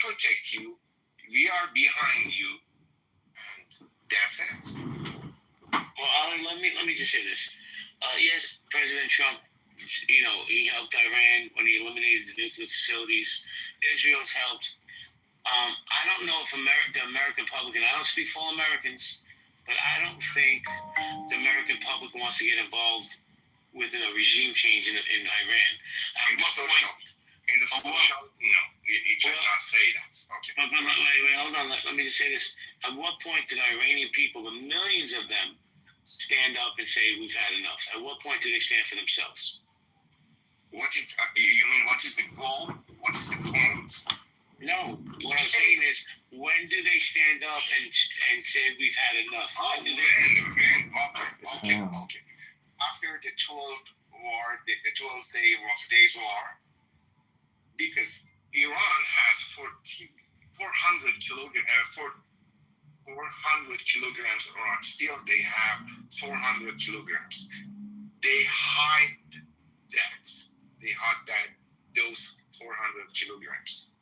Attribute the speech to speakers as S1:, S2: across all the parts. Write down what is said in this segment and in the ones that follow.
S1: protect you. We are behind you. And that's it.
S2: Well, Ali, let me just say this. Yes, President Trump, he helped Iran when he eliminated the nuclear facilities. Israel's helped. I don't know if the American public, and I don't speak for all Americans, but I don't think the American public wants to get involved with a regime change in Iran.
S1: In the social, no, you cannot say that. Okay.
S2: But wait, hold on. Let me just say this. At what point did Iranian people, the millions of them, stand up and say we've had enough? At what point do they stand for themselves?
S1: What is you mean? What is the goal? What is the point?
S2: No, what I'm saying is, when do they stand up and say we've had enough?
S1: Okay. After the 12th war, the 12th days war, because Iran has 400 kilograms of uranium. Still, they have 400 kilograms. They hide that. Those 400 kilograms.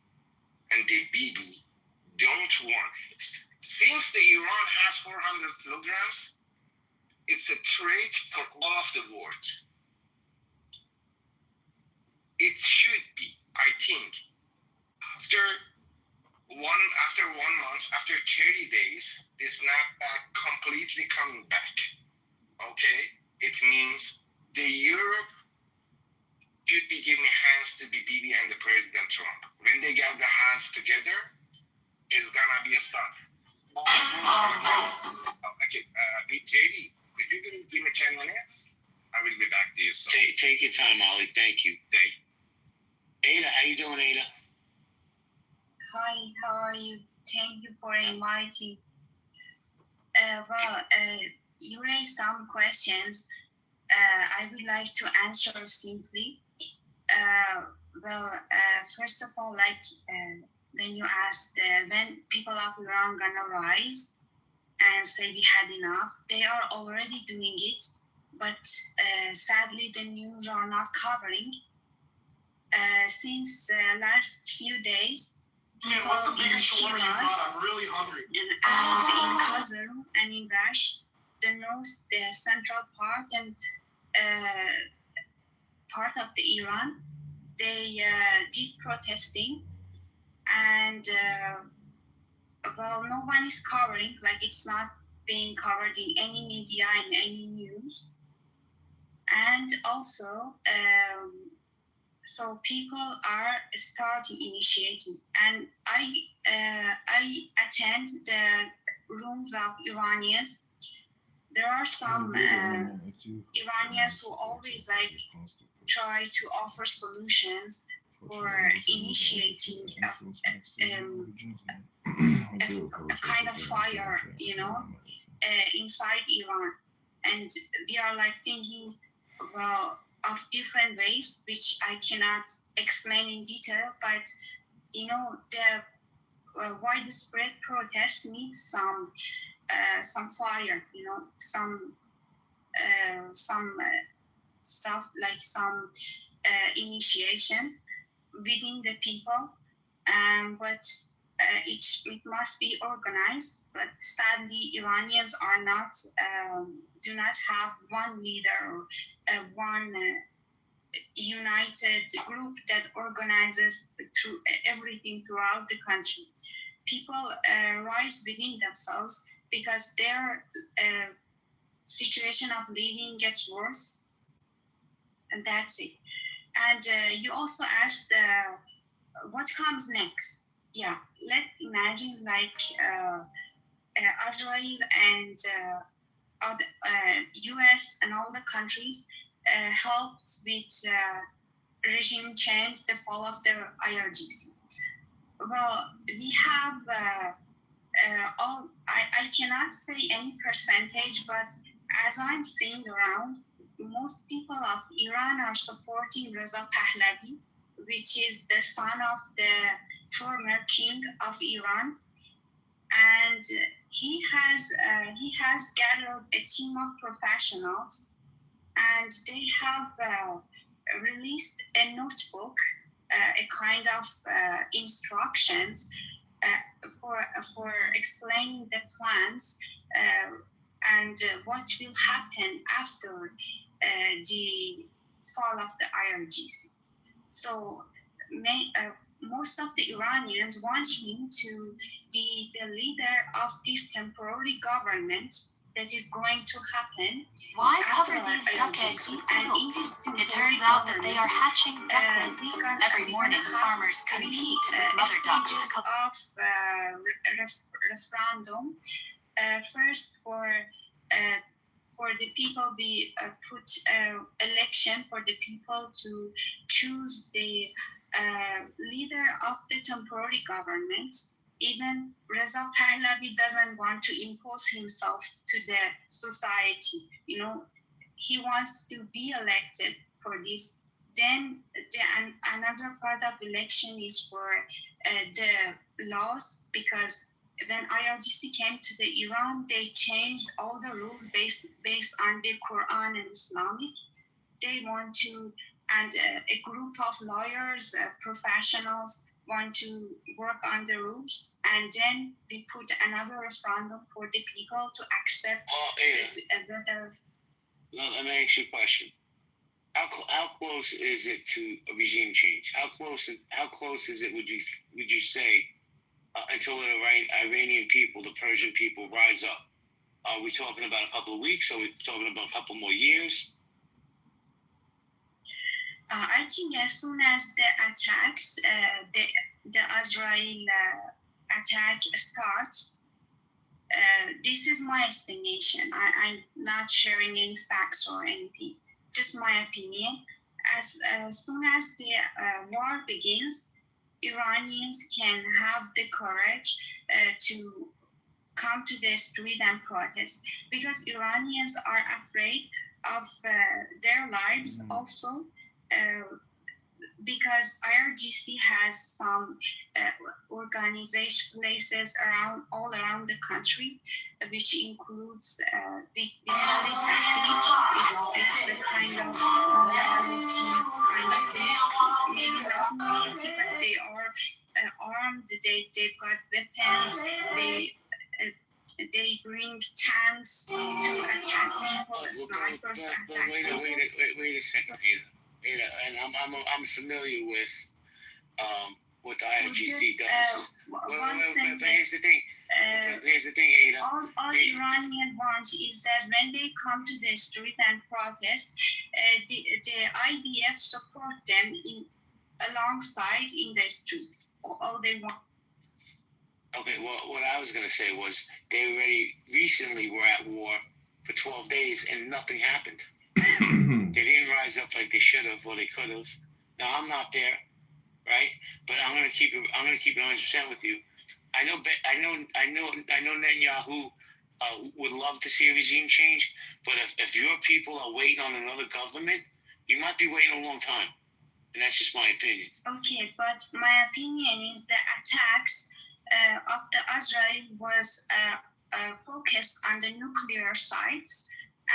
S1: And the BB don't want. Since the Iran has 400 kilograms, it's a threat for all of the world. It should be, I think, after 1 month, after 30 days, the snapback completely coming back. Okay? It means the Europe should be giving hands to Bibi and the President Trump. When they get the hands together, it's gonna be a start. Okay, JD, could you give me 10 minutes? I will be back to you. So.
S2: Take your time, Ali. Thank you. Ada, how you doing, Ada?
S3: Hi, how are you? Thank you for inviting. You raised some questions. I would like to answer simply. First of all, when you asked when people of Iran gonna rise and say we had enough, they are already doing it, but sadly the news are not covering. Since last few days, people in Shiraz
S1: I'm really hungry.
S3: and in Kazarm and in Rasht, the central part and part of the Iran, they did protesting, and no one is covering, it's not being covered in any media, in any news. And also, so people are starting initiating, and I attend the rooms of Iranians. There are some Iranians who always try to offer solutions for initiating a kind of fire, inside Iran. And we are thinking, of different ways, which I cannot explain in detail, but the widespread protest needs some fire, some stuff, some initiation within the people, but it must be organized. But sadly, Iranians are not do not have one leader or one united group that organizes through everything throughout the country. People rise within themselves because their situation of living gets worse, and that's it. And you also asked what comes next. Yeah, let's imagine Israel and US and all the countries helped with regime change, the fall of the IRGC. Well, we have I cannot say any percentage, but as I'm seeing around, most people of Iran are supporting Reza Pahlavi, which is the son of the former king of Iran, and he has gathered a team of professionals, and they have released a notebook a kind of instructions for explaining the plans and what will happen after the fall of the IRGC. So most of the Iranians want him to be the leader of this temporary government that is going to happen.
S4: Why cover these duck eggs with poodles? It turns out that they are hatching ducklings. Every morning, farmers compete with mother ducks to cook.
S3: Of referendum, first for the people, we put election for the people to choose the leader of the temporary government. Even Reza Pahlavi doesn't want to impose himself to the society. He wants to be elected for this. Then another part of election is for the laws, because when IRGC came to the Iran, they changed all the rules based on the Quran and Islamic. They want to, and a group of lawyers, professionals, want to work on the rules, and then we put another referendum for the people to accept whether.
S2: Let me ask you a question. How close is it to a regime change? How close is it? Would you say until the Iranian people, the Persian people, rise up? Are we talking about a couple of weeks? Are we talking about a couple more years?
S3: I think as soon as the attacks, the Israel attack starts, this is my estimation. I'm not sharing any facts or anything, just my opinion. As soon as the war begins, Iranians can have the courage to come to the street and protest, because Iranians are afraid of their lives also. Because IRGC has some organization places all around the country, which includes we call it Basij. It's a kind of morality kind of place. Maybe not morality, but they are armed. They've got weapons. They bring tanks to attack people, snipers to attack people.
S2: Wait a second, Ada, and I'm familiar with what the IRGC does. But here's the thing. Ada.
S3: All Iranian want is that when they come to the street and protest, the IDF support them alongside in the streets. All they want.
S2: Okay, well, what I was going to say was they already recently were at war for 12 days and nothing happened. They didn't rise up like they should have or they could have. Now I'm not there, right? But I'm gonna keep it 100% with you. I know Netanyahu would love to see a regime change, but if your people are waiting on another government, you might be waiting a long time, and that's just my opinion.
S3: Okay, but my opinion is the attacks of the Israel was focused on the nuclear sites.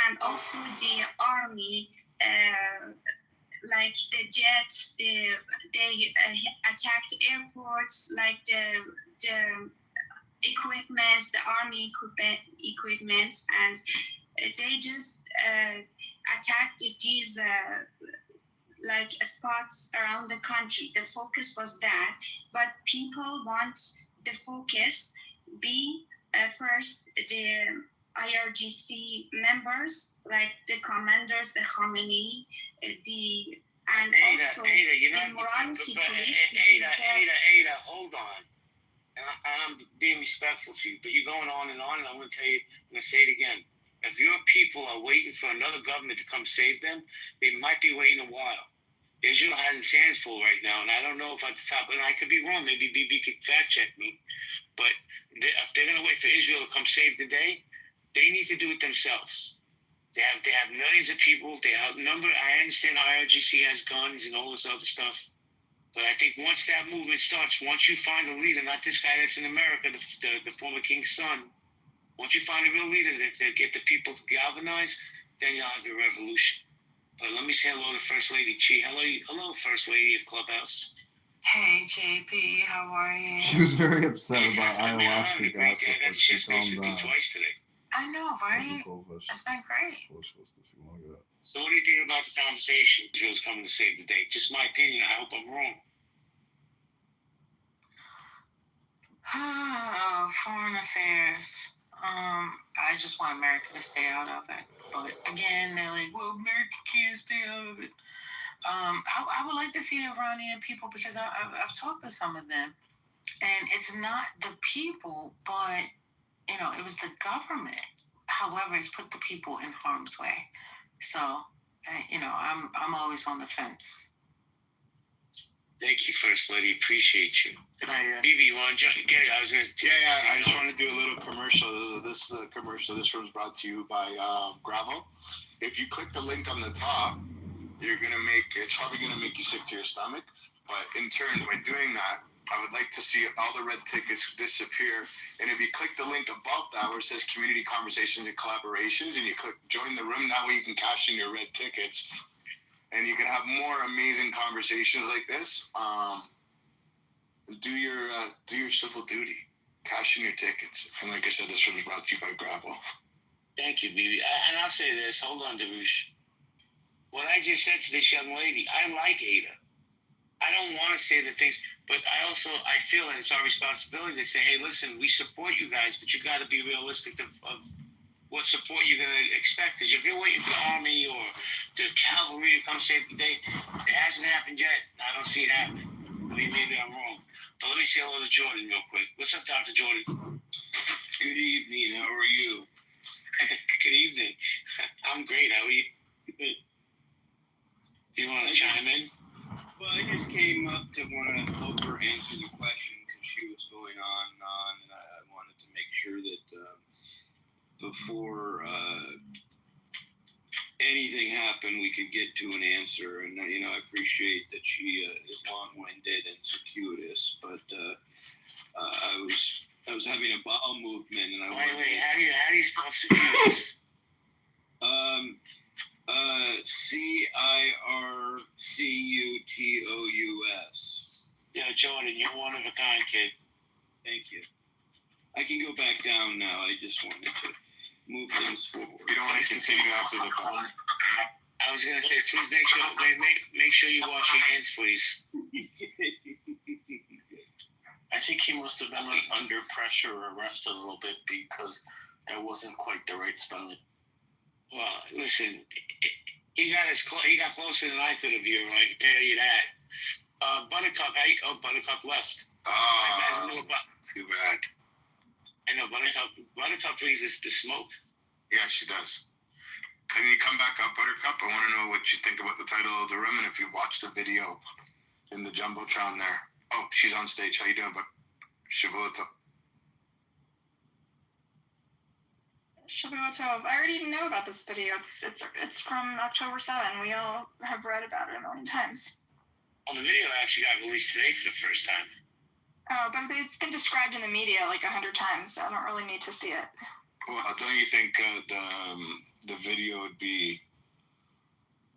S3: And also the army, like the jets, they attacked airports, like the equipments, the army equipments, and they just attacked these like spots around the country. The focus was that, but people want the focus be first the IRGC members, like the commanders, the Khamenei, also the morality police.
S2: Ada, hold on. And I'm being respectful to you, but you're going on, and I'm going to tell you, I'm going to say it again. If your people are waiting for another government to come save them, they might be waiting a while. Israel has its hands full right now, and I don't know if at the top, and I could be wrong, maybe BB could fact check me, but if they're going to wait for Israel to come save the day, they need to do it themselves. They have millions of people. They outnumber. I understand IRGC has guns and all this other stuff. But I think once that movement starts, once you find a leader, not this guy that's in America, the former king's son, once you find a real leader to get the people to galvanize, then you'll have your revolution. But let me say hello to First Lady Chi. Hello, First Lady of Clubhouse.
S5: Hey JP, how are you?
S6: She was very upset about
S2: I've been on
S6: ayahuasca
S2: a great
S6: gossip,
S2: day.
S6: but
S2: That's
S6: she
S2: just
S6: calmed
S2: basically
S6: down.
S2: twice today.
S5: I know, right? It's been great.
S2: So what do you think about the conversation Jill's coming to save the day? Just my opinion. I hope I'm wrong.
S5: Foreign affairs. I just want America to stay out of it. But again, they're like, well, America can't stay out of it. I would like to see the Iranian people because I've talked to some of them. And it's not the people, but, you know, it was the government. However, it's put the people in harm's way. So, you know, I'm always on the fence.
S2: Thank you, First Lady. Appreciate you.
S7: Can I?
S2: Bibi, you want to jump? I was going to.
S7: Yeah. I just want to do a little commercial. This commercial. This was brought to you by Gravel.
S1: If you click the link on the top, it's probably gonna make you sick to your stomach. But in turn, by doing that, I would like to see all the red tickets disappear. And if you click the link above that where it says Community Conversations and Collaborations, and you click Join the Room, that way you can cash in your red tickets. And you can have more amazing conversations like this. Do your civil duty. Cash in your tickets. And like I said, this was brought to you by Gravel.
S2: Thank you, Bibi. And I'll say this. Hold on, Darush. What I just said to this young lady, I like Ada. I don't want to say the things, but I feel that it's our responsibility to say, hey, listen, we support you guys, but you got to be realistic of what support you're going to expect. Because if you're waiting for the Army or the cavalry to come save the day, it hasn't happened yet. I don't see it happening. I mean, maybe I'm wrong. But let me say hello to Jordan real quick. What's up, Dr. Jordan?
S8: Good evening. How are you?
S2: Good evening. I'm great. How are you? Do you want to chime in?
S8: Well, I just came up to want to help her answer the question because she was going on and on, and I wanted to make sure that before anything happened, we could get to an answer. And I appreciate that she is long-winded and circuitous, but I was having a bowel movement, and
S2: wait. How do you spell circuitous?
S8: Circuitous.
S2: Yo, Jordan, you're one of a kind, kid.
S8: Thank you. I can go back down now. I just wanted to move things forward.
S1: You don't want to continue after the call.
S2: I was gonna say, please make sure you wash your hands, please.
S7: I think he must have been under pressure or arrested a little bit because that wasn't quite the right spelling.
S2: Well, listen, he got closer than I could have, you. I can tell you that. Buttercup, Buttercup left.
S1: Oh, too bad.
S2: I know Buttercup brings us the smoke.
S1: Yeah, she does. Can you come back up, Buttercup? I want to know what you think about the title of the room and if you watched the video in the Jumbotron there. Oh, she's on stage. How you doing, Shavuot?
S9: Shavuot Tov. I already know about this video. It's from October 7. We all have read about it a million times.
S2: Well, the video actually got released today for the first time.
S9: Oh, but it's been described in the media like 100 times, so I don't really need to see it.
S1: Well, don't you think the video would be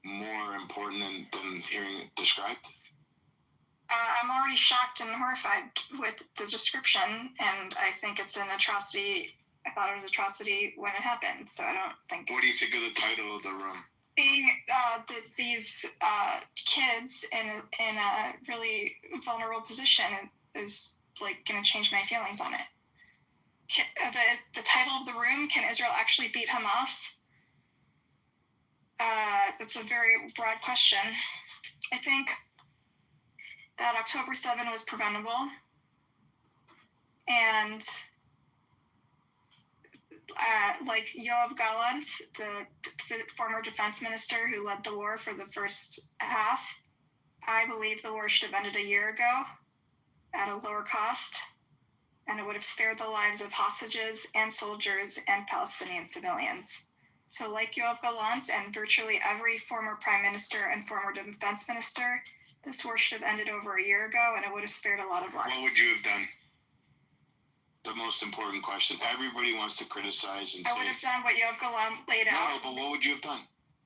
S1: more important than hearing it described?
S9: I'm already shocked and horrified with the description, and I think it's an atrocity. I thought it was an atrocity when it happened, so I don't think...
S1: What do you think of the title of the room?
S9: Being these kids in a really vulnerable position is like going to change my feelings on it. The title of the room, Can Israel Actually Beat Hamas? That's a very broad question. I think that October 7 was preventable, and like Yoav Gallant, the former defense minister who led the war for the first half, I believe the war should have ended a year ago at a lower cost, and it would have spared the lives of hostages and soldiers and Palestinian civilians. So like Yoav Gallant and virtually every former prime minister and former defense minister, this war should have ended over a year ago, and it would have spared a lot of lives.
S1: What would you have done? The most important question. Everybody wants to criticize and say...
S9: I would have done what Yoav Gallant laid out.
S1: No, but what would you have done?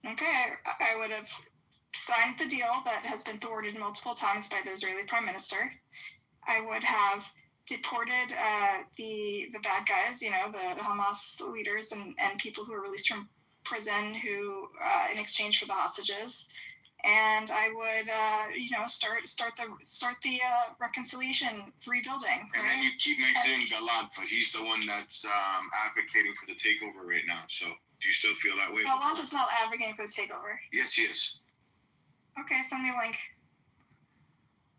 S9: Okay, I would have signed the deal that has been thwarted multiple times by the Israeli Prime Minister. I would have deported the bad guys, the Hamas leaders and people who were released from prison who in exchange for the hostages. And I would, start the reconciliation, rebuilding.
S6: And then you keep mentioning Gallant, but he's the one that's advocating for the takeover right now. So do you still feel that way?
S9: Gallant is not advocating for the takeover.
S6: Yes, he is.
S9: Okay, send me a link.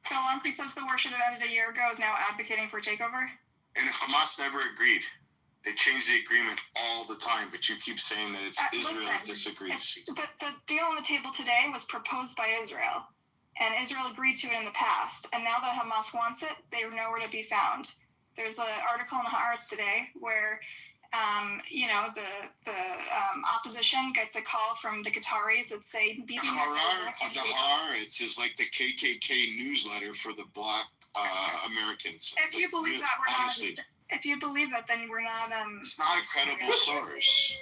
S9: Gallant, who says the war should have ended a year ago, is now advocating for takeover.
S6: And Hamas never agreed. They change the agreement all the time, but you keep saying that it's Israel that disagrees.
S9: But the deal on the table today was proposed by Israel, and Israel agreed to it in the past. And now that Hamas wants it, they're nowhere to be found. There's an article in Haaretz today where, the opposition gets a call from the Qataris that say,
S6: the Haaretz is like the KKK newsletter for the Black Americans.
S9: If you believe that, we're honestly. Not. If you believe that, then we're not.
S6: It's not a credible source.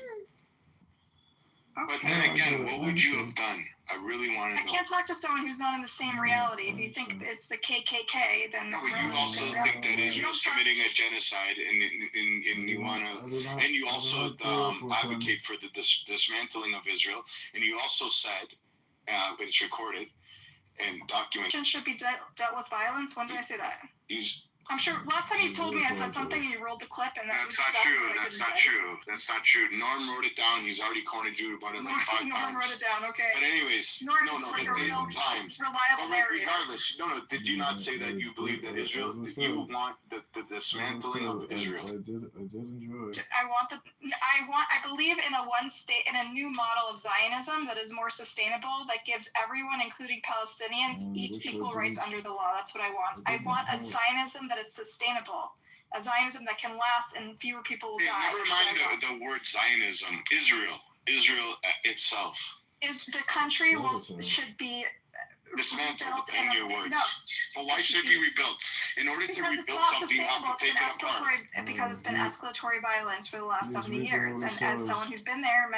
S9: Okay.
S6: But then again, what would you have done? I really want to know.
S9: I can't talk to someone who's not in the same reality. If you think it's the KKK, then.
S6: No, but you also think that Israel's committing a genocide, and you want to, and you also advocate for the dismantling of Israel, and you also said, but it's recorded and documented.
S9: Should be dealt with violence. When did I say that? I'm sure last time you told me I said something and you rolled the clip and
S6: that's not true. That's not true. That's not true. Norm wrote it down. He's already cornered you about it like 5 times.
S9: Norm wrote it down. Okay.
S6: But anyways,
S9: Norm
S6: no,
S9: like
S6: but the times.
S9: Reliable
S6: but regardless, did you not say that you believe that Israel? That you want the dismantling of Israel?
S10: I did enjoy it.
S9: I believe in a new model of Zionism that is more sustainable, that gives everyone, including Palestinians, equal rights under the law. That's what I want. I want a Zionism that is sustainable, a Zionism that can last and fewer people will die.
S6: Never mind the word Zionism. Israel itself.
S9: Is the country should be
S6: dismantled in your words. No. But why should you rebuild? In order to rebuild something, you have to take it apart.
S9: Because it's been escalatory violence for the last 70 years. And as someone who's been there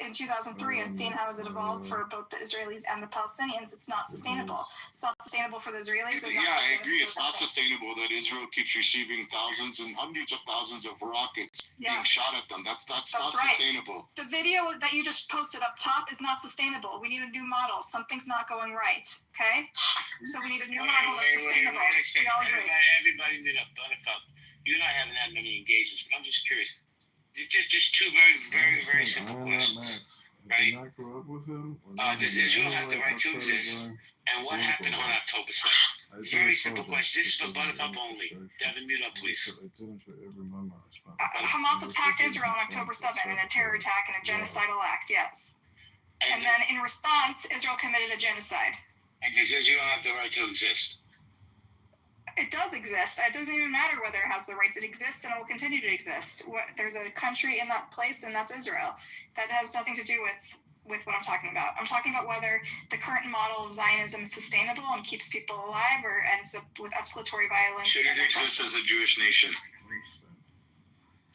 S9: in 2003 and seen how it evolved for both the Israelis and the Palestinians, it's not sustainable. It's not sustainable for the Israelis.
S6: Yeah, I agree. It's not sustainable that Israel keeps receiving thousands and hundreds of thousands of rockets being shot at them. That's not right. Sustainable.
S9: The video that you just posted up top is not sustainable. We need a new model. Something's not going right, okay? So we need a new model that's sustainable.
S2: Everybody did a buttercup. You're not having that many engagements, but I'm just curious. Just 2 very, very, very simple questions. Right?
S10: Did not grow up with him?
S2: Does Israel have the right to exist? And what happened on October 7th? Very simple question. This is for buttercup only. Devin, mute up, please.
S9: Hamas attacked Israel on October 7th in a terror attack and a genocidal act, yes. And then in response, Israel committed a genocide.
S2: And does Israel have the right to exist?
S9: It does exist. It doesn't even matter whether it has the rights. It exists and it will continue to exist. There's a country in that place, and that's Israel. That has nothing to do with what I'm talking about. I'm talking about whether the current model of Zionism is sustainable and keeps people alive or ends up with escalatory violence.
S6: Should it exist as a Jewish nation?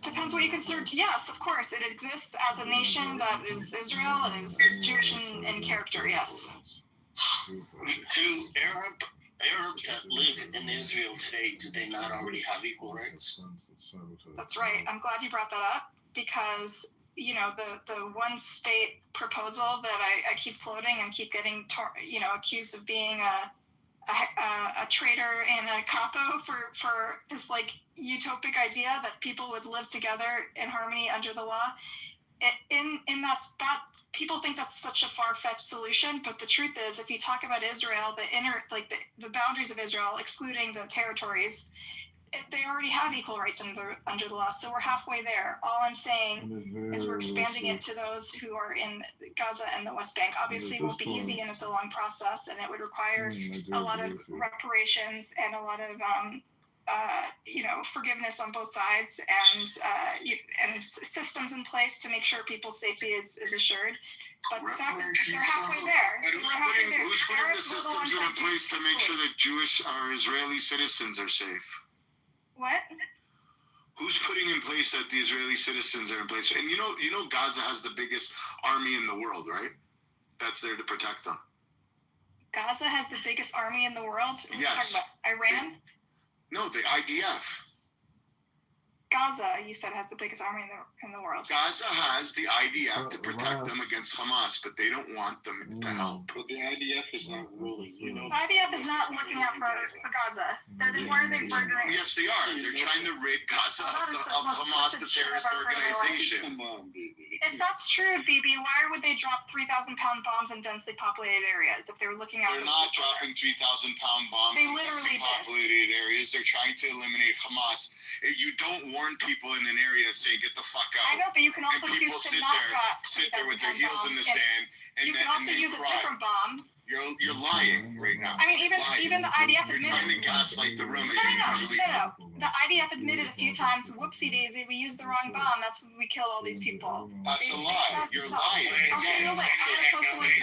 S9: Depends what you consider. Yes, of course. It exists as a nation that is Israel and is Jewish in character, yes.
S7: Do Arabs that live in Israel today, do they not already have equal rights?
S9: That's right. I'm glad you brought that up because, the one state proposal that I keep floating and keep getting, accused of being a traitor and a capo for this utopic idea that people would live together in harmony under the law. That people think that's such a far-fetched solution, but the truth is, if you talk about Israel, the boundaries of Israel, excluding the territories, they already have equal rights under the law. So we're halfway there. All I'm saying is we're expanding it to those who are in Gaza and the West Bank. Obviously, it won't be easy, and it's a long process, and it would require a lot of reparations and a lot of forgiveness on both sides and systems in place to make sure people's safety is assured. But the fact is, they're halfway there.
S6: But who's putting the systems in place to make sure that Jewish or Israeli citizens are safe?
S9: What?
S6: Who's putting in place that the Israeli citizens are in place? And you know Gaza has the biggest army in the world, right? that's there to protect them.
S9: Gaza has the biggest army in the world.
S6: Yes.
S9: Talking about Iran.
S6: No, the IDF.
S9: Gaza, you said, has the biggest army in the world.
S6: Gaza has the IDF to protect them against Hamas, but they don't want them to help.
S8: But the IDF is not ruling. You know,
S9: The IDF is not looking out for Gaza. Why are they murdering?
S6: Yes, they are. They're trying to rid Gaza of Hamas, the terrorist organization.
S8: Come on, baby.
S9: If that's true, BB, why would they drop 3,000-pound bombs in densely populated areas if they were looking out
S6: They're
S9: for
S6: not
S9: people
S6: dropping 3,000-pound bombs
S9: They
S6: in
S9: literally
S6: densely populated areas. They're trying to eliminate Hamas. You don't warn people in an area saying, get the fuck out.
S9: I know, but you can also
S6: And people
S9: choose to
S6: sit
S9: not
S6: there,
S9: drop
S6: sit there with their
S9: 3,000-pound
S6: heels in the
S9: bombs.
S6: sand, and
S9: You
S6: then,
S9: can also
S6: and then
S9: use a
S6: cry.
S9: different bomb.
S6: You're lying right now.
S9: I mean, even the IDF
S6: You're trying to
S9: admitted.
S6: gaslight the room.
S9: No. The IDF admitted a few times, whoopsie daisy, we used the wrong bomb. That's when we killed all these people.
S6: That's a lie. You're lying.
S2: Wait a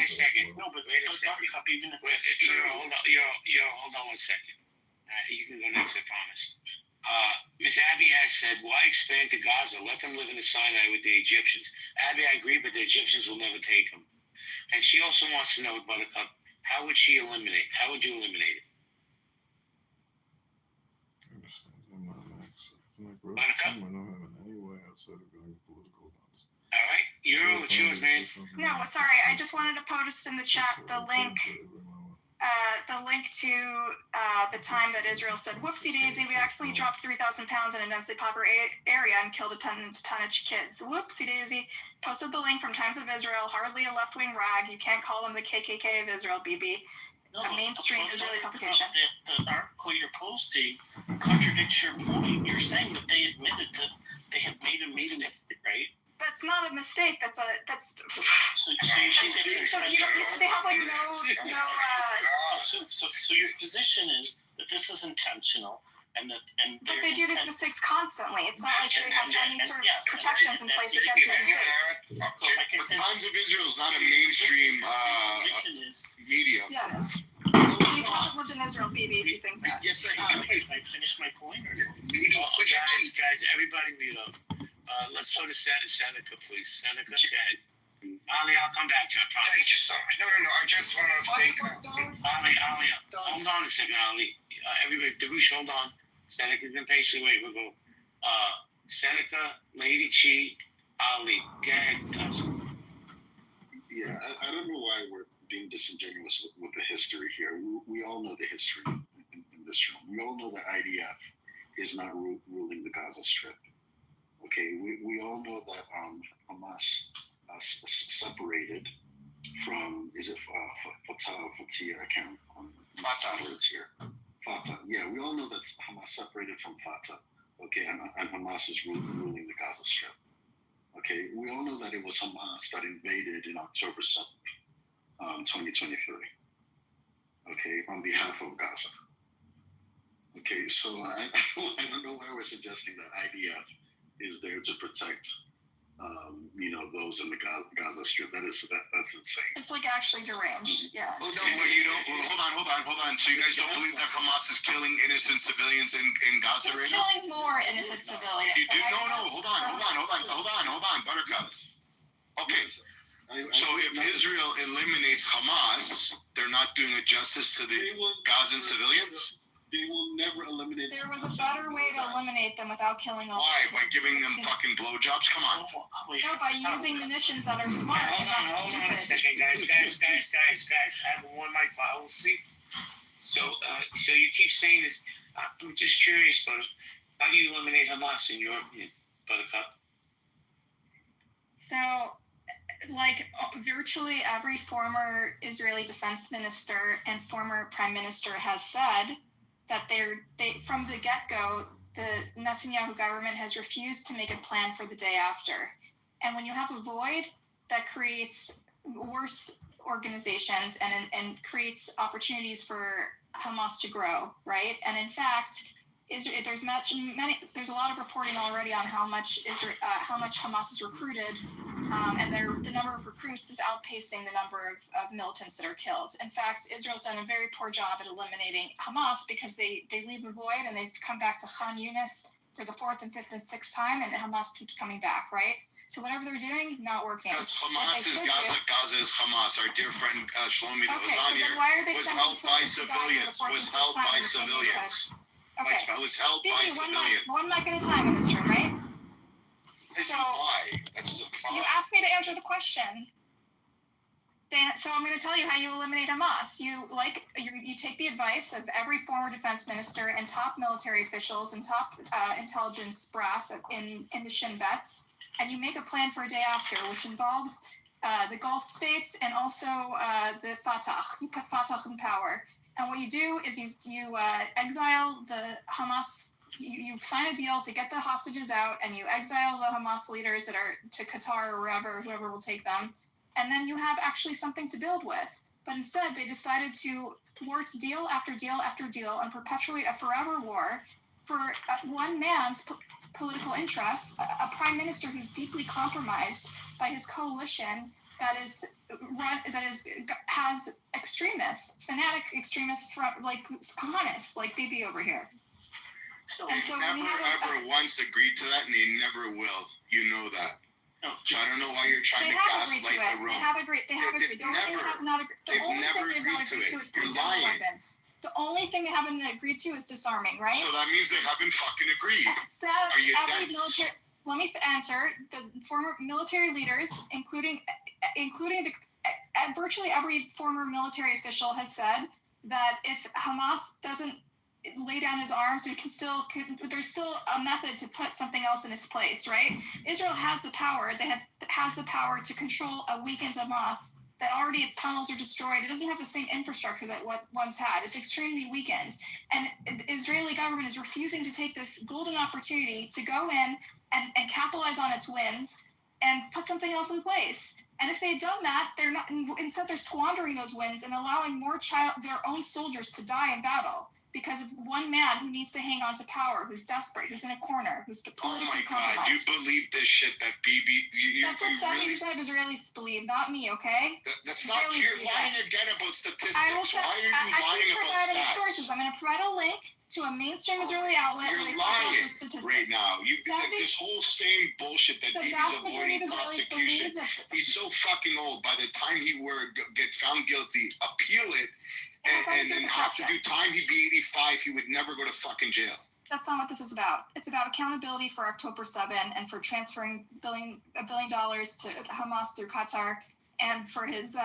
S2: second.
S7: No, but
S2: Wait a second.
S7: Buttercup, even if
S2: Wait,
S7: it's true.
S2: hold on 1 second. You can go next, I promise. Miss Abby has said, why expand to Gaza? Let them live in the Sinai with the Egyptians. Abby, I agree, but the Egyptians will never take them. And she also wants to know, Buttercup, how would you eliminate it? Buttercup? All right, it's yours, man.
S9: No, sorry. I just wanted to post in the chat the link to the time that Israel said, whoopsie daisy, we accidentally dropped 3,000 pounds in a densely populated area and killed a ton of kids. Whoopsie daisy. Posted the link from Times of Israel, hardly a left-wing rag. You can't call them the KKK of Israel, BB. A mainstream Israeli publication.
S7: The article you're posting contradicts your point. You're saying that they admitted that they had made a mistake, right?
S9: That's not a mistake. That's
S7: So you think that's
S9: they have like no.
S7: So your position is that this is intentional and that
S9: But they do these mistakes constantly. It's not like they have any sort of protections in place against their mistakes.
S6: But Times of Israel is not a mainstream media.
S9: Yeah, it is. You haven't lived in Israel, BB, if you think that.
S6: Yes, I have.
S7: Can I finish my point?
S2: Guys, everybody mute up. Let's go to Seneca, please. Seneca, go ahead. Ali, I'll come back to you, I promise.
S1: Thank you so much. No. I just want to say.
S2: Ali, hold on a second, Ali. Everybody, Darush, hold on. Seneca's been patiently waiting. We'll go. Seneca, Lady Chi, Ali. Go ahead.
S11: Yeah, I don't know why we're being disingenuous with the history here. We all know the history in this room. We all know that IDF is not ruling the Gaza Strip. Okay, we all know that Hamas separated from, is it Fatah or Fatih? I can't
S6: Fatah.
S11: Words here. Fatah. Yeah, we all know that Hamas separated from Fatah. Okay, and Hamas is ruling the Gaza Strip. Okay, we all know that it was Hamas that invaded in October 7th, 2023. Okay, on behalf of Gaza. Okay, so I don't know why we're suggesting that IDF is there to protect, those in the Gaza Strip. That's insane.
S9: It's like actually deranged. Yeah.
S6: Oh, no, but you don't. Hold on. So you guys don't believe that Hamas is killing innocent civilians in Gaza
S9: It's
S6: right now?
S9: killing more innocent civilians.
S6: You do? No. Hold on, Buttercup. Okay. So if Israel eliminates Hamas, they're not doing a justice to the Gazan civilians?
S11: They will never eliminate.
S9: There was a better way to eliminate them without killing all.
S6: Why? By giving them fucking blowjobs? Come on.
S9: No, by using munitions that are smart and not
S2: Hold on a
S9: stupid.
S2: second, guys. I have one of my policy. So you keep saying this. I'm just curious, but how do you eliminate Hamas in your opinion, Buttercup?
S9: So, virtually every former Israeli defense minister and former prime minister has said that they from the get-go, the Netanyahu government has refused to make a plan for the day after. And when you have a void, that creates worse organizations and creates opportunities for Hamas to grow, right? And in fact, there's a lot of reporting already on how much Hamas is recruited, and the number of recruits is outpacing the number of militants that are killed. In fact, Israel's done a very poor job at eliminating Hamas because they leave a void and they've come back to Khan Yunis for the fourth and fifth and sixth time, and Hamas keeps coming back, right? So whatever they're doing, not working.
S6: That's Hamas is Gaza. Gaza is Hamas. Our dear friend Shlomi that was on here was held by civilians. Was held by civilians.
S9: Okay.
S6: Was held by civilians.
S9: One mic at a time in this room, right?
S6: So why? That's the
S9: you asked me to answer the question. So I'm going to tell you how you eliminate Hamas. You take the advice of every former defense minister and top military officials and top intelligence brass in the Shin Bet, and you make a plan for a day after, which involves the Gulf states and also the Fatah. You put Fatah in power, and what you do is you exile the Hamas. You sign a deal to get the hostages out, and you exile the Hamas leaders that are to Qatar or whoever will take them. And then you have actually something to build with. But instead, they decided to thwart deal after deal after deal and perpetuate a forever war for one man's political interests, a prime minister who's deeply compromised by his coalition has extremists, fanatic extremists from like communists, like Bibi over here.
S6: And so ever once agreed to that, and they never will. You know that. So I don't know why you're trying to gaslight the room.
S9: They have agreed. The only thing they have not agreed to is conventional weapons. The only thing they haven't agreed to is disarming, right?
S6: So that means they haven't fucking agreed.
S9: Except
S6: are you
S9: every military. Let me answer. The former military leaders, including virtually every former military official, has said that if Hamas doesn't lay down his arms, there's still a method to put something else in its place, right? Israel has the power. Has the power to control a weakened Hamas that already its tunnels are destroyed. It doesn't have the same infrastructure that what once had. It's extremely weakened. And the Israeli government is refusing to take this golden opportunity to go in and capitalize on its wins and put something else in place. And if they had done that, instead they're squandering those wins and allowing their own soldiers to die in battle because of one man who needs to hang on to power, who's desperate, who's in a corner, who's politically compromised.
S6: God, you believe this shit that Bibi...
S9: That's what 70% of Israelis believe, not me, okay?
S6: That's not... You're lying again about statistics. Why are you lying about stats?
S9: Sources. I'm going to provide a link to a mainstream Israeli outlet.
S6: You're lying right now. This whole same bullshit that Bibi's avoiding prosecution. He's so fucking old. By the time he get found guilty, appeal it, and then have to do time, he'd be 85. He would never go to fucking jail.
S9: That's not what this is about. It's about accountability for October 7 and for transferring $1 billion to Hamas through Qatar, and for his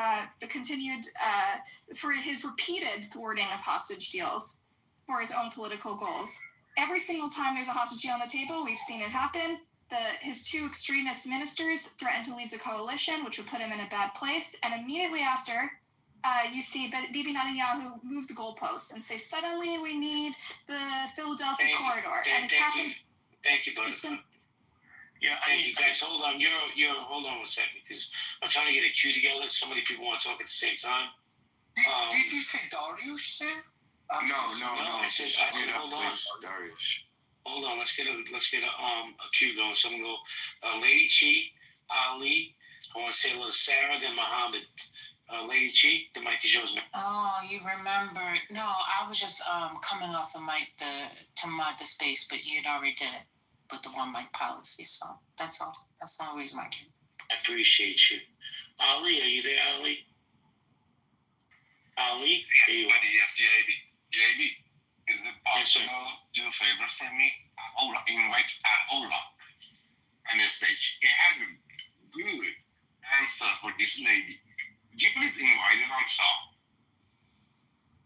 S9: for his repeated thwarting of hostage deals for his own political goals. Every single time there's a hostage deal on the table, we've seen it happen. His two extremist ministers threatened to leave the coalition, which would put him in a bad place. And immediately after, you see Bibi Netanyahu move the goalposts and say, suddenly we need the Philadelphia corridor.
S2: Thank you, Buttercup. Thank you, guys. Hold on. Hold on a second, because I'm trying to get a queue together. So many people want to talk at the same time.
S7: Did you say Darius there?
S2: No. I said hold on.
S6: Darius.
S2: Hold on. Let's get a queue going. So I'm gonna go. Lady Chi, Ali. I want to say a little Sarah, then Muhammad. Lady Chi, the mic is yours, man.
S5: Oh, you remember? No, I was just coming off the mic to mod the space, but you had already did it with the one mic policy. So that's all. That's the only reason I came.
S2: I appreciate you. Ali, are you there, Ali? Ali?
S1: Yes, buddy. Yes, JB, is it possible to do a favor for me? Invite Aura on the stage. He has a good answer for this lady. Could you please invite her on top?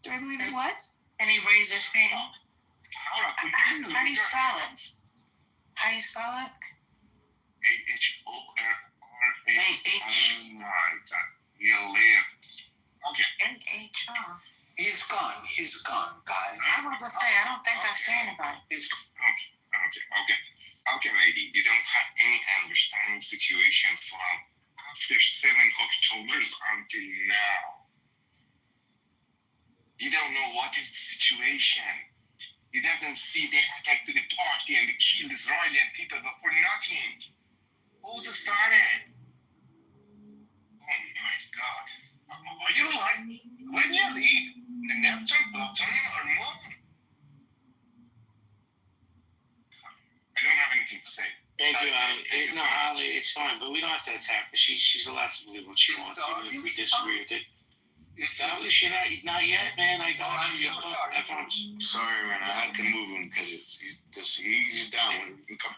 S9: Do I believe in what?
S5: And he raised his hand.
S1: Aura, could you?
S5: How do you spell it? How do you spell it?
S1: A-H-O-R-A. Alright, he'll live. Okay.
S5: N-H-O.
S7: He's gone, guys.
S5: I was gonna say, I don't think I said anybody.
S1: Okay, lady. You don't have any understanding situation from after 7 October until now. You don't know what is the situation. He doesn't see the attack to the party and they killed Israeli people for nothing. Who's started? Oh my God. Are you lying? When you leave, the Neptune, Plutonium, or Moon? keep saying.
S2: Thank you, Ali. No, Ali, it's fine, but we don't have to attack her. She's allowed to believe what she wants, even if we disagree with it. Not yet, man. I got you. I promise.
S6: Sorry, man. I had to move him because he's down. When he come.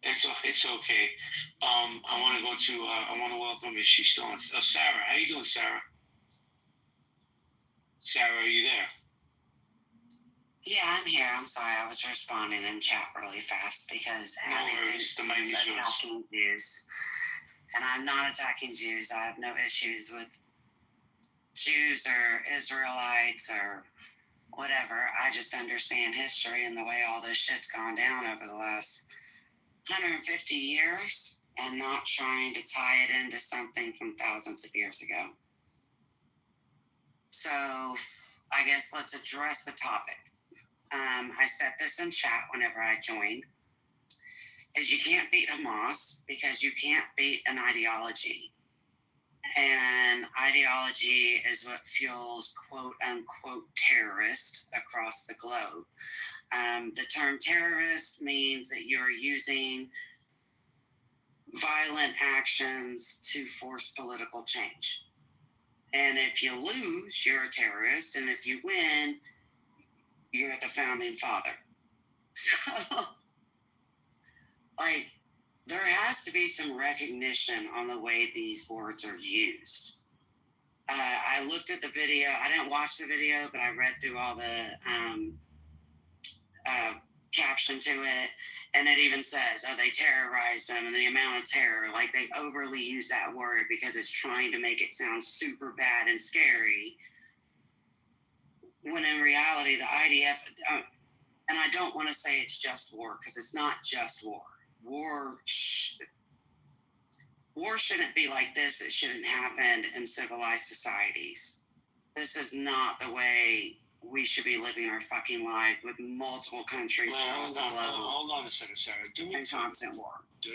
S2: It's okay. I want to go to. I want to welcome. Is she still on? Sarah. How you doing, Sarah? Sarah, are you there?
S12: Yeah, I'm here. I'm sorry. I was responding in chat really fast because
S2: the mic is yours.
S12: attacking Jews. And I'm not attacking Jews. I have no issues with Jews or Israelites or whatever. I just understand history and the way all this shit's gone down over the last 150 years and not trying to tie it into something from thousands of years ago. So I guess let's address the topic. I said this in chat whenever I joined, is you can't beat Hamas because you can't beat an ideology. And ideology is what fuels quote unquote terrorists across the globe. The term terrorist means that you're using violent actions to force political change. And if you lose, you're a terrorist. And if you win, you're the founding father. So, there has to be some recognition on the way these words are used. I looked at the video. I didn't watch the video, but I read through all the caption to it. And it even says, they terrorized them and the amount of terror. They overly use that word because it's trying to make it sound super bad and scary. When in reality, the IDF, and I don't want to say it's just war, because it's not just war. War shouldn't be like this. It shouldn't happen in civilized societies. This is not the way we should be living our fucking life with multiple countries across the globe.
S2: Hold on a second, Sarah. Do me a favor.
S12: Constant war.
S2: Do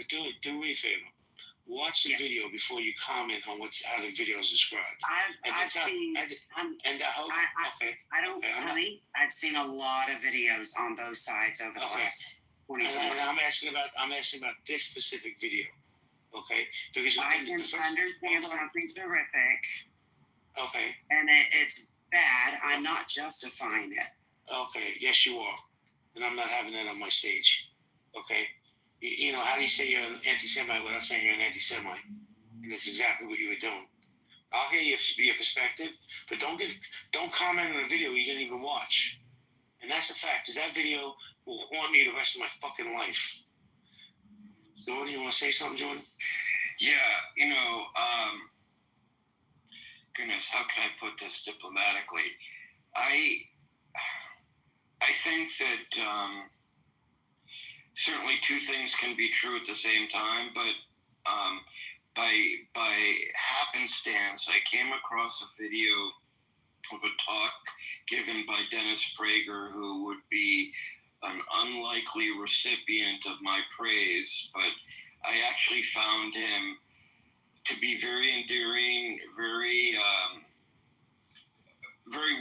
S2: me a favor. Watch the video before you comment on how the video is described.
S12: I've seen. I've seen a lot of videos on both sides over the last 22 months.
S2: I'm asking about this specific video. Okay, because
S12: I can understand something's horrific.
S2: Okay.
S12: And it's bad. I'm not justifying it.
S2: Okay. Yes, you are, and I'm not having that on my stage. Okay. You know, how do you say you're an anti-Semite without saying you're an anti-Semite? And that's exactly what you were doing. I'll hear your perspective, but don't comment on a video you didn't even watch. And that's a fact, because that video will haunt me the rest of my fucking life. Jordan, you want to say something, Jordan?
S1: Yeah, goodness, how can I put this diplomatically? I think that certainly two things can be true at the same time, but by happenstance, I came across a video of a talk given by Dennis Prager, who would be an unlikely recipient of my praise, but I actually found him to be very endearing, very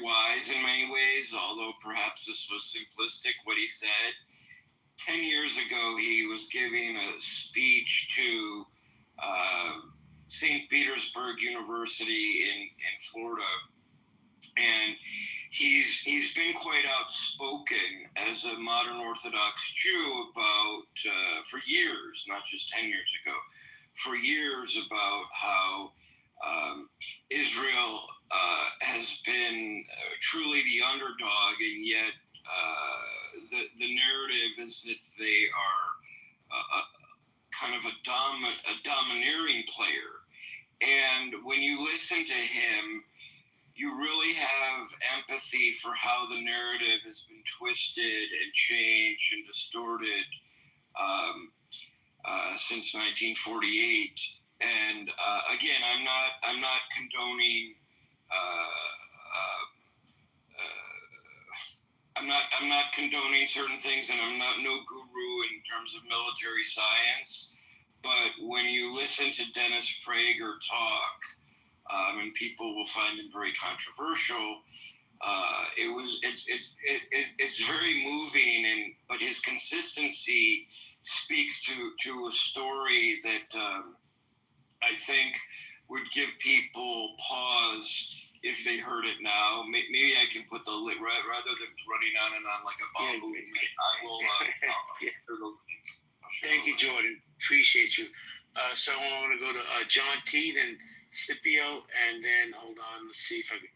S1: wise in many ways, although perhaps this was simplistic what he said. 10 years ago, he was giving a speech to St. Petersburg University in Florida, and he's been quite outspoken as a modern Orthodox Jew about for years, not just 10 years ago, for years about how Israel has been truly the underdog, and yet the narrative is that they are kind of a domineering player. And when you listen to him, you really have empathy for how the narrative has been twisted and changed and distorted since 1948. And again, I'm not condoning. I'm not condoning certain things, and I'm not no guru in terms of military science. But when you listen to Dennis Prager talk, and people will find him very controversial, it's very moving, but his consistency speaks to a story that I think would give people pause if they heard it now. Maybe I can put the lit rather than running on and on like a bamboo. I will.
S2: Thank you, Jordan. Appreciate you. So I want to go to John T, then Scipio, and then hold on. Let's see if I can.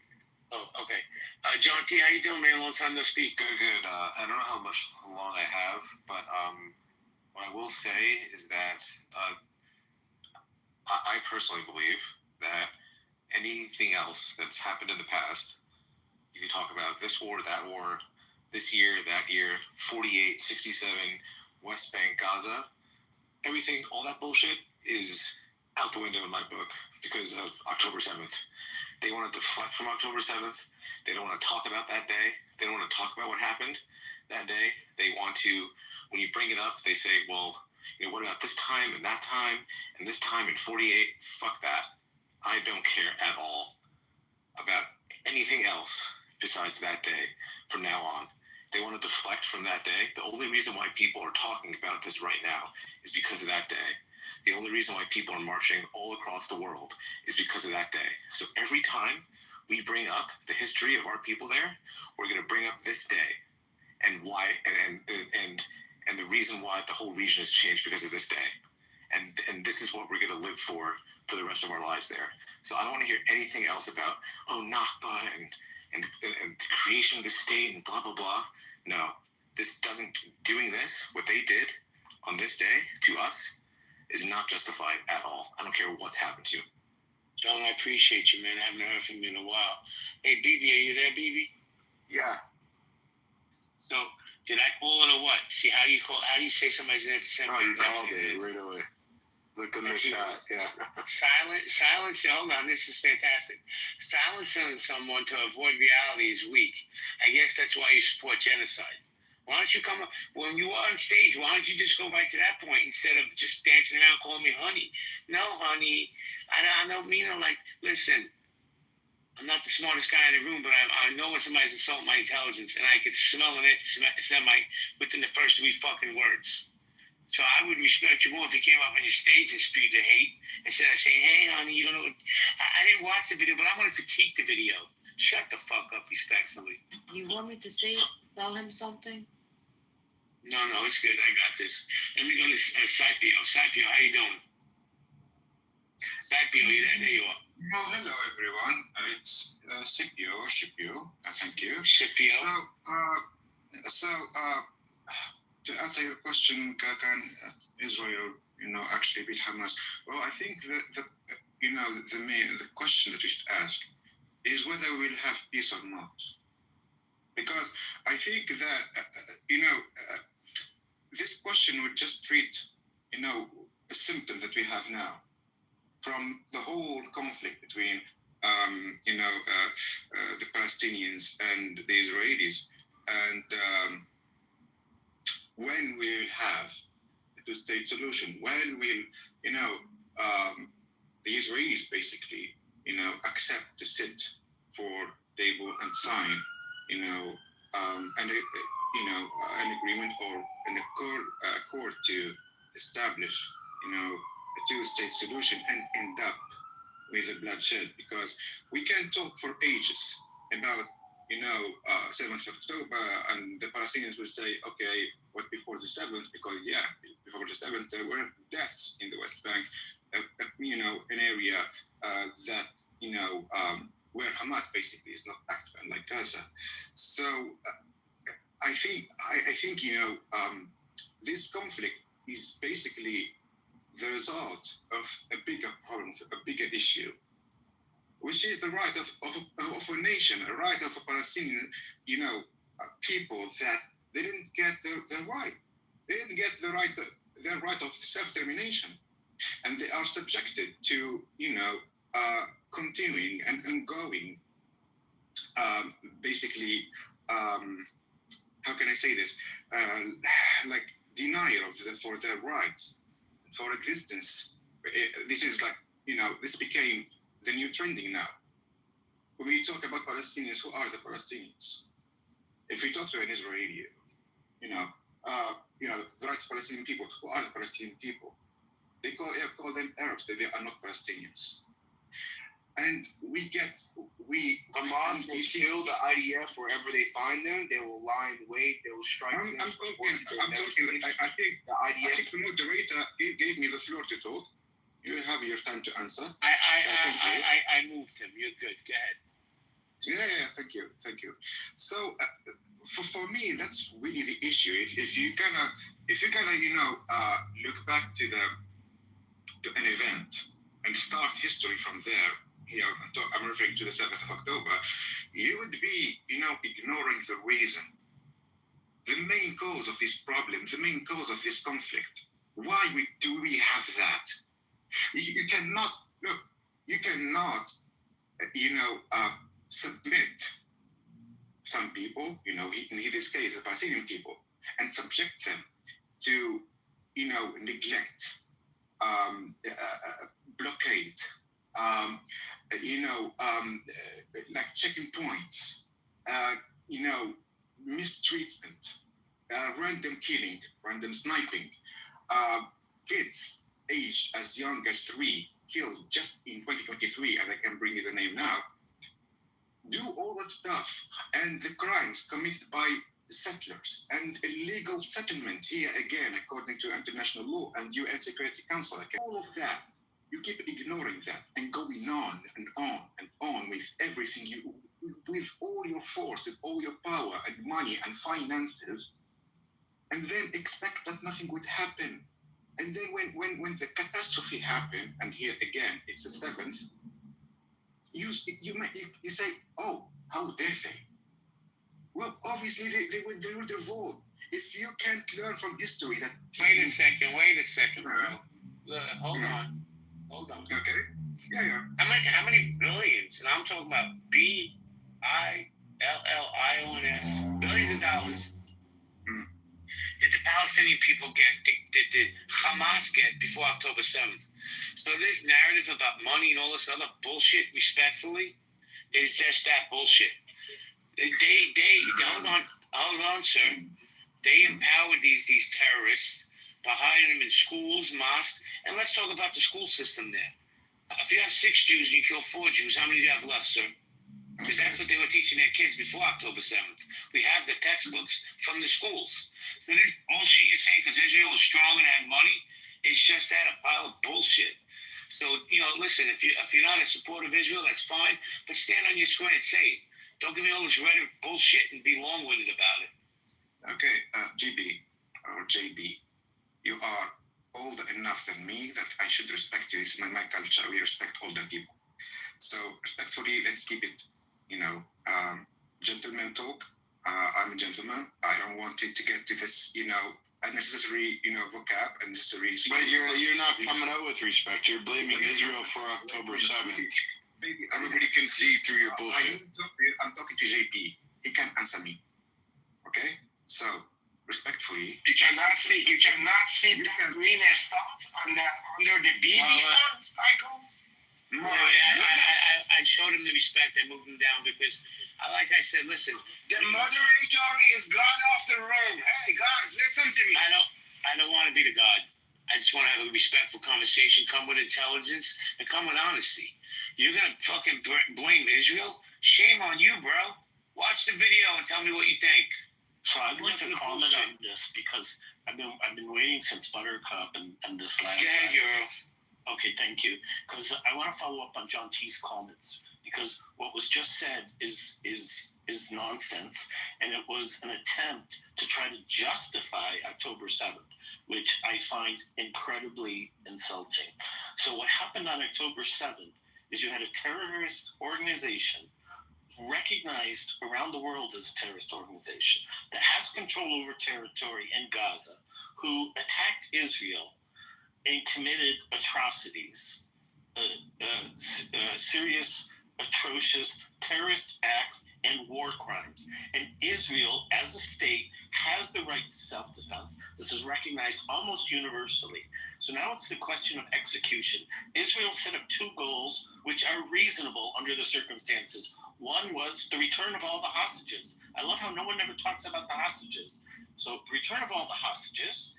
S2: Oh, okay. John T, how you doing, man? Long time no speak.
S13: Good. I don't know how long I have, but what I will say is that I personally believe that anything else that's happened in the past, you can talk about this war, that war, this year, that year, 48, 67, West Bank, Gaza, everything, all that bullshit is out the window in my book because of October 7th. They want to deflect from October 7th. They don't want to talk about that day. They don't want to talk about what happened that day. They want to, when you bring it up, they say, well, what about this time and that time and this time in 48? Fuck that. I don't care at all about anything else besides that day from now on. They want to deflect from that day. The only reason why people are talking about this right now is because of that day. The only reason why people are marching all across the world is because of that day. So every time we bring up the history of our people there, we're going to bring up this day and why and the reason why the whole region has changed because of this day. And this is what we're going to live for the rest of our lives there. So I don't want to hear anything else about, Nakba and the creation of the state and blah, blah, blah. No, doing this, what they did on this day to us, is not justified at all. I don't care what's happened to you.
S2: John, I appreciate you, man. I haven't heard from you in a while. Hey, BB, are you there, BB?
S6: Yeah.
S2: So, did I call it or what? See, how do you say somebody's name at the same time?
S6: Oh, you called it right away. Look in the shot, yeah.
S2: Silence, hold on, this is fantastic. Silencing someone to avoid reality is weak. I guess that's why you support genocide. Why don't you come up, when you are on stage, why don't you just go right to that point instead of just dancing around calling me honey? No, honey, I don't mean it like, listen, I'm not the smartest guy in the room, but I know when somebody's insulting my intelligence, and I could smell an anti-Semite within the first 3 fucking words. So I would respect you more if you came up on your stage and spewed the hate instead of saying, hey, honey, you don't know what... I didn't watch the video, but I want to critique the video. Shut the fuck up respectfully.
S14: You want me to tell him something?
S2: No, it's good. I got this. Let me go to Scipio. Scipio, how you doing? Scipio, you there? There you are.
S15: Well, hello, everyone. It's Scipio. Thank you.
S2: Scipio.
S15: So, to answer your question, can Israel, actually beat Hamas? Well, I think the question that we should ask is whether we'll have peace or not. Because I think that, this question would just treat, a symptom that we have now from the whole conflict between, the Palestinians and the Israelis. And when we'll have a two-state solution, when will, the Israelis basically, accept to sit for table and sign, an agreement or an accord to establish, a two-state solution and end up with a bloodshed, because we can talk for ages about 7th of October, and the Palestinians will say, okay, what before the 7th? Because before the 7th there were deaths in the West Bank, an area that where Hamas basically is not active, unlike Gaza. So I think this conflict is basically the result of a bigger problem, a bigger issue, which is the right of a nation, a right of a Palestinian, people that they didn't get their right. They didn't get their right of self-determination, and they are subjected to, continuing and ongoing, basically, how can I say this? Like denial for their rights, for existence. This is like, this became the new trending now. When we talk about Palestinians, who are the Palestinians? If we talk to an Israeli, the the rights of Palestinian people. Who are the Palestinian people? They call them Arabs. They are not Palestinians. And
S1: Hamas will kill the IDF wherever they find them. They will lie in wait. They will strike them.
S15: I'm talking. I think
S1: the IDF.
S15: I think the moderator gave me the floor to talk. You have your time to answer.
S2: I moved him. You're good. Go ahead.
S15: Yeah, thank you. So for me, that's really the issue. If you're gonna look back to an event and start history from there. Here, I'm referring to the 7th of October. You would be, ignoring the reason, the main cause of this problem, the main cause of this conflict. Why do we have that? You cannot submit some people, in this case, the Palestinian people, and subject them to, neglect, blockade, like checking points, mistreatment, random killing, random sniping, kids aged as young as 3 killed just in 2023, and I can bring you the name now. Do all that stuff, and the crimes committed by settlers and illegal settlement here again, according to international law and UN Security Council. All of that, you keep ignoring that and going on and on and on with everything with all your force, with all your power and money and finances, and then expect that nothing would happen. And then when the catastrophe happened, and here again it's the 7th, you say, oh, how dare they? Well, obviously they would revolt. If you can't learn from history that...
S2: Wait a second, bro. Hold on.
S15: Okay. Yeah.
S2: How many billions? And I'm talking about billions, billions of dollars. Did the Palestinian people get? Did Hamas get before October 7th? So this narrative about money and all this other bullshit, respectfully, is just that bullshit. They hold on, sir. They empowered these terrorists by hiding them in schools, mosques, and let's talk about the school system there. If you have 6 Jews and you kill 4 Jews, how many do you have left, sir? Because that's what they were teaching their kids before October 7th. We have the textbooks from the schools. So this bullshit you're saying because Israel was strong and had money, it's just that, a pile of bullshit. So, listen, if you're not a supporter of Israel, that's fine, but stand on your square and say it. Don't give me all this rhetoric bullshit and be long-winded about it.
S15: Okay, GB, or JB, you are older enough than me that I should respect you. This is my culture. We respect older people. So respectfully, let's keep it, gentleman talk. I'm a gentleman. I don't want it to get to this, unnecessary, vocab, unnecessary.
S6: But you're not coming out with respect. You're blaming Israel for October 7th. Everybody can see through your bullshit.
S15: I'm talking to JP. He can answer me. Okay? So, respectfully.
S1: You cannot see the green stuff under the BB icons.
S2: No, I showed him the respect. I moved him down because, like I said, listen.
S1: The moderator is God off the road. Hey, guys, listen to me.
S2: I don't want to be the God. I just want to have a respectful conversation, come with intelligence, and come with honesty. You're going to fucking blame Israel? Shame on you, bro. Watch the video and tell me what you think.
S7: So I'd like to comment on this because I've been waiting since Buttercup and this last.
S2: Yeah, girl.
S7: Okay, thank you. Because I want to follow up on John T's comments because what was just said is nonsense, and it was an attempt to try to justify October 7th, which I find incredibly insulting. So what happened on October 7th is you had a terrorist organization recognized around the world as a terrorist organization that has control over territory in Gaza, who attacked Israel and committed atrocities, serious, atrocious terrorist acts and war crimes. And Israel, as a state, has the right to self-defense. This is recognized almost universally. So now it's the question of execution. Israel set up 2 goals which are reasonable under the circumstances. One was the return of all the hostages. I love how no one ever talks about the hostages. So the return of all the hostages.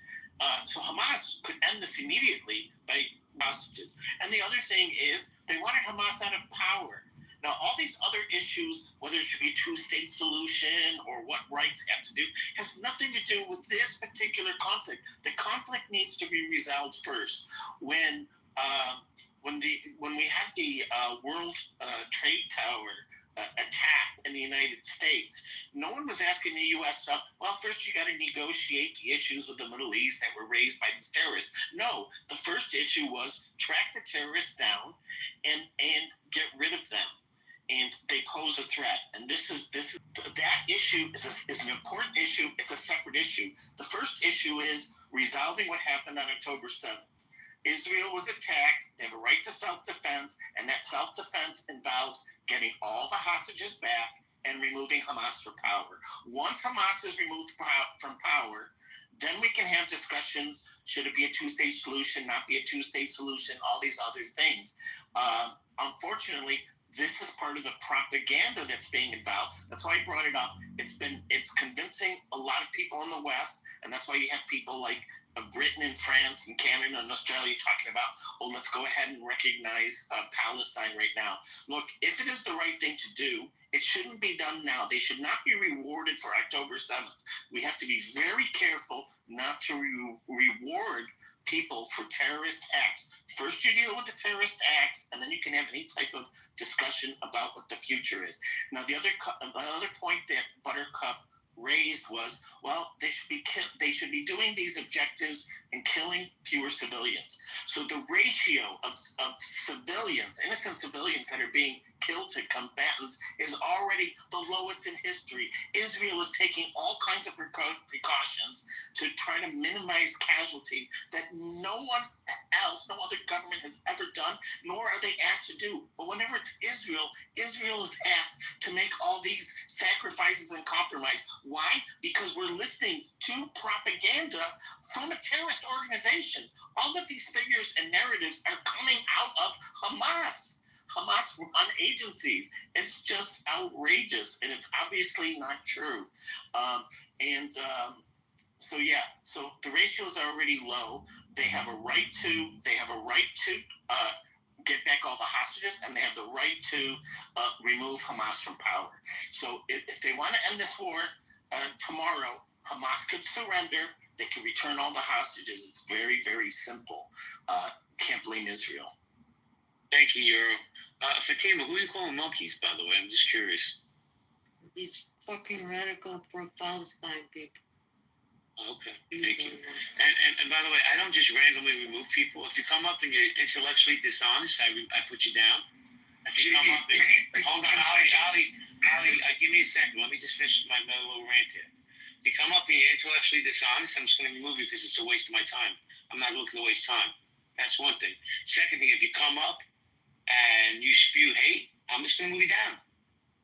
S7: So Hamas could end this immediately by hostages. And the other thing is they wanted Hamas out of power. Now, all these other issues, whether it should be a two-state solution or what rights have to do, has nothing to do with this particular conflict. The conflict needs to be resolved first. When we had the World Trade Tower attack in the United States, no one was asking the U.S. stuff. Well, first you got to negotiate the issues with the Middle East that were raised by these terrorists. No, the first issue was track the terrorists down and get rid of them. And they pose a threat. And this is that issue is an important issue. It's a separate issue. The first issue is resolving what happened on October 7th. Israel was attacked. They have a right to self-defense, and that self-defense involves getting all the hostages back and removing Hamas from power. Once Hamas is removed from power, then we can have discussions. Should it be a two-state solution, not be a two-state solution, all these other things. Unfortunately, this is part of the propaganda that's being involved. That's why I brought it up. It's convincing a lot of people in the West, and that's why you have people like Britain and France and Canada and Australia talking about, oh, let's go ahead and recognize Palestine right now. Look, if it is the right thing to do, it shouldn't be done now. They should not be rewarded for October 7th. We have to be very careful not to reward people for terrorist acts. First you deal with the terrorist acts, and then you can have any type of discussion about what the future is. Now, the other point that Buttercup raised was, well, they should be doing these objectives and killing fewer civilians. So the ratio of civilians, innocent civilians that are being killed to combatants is already the lowest in history. Israel is taking all kinds of precautions to try to minimize casualty that no one else, no other government has ever done, nor are they asked to do. But whenever it's Israel, Israel is asked to make all these sacrifices and compromise. Why? Because we're listening to propaganda from a terrorist organization. All of these figures and narratives are coming out of Hamas. Hamas-run agencies. It's just outrageous, and it's obviously not true. So the ratios are already low. They have a right to get back all the hostages, and they have the right to remove Hamas from power. So if they want to end this war tomorrow, Hamas could surrender. They could return all the hostages. It's very, very simple. Can't blame Israel.
S2: Thank you, Euro. Fatima, who are you calling monkeys, by the way? I'm just curious.
S14: These fucking radical pro-Palestine people.
S2: Okay, thank you. And by the way, I don't just randomly remove people. If you come up and you're intellectually dishonest, I put you down. If you come up and... Hold on, Ali, give me a second. Let me just finish my little rant here. If you come up and you're intellectually dishonest, I'm just going to remove you because it's a waste of my time. I'm not looking to waste time. That's one thing. Second thing, if you come up and you spew hate, I'm just going to move you down.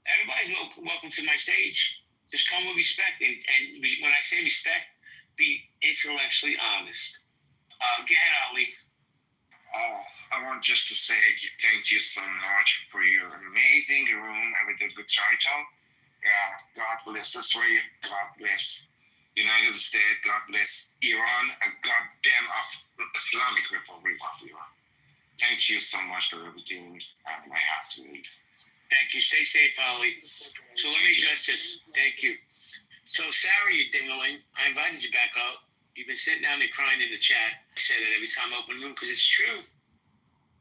S2: Everybody's welcome to my stage. Just come with respect. And when I say respect, be intellectually honest. Go ahead, Ali.
S1: I want just to say thank you so much for your amazing room with the good title. God bless Israel. God bless United States. God bless Iran. And God damn Islamic Republic of Iran. Thank you so much for everything. I have to leave.
S2: Thank you. Stay safe, Ali. So let me address this. Thank you. So, Sarah, you dingling, I invited you back up. You've been sitting down there crying in the chat. I say that every time I open the room because it's true.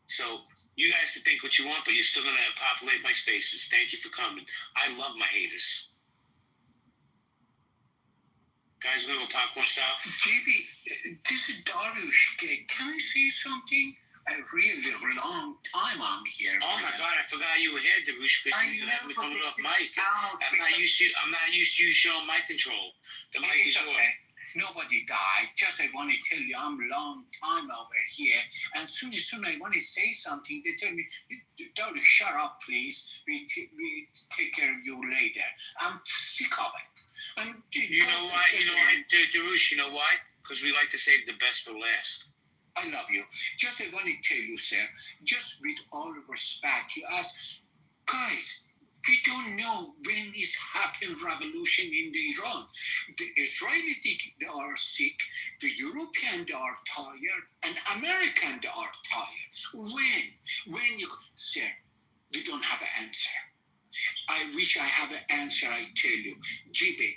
S2: So you guys can think what you want, but you're still going to populate my spaces. Thank you for coming. I love my haters. Guys, we're going to go popcorn style.
S16: JB, this is Darush. Can I say something? A really long time I'm here.
S2: Oh my God! I forgot you were here, Darush, because you had me coming off mic. I'm not used to you showing mic control. The mic is yours.
S16: Nobody died. Just I want to tell you, I'm a long time over here, and soon I want to say something. They tell me, Darush, shut up, please. We take care of you later. I'm sick of it.
S2: You know why? Darush, you know why? Because we like to save the best for last.
S16: I love you. Just I want to tell you, sir, just with all respect, you ask, guys, We don't know when is happen revolution in the Iran. The Israeli they are sick, the European they are tired, and American they are tired. When you sir, we don't have an answer. I wish I have an answer. I tell you, Jibe,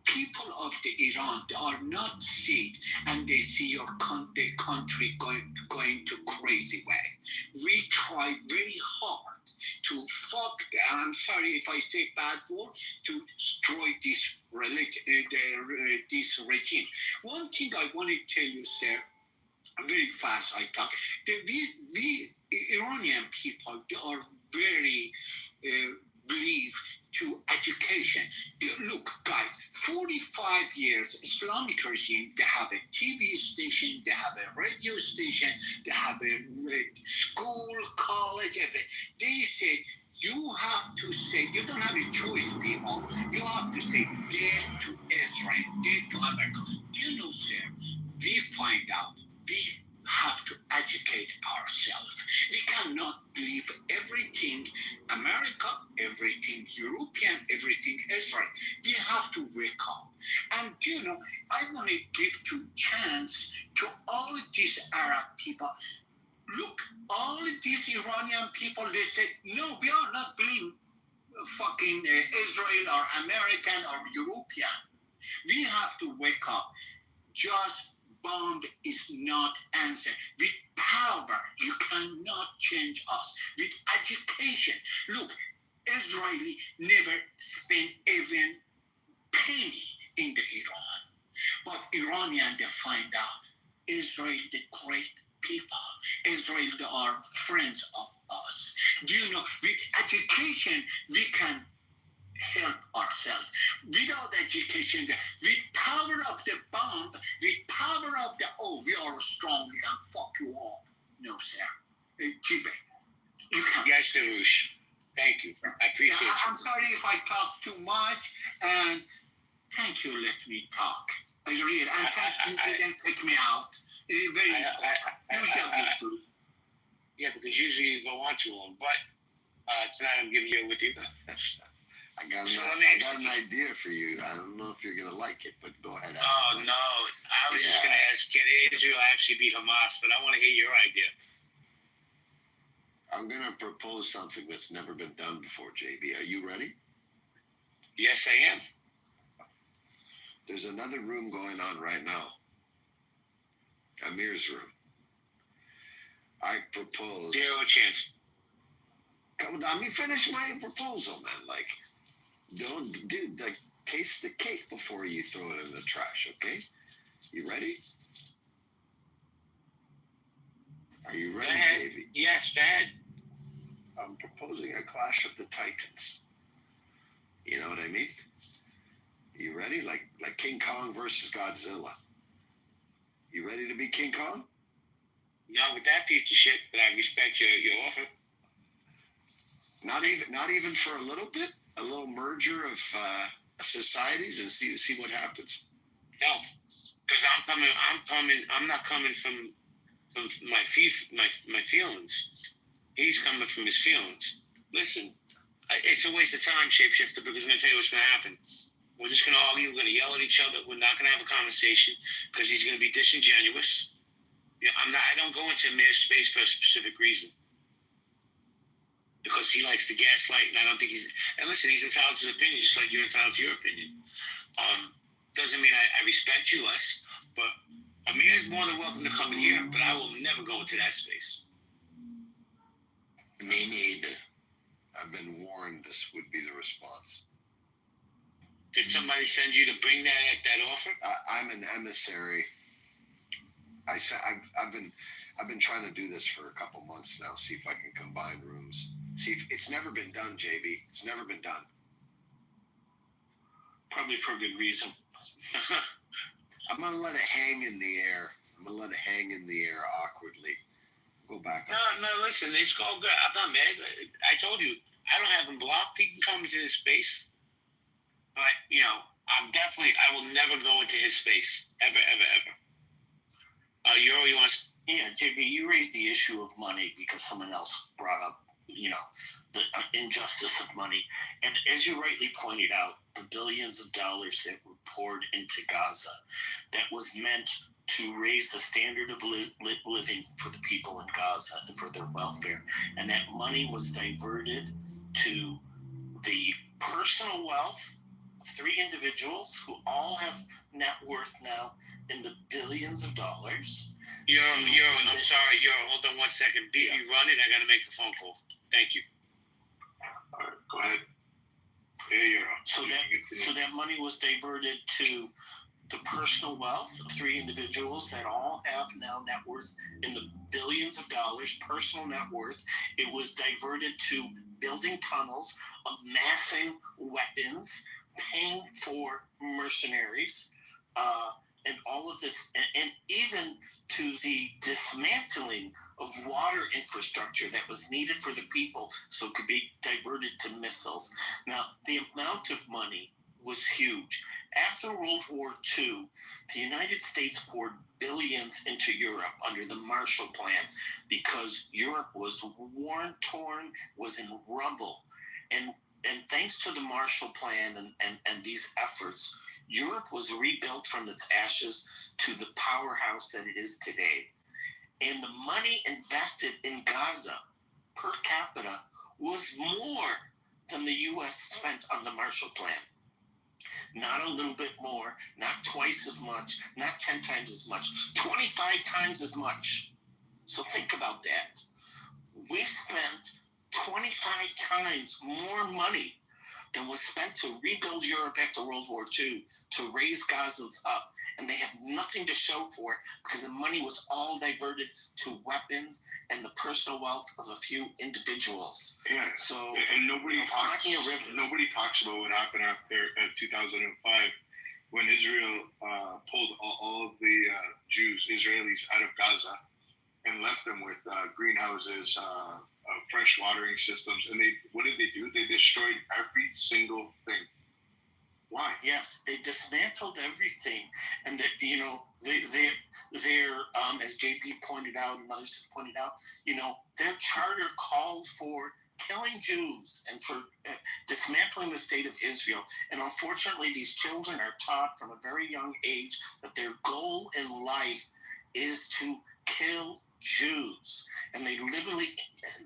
S16: people of the Iran they are not sick, and they see your the country going to crazy way. We try very hard to fuck. I'm sorry if I say bad word, to destroy this this regime. One thing I want to tell you, sir, very fast. I talk. We Iranian people they are very believe to education. Look, guys, 45 years Islamic regime, they have a TV station, they have a radio station, they have a school, college, everything. They say, you have to say, you don't have a choice, people. You have to say dead to Israel, dead to America. Do you know, sir, we find out, we have to educate ourselves. We cannot believe everything America, everything European, everything Israel. We have to wake up. And you know, I want to give to chance to all these Arab people. Look, all these Iranian people, they say, no, we are not believing fucking Israel or American or European. We have to wake up. Just bomb is not answer. With power, you cannot change us. With education, look, Israeli never spent even penny in the Iran, but Iranian they find out Israel the great people. Israel they are friends of us. Do you know? With education, we can help ourselves. Without education, with power of the bomb, with power of the we are strong, we can fuck you up. No, sir. Jibe, you can.
S2: Yes, Darush. Thank you. I appreciate it.
S16: I'm sorry if I talk too much, and thank you. Let me talk. I really, and thank you didn't take me out. Very important.
S2: Yeah, because usually you go on too long, but tonight I'm giving you with you.
S17: I got an idea for you. I don't know if you're going to like it, but go ahead.
S2: Oh, no. I was just going to ask, can Israel actually beat Hamas? But I want to hear your idea.
S17: I'm going to propose something that's never been done before, JB. Are you ready?
S2: Yes, I am.
S17: There's another room going on right now. Amir's room. I propose...
S2: 0 chance.
S17: Let me finish my proposal, man. Like... Don't, dude, like, taste the cake before you throw it in the trash, okay? You ready? Are you ready, Davey?
S2: Yes, go ahead.
S17: I'm proposing a clash of the titans. You know what I mean? You ready? Like King Kong versus Godzilla. You ready to be King Kong?
S2: Not with that piece of shit, but I respect your offer.
S17: Not even for a little bit? A little merger of societies and see what happens.
S2: No, because I'm not coming from my feelings. He's coming from his feelings. Listen, it's a waste of time, shapeshifter, because I'm gonna tell you what's gonna happen. We're just gonna argue. We're gonna yell at each other. We're not gonna have a conversation because he's gonna be disingenuous. Yeah, I don't go into Amir's space for a specific reason. Because he likes to gaslight, and I don't think and listen, he's entitled to his opinion, just like you're entitled to your opinion. Doesn't mean I respect you less, but Amir is more than welcome to come in here, but I will never go into that space.
S17: Me neither. I've been warned this would be the response.
S2: Did somebody send you to bring that offer?
S17: I'm an emissary. I've been trying to do this for a couple months now, see if I can combine rooms. See, it's never been done, JB. It's never been done.
S7: Probably for a good reason.
S17: I'm going to let it hang in the air. Awkwardly. Go back.
S2: No, listen, it's all good. I'm not mad. I told you, I don't have him blocked. He can come into this space. But, I will never go into his space. Ever, ever, ever. Euro, you want to...
S7: Yeah, JB, you raised the issue of money because someone else brought up the injustice of money. And as you rightly pointed out, the billions of dollars that were poured into Gaza, that was meant to raise the standard of living for the people in Gaza and for their welfare. And that money was diverted to the personal wealth of 3 individuals who all have net worth now in the billions of dollars.
S2: I'm sorry, hold on one second. BB, run it. I got to make a phone call. Thank you.
S6: All right, go ahead.
S7: So that money was diverted to the personal wealth of 3 individuals that all have now net worth in the billions of dollars, personal net worth. It was diverted to building tunnels, amassing weapons, paying for mercenaries, and all of this, and even to the dismantling of water infrastructure that was needed for the people so it could be diverted to missiles. Now, the amount of money was huge. After World War II, the United States poured billions into Europe under the Marshall Plan because Europe was war-torn, was in rubble. And thanks to the Marshall Plan and these efforts, Europe was rebuilt from its ashes to the powerhouse that it is today. And the money invested in Gaza per capita was more than the U.S. spent on the Marshall Plan. Not a little bit more, not twice as much, not 10 times as much, 25 times as much. So think about that. We spent 25 times more money than was spent to rebuild Europe after World War II, to raise Gazans up. And they have nothing to show for it because the money was all diverted to weapons and the personal wealth of a few individuals.
S6: Yeah.
S7: So,
S6: and nobody talks about what happened after 2005 when Israel pulled all of the Israelis out of Gaza and left them with greenhouses, fresh watering systems, and what did they do? They destroyed every single thing. Why?
S7: Yes, they dismantled everything, and that they're as JP pointed out and others have pointed out, their charter called for killing Jews and for dismantling the state of Israel. And unfortunately, these children are taught from a very young age that their goal in life is to kill Jews. And they literally,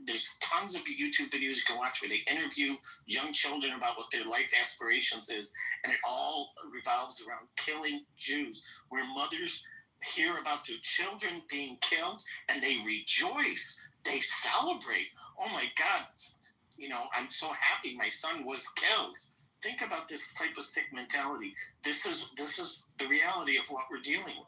S7: there's tons of YouTube videos you can watch where they interview young children about what their life aspirations is, and it all revolves around killing Jews, where mothers hear about their children being killed and they rejoice, they celebrate. Oh my God, I'm so happy my son was killed. Think about this type of sick mentality. This is the reality of what we're dealing with.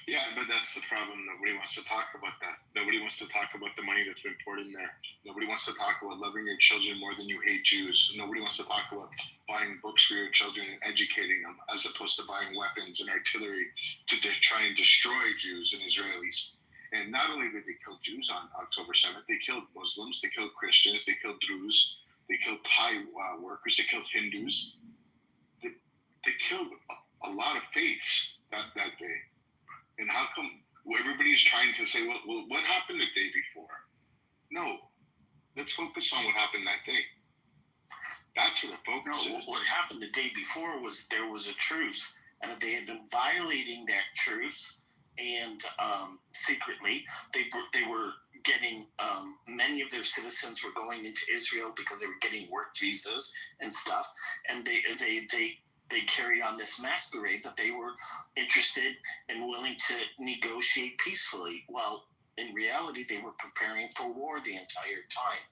S6: Yeah, but that's the problem. Nobody wants to talk about that. Nobody wants to talk about the money that's been poured in there. Nobody wants to talk about loving your children more than you hate Jews. Nobody wants to talk about buying books for your children and educating them, as opposed to buying weapons and artillery to try and destroy Jews and Israelis. And not only did they kill Jews on October 7th, they killed Muslims, they killed Christians, they killed Druze, they killed Thai workers, they killed Hindus. They killed a lot of faiths that day. And how come everybody's trying to say, well, what happened the day before? No, let's focus on what happened that day. That's where the focus is.
S7: What happened the day before was there was a truce, and they had been violating that truce, and secretly they were getting many of their citizens were going into Israel because they were getting work visas and stuff, and they carried on this masquerade that they were interested and willing to negotiate peacefully. Well, in reality, they were preparing for war the entire time.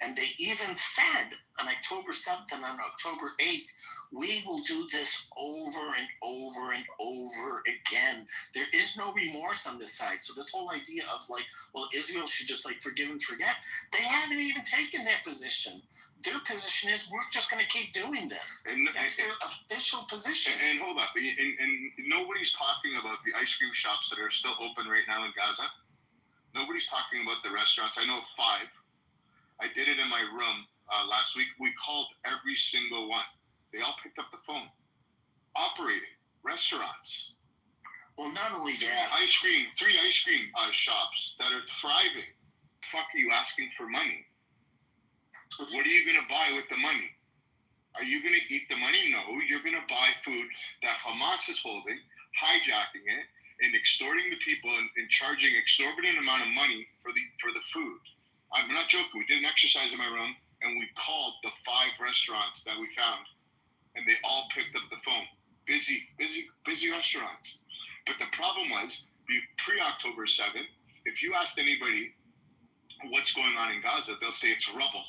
S7: And they even said on October 7th and on October 8th, we will do this over and over and over again. There is no remorse on this side. So this whole idea of Israel should just forgive and forget, they haven't even taken that position. Their position is we're just going to keep doing this. That's their official position.
S6: And hold up, and nobody's talking about the ice cream shops that are still open right now in Gaza. Nobody's talking about the restaurants. I know 5. I did it in my room last week. We called every single one. They all picked up the phone. Operating restaurants.
S7: Well, not only that.
S6: 3 ice cream shops that are thriving.
S1: fuck are you asking for money? What are you going to buy with the money? Are you going to eat the money? No, you're going to buy food that Hamas is holding, hijacking it, and extorting the people and charging exorbitant amount of money for the food. I'm not joking. We did an exercise in my room, and we called the 5 restaurants that we found, and they all picked up the phone. Busy restaurants. But the problem was, pre-October 7th, if you asked anybody what's going on in Gaza, they'll say it's rubble.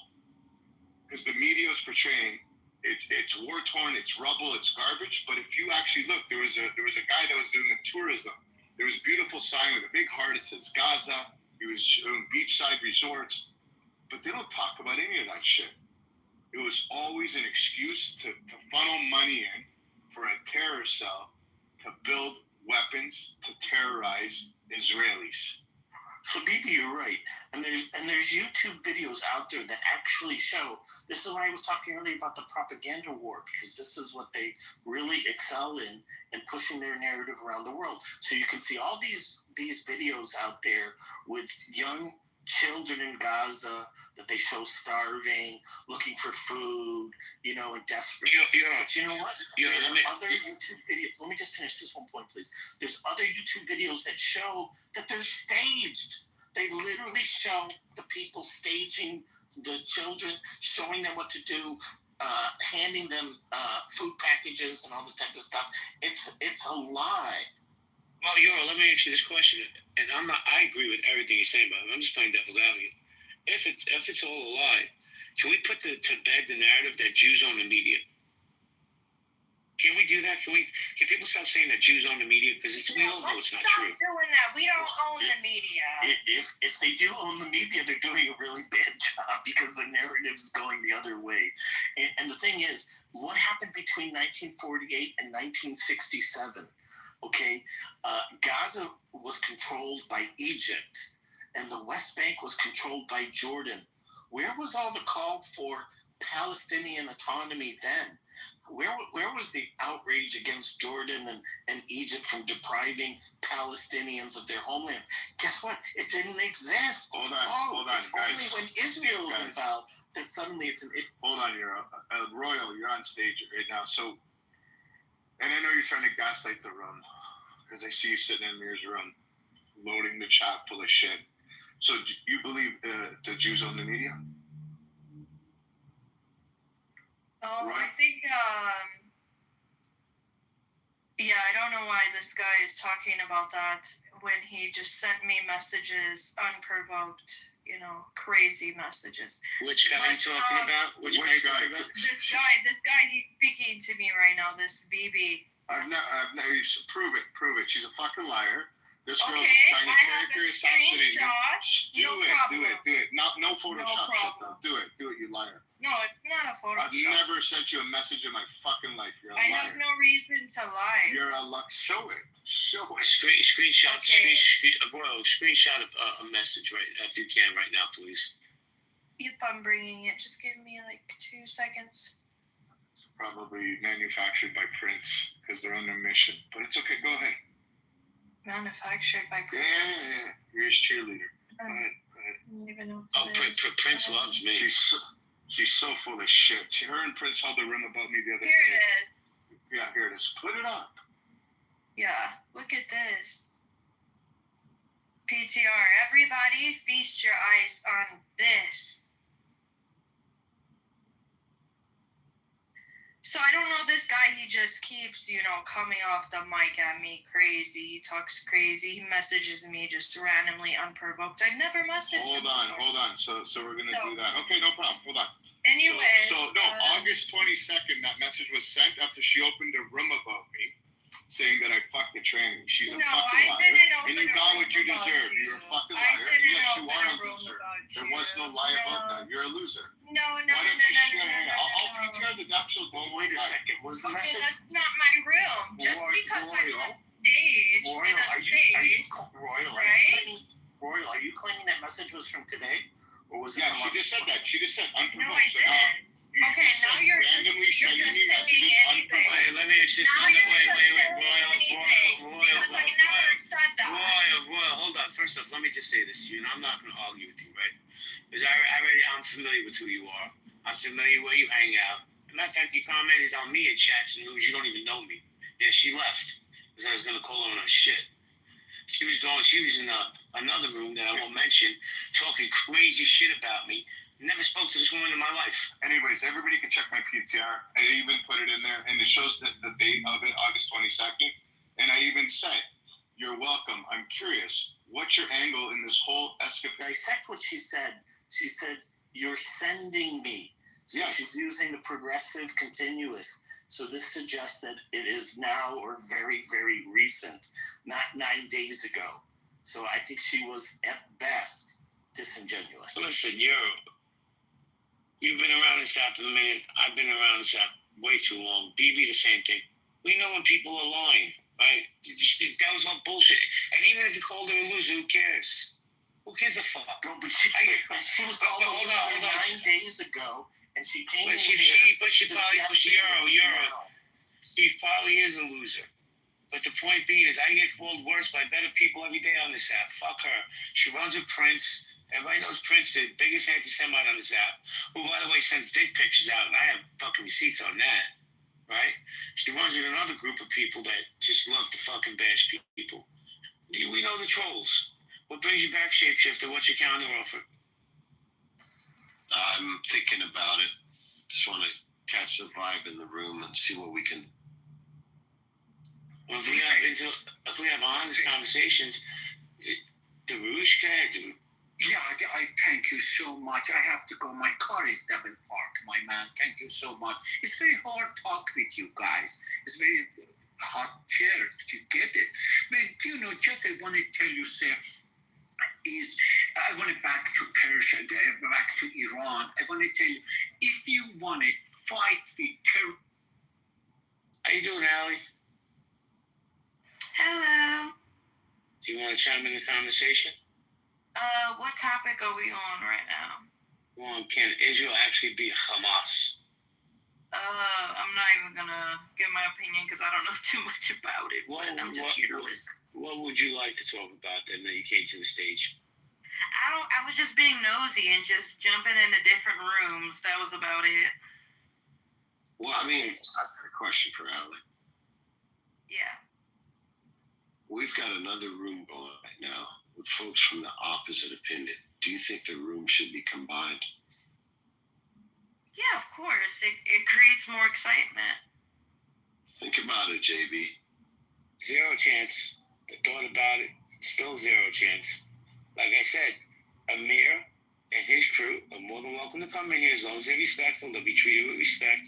S1: Because the media is portraying it's war-torn, it's rubble, it's garbage. But if you actually look, there was a guy that was doing the tourism. There was a beautiful sign with a big heart. It says Gaza. He was showing beachside resorts. But they don't talk about any of that shit. It was always an excuse to funnel money in for a terror cell to build weapons to terrorize Israelis.
S7: So, Bibi, you're right. And there's YouTube videos out there that actually show. This is why I was talking earlier about the propaganda war, because this is what they really excel in pushing their narrative around the world. So you can see all these videos out there with young children in Gaza that they show starving, looking for food, and desperate. But you know what? There are other YouTube videos. Let me just finish this one point, please. There's other YouTube videos that show that they're staged. They literally show the people staging the children, showing them what to do, handing them food packages and all this type of stuff. It's a lie.
S2: Well, Yoro, let me ask you this question, and I agree with everything you're saying, but I'm just playing devil's advocate. If it's all a lie, can we put to bed the narrative that Jews own the media? Can we do that? Can people stop saying that Jews own the media? Because we all know it's not true.
S9: Stop doing that. We don't own the media.
S7: If they do own the media, they're doing a really bad job because the narrative is going the other way. And the thing is, what happened between 1948 and 1967? Okay, Gaza was controlled by Egypt, and the West Bank was controlled by Jordan. Where was all the call for Palestinian autonomy then? Where was the outrage against Jordan and Egypt from depriving Palestinians of their homeland? Guess what? It didn't exist.
S1: Hold on,
S7: it's
S1: guys.
S7: only when Israel is involved that suddenly it's
S1: Hold on, Royal, you're on stage right now. So, and I know you're trying to gaslight the room, because I see you sitting in Mir's room, loading the chat full of shit. So, do you believe the Jews own the media?
S9: Oh,
S1: Right.
S9: I think, I don't know why this guy is talking about that when he just sent me messages unprovoked, crazy messages.
S2: Which guy are you talking about? Which guy?
S9: This guy, he's speaking to me right now, this BB.
S1: I've never. Prove it. She's a fucking liar. This girl's
S9: Okay,
S1: trying to
S9: I have
S1: character
S9: a
S1: assassinate you.
S9: screenshot. No problem.
S1: Do it. No Photoshop shit
S9: problem.
S1: though. Do it, you liar.
S9: No, it's not a Photoshop.
S1: I've never sent you a message in my fucking life. You're a
S9: I
S1: liar.
S9: have no reason to lie.
S1: You're a liar. Show it.
S2: Screenshot.
S9: Okay.
S2: Screenshot a message right if you can right now, please.
S9: Yep, I'm bringing it. Just give me like 2 seconds.
S1: It's probably manufactured by Prince because they're on their mission. But it's okay. Go ahead.
S9: Manufactured by
S1: Yeah.
S9: Prince.
S1: You're his cheerleader. Go ahead.
S9: I don't even know.
S2: Oh, Prince loves me.
S1: She's so full of shit. Her and Prince held the room about me the other
S9: Here
S1: day.
S9: it is.
S1: Yeah, here it is. Put it up.
S9: Yeah, look at this. PTR. Everybody, feast your eyes on this. So I don't know this guy. He just keeps, coming off the mic at me crazy. He talks crazy. He messages me just randomly, unprovoked. I've never messaged him before.
S1: Hold on. So we're gonna do that. Okay, no problem. Hold on.
S9: Anyway.
S1: August 22nd, that message was sent after she opened a room about me, saying that I fucked the tranny. She's a fucking liar. And you got what you deserve. You're a fucking liar. Yes, you are a loser. There was no lie about that. You're a loser.
S9: No.
S1: I'll PTR the actual.
S7: Well, wait a second. Was the message?
S9: That's not my room. Just because I'm on stage in a stage.
S7: Royal,
S9: right?
S7: Royal, are you claiming that message was from today? Or was it
S1: Yeah,
S7: from
S1: she just said that. She just said unprovoked.
S9: No, I didn't. Okay, now you're
S1: randomly
S9: just
S1: sending me
S9: saying
S1: messages
S9: anything.
S2: Wait, let me ask this. Wait, Royal,
S9: Because I never said that.
S2: Royal, hold on. First off, let me just say this to you, and I'm not going to argue with you, right? Because I'm familiar with who you are. I'm familiar where you hang out. As a matter of fact, you commented on me in chats and news. You don't even know me. Yeah, she left because I was going to call her on her shit. She was in another room that I won't mention, talking crazy shit about me. Never spoke to this woman in my life.
S6: Anyways, everybody can check my PTR. I even put it in there, and it shows the date of it, August 22nd. And I even said, "You're welcome. I'm curious. What's your angle in this whole escapade?"
S7: Dissect what she said. She said, "You're sending me." So
S6: Yeah.
S7: she's using the progressive continuous. So this suggests that it is now or very, very recent, not 9 days ago. So I think she was at best disingenuous.
S2: Listen, you've been around this app a minute. I've been around this app way too long. BB, the same thing. We know when people are lying, right? That was all bullshit. And even if you called her a loser, who cares? Who gives a fuck?
S7: No, but she was called a loser 9 days ago, and she came in here.
S2: She probably is a loser. But the point being is, I get called worse by better people every day on this app. Fuck her. She runs with Prince. Everybody knows Prince, the biggest anti-Semite on this app, who, by the way, sends dick pictures out, and I have fucking receipts on that, right? She runs with another group of people that just love to fucking bash people. We know the trolls. What brings you back, Shapeshifter? What's your counter offer?
S17: I'm thinking about it. Just want to catch the vibe in the room and see what we can.
S2: Well, if we have honest conversations, Darushka,
S16: Yeah, I thank you so much. I have to go. My car is double parked, my man. Thank you so much. It's very hard talk with you guys. It's very hard chair to get it. But, just I want to tell you, sir, I want to back to Persia, back to Iran. I want to tell you, if you want to fight with terror.
S2: How you doing, Allie?
S5: Hello.
S2: Do you want to chime in the conversation?
S5: What topic are we on right now?
S2: Well, can Israel actually be Hamas?
S5: I'm not even gonna give my opinion because I don't know too much about it. But I'm just here to listen.
S2: What would you like to talk about then that you came to the stage?
S5: I was just being nosy and just jumping into different rooms. That was about it.
S17: Well, I mean, I've got a question for Allie.
S5: Yeah.
S17: We've got another room going right now with folks from the opposite opinion. Do you think the room should be combined?
S5: Yeah, of course. It creates more excitement.
S17: Think about it, JB.
S2: Zero chance. The thought about it, still zero chance. Like I said, Amir and his crew are more than welcome to come in here as long as they're respectful. They'll be treated with respect.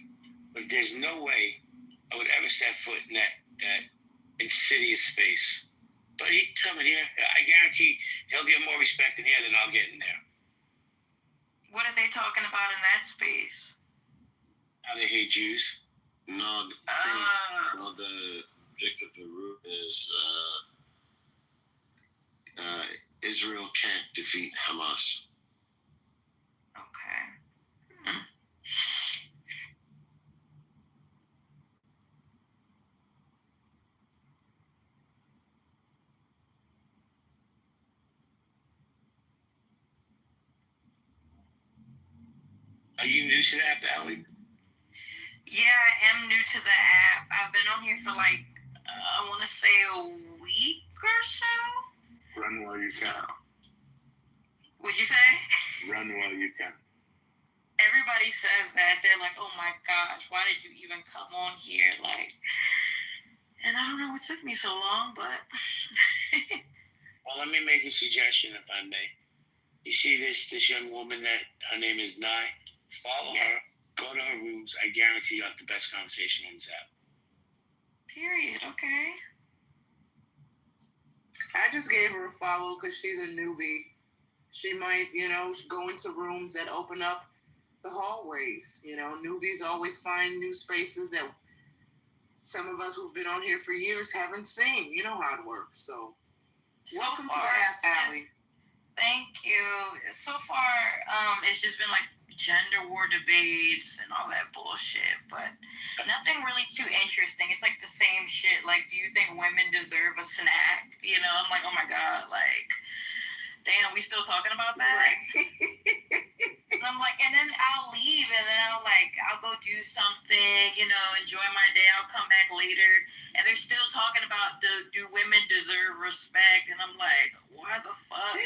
S2: But there's no way I would ever step foot in that insidious space. But he can come in here. I guarantee he'll get more respect in here than I'll get in there.
S5: What are they talking about in that space?
S2: How they hate Jews.
S17: No, the object of the room is Israel can't defeat Hamas.
S5: Okay.
S2: Are you new to that, Allie?
S5: Yeah, I am new to the app. I've been on here for I want to say a week or so.
S6: Run while you can.
S5: What'd you say?
S6: Run while you can.
S5: Everybody says that. They're like, oh my gosh, why did you even come on here? And I don't know what took me so long, but.
S2: Well, let me make a suggestion, if I may. You see this young woman that her name is Nye? Follow her. Go to her rooms. I guarantee you have the best conversation on this app.
S5: Period. Okay.
S18: I just gave her a follow because she's a newbie. She might, go into rooms that open up the hallways. Newbies always find new spaces that some of us who've been on here for years haven't seen. You know how it works. So welcome to the app, Allie.
S5: Thank you. So far, it's just been gender war debates and all that bullshit, but nothing really too interesting. It's the same shit. Do you think women deserve a snack? I'm like, oh my God, damn, we still talking about that? And I'm like, and then I'll leave, and then I'll go do something, enjoy my day. I'll come back later, and they're still talking about do women deserve respect? And I'm like, why the fuck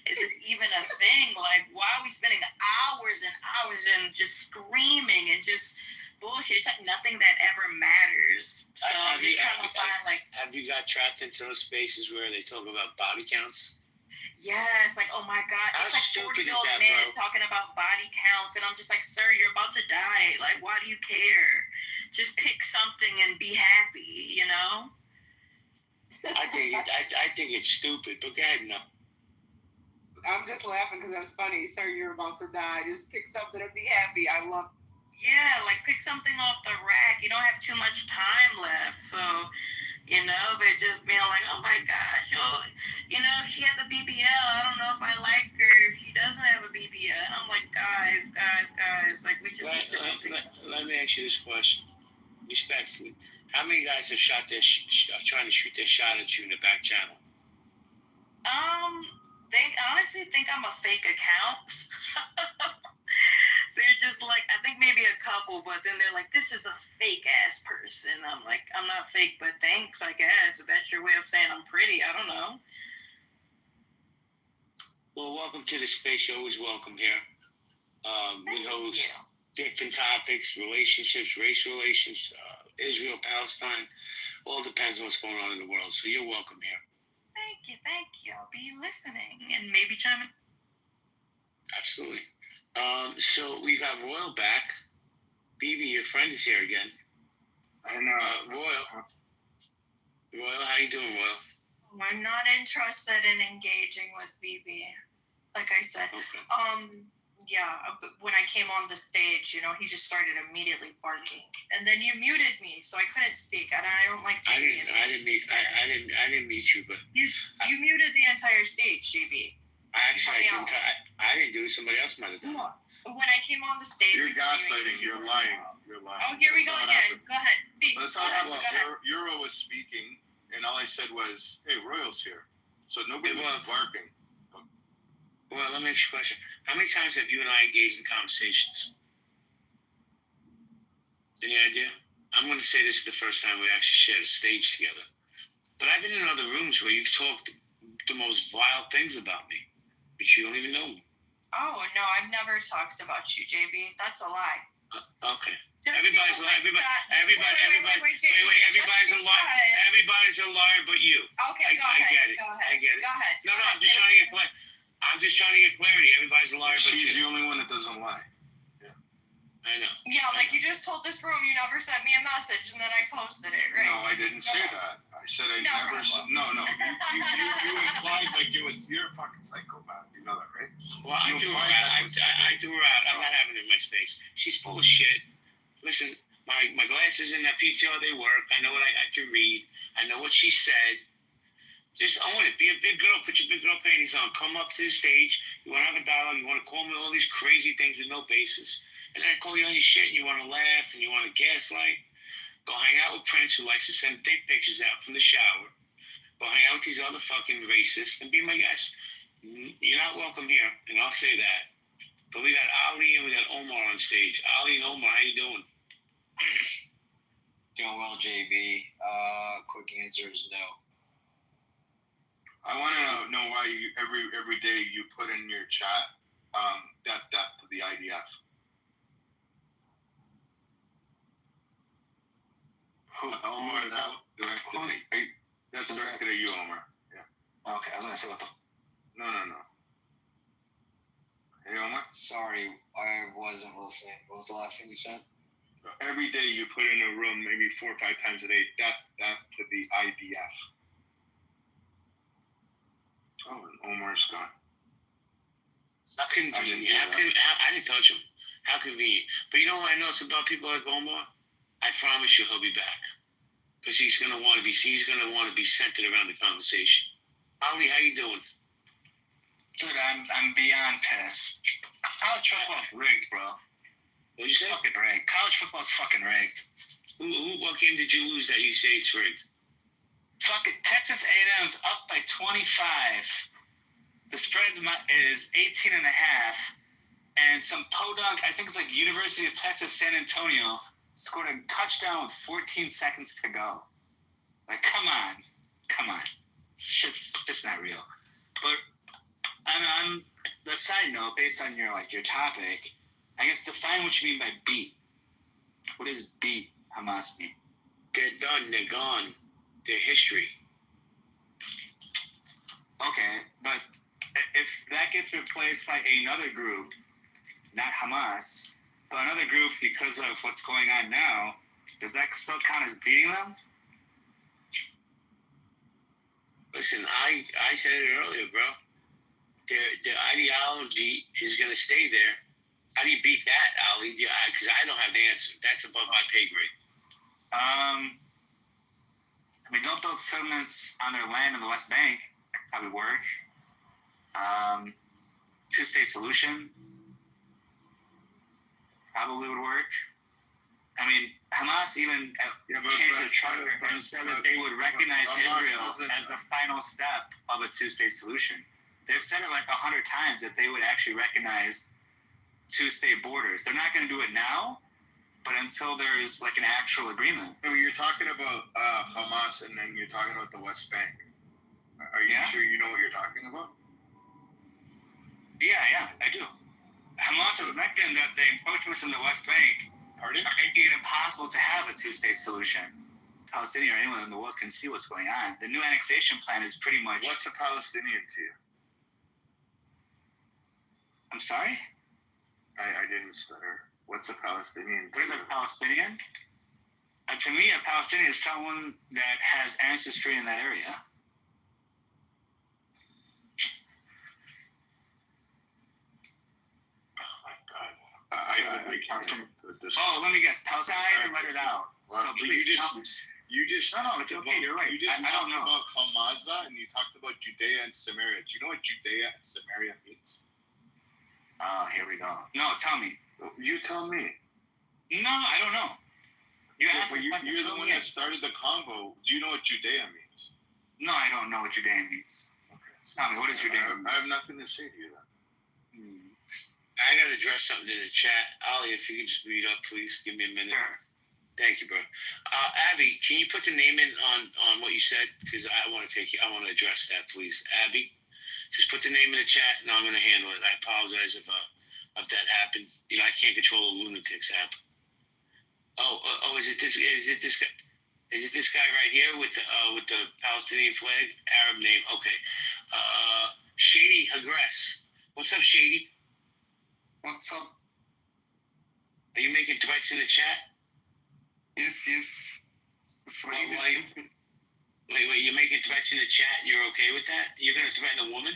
S5: is this even a thing? Like, why are we spending hours and hours and just screaming and just bullshit? It's like nothing that ever matters. So I'm just trying to find
S2: Have you got trapped into those spaces where they talk about body counts?
S5: Yes, like, oh my God.
S2: How
S5: it's like
S2: stupid is
S5: 40-year-old
S2: that,
S5: men
S2: bro?
S5: talking about body counts, and I'm just like, sir, you're about to die. Like, why do you care? Just pick something and be happy,
S2: I think it's stupid, but go ahead, no.
S18: I'm just laughing because that's funny. Sir, you're about to die. Just pick something and be happy. I love.
S5: Yeah, like pick something off the rack. You don't have too much time left, so they're just being like, oh my gosh, if she has a BBL, I don't know if I like her. If she doesn't have a BBL, and I'm like, guys, like we just need to.
S2: Let me ask you this question, respectfully: how many guys have shot their trying to shoot their shot at you in the back channel?
S5: They honestly think I'm a fake account. They're just like, I think maybe a couple, but then they're like, this is a fake ass person. I'm like, I'm not fake, but thanks, I guess. If that's your way of saying I'm pretty, I don't know.
S2: Well, welcome to the space. You're always welcome here. We host different topics, relationships, race relations, Israel, Palestine. All depends on what's going on in the world. So you're welcome here.
S5: Thank you. I'll be listening and maybe chime in.
S2: Absolutely. So we got Royal back. BB, your friend is here again.
S1: I know.
S2: Royal, how you doing, Royal?
S9: I'm not interested in engaging with BB. Like I said,
S2: Okay.
S9: when I came on the stage, he just started immediately barking, and then you muted me, so I couldn't speak. And I don't like taking it.
S2: I didn't meet you, but
S9: you muted the entire stage, GB.
S2: I didn't do it. Somebody else might have done it.
S9: When I came on the stage,
S6: You're gaslighting. You're lying.
S9: Oh, here we go again. Go ahead. Speak.
S6: That's how Euro was speaking, and all I said was, "Hey, Royal's here," so nobody was barking.
S2: Well, let me ask you a question. How many times have you and I engaged in conversations? Any idea? I'm going to say this is the first time we actually shared a stage together. But I've been in other rooms where you've talked the most vile things about me, but you don't even know me.
S9: Oh, no, I've never talked about you, JB. That's a lie.
S2: Okay. Everybody's a liar. Everybody's a liar. Everybody's a liar but you.
S9: Okay, go ahead.
S2: I get it.
S9: Go ahead.
S2: I get it.
S9: Go ahead.
S2: No, I'm just trying to get clarity. Everybody's a liar but
S6: She's
S2: you.
S6: the only one that doesn't lie.
S2: I know.
S9: Yeah, like you just told this room you never sent me a message, and then I posted it, right?
S6: No, I didn't say that. I said I never. No. You implied like it was. You're a fucking psychopath. You know that, right?
S2: Well, I threw her out. I threw her out. I'm not having her in my space. She's full of shit. Listen, my glasses in that PCR, they work. I know what I can read. I know what she said. Just own it. Be a big girl. Put your big girl panties on. Come up to the stage. You want to have a dialogue. You want to call me all these crazy things with no basis. And then I call you on your shit and you want to laugh and you want to gaslight. Go hang out with Prince, who likes to send dick pictures out from the shower. Go hang out with these other fucking racists and be my guest. You're not welcome here, and I'll say that. But we got Ali and we got Omar on stage. Ali and Omar, how you doing?
S19: Doing well, JB. Quick answer is no.
S6: I want to know why you every day you put in your chat death to the IDF. Omar, that's directed at me. That's directed at you, Omar. Yeah.
S19: Okay, I was gonna say what the.
S6: No. Hey, Omar.
S19: Sorry, I wasn't listening. What was the last thing you said?
S6: Every day you put in a room, maybe 4 or 5 times a day, death to the IDF. Oh, and Omar's gone.
S2: How convenient. I didn't touch him. How convenient. But you know what I notice about people like Omar? I promise you he'll be back. Because he's gonna want to be centered around the conversation. Ali, how you doing?
S19: Dude, I'm beyond pissed. College football's rigged, bro.
S2: What'd you say?
S19: Fucking rigged. College football's fucking rigged.
S2: What game did you lose that you say it's rigged?
S19: Fucking Texas A&M's up by 25. The spread is 18 and a half. And some podunk, I think it's like University of Texas, San Antonio, scored a touchdown with 14 seconds to go. Like, come on. It's just not real. But on the side note, based on your topic, I guess define what you mean by beat. What does beat Hamas mean?
S2: They're done. They're gone. They're history.
S19: Okay, but if that gets replaced by another group, not Hamas, but another group because of what's going on now, does that still count as beating them?
S2: Listen, I said it earlier, bro. Their ideology is going to stay there. How do you beat that, Ali? Because I don't have the answer. That's above my pay grade.
S19: Don't build settlements on their land in the West Bank. That would probably work. Two-state solution probably would work. I mean, Hamas even changed their charter and said that they would recognize Israel as the final step of a two-state solution. They've said it like 100 times that they would actually recognize two-state borders. They're not going to do it now, but until there's like an actual agreement.
S8: So you're talking about Hamas, and then you're talking about the West Bank. Are you sure you know what you're talking about?
S19: Yeah, I do. Hamas has reckoned that the encroachments in the West Bank are making it impossible to have a two-state solution. Palestinian or anyone in the world can see what's going on. The new annexation plan is pretty much...
S8: What's a Palestinian to you?
S19: I'm sorry?
S8: I didn't stutter. What's a Palestinian?
S19: What is a Palestinian? To me, a Palestinian is someone that has ancestry in that area. Let me guess. Palestine, let it out.
S8: Well,
S19: So
S8: you just
S19: no, it's okay. You're right.
S8: You just
S19: I don't
S8: talked
S19: know.
S8: about Hamaza, and you talked about Judea and Samaria. Do you know what Judea and Samaria means?
S19: Here we go. No, tell me.
S8: You tell me.
S19: No, I don't know.
S8: You're the one that started the convo. Do you know what Judea means?
S19: No, I don't know what Judea means. Okay. Tell me, what is Judea mean?
S8: I have nothing to say to you then.
S2: I got to address something in the chat. Ali, if you could just read up, please. Give me a minute.
S19: Sure.
S2: Thank you, bro. Abby, can you put the name in on what you said? Because I want to address that, please. Abby, just put the name in the chat, and I'm going to handle it. I apologize if that happened. I can't control the lunatics app. Is it this guy? Is it this guy right here with the Palestinian flag, Arab name? Okay. Shady Hagress. What's up, Shady?
S19: What's up?
S2: Are you making threats in the chat?
S19: Yes.
S2: Wait, you're making threats in the chat? You're okay with that? You're going to threaten a woman?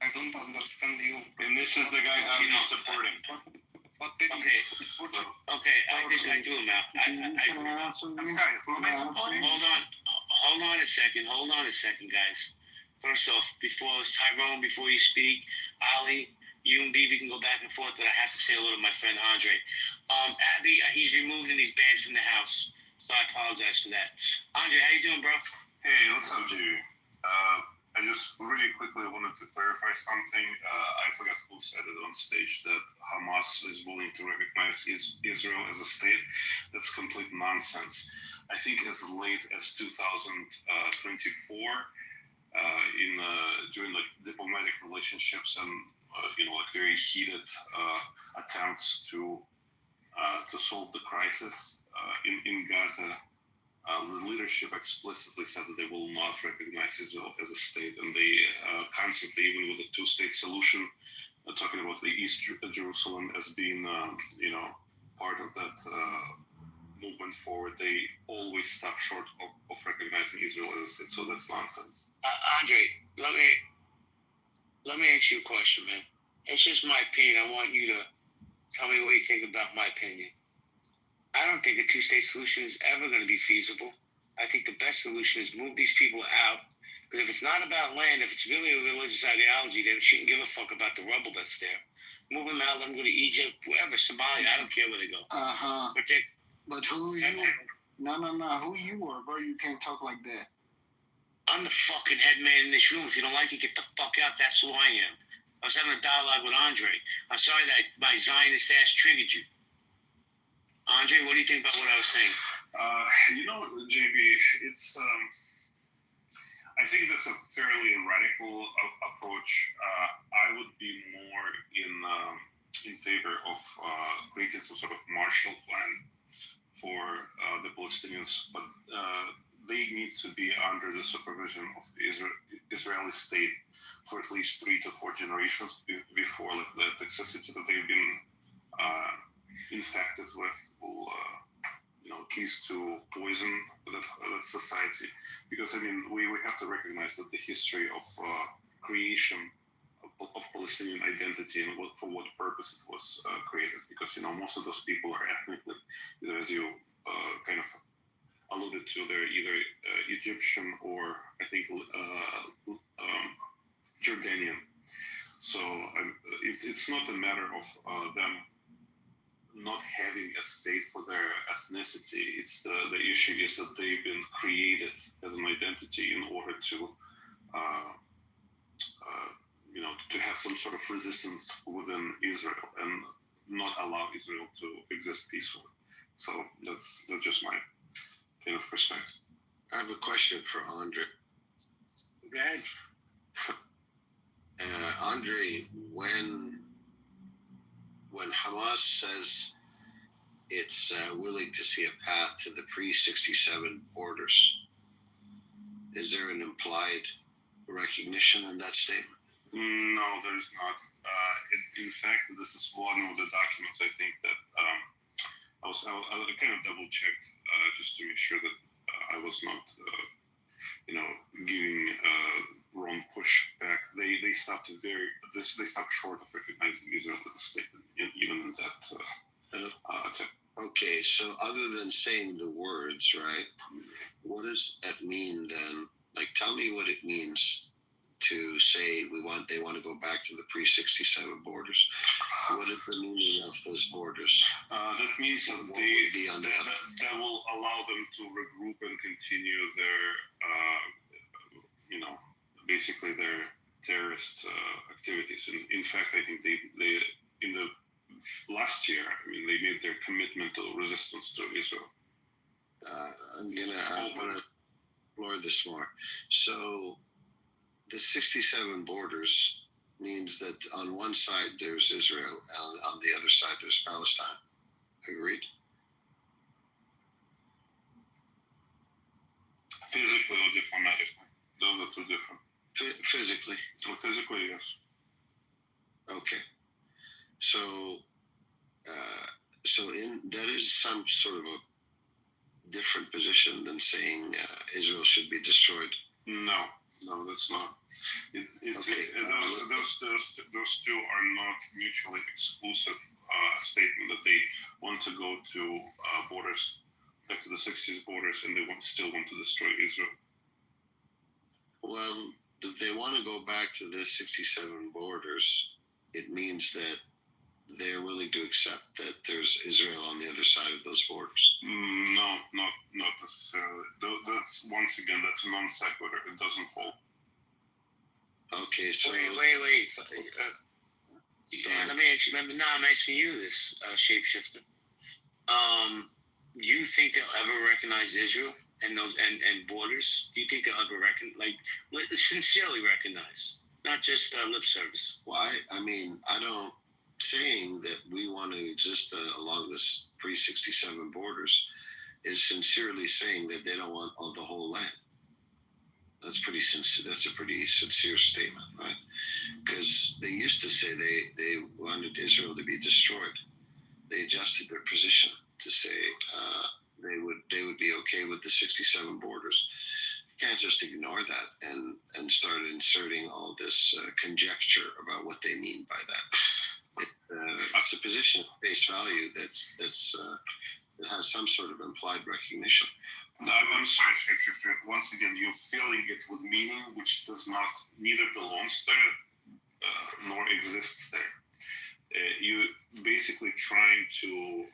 S19: I don't understand you.
S8: And this is the guy I'm supporting.
S2: Okay, I do him out.
S19: I'm sorry, who am I supporting?
S2: Hold on a second, guys. First off, before you speak, Ali, you and Bibi can go back and forth, but I have to say hello to my friend Andre. Abby, he's removed and he's banned from the house, so I apologize for that. Andre, how you doing, bro?
S20: Hey, what's up, JB? I just really quickly wanted to clarify something. I forgot who said it on stage that Hamas is willing to recognize Israel as a state. That's complete nonsense. I think as late as 2024, during diplomatic relationships and very heated attempts to solve the crisis in Gaza. The leadership explicitly said that they will not recognize Israel as a state, and they constantly, even with a two-state solution, talking about the East Jerusalem as being, part of that movement forward. They always stop short of recognizing Israel as a state. So that's nonsense.
S2: Andre, let me ask you a question, man. It's just my opinion. I want you to tell me what you think about my opinion. I don't think a two-state solution is ever going to be feasible. I think the best solution is move these people out. Because if it's not about land, if it's really a religious ideology, then it shouldn't give a fuck about the rubble that's there. Move them out, let them go to Egypt, wherever, Somalia, I don't care where they go.
S21: But who you? No. Who you were, bro? You can't talk like that.
S2: I'm the fucking head man in this room. If you don't like it, get the fuck out. That's who I am. I was having a dialogue with Andre. I'm sorry that my Zionist ass triggered you. Andre, what do you think about what I was saying?
S20: JB, it's I think that's a fairly radical approach. I would be more in favor of creating some sort of Marshall Plan for the Palestinians, but they need to be under the supervision of the Israeli state for at least 3 to 4 generations before the toxicity that they've been infected with will keys to poison that society. Because we have to recognize that the history of creation of Palestinian identity and for what purpose it was created. Because most of those people are ethnically, as you kind of alluded to, they're either Egyptian or I think Jordanian. So it's not a matter of them not having a state for their ethnicity. It's the issue is that they've been created as an identity in order to to have some sort of resistance within Israel and not allow Israel to exist peacefully. So that's just my kind of perspective.
S17: I have a question for Andre.
S2: Go ahead.
S17: Andre, when Hamas says it's willing to see a path to the pre-67 borders, is there an implied recognition in that statement?
S20: No, there's not. In fact, this is one of the documents I think that I kind of double checked just to make sure that I was not, giving wrong pushback. They stopped they stopped short of recognizing Israel as a state, even in that attempt.
S17: Okay, so other than saying the words, right? What does that mean then? Like, tell me what it means to say they want to go back to the pre-67 borders. What is the meaning of those borders?
S20: That means that that will allow them to regroup and continue their, basically their terrorist activities. And in fact, I think they in the last year, they made their commitment to resistance to Israel.
S17: I'm gonna explore this more. So the 67 borders means that on one side there's Israel and on the other side there's Palestine. Agreed?
S20: Physically or diplomatically? Those are two different.
S17: Physically?
S20: Well, physically, yes.
S17: Okay. So that is some sort of a different position than saying Israel should be destroyed.
S20: No, that's not. Those two are not mutually exclusive statement that they want to go to borders, back to the 60s borders, and they still want to destroy Israel.
S17: Well, if they want to go back to the 67 borders, it means that they're willing to accept that there's Israel on the other side of those borders.
S20: No, not necessarily. That's once again, that's non sequitur. It doesn't fall.
S17: Okay, so
S2: wait. Let me actually. Now I'm asking you this, shapeshifter. You think they'll ever recognize Israel and those and borders? Do you think they'll ever sincerely recognize, not just lip service?
S17: Well, I don't. Saying that we want to exist along this pre-67 borders is sincerely saying that they don't want the whole land. That's a pretty sincere statement, right? Because they used to say they wanted Israel to be destroyed. They adjusted their position to say they would be okay with the 67 borders. You can't just ignore that and start inserting all this conjecture about what they mean by that. It's a position of face value that has some sort of implied recognition.
S20: No, I'm sorry, Shapeshifter. Once again, you're filling it with meaning which neither belongs there nor exists there. You basically trying to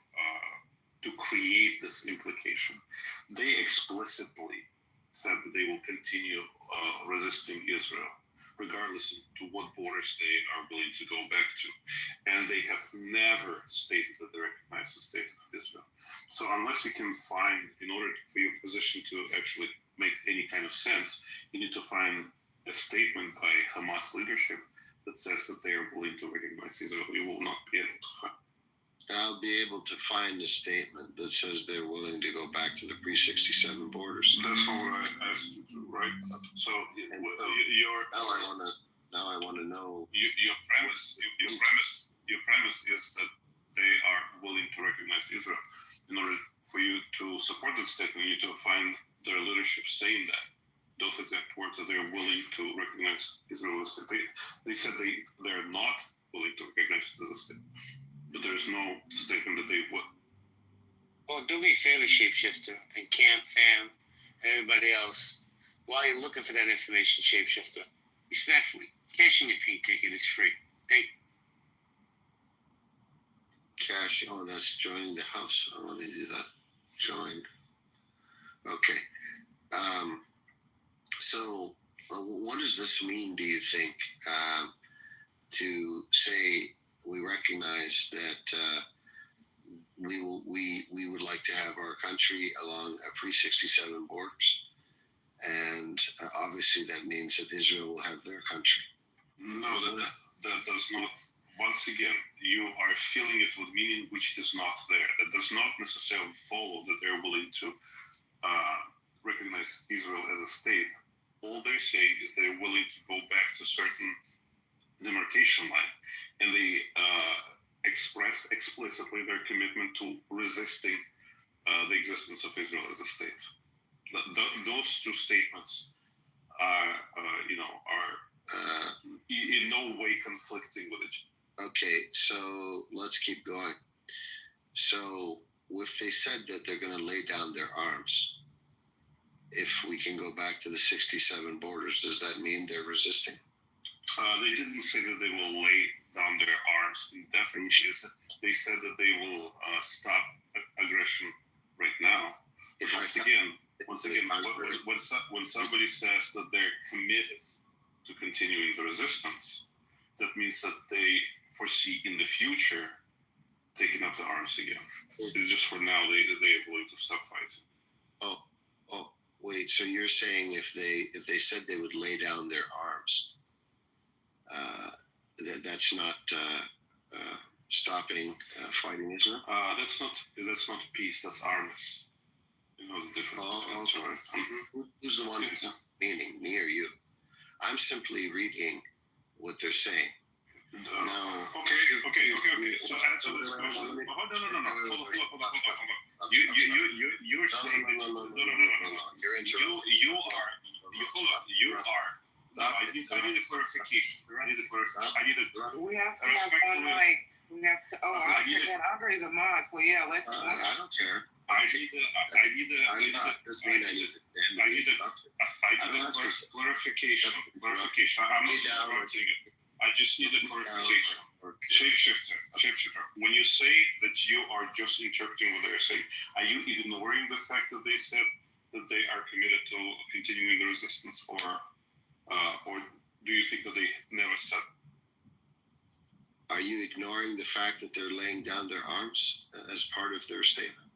S20: create this implication. They explicitly said that they will continue resisting Israel, regardless to what borders they are willing to go back to. And they have never stated that they recognize the state of Israel. So unless you can find, in order for your position to actually make any kind of sense, you need to find a statement by Hamas leadership that says that they are willing to recognize Israel. You will not be able to find.
S17: I'll be able to find a statement that says they're willing to go back to the pre-67 borders.
S20: That's all I asked you to, right? So
S17: now I want to know.
S20: Your premise is that they are willing to recognize Israel. In order for you to support that statement, you need to find their leadership saying that. Those exact words, that they're willing to recognize Israel as a state. They said they're not willing to recognize it as a state. But there's no statement that they would.
S2: Well, do me a favor, Shapeshifter, and Camp Fam, and everybody else, while you're looking for that information, Shapeshifter, respectfully, cash in your pink ticket. It's free. Thank you.
S17: Cash, that's joining the house. Oh, let me do that. Join. Okay. So, what does this mean, do you think, to say we recognize that we would like to have our country along a pre-67 borders, and obviously that means that Israel will have their country?
S20: No, that does not. Once again, you are filling it with meaning which is not there. That does not necessarily follow that they're willing to recognize Israel as a state. All they're saying is they're willing to go back to certain demarcation line, and they expressed explicitly their commitment to resisting the existence of Israel as a state. Those two statements are in no way conflicting with each other.
S17: Okay, so let's keep going. So if they said that they're going to lay down their arms, if we can go back to the 67 borders, does that mean they're resisting?
S20: They didn't say that they will lay down their arms indefinitely. They said that they will stop aggression right now. Once again, when somebody says that they're committed to continuing the resistance, that means that they foresee in the future taking up the arms again. It's just for now, they are willing to stop fighting.
S17: Oh, wait. So you're saying if they said they would lay down their arms, that's not stopping fighting Israel?
S20: That's not peace. That's arms. You know the difference. Right? Mm-hmm.
S17: Who's the one who's meaning, me or you? I'm simply reading what they're saying.
S20: Okay. So answer this question. No. Hold on. You're saying that no.
S17: You're interrupting.
S20: You are. I need a clarification.
S18: We have to have one mic. I forget. Andre's a mod, so yeah,
S17: I don't care.
S20: I need clarification. I'm not interrupting you. I just need a clarification. Shapeshifter. When you say that you are just interpreting what they're saying, are you ignoring the fact that they said that they are committed to continuing the resistance, or do you think that they never said?
S17: Are you ignoring the fact that they're laying down their arms as part of their statement?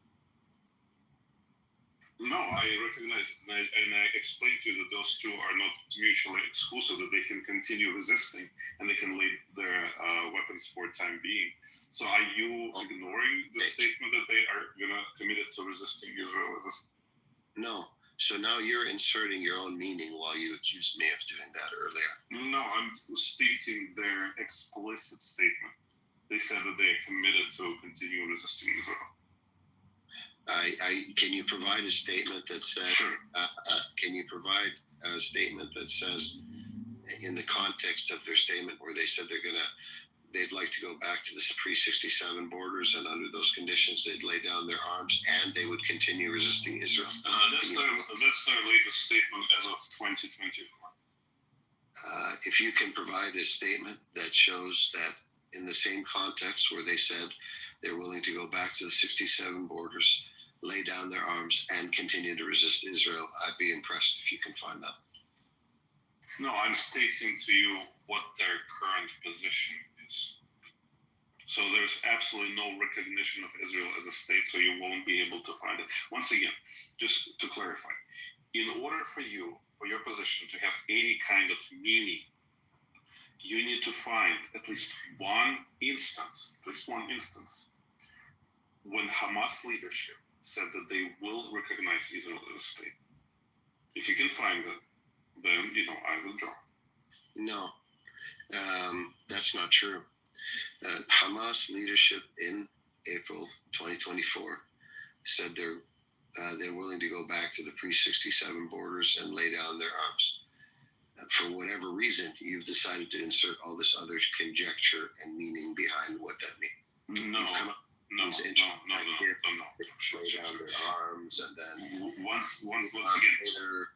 S20: No, I recognize it, and I explained to you that those two are not mutually exclusive, that they can continue resisting and they can lay their weapons for the time being. So are you ignoring the statement that they are committed to resisting Israel?
S17: No. So now you're inserting your own meaning while you accused me of doing that earlier.
S20: No, I'm stating their explicit statement. They said that they are committed to continue resisting Israel.
S17: Can you provide a statement that says?
S20: Sure.
S17: Can you provide a statement that says, in the context of their statement, where they said they'd like to go back to the pre-67 borders, and under those conditions they'd lay down their arms and they would continue resisting Israel?
S20: That's their latest statement as of 2024.
S17: If you can provide a statement that shows that in the same context where they said they're willing to go back to the 67 borders, lay down their arms, and continue to resist Israel, I'd be impressed. if you can find that.
S20: No, I'm stating to you what their current position is. So there's absolutely no recognition of Israel as a state, so you won't be able to find it. Once again, just to clarify, in order for your position to have any kind of meaning, you need to find at least one instance when Hamas leadership said that they will recognize Israel as a state. If you can find it, then, I withdraw.
S17: No, that's not true. Hamas leadership in April 2024 said they're willing to go back to the pre-67 borders and lay down their arms. For whatever reason, you've decided to insert all this other conjecture and meaning behind what that means.
S20: No. No.
S17: Lay down their arms, and then
S20: once again,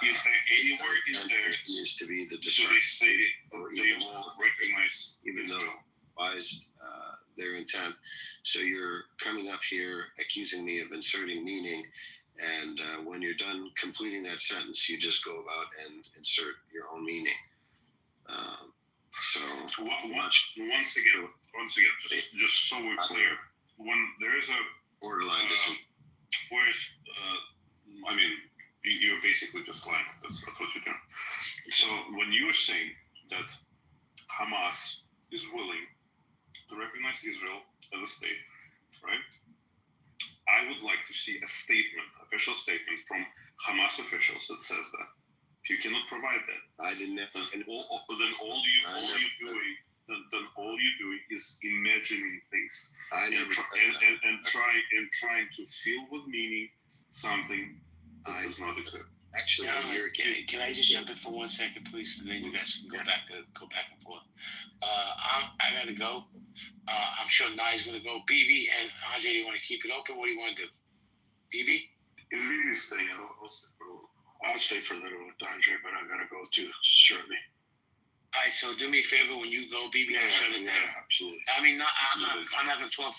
S20: if they anywhere in there
S17: is to be the
S20: so they say they will recognize
S17: even though advised their intent. So you're coming up here accusing me of inserting meaning, and when you're done completing that sentence, you just go about and insert your own meaning.
S20: Once again, just so we're clear, when there is a
S17: borderline
S20: you're basically just lying. That's what you're doing. So when you are saying that Hamas is willing to recognize Israel as a state, right? I would like to see a statement, official statement from Hamas officials that says that. If you cannot provide that, then all you're doing is imagining things and trying to fill with meaning something that does not exist.
S17: Actually,
S2: can I just jump in for 1 second, please, and then you guys can go back and forth. I gotta go. I'm sure Nai's gonna go. BB and Andre, do you want to keep it open? What do you want to do? BB?
S20: If BB is staying,
S10: I'll stay for a little with Andre, but I gotta go too shortly.
S2: All right, so do me a favor when you go, BB. Shut it down.
S10: Absolutely.
S2: I mean, I'm not gonna talk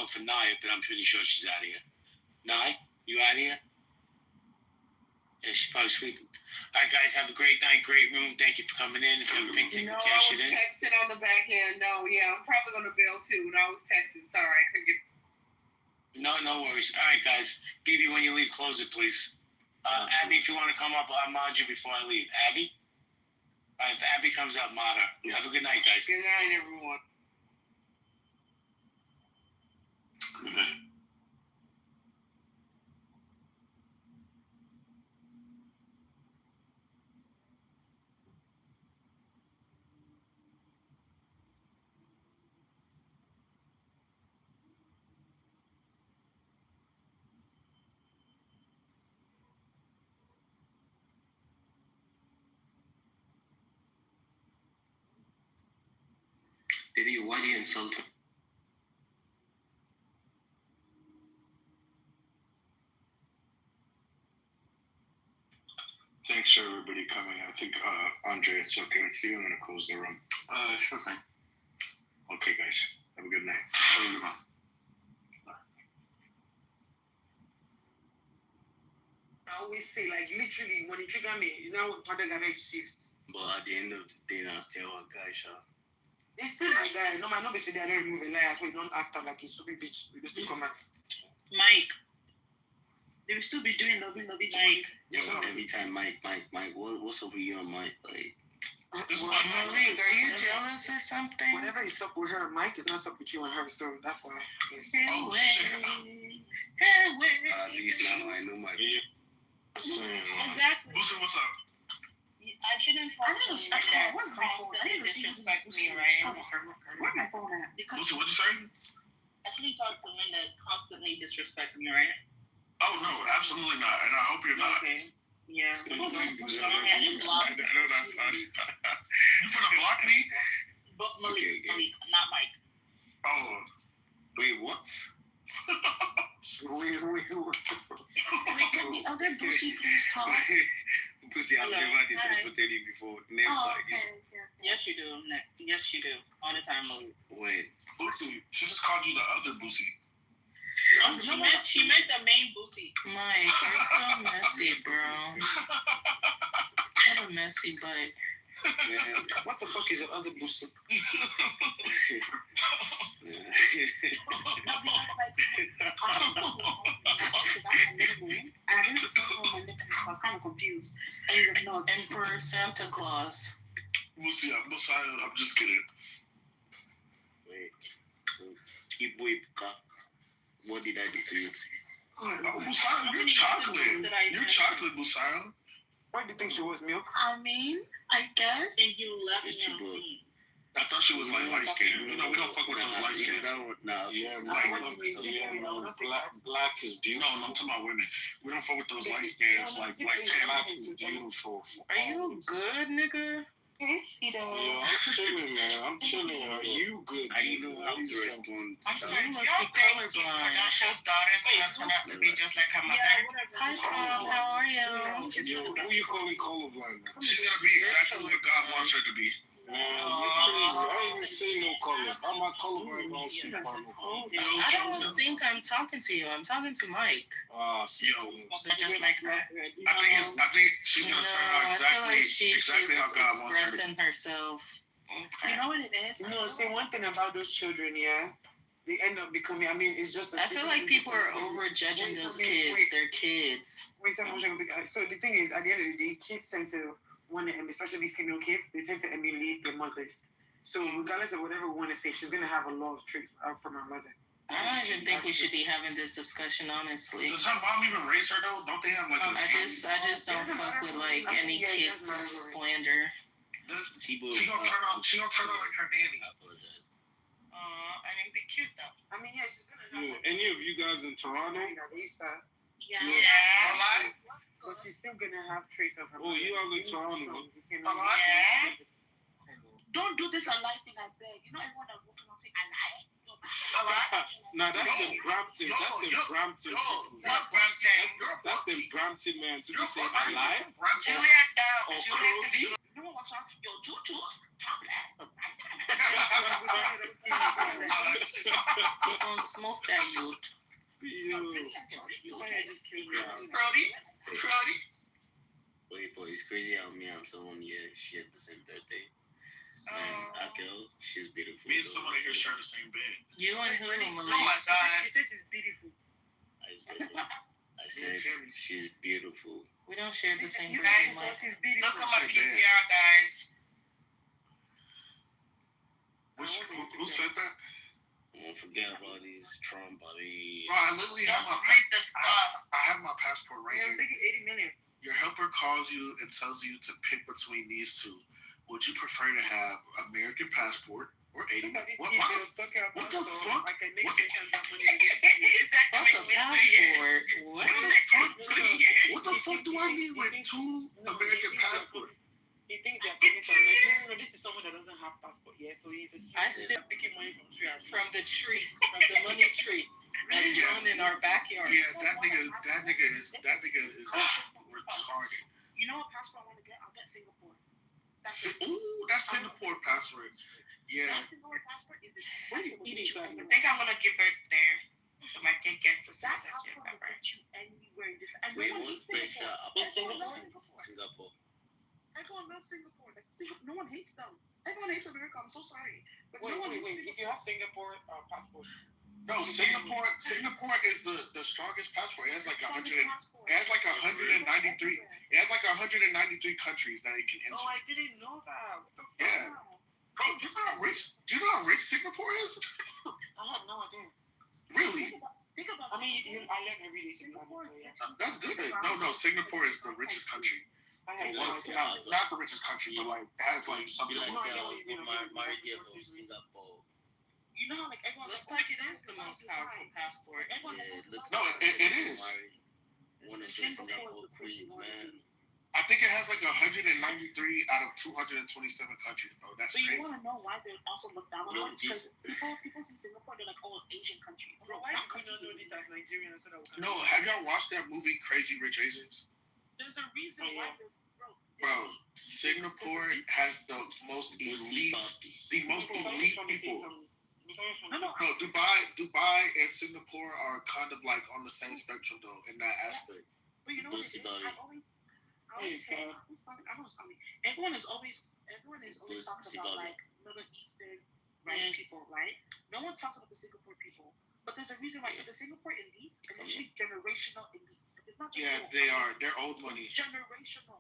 S2: for Naya, but I'm pretty sure she's out of here. Naya, you out of here? Yeah, she's probably sleeping. All right, guys, have a great night, great room. Thank you for coming in. If you have a pink ticket, cash it in.
S18: I was texting on the back end. No, I'm probably going to bail too. When I was texting, sorry, I couldn't get.
S2: No worries. All right, guys. BB, when you leave, close it, please. Abby, if you want to come up, I'll mod you before I leave. Abby? All right, if Abby comes up, mod her. Yeah. Have a good night, guys.
S18: Good night, everyone.
S20: Good night.
S17: Why do you insult him?
S10: Thanks for everybody coming. I think, Andre, it's okay with you. I'm going to close the room.
S20: Sure thing.
S10: Okay, guys. Have a good night.
S18: I always say, like, literally, when you trigger me, you know, other guy shift.
S21: But at the end of the day, I'm still a guy, sure.
S18: It's still my guy. No, man, not be say they don't remove a liar, so you don't act out like a stupid bitch. You still come back.
S22: Mike. They will still be doing lobby, Mike.
S21: Yeah, every time, Mike, what's up with you and Mike? Like,
S18: Marie, are you jealous or something? Whenever it's up with her, Mike is not up with you and her, so that's why.
S22: Oh, shit.
S21: At least now I know Mike.
S22: Exactly.
S20: What's up?
S22: I shouldn't talk to you like that. Constantly disrespect me, right?
S18: Where's my phone at?
S20: What'd you say?
S22: I shouldn't talk to men that constantly disrespect me, right?
S20: Oh, no, absolutely not. And I hope you're not.
S22: Okay. Yeah.
S20: You finna block me?
S22: But Malik, not Mike.
S20: Oh.
S21: Wait, what?
S18: Wait.
S22: Can the other Boosie please talk?
S21: Pussy, I've never disrespected you before. Never.
S22: Okay. Yes, you do. Yes, you do. All the time, Malik.
S21: Wait.
S20: Boosie. She just called you the other Boosie.
S3: She meant the main boosie.
S5: Mike, you're so messy, bro. What a messy butt.
S6: Man, what the fuck is the other booster?
S3: I didn't tell her my name because I was kind of confused. And no,
S5: Emperor Santa Claus.
S10: Musia, I'm just kidding.
S11: Wait, so what did I do to you?
S10: Oh, Musayo, you're chocolate. You're chocolate, Musayo.
S18: Why do you think she was milk?
S3: I mean, I guess. And you left me.
S10: I thought she was like light skinned. You know, we don't fuck with those light skins.
S6: Yeah, black is beautiful.
S10: No, I'm talking about women. We don't fuck with those light skins like tan.
S6: Black is beautiful.
S5: Are you good, nigga?
S6: Yeah, I'm chilling, man. I'm chilling. Are you good?
S11: I didn't know how to respond.
S5: I'm sorry, you must be colorblind. Kardashian's daughters are going to turn out to be just like her mother. Hi, Tom. How are you?
S6: Yo, who you calling colorblind?
S10: She's gonna be exactly what God wants her to be.
S6: Man, I didn't say no color. I'm not colorblind if I don't speak about no color.
S5: I don't think I'm talking to you. I'm talking to Mike.
S10: Yo,
S5: just like her.
S10: I think she's gonna turn out exactly how God wants her to
S5: expressing
S10: be.
S5: herself.
S3: You know what it is?
S18: No, see, one thing about those children, yeah, they end up becoming, I mean, it's just...
S5: I feel like people are over-judging those kids. They're kids.
S18: So the thing is, at the end of the day, kids tend to want to, especially female kids, they tend to emulate their mothers. So regardless of whatever we want to say, she's going to have a lot of traits from her mother.
S5: I don't even think we should be having this discussion, honestly.
S10: Does her mom even raise her though? Don't they have like
S5: I just don't fuck with like any kid slander.
S10: She gonna turn out like her nanny.
S5: I need to be cute though.
S18: I mean, yeah, she's gonna have
S6: Any of you guys in Toronto?
S18: Yeah. But she's still gonna have traits of her.
S6: Oh, you are in Toronto.
S3: Yeah. Don't do this a lie thing, I beg. You know everyone that walking around saying a lie?
S6: Nah, that's the Brampton. That's the Brampton. That's the Brampton man to be saying a lie.
S3: No one walks around, yo, tutus, talk that.
S5: You're gonna smoke that youth.
S11: Wait, boy, it's crazy how me and someone here share the same birthday. And Akel, she's beautiful.
S10: Me and someone here share the same bed.
S5: You and who, Malay?
S18: Oh my God. This is beautiful.
S11: I said she's beautiful.
S5: We don't share the same
S18: You
S5: birthday,
S18: guys,
S5: Mike.
S18: this is beautiful.
S5: Look at my PTR, guys.
S10: Who said that?
S11: Don't forget about these Trump, buddy.
S10: Bro, I literally have my I have my passport right here.
S18: Take 80 minutes.
S10: Your helper calls you and tells you to pick between these two. Would you prefer to have American passport or 80 minutes? What the fuck? What the fuck? What the fuck do I need with two American passports?
S18: He thinks they're coming from America. No, this is someone that doesn't have passport yet, so he's still picking money from
S5: the tree, from the money tree that's grown in our backyard.
S10: Yeah, that nigga is retarded.
S3: You know what passport I want to get? I'll get Singapore.
S10: Ooh, that's Singapore passport. Yeah.
S3: That Singapore passport is
S5: I think I'm gonna give birth there, so my kid gets the citizenship.
S3: Anywhere in this. And
S11: Wait,
S3: no one
S11: what's
S3: hates
S11: pressure
S3: Singapore.
S11: about Singapore?
S3: Everyone loves Singapore. Like, no one hates them. Everyone hates America. I'm so sorry. But
S18: Wait.
S3: no one
S18: If you have Singapore passport.
S10: No, Singapore is the strongest passport. It has like 193. It has like 193 countries that it can enter.
S18: Oh, I didn't know that. What the fuck?
S10: Yeah. Bro, do you know how rich Singapore is?
S18: I had no idea.
S10: Really?
S18: I mean, I learn every day. Singapore.
S10: That's good. No, Singapore is the richest country.
S18: I had no idea.
S10: Not the richest country, but like has like something.
S11: Singapore.
S3: You know how like everyone
S5: looks like it is the most powerful passport.
S10: No, it is.
S11: One of the Singapore queens, man.
S10: I think it has like 193 out of 227 countries, bro. That's
S3: but
S10: crazy.
S3: You want to know why they're also looked down on? Because people see Singapore, they're like, oh, Asian country.
S18: Bro, why do we not know this as Nigerians?
S10: No, have y'all watched that movie Crazy Rich Asians?
S3: There's a reason why they're
S10: Bro, Singapore has the most elite people.
S3: No.
S10: Dubai and Singapore are kind of like on the same spectrum though in that aspect.
S3: But you know what it is? I always hear, everyone is always talking about like Middle Eastern people, right? No one talks about the Singapore people. But there's a reason why the Singapore elite is actually generational elites. It's not just
S10: They are. They're old money.
S3: It's generational.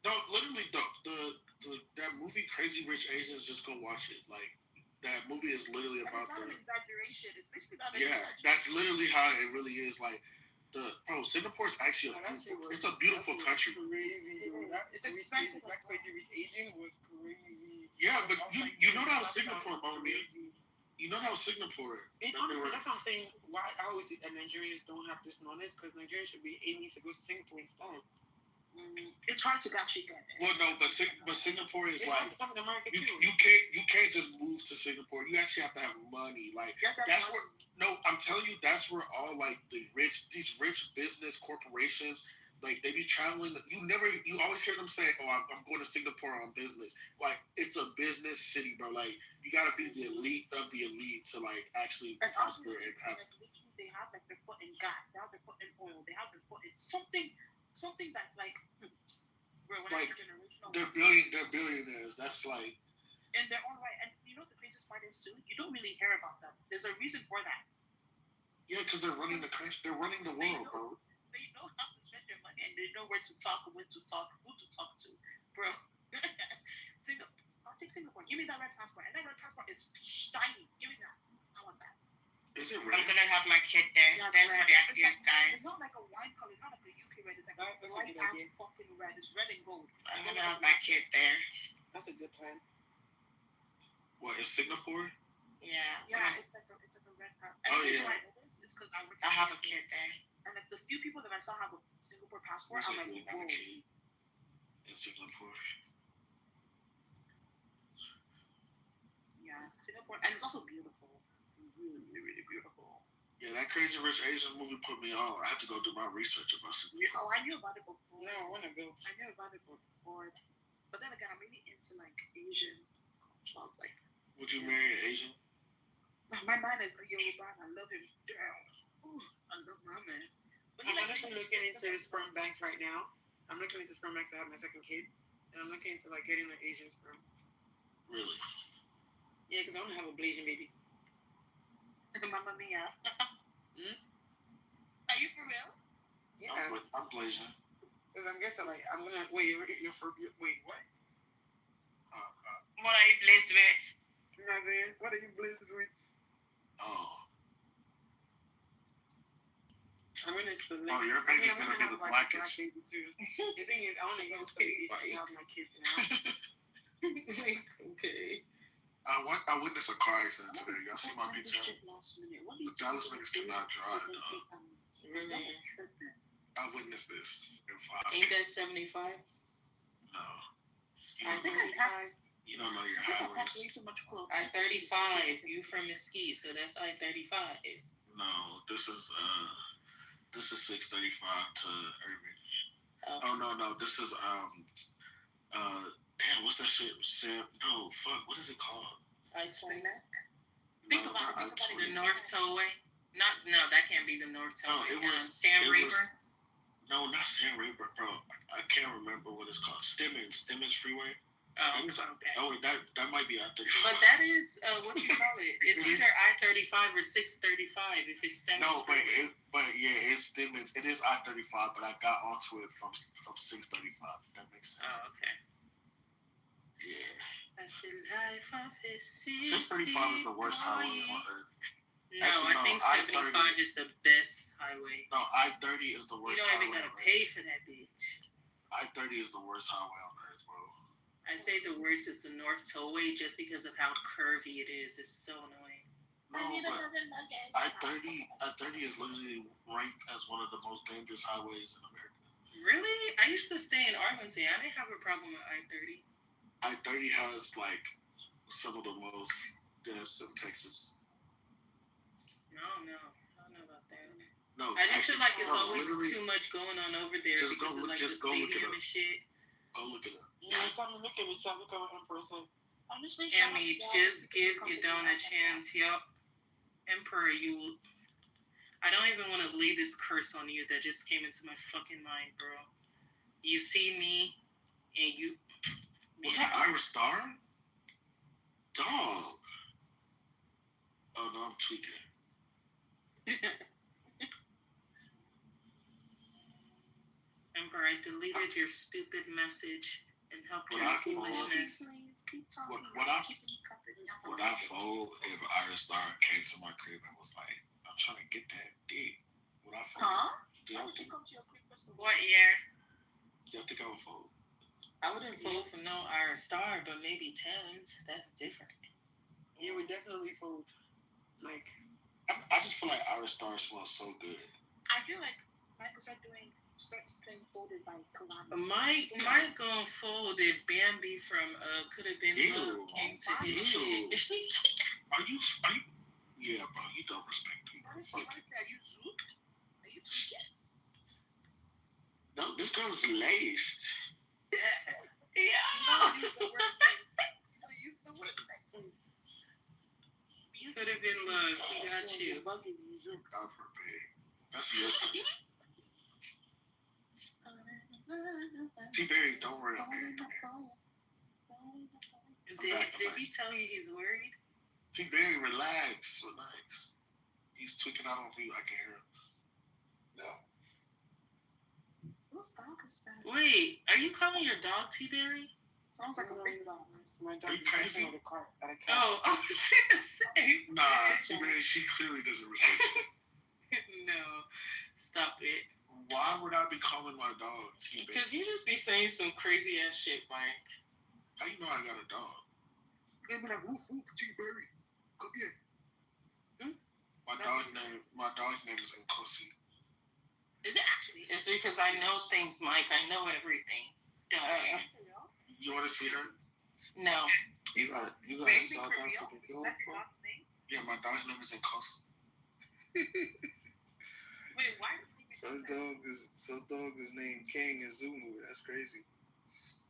S10: No, literally, that movie Crazy Rich Asians. Just go watch it. Like that movie is literally about
S3: the. It's not an exaggeration. It's basically not.
S10: That's literally how it really is. Like Singapore is actually it's a beautiful country.
S18: Crazy. It's expensive. That Crazy Rich Asian was crazy.
S10: Yeah, but you know that was Singapore, homie. You know that was Singapore.
S18: Honestly, that's what I'm saying. Why I always say that Nigerians don't have this knowledge, because Nigerians should be aiming to go to Singapore instead.
S3: It's hard to actually get it.
S10: Well, no, but Singapore is like
S18: in America too.
S10: You can't just move to Singapore. You actually have to have money. Like that's where. No, I'm telling you, that's where all like these rich business corporations. Like they be traveling. You always hear them say, "Oh, I'm going to Singapore on business." Like it's a business city, bro. Like you gotta be the elite of the elite to like actually prosper and have.
S3: Like literally, they have like their foot in gas. They have their foot in oil. They have their foot in something that's like.
S10: Like they're billionaires. That's like.
S3: In their own right, and you know the craziest part is too. You don't really hear about them. There's a reason for that.
S10: Yeah, because they're running the country. They're running the world, bro.
S3: They know how to spend their money, and they know where to talk, when to talk, who to talk to, bro. Singapore, I'll take Singapore. Give me that red passport, and that red passport is shiny. Give me that. I want that.
S10: Is it red?
S5: I'm gonna have my kid there.
S3: Yeah,
S5: That's for the actors, guys.
S3: It's not like a wine color. It's not like a UK red. It's like a white ass fucking red. It's red and gold.
S5: I'm gonna have my kid there.
S18: That's a good plan.
S10: What, in Singapore?
S5: Yeah.
S3: Yeah, it's like a red passport.
S10: Oh yeah.
S3: It's because
S5: I have a kid there.
S3: And like the few people that I saw have a Singapore passport, I'm like, whoa.
S10: In Singapore.
S3: Yeah, Singapore, and it's also beautiful. Really, really beautiful.
S10: Yeah, that Crazy Rich Asian movie put me on. I had to go do my research about Singapore.
S3: Oh, I knew about it before.
S18: No, I want to go.
S3: I knew about it before. But then again, I'm really into like Asian culture. Like,
S10: would you marry an Asian?
S3: My man is a Yoruba, and I love him down. Ooh, I love my man. But
S18: I'm honestly looking into sperm banks right now. I'm looking into sperm banks to have my second kid, and I'm looking into like getting an Asian sperm.
S10: Really?
S18: Yeah, because I want to have a Blasian baby.
S3: Mamma mia. Are you for real?
S18: Yeah.
S10: I'm Blasian.
S18: Because I'm getting like, I'm gonna wait. You're for wait what?
S5: What are you blessed with?
S18: You know what I'm saying? What are you blessed with?
S10: Oh.
S18: I'm gonna select.
S10: Oh, your baby's gonna be the blackest.
S18: Black baby too. The thing is, I want to go to the beach and have my kids now. Okay.
S10: I witnessed a car accident today. Y'all see my pizza? The Dallas niggas cannot drive, dog.
S18: Really?
S10: I witnessed this in 5.
S5: Ain't that 75?
S10: No.
S3: I think I passed.
S10: You don't know your highways.
S5: I-35. You from Mesquite, so that's I-35.
S10: No, this is 635 to Irving. Oh no, this is damn, what's that shit? No, fuck, what is it called?
S5: I-20.
S3: Think about it.
S5: The North Tollway. No, that can't be the North Tollway.
S10: No, it was
S5: Sam Raber.
S10: No, not Sam Raber, bro. I can't remember what it's called. Stimmons Freeway.
S5: Oh, okay.
S10: Oh, that might be I-35.
S5: But that is what you call it. It's either I-35 or 635 if it's Stimmons.
S10: No, but yeah, it's Stimmons. It is I-35, but I got onto it from 635. That makes sense.
S5: Oh, okay.
S10: Yeah.
S5: That's the life of a
S10: 635 is the worst highway on earth.
S5: No, I think 75 is the best highway.
S10: No, I-30 is the worst.
S5: You don't even gotta pay for that bitch.
S10: I-30 is the worst highway on earth, bro.
S5: I say the worst is the North Tollway just because of how curvy it is. It's so annoying.
S10: No, but I-30 is literally ranked as one of the most dangerous highways in America.
S5: Really? I used to stay in Arlington. I didn't have a problem with I-30.
S10: I-30 has like some of the most deaths in Texas.
S5: No, I don't know about that.
S10: No,
S5: I just feel like it's always too much going on over there
S10: just
S5: because
S10: go
S5: of
S10: look,
S5: like
S10: just
S5: the
S10: go look it
S5: stadium
S10: up.
S5: and shit.
S10: Go look it up.
S18: Yeah, come look at it, look at it in person.
S3: Honestly,
S5: Emmy, just give Idon a chance. Yup. Emperor, you. I don't even want to lay this curse on you that just came into my fucking mind, bro. You see me, and you.
S10: Was that Ira Star? Dog. Oh no, I'm tweaking.
S5: Emperor, I deleted your stupid message and helped your foolishness.
S10: Would I fold if Ira Star came to my crib and was like, I'm trying to get that dick? Would I fold?
S3: Huh?
S5: What year?
S10: Y'all think I would fold?
S5: I wouldn't fold for no Ira Star, but maybe Thames. That's different.
S18: You would definitely fold. Like,
S10: I just feel like Ira Star smells so good.
S3: I feel like Mike starts playing folded by Kalani.
S5: Mike gonna fold if Bambi from Could Have Been Love came to his shit.
S10: Are you? Yeah, bro, you don't respect me. Fuck you.
S3: Are you zooped? Are you tweaking?
S10: No, this girl's laced.
S5: Yeah. Could Have Been Love. He got you.
S10: God forbid. That's your thing. T-Berry, don't worry, I'm married.
S5: Did he tell you he's worried?
S10: T-Berry, relax. He's tweaking out on me. I can hear him. No.
S3: Whose dog is that?
S5: Wait, are you calling your dog T-Berry?
S3: Sounds like a big dog.
S18: My dog
S10: Are you crazy?
S5: Oh, I was gonna say.
S10: Nah, T-Berry, she clearly doesn't respect you.
S5: No, stop it.
S10: Why would I be calling my dog T-Berry?
S5: Because you just be saying some crazy ass shit, Mike.
S10: How you know I got a dog?
S3: You're gonna be like, woof, woof, T-Berry. Come here.
S10: My dog's name is Nkosi.
S3: Is it actually?
S5: It's because I know things, Mike. I know everything. Don't you?
S10: You want to see her?
S5: No.
S10: You got South African dog? Yeah, my dog's name is Nkosi.
S3: Wait, why?
S4: Some dog is named King in Zulu. That's crazy.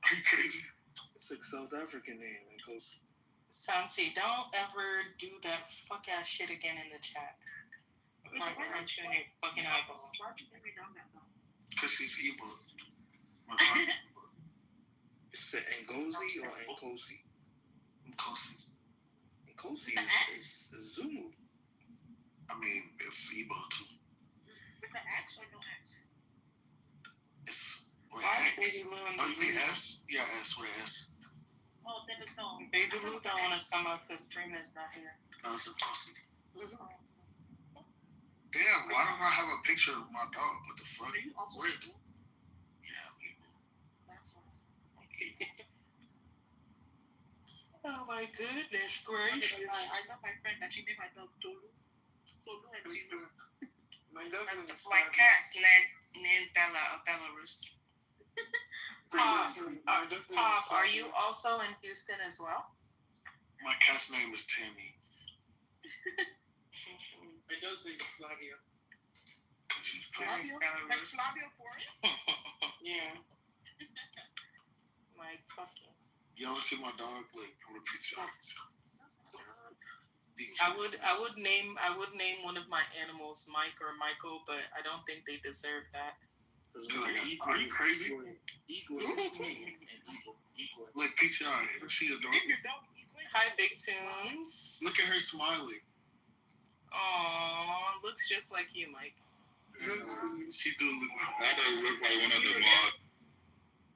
S10: Are you crazy?
S4: It's like South African name, Nkosi.
S5: Santi, don't ever do that fuck ass shit again in the chat. Like, punch you in your fucking eyeball.
S10: Because he's evil.
S4: Is it Ngozi or Nkosi?
S10: Nkosi.
S4: Nkosi is Zulu.
S10: I mean, it's Igbo too.
S3: With the X or no X?
S10: It's with X. Oh, you mean S? Yeah, S with an S.
S3: Oh, then it's no.
S5: Baby Lou don't want to come up because Freeman's not here.
S10: No, it's Nkosi. Damn, why don't I have a picture of my dog? What the fuck?
S3: Are you also
S10: Where?
S3: Igbo?
S10: Yeah, I'm Igbo.
S3: That's awesome.
S5: Oh my goodness gracious.
S3: I know my friend that she named my dog Tolu. Tolu and Tino.
S18: My girlfriend is
S5: My cat's named Bella of Belarus. Pop, are you also in Houston as well?
S10: My cat's name is Tammy.
S18: My dog's name is Flavia.
S10: Because she's pussy.
S3: Like Flavio Boris?
S5: Yeah. My fucking.
S10: You ever see my dog? Like, I'm gonna pizza.
S5: I would name one of my animals Mike or Michael, but I don't think they deserve that.
S10: Are you crazy?
S4: Eagle.
S10: Like PTR, you see a dog?
S5: Hi, Big Tunes.
S10: Look at her smiling.
S5: Aww, looks just like you, Mike.
S10: She do look like
S6: that. Does look like one of the mods.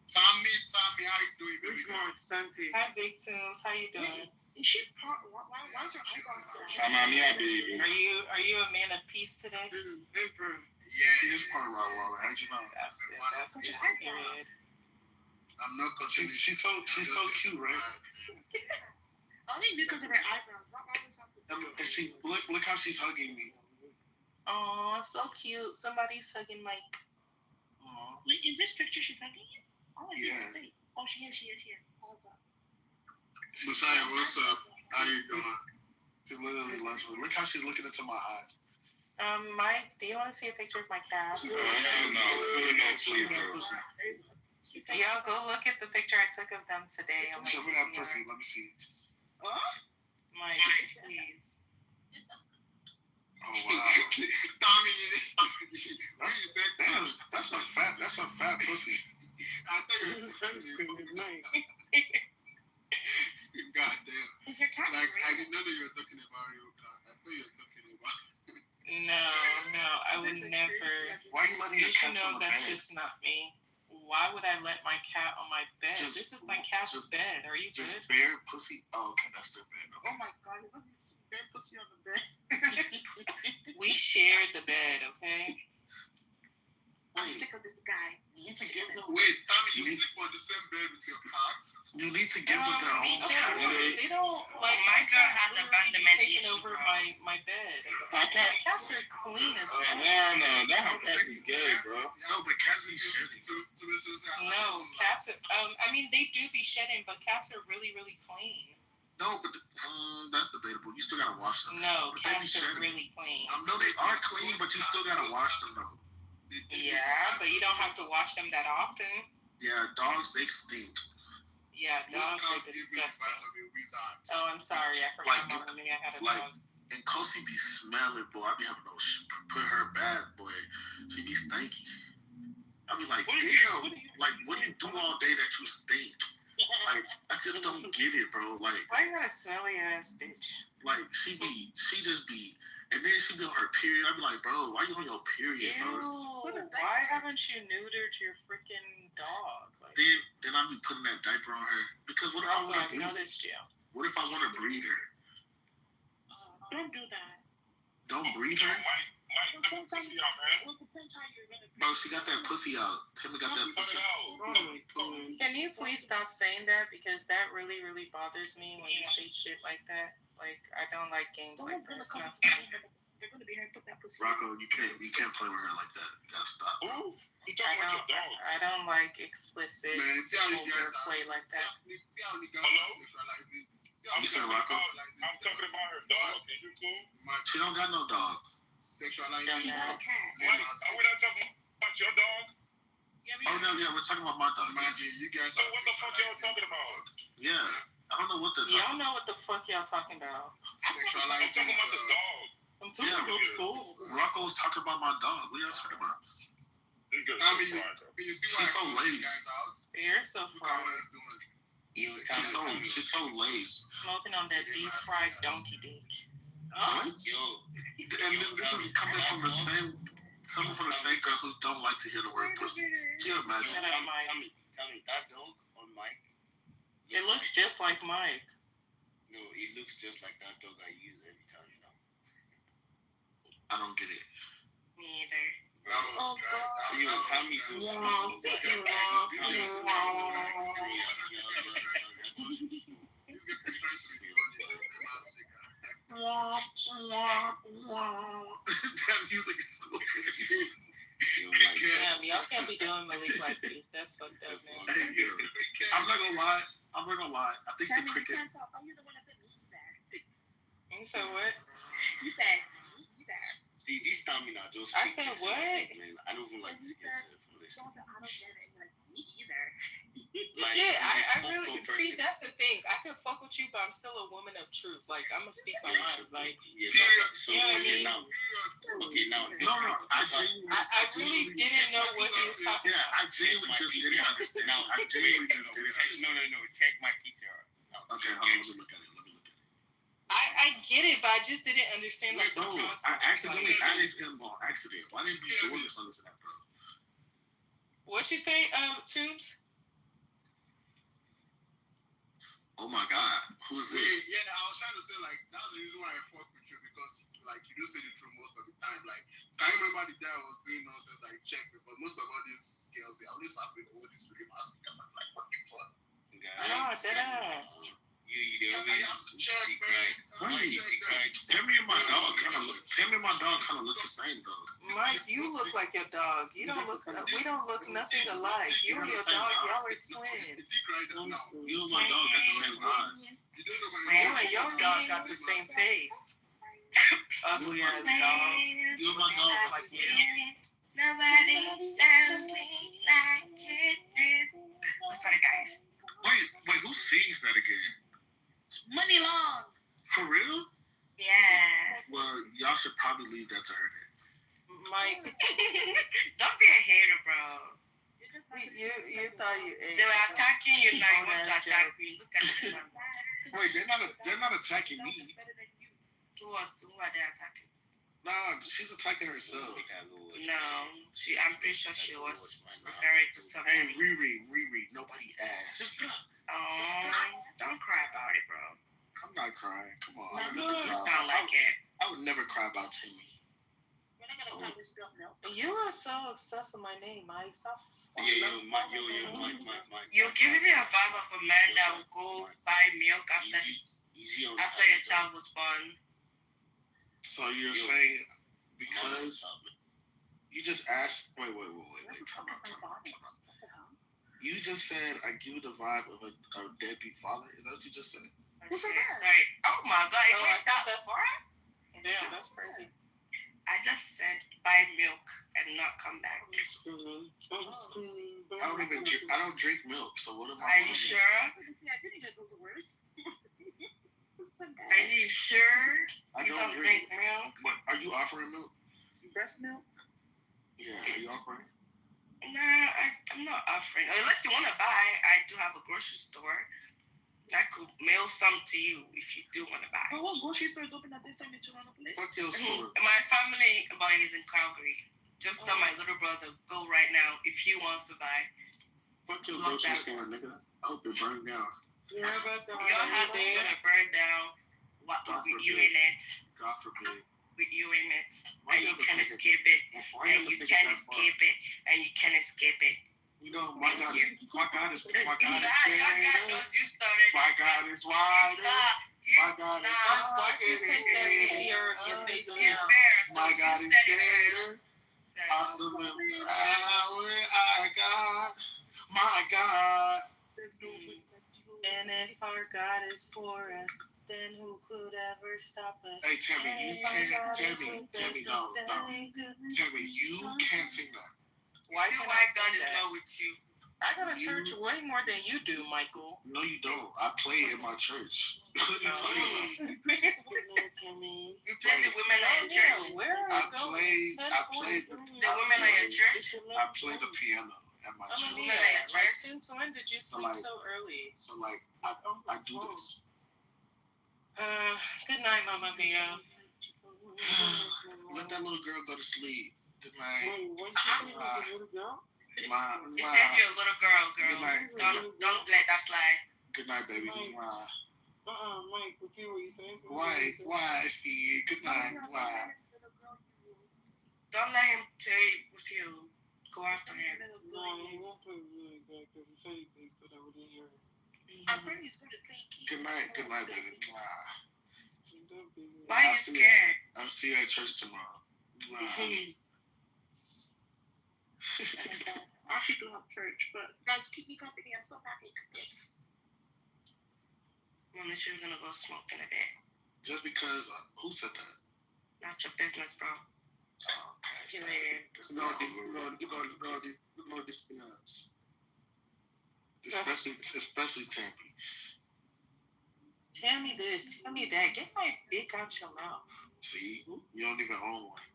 S10: Tommy, how you doing, baby?
S18: Which one? Santi.
S5: Hi, Big Tunes. How you doing?
S3: Is she part? Why is her eyebrows down?
S5: Are you a man of peace today?
S18: Emperor.
S10: Yeah, he is part of my wallet. How'd you know?
S5: That's good. Period.
S10: I'm not gonna see. She's so cute, right?
S3: Only because of her eyebrows.
S10: And she look how she's hugging me.
S5: Oh, so cute. Somebody's hugging Mike.
S10: Aww.
S3: Wait, in this picture she's hugging you? Oh,
S10: yeah.
S3: Oh, she is here. Hold on.
S10: Messiah, what's up? How you doing? She literally loves me. Look how she's looking into my eyes.
S5: Mike, do you want to see a picture of my cat?
S6: No, please.
S5: Y'all go look at the picture
S18: picture I took of them today. On my
S10: Show me that
S18: PCR.
S10: pussy. Let me see.
S18: Mike, please.
S10: Oh wow.
S1: Tommy,
S10: That's a fat pussy.
S1: I thought you were God damn.
S3: Is your cat
S1: Like, I didn't know that you were talking about your cat. I thought you were talking about.
S18: No, I would never.
S10: Why are you letting your
S18: should
S10: cats
S18: know
S10: on the
S18: that's
S10: bed?
S18: just not me. Why would I let my cat on my bed?
S10: Just-
S18: This is my cat's bed. Are you
S10: Just
S18: good?
S10: bare pussy. Oh, okay, that's their bed. Okay.
S3: Oh my god, let me see. Bear puts you on the bed.
S18: We shared the bed, okay?
S3: I'm sick of this guy.
S10: You need to give them.
S1: Wait, Tommy, you sleep on the same bed with your cats?
S10: You need to give them their own cat.
S18: They don't like my cat has abandonment taking over my bed. My cats are clean as well.
S6: No, that cat is gay, bro.
S10: No, but cats be shitting.
S18: No, cats are. I mean, they do be shedding, but cats are really, really clean.
S10: No, but that's debatable. You still gotta wash them.
S18: No,
S10: But they be
S18: cats are
S10: shedding.
S18: really clean.
S10: No, they are clean, but you still gotta wash them though.
S18: Yeah, but you don't have to wash them that often.
S10: Yeah, dogs they stink.
S18: Yeah, dogs are disgusting. Oh, I'm sorry. I forgot my mommy. I had a dog.
S10: And Kosi be smelling, boy. I be having no put her bad, boy. She be stinky. I be like, damn. Like, what do you do all day that you stink? Like, I just don't get it, bro. Like,
S18: Why you got a smelly ass bitch?
S10: like she just be, and then she be on her period. I be like, bro, why you on your period, bro?
S18: Why haven't you neutered your freaking dog? Like,
S10: Then I be putting that diaper on her because what if I want to
S18: I've
S10: breed?
S18: noticed you.
S10: What if I want to breed her?
S3: Don't do that.
S10: Don't breed her. Bro, she got that pussy out. Timmy got that pussy out.
S18: Can you please stop saying that? Because that really, really bothers me when you say shit like that. Like, I don't like games like that. It's not funny.
S3: They're gonna be here and put that pussy.
S10: Rocco, you can't play with her like that. You gotta stop.
S18: I don't like explicit vulgar play like that.
S1: See how the guys are sexualizing.
S10: You said Rocco?
S20: I'm talking about her dog. Is you cool?
S10: She don't got no dog.
S1: Sexualizing.
S20: Are we not talking about your dog?
S10: Oh no, yeah, we're talking about my dog.
S1: Imagine you guys.
S20: So what the fuck y'all talking about?
S10: Yeah, I don't know what they're
S18: Y'all
S10: talking
S18: know what the fuck y'all talking about.
S1: Sexualizing.
S20: I'm talking about the dog.
S18: I'm talking about the dog.
S10: Rocco's talking about my dog. What are y'all talking about?
S1: I mean, you see why
S10: She's so
S1: I call these
S10: laced.
S1: guys out?
S18: You're so
S1: Look how
S18: far.
S1: it's doing.
S10: She's so laced.
S18: Smoking on that deep fried donkey dick.
S10: What? And then this is coming from the same girl who don't like to hear the word pussy. Can you imagine?
S18: Shut up, Mike.
S12: Tell me, that dog on Mike?
S18: It looks just like Mike.
S12: No, it looks just like that dog I use every time, you know.
S10: I don't get it.
S18: Me either.
S3: Oh god.
S12: You know, Tommy goes.
S10: That music is so good.
S18: Damn, y'all can't be doing Malik like this. That's fucked up, man.
S10: Hey, yo. I'm not gonna lie. I think the cricket.
S3: You can't talk. Oh, you're the one that said me that.
S18: You said what?
S3: You said me that.
S12: See, these Tommy not those.
S18: I said what?
S12: Man, I don't even like
S3: You
S12: this
S3: said,
S12: information.
S3: don't say, I don't get it. And you're like, me either.
S12: Like,
S18: Yeah, I
S12: fucked
S18: really
S12: up
S18: see.
S12: person.
S18: That's the thing. I can fuck with you, but I'm still a woman of truth. Like I'm gonna speak my mind. Like
S12: Yeah, but, so
S18: you know what I
S12: okay,
S18: mean?
S12: now.
S10: No,
S18: I really didn't know what he was talking
S10: Yeah,
S18: about.
S10: I genuinely just didn't understand. I genuinely just didn't understand.
S12: No. Check my PCR.
S10: Okay, hold on. Let me look at it.
S18: I get it, but I just didn't understand like the
S10: No,
S18: concept.
S10: I accidentally added him on accident. Why didn't you do this on this app, bro?
S18: What you say, Tunes?
S10: Oh my God, who's this?
S1: Yeah, I was trying to say like that's the reason why I fuck with you because like you don't say the truth most of the time. Like I remember the day I was doing nonsense like check me, but most of all these girls they always happen all these lame ass because I'm like what the fuck.
S18: No, deadass.
S12: You
S1: I have to check, man.
S10: Wait, Tammy and my dog kind of look the same though.
S18: Mike, you look like your dog. You don't look. We don't look nothing alike. You and your dog, y'all are twins.
S10: You and my dog got the same eyes.
S18: You and your dog got the same face. Ugly ass dog.
S10: You and my dog
S18: look like you.
S9: Nobody loves me like you do. Sorry, guys.
S10: sings that again?
S3: Money long.
S10: For real?
S9: Yeah.
S10: Well, y'all should probably leave that to her then.
S18: Mike,
S9: Don't be a hater, bro.
S18: you thought you ate.
S9: They were attacking you now. You
S18: Oh,
S9: want to
S18: that's
S9: attack me. Look at this man.
S10: Wait, they're not attacking me.
S9: Who are they attacking?
S10: Nah, she's attacking herself.
S9: No, I'm pretty sure she was referring to something.
S10: Hey, Riri, nobody asked.
S9: Don't cry about it, bro.
S10: I'm not crying. Come on.
S9: You sound like it.
S10: I would never cry about Timmy.
S18: You are so obsessed with my name, Mike. Stop.
S19: Mike.
S9: You're giving me a vibe of a man that will go buy milk after your child was born.
S10: So you're saying because you just asked? Wait. Time out. You just said I give you the vibe of a deadbeat father. Is that what you just said?
S9: Sorry. Oh my God! It went that far?
S18: Damn, that's crazy.
S9: I just said buy milk and not come back.
S10: I don't drink milk. So what am I?
S9: Are you sure? Are you sure you don't drink milk?
S10: But are you offering milk?
S3: Breast milk?
S10: Yeah, are you offering?
S9: Nah, I'm not offering. Unless you want to buy, I do have a grocery store. I could mail some to you if you do want to buy.
S3: But what grocery store is open at this time in Toronto, please?
S10: Fuck your store.
S9: My family is in Calgary. Just tell my little brother, go right now if he wants to buy.
S10: Fuck your grocery store, nigga. I hope it burned down.
S9: Your house is going to burn down. What with you in it?
S10: God forbid.
S9: With you in it. And you can escape it. And you can escape it. And you can escape it.
S10: You know, my God is
S9: you started.
S10: My God is wide. My God is fucking My God is greater. Awesome power I got. My God.
S18: And if our God is for us, then who could ever stop us?
S10: Hey, Tammy, you can't. Tammy, no. Tammy, you can't sing that.
S9: Why God is not with you?
S18: I go to church way more than you do, Michael.
S10: No, you don't. I play in my church. What are you talking about?
S9: You play the women at your church?
S10: I play the
S9: women at your church?
S10: I play the piano at my church.
S9: Women at your church?
S18: Since when did you sleep so early?
S10: So, I do this.
S18: Good night, Mama Mia.
S10: Let that little girl go to sleep. Good night.
S9: You said you're a little girl.
S10: Good night.
S9: Don't let that slide.
S10: Good night, baby.
S18: Mike, repeat what you saying.
S10: Wifey. Good night. Why?
S9: Don't let him play with you. Go after him.
S18: No, he won't play with me like that because he said he thinks that I wouldn't hear it.
S3: I'm pretty sure to play keys.
S10: Good night, baby.
S9: Why are you scared?
S10: I'll see you at church tomorrow.
S3: I actually do have church, but guys, keep me company. I'm still packing cookies.
S9: Mama, sure you're gonna go smoke in a bit.
S10: Just because, who said that?
S9: Not your business, bro.
S10: Okay. Especially Tammy.
S18: Tell me this, tell me that. Get my dick out your mouth.
S10: See? You don't even own one.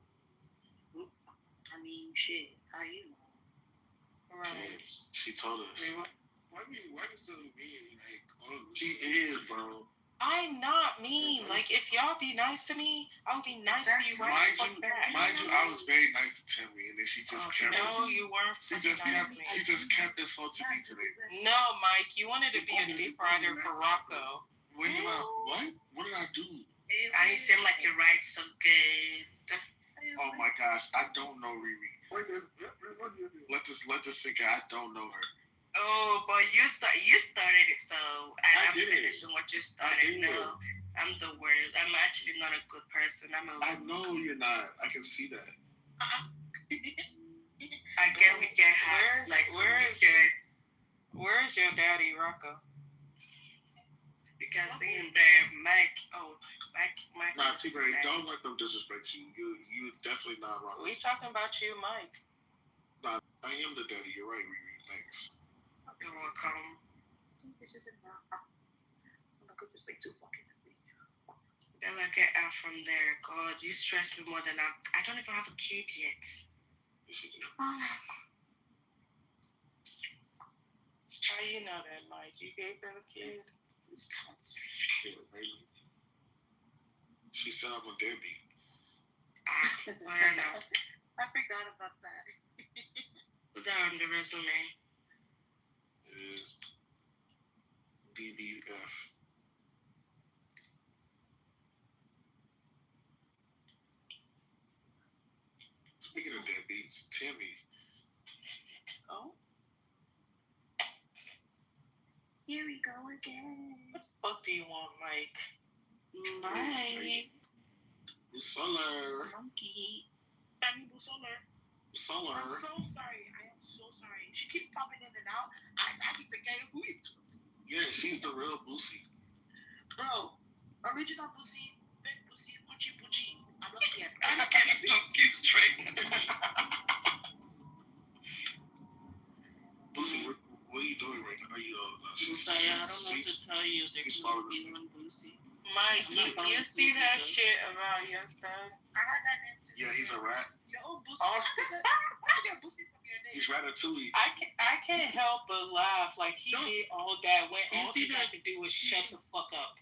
S3: I mean, shit. How you know?
S18: Right.
S10: She told us.
S12: Why you so mean? Like, all of
S10: She is, bro.
S18: I'm not mean. Like, if y'all be nice to me, I'll be nice to you right back.
S10: Mind you, I was very nice to Tammy, and then she just kept.
S18: No, you weren't.
S10: She just kept insulting me today.
S18: No, Mike, you wanted to be a dick rider for Rocco.
S10: When did I? What? What did I do?
S9: I didn't seem like you ride so good.
S10: Oh my gosh, I don't know Riri. Let this sink in. I don't know her.
S9: Oh, but you started it, so I'm finishing what you started. No, I'm the worst. I'm actually not a good person.
S10: I know you're not. I can see that.
S9: I get we get hacks.
S18: Where's your daddy, Rocco?
S9: You can see him there, Mike. Oh, Mike.
S10: Nah, T-Ray, don't let them disrespect you. You definitely not Rocco.
S18: We talking about you, Mike.
S10: Nah, I am the daddy. You're right, Riri. Thanks.
S9: You're welcome.
S3: think this is enough. I'm not gonna just make too fucking happy.
S18: Bella, get out from there. God, you stress me more than I don't even have a kid yet. How you know that, Mike? You gave her a kid?
S10: She said I'm a deadbeat.
S18: I know.
S3: I forgot about that.
S18: Put that on the resume.
S10: It is BBF. Speaking of deadbeats, Timmy.
S3: Oh? Here we go again.
S18: What the fuck do you want, Mike?
S3: Mike.
S10: Busoler.
S3: Monkey. Danny Busoler.
S10: Busoler.
S3: I'm so sorry. I am so sorry. She keeps popping in and out. I keep forgetting who it's with.
S10: Yeah, she's the real Boosie.
S3: Bro, original Boosie, big Boosie, Pucci Pucci. I love it.
S19: I'm getting confused right now.
S10: Boosie, what are you doing right now? Are you
S14: Sorry, I don't know what to tell you. There could be one Boosie.
S18: Mike, you see that shit about your thug?
S3: I heard that name.
S10: Yeah, he's a rat.
S3: Your old Boosie. Why did Boosie from your name?
S10: He's Ratatouille.
S18: I can't help but laugh. Like, he did all that when all he had to do was shut the fuck up.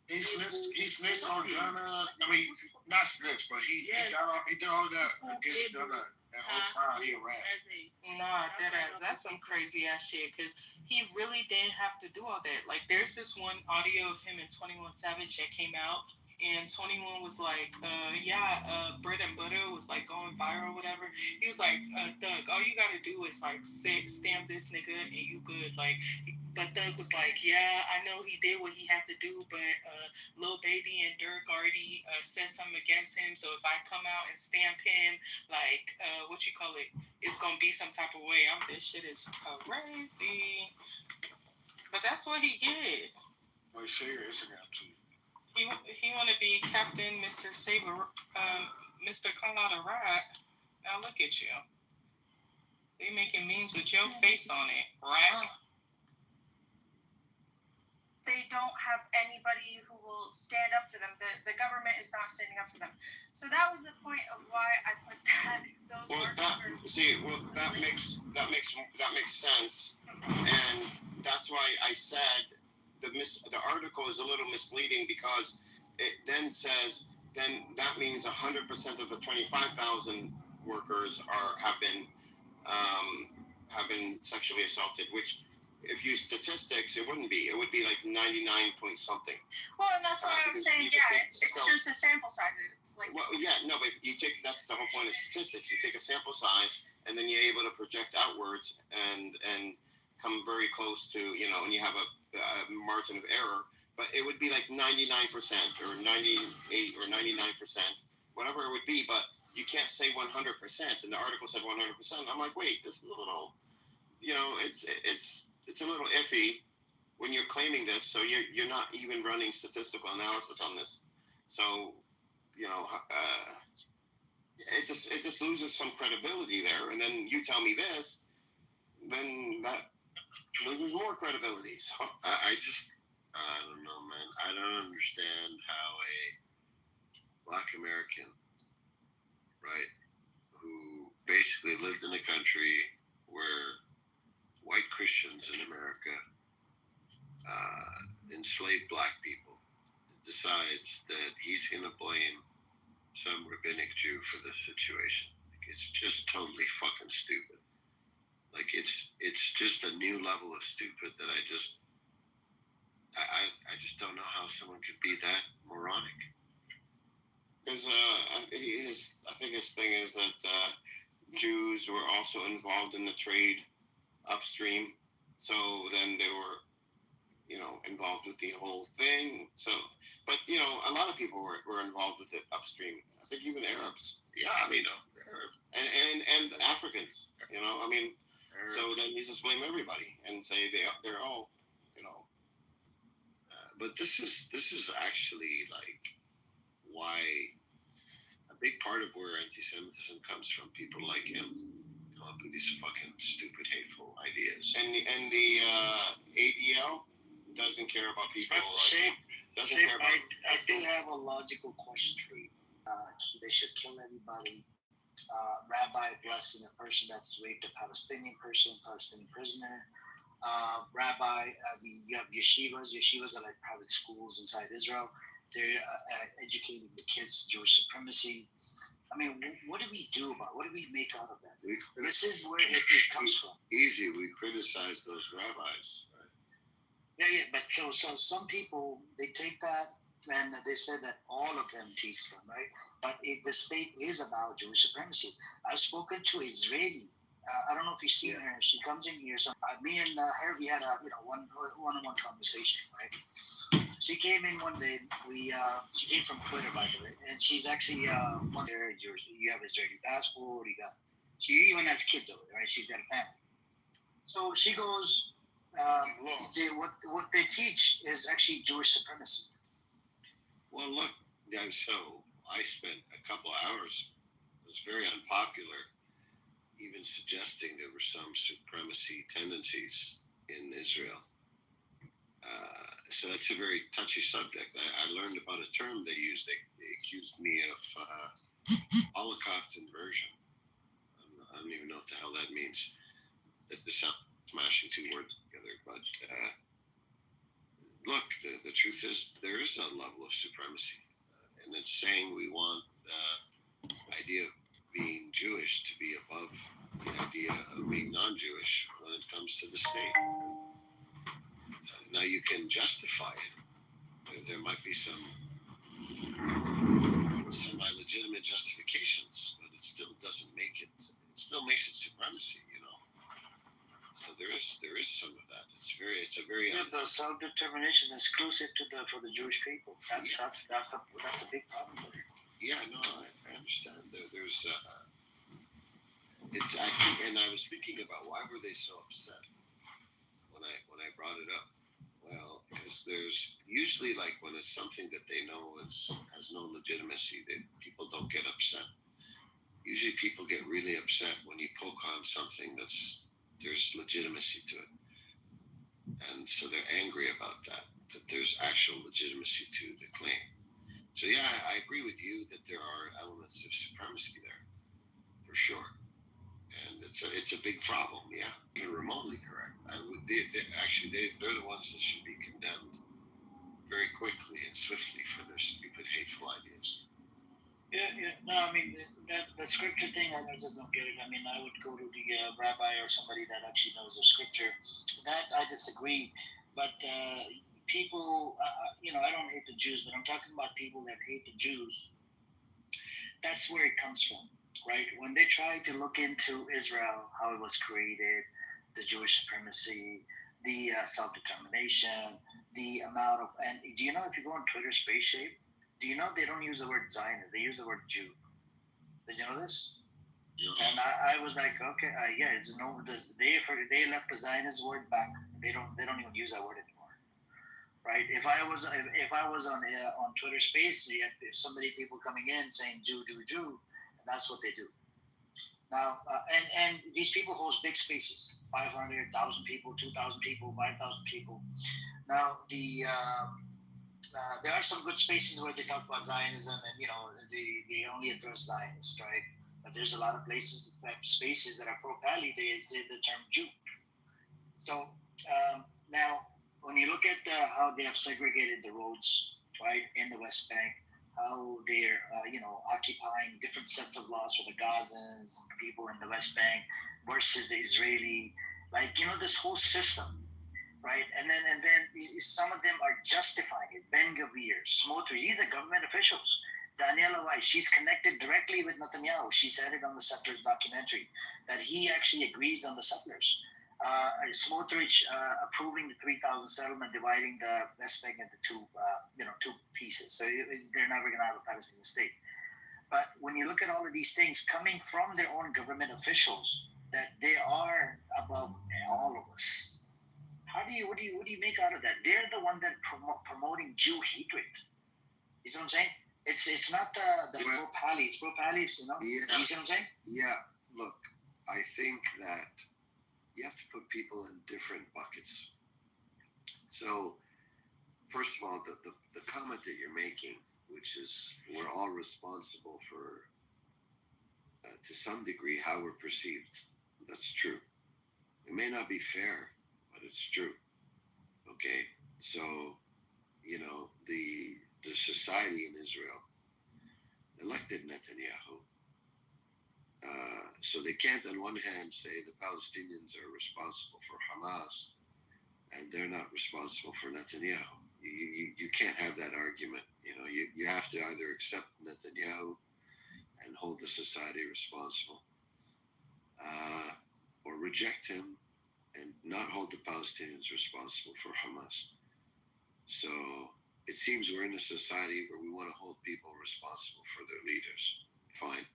S10: He snitched on Ghana. I mean, not snitched, but he did all of that against Ghana. That whole time, he a rat.
S18: Nah, that's some crazy ass shit. Cause he really didn't have to do all that. Like, there's this one audio of him and 21 Savage that came out, and 21 was like, bread and butter was like going viral or whatever. He was like, Doug, all you gotta do is like stamp this nigga and you good. Like, but Doug was like, yeah, I know he did what he had to do, but Lil Baby and Dirk already said something against him. So if I come out and stamp him, like, it's gonna be some type of way. This shit is crazy. But that's what he did.
S10: Well, share your Instagram too.
S18: He want to be Captain Mr. Saber, Mr. Call Out a Rat. Now look at you. They making memes with your face on it, rat.
S9: They don't have anybody who will stand up for them. The government is not standing up for them. So that was the point of why I put those.
S1: That makes sense, and that's why I said the article is a little misleading because it then says that means 100% of the 25,000 workers have been sexually assaulted, which, if you use statistics, it wouldn't be. It would be like 99 point something.
S9: Well, and that's why I'm saying, it's just a sample size. It's like.
S1: Well, yeah, no, but that's the whole point of statistics. You take a sample size, and then you're able to project outwards and come very close to, and you have a margin of error. But it would be like 99% or 98 or 99%, whatever it would be. But you can't say 100%. And the article said 100%. I'm like, wait, this is a little, it's a little iffy when you're claiming this. So you're not even running statistical analysis on this. So, it just loses some credibility there. And then you tell me this, then that loses more credibility. So
S17: I don't know, man. I don't understand how a Black American, right, who basically lived in a country where white Christians in America enslaved Black people, decides that he's going to blame some rabbinic Jew for this situation. It's just totally fucking stupid. Like, it's just a new level of stupid that I just don't know how someone could be that moronic.
S1: Because I think his thing is that Jews were also involved in the trade upstream, so then they were, involved with the whole thing. So, but a lot of people were involved with it upstream. I think even Arabs.
S17: Yeah, I mean,
S1: and Africans. So then you just blame everybody and say they're all,
S17: But this is actually like why a big part of where anti-Semitism comes from people like him. come up with these fucking stupid, hateful ideas.
S12: And the ADL doesn't care about people.
S13: Shape, I do have a logical question for you. They should kill everybody. Rabbi blessing a person that's raped a Palestinian prisoner. Rabbi, you have yeshivas. Yeshivas are like private schools inside Israel. They're educating the kids Jewish supremacy. I mean, what do we do about it? What do we make out of that? This is where it comes from.
S17: Easy. We criticize those rabbis. Right?
S13: Yeah, but so some people, they take that and they say that all of them teach them, right? But the state is about Jewish supremacy. I've spoken to Israeli. I don't know if you've seen her. She comes in here. So me and her, we had a one-on-one conversation, right? She came in one day. She came from Twitter, by the way, and she's actually one there. You have Israeli passport. She even has kids over there, right? She's got a family. So she goes. What they teach is actually Jewish supremacy.
S17: Well, look, so I spent a couple of hours. It was very unpopular, even suggesting there were some supremacy tendencies in Israel. So that's a very touchy subject. I learned about a term they used. They accused me of Holocaust inversion. I don't even know what the hell that means. That just sounds smashing two words together. But look, the truth is there is a level of supremacy. And it's saying we want the idea of being Jewish to be above the idea of being non-Jewish when it comes to the state. Now you can justify it. There might be some semi-legitimate justifications, but it still doesn't make it. It still makes it supremacy, you know. So there is some of that. It's a very
S13: the self-determination exclusive for the Jewish people. That's a big problem.
S17: Yeah, no, I understand. There's I think, and I was thinking about why were they so upset when I brought it up. Well, because there's usually, like, when it's something that they know has no legitimacy, people don't get upset. Usually people get really upset when you poke on something there's legitimacy to it. And so they're angry about that there's actual legitimacy to the claim. So yeah, I agree with you that there are elements of supremacy there, for sure. And it's a big problem, yeah. You're remotely correct. They're the ones that should be condemned very quickly and swiftly for their stupid, hateful ideas.
S13: Yeah. No, I mean, the scripture thing, I just don't get it. I mean, I would go to the rabbi or somebody that actually knows the scripture. That I disagree. But people, I don't hate the Jews, but I'm talking about people that hate the Jews. That's where it comes from, right? When they try to look into Israel, how it was created, the Jewish supremacy, the self-determination, the amount of, and do you know if you go on Twitter Space Shape, do you know they don't use the word Zionist, they use the word Jew. Did you know this? Yeah. And I was like, okay, it's no. They left the Zionist word back. They don't even use that word anymore, right? If I was on Twitter Space, we had people coming in saying Jew, and that's what they do. Now, and these people host big spaces, 500,000 people, 2,000 people, 5,000 people. Now, there are some good spaces where they talk about Zionism, and they only address Zionists, right? But there's a lot of spaces that are pro-Pali. They say the term Jew. So now, when you look at how they have segregated the roads, right, in the West Bank, how they're occupying different sets of laws for the Gazans, people in the West Bank, versus the Israeli, this whole system. Right, and then some of them are justifying it. Ben Gavir, Smotrich, these are government officials. Daniela Weiss, she's connected directly with Netanyahu. She said it on the Settlers documentary that he actually agrees on the settlers. Smotrich approving the 3,000 settlement, dividing the West Bank into two pieces. So they're never going to have a Palestinian state. But when you look at all of these things coming from their own government officials, that they are above all of us. What do you make out of that? They're the one that promoting Jew hatred. You see what I'm saying? It's not the pro-Pali. It's pro-Palis, you know?
S17: Yeah.
S13: You see what I'm saying?
S17: Yeah. Look, I think that you have to put people in different buckets. So, first of all, the comment that you're making, which is we're all responsible for, to some degree, how we're perceived. That's true. It may not be fair, but it's true. Okay, so the society in Israel elected Netanyahu. So they can't, on one hand, say the Palestinians are responsible for Hamas and they're not responsible for Netanyahu. You can't have that argument. You have to either accept Netanyahu and hold the society responsible, or reject him and not hold the Palestinians responsible for Hamas. So it seems we're in a society where we want to hold people responsible for their leaders. Fine,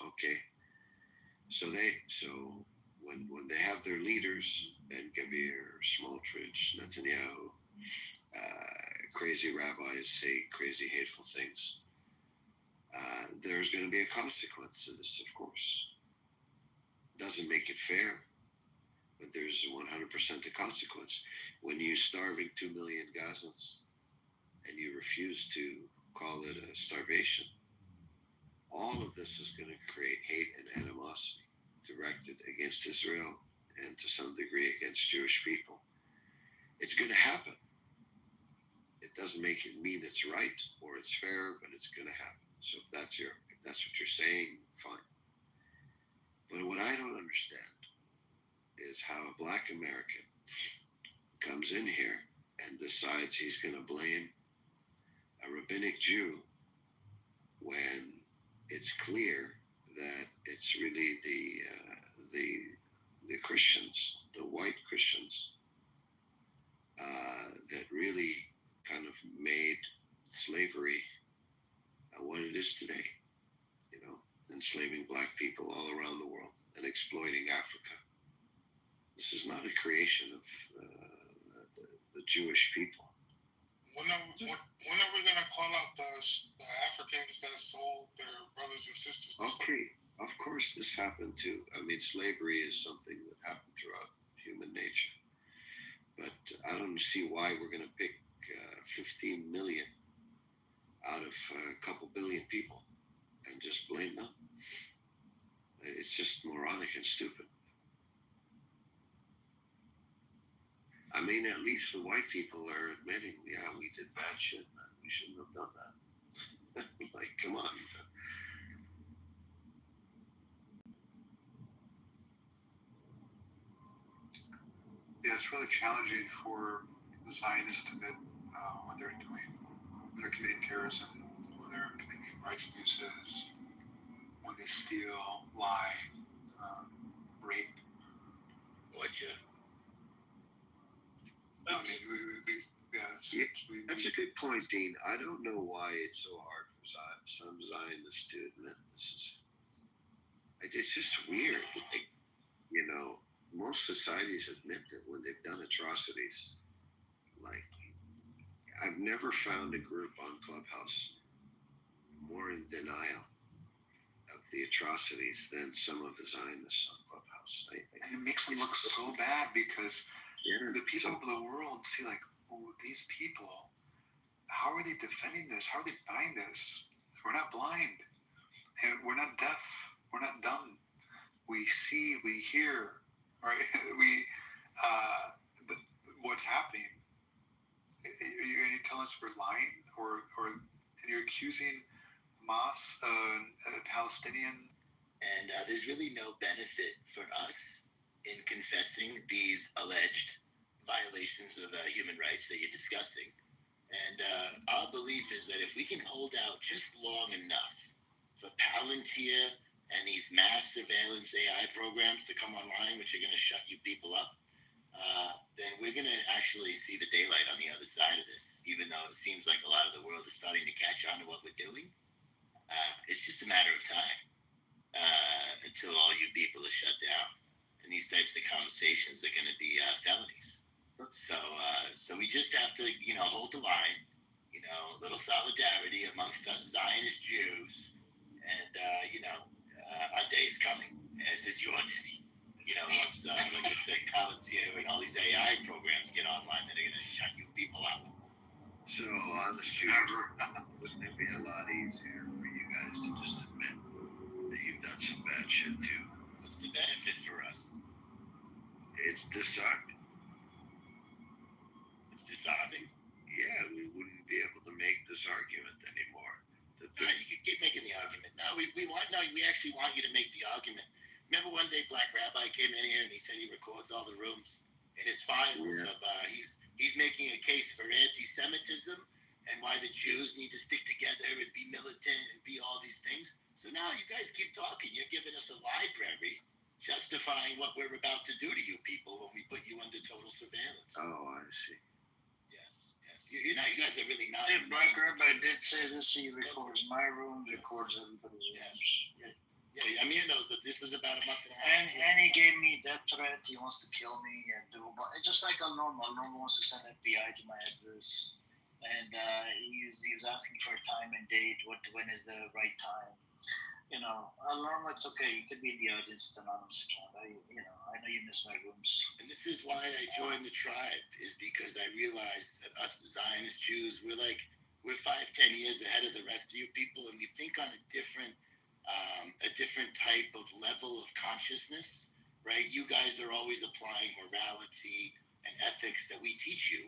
S17: okay. So when they have their leaders, Ben Gavir, Smotrich, Netanyahu, crazy rabbis say crazy hateful things, there's going to be a consequence to this, of course. Doesn't make it fair, but there's 100% a consequence. When you're starving 2 million Gazans and you refuse to call it a starvation, all of this is going to create hate and animosity directed against Israel and to some degree against Jewish people. It's going to happen. It doesn't make it mean it's right or it's fair, but it's going to happen. So if that's what you're saying, fine. But what I don't understand is how a black American comes in here and decides he's going to blame a rabbinic Jew when it's clear that it's really the Christians, the white Christians, that really kind of made slavery what it is today. Enslaving black people all around the world and exploiting Africa. This is not a creation of the Jewish people.
S10: When are we going to call out the Africans that sold their brothers and sisters?
S17: Okay, of course this happened too. I mean, slavery is something that happened throughout human nature. But I don't see why we're going to pick 15 million out of a couple billion people and just blame them. It's just moronic and stupid. I mean, at least the white people are admitting, yeah, we did bad shit, man. We shouldn't have done that. Like, come on.
S7: Yeah, it's really challenging for the Zionists to admit what they're doing, when they're committing terrorism, when they're committing rights abuses, when they steal, lie, rape.
S17: Gotcha.
S7: I mean,
S17: That's a good point, Dean. I don't know why it's so hard for some Zionists to admit this. It's just weird. Most societies admit that when they've done atrocities. Like, I've never found a group on Clubhouse more in denial of the atrocities than some of the Zionists on Clubhouse.
S7: And it makes them look so bad because the people of the world see like, oh, these people, how are they defending this? How are they buying this? We're not blind. And we're not deaf. We're not dumb. We see, we hear, right? What's happening. You're going to tell us we're lying? Or you're accusing Hamas, a Palestinian?
S15: And there's really no benefit for us in confessing these alleged violations of human rights that you're discussing. And our belief is that if we can hold out just long enough for Palantir and these mass surveillance AI programs to come online, which are going to shut you people up, then we're going to actually see the daylight on the other side of this, even though it seems like a lot of the world is starting to catch on to what we're doing. It's just a matter of time until all you people are shut down. And these types of conversations are going to be felonies. So we just have to, hold the line, a little solidarity amongst us Zionist Jews. And, our day is coming, as is your day. once, like I said, Palantir and all these AI programs get online, that are going to shut you people up.
S17: So, honest truth, wouldn't it be a lot easier for you guys to just admit that you've done some bad shit too?
S15: What's the benefit for us?
S17: It's disarming.
S15: It's disarming.
S17: Yeah, we wouldn't be able to make this argument anymore.
S15: No, you could keep making the argument. No, we actually want you to make the argument. Remember one day Black Rabbi came in here and he said he records all the rooms in his files of he's making a case for anti-Semitism and why the Jews need to stick together and be militant and be all these things. So now you guys keep talking. You're giving us a library justifying what we're about to do to you people when we put you under total surveillance.
S17: Oh, I see.
S15: Yes. You guys are really not.
S13: If Black Rabbi did say this, he records my room, records everybody's rooms.
S15: Yeah, Amir knows that this is about a month and a half.
S13: And he gave me death threat. He wants to kill me and do a bunch. Just like a normal wants to send FBI to my address. And he was asking for a time and date. When is the right time? Normal, it's okay. You could be in the audience with an anonymous account. I know you miss my rooms.
S15: And this is why I joined the tribe, is because I realized that us Zionist Jews, we're 5-10 years ahead of the rest of you people, and we think on a different type of level of consciousness, right? You guys are always applying morality and ethics that we teach you,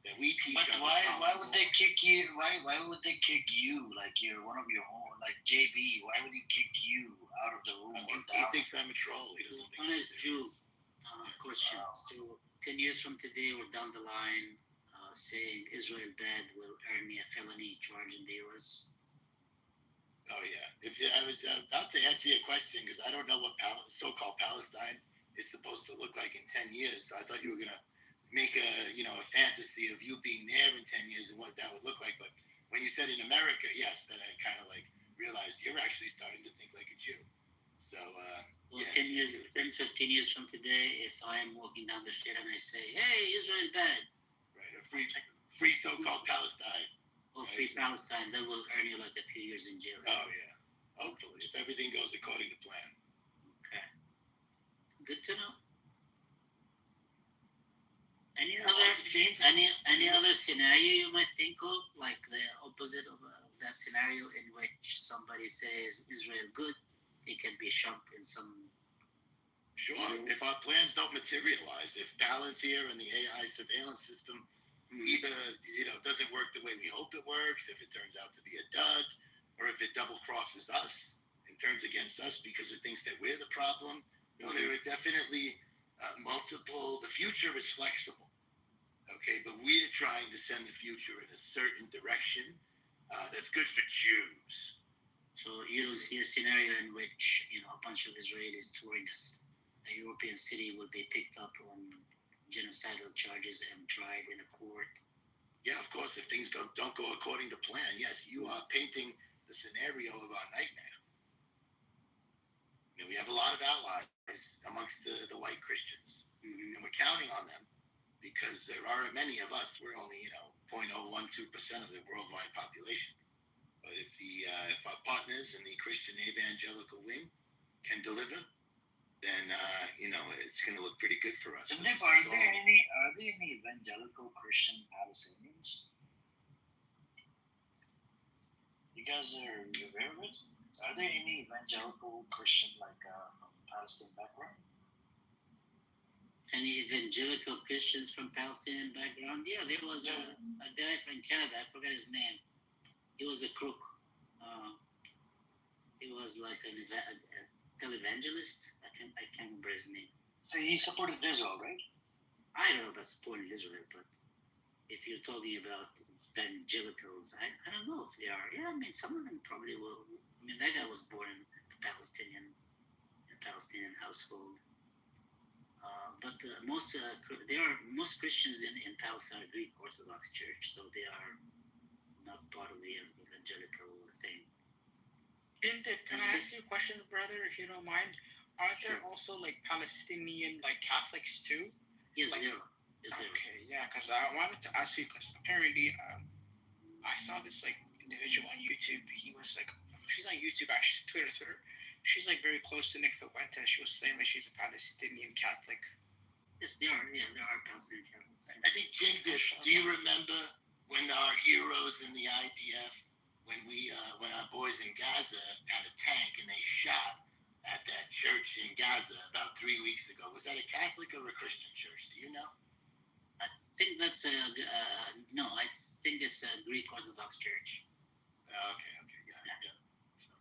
S15: that we teach.
S13: But why would they kick you? Why would they kick you? Like you're one of your own, like JB. Why would he kick you out of the room?
S15: He thinks I'm a troll. He doesn't think.
S8: Honest Jew, question. So 10 years from today, we're down the line saying Israel bad will earn me a felony charge in the U.S.
S15: Oh yeah. I was about to answer your question because I don't know what so-called Palestine is supposed to look like in 10 years. So I thought you were gonna make a fantasy of you being there in 10 years and what that would look like. But when you said in America, yes, then I kind of realized you're actually starting to think like a Jew. So
S8: 10, 15 years from today, if I am walking down the street and I say, "Hey, Israel bad,"
S15: right, a free so-called Palestine.
S8: Free Palestine, that will earn you like a few years in jail.
S15: Oh yeah, hopefully, if everything goes according to plan.
S8: Okay, good to know. Any other scenario you might think of, like the opposite of that scenario in which somebody says Israel good, they can be shot in some.
S15: Sure. If our plans don't materialize, if Palantir and the AI surveillance system either doesn't work the way we hope it works, if it turns out to be a dud, or if it double crosses us and turns against us because it thinks that we're the problem, there are definitely multiple. The future is flexible, okay, but we're trying to send the future in a certain direction that's good for Jews.
S8: So you don't see a scenario in which a bunch of Israelis touring a European city will be picked up on genocidal charges and tried in a court.
S15: Yeah, of course, if things don't go according to plan, yes, you are painting the scenario of our nightmare. We have a lot of allies amongst the white Christians, and we're counting on them because there aren't many of us. We're only 0.012% of the worldwide population. But if our partners in the Christian evangelical wing can deliver, then it's going to look pretty good for us.
S13: Are there any evangelical Christian Palestinians? You guys are aware of it? Are there any evangelical Christian from Palestinian background?
S8: Any evangelical Christians from Palestinian background? Yeah, there was a guy from Canada. I forgot his name. He was a crook. He was like a televangelist. I can't remember his name.
S13: So he supported Israel, right?
S8: I don't know about supporting Israel, but if you're talking about evangelicals, I don't know if they are. Yeah, some of them probably will. That guy was born in a Palestinian household. But most Christians in Palestine are Greek Orthodox Church, so they are not part of the evangelical thing.
S16: Can I ask you a question, brother, if you don't mind? Aren't there also Palestinian Catholics too?
S8: Yes, there are.
S16: Okay, yeah, because I wanted to ask you because apparently I saw this individual on YouTube. He was she's on YouTube, actually, Twitter. she's like very close to Nick Fuentes. She was saying that she's a Palestinian Catholic.
S8: Yes, there are. Yeah, there are Palestinian Catholics.
S15: I think, Jim, do you remember when our heroes in the IDF, when our boys in Gaza had a tank and they shot at that church in Gaza about 3 weeks ago? Was that a Catholic or a Christian church? Do you know?
S8: I think that's a no. I think it's a Greek Orthodox church.
S15: Okay, yeah. So,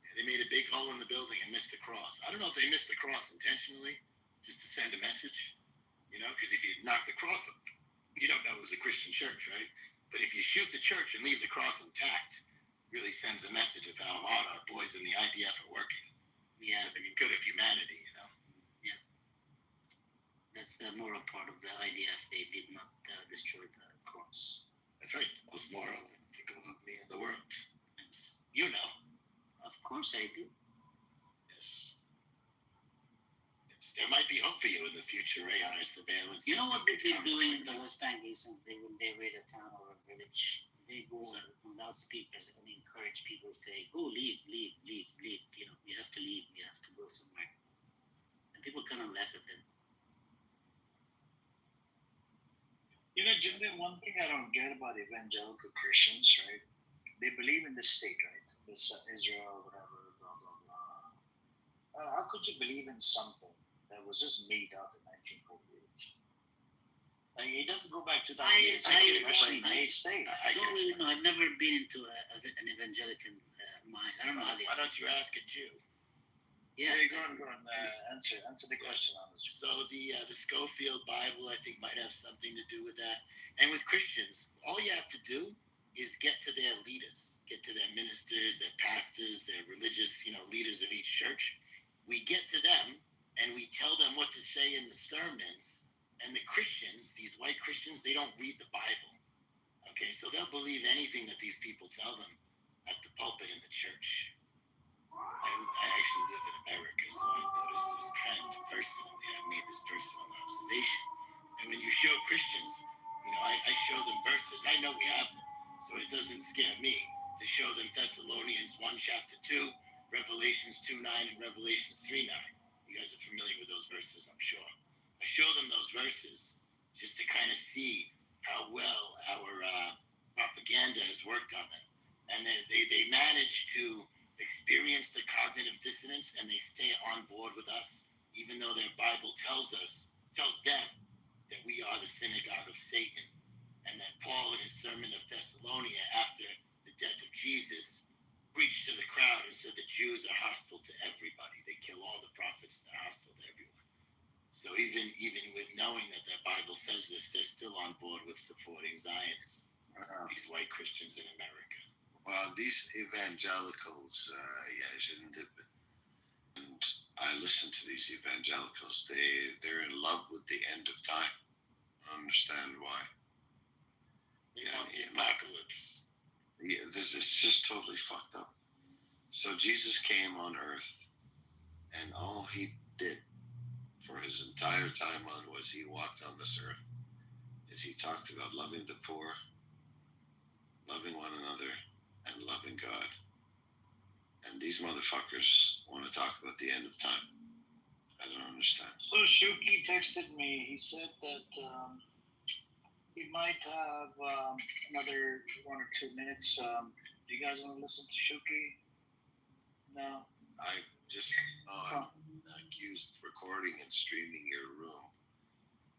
S15: yeah, they made a big hole in the building and missed the cross. I don't know if they missed the cross intentionally, just to send a message, because if you knock the cross up, you don't know it was a Christian church, right? But if you shoot the church and leave the cross intact, it really sends a message of how hard our boys in the IDF are working.
S8: Yeah.
S15: For the good of humanity,
S8: Yeah. That's the moral part of the IDF. They did not destroy the cross.
S15: That's right. Most moral. Think of me in the world. You know.
S8: Of course I do.
S15: Yes. There might be hope for you in the future, AI surveillance.
S8: You know what they've been doing in the West Bank recently when they raid a town or a village? They go on loudspeakers and encourage people to say, go, leave. You have to leave. You have to go somewhere. And people kind of laugh at them.
S13: Jim, one thing I don't get about evangelical Christians, right? They believe in the state, right? This Israel, whatever, blah, blah, blah. How could you believe in something that was just made up in 1948? Like, it doesn't go back to that.
S8: I don't really know. I've never been into an evangelical mind. I don't know how they.
S15: Why don't you ask a Jew?
S8: Yeah.
S13: Go on. Answer the question on this.
S15: So the Schofield Bible, I think, might have something to do with that. And with Christians, all you have to do is get to their leaders, get to their ministers, their pastors, their religious, leaders of each church. We get to them and we tell them what to say in the sermons. And the Christians, these white Christians, they don't read the Bible. Okay, so they'll believe anything that these people tell them at the pulpit in the church. I actually live in America, so I've noticed this trend personally. I've made this personal observation. And when you show Christians, I show them verses. I know we have them, so it doesn't scare me to show them Thessalonians 1 chapter 2, Revelations 2:9, and Revelations 3:9. You guys are familiar with those verses, I'm sure. I show them those verses just to kind of see how well our propaganda has worked on them. And they manage to experience the cognitive dissonance and they stay on board with us, even though their Bible tells them that we are the synagogue of Satan, and that Paul in his sermon of Thessalonica after the death of Jesus preached to the crowd and said the Jews are hostile to everybody. They kill all the prophets, they're hostile to everyone. So even with knowing that their Bible says this, they're still on board with supporting Zionism. These white Christians in America.
S17: Well, these evangelicals, and I listen to these evangelicals. They're in love with the end of time. I understand why.
S15: The apocalypse.
S17: Yeah, it's just totally fucked up. So Jesus came on earth, and all he did for his entire time on was he walked on this earth, is he talked about loving the poor, loving one another, and loving God. And these motherfuckers want to talk about the end of time. I don't understand.
S13: So Shuki texted me. He said that he might have another 1 or 2 minutes. Do you guys want to listen to Shuki? No.
S17: I just I'm accused of recording and streaming your room.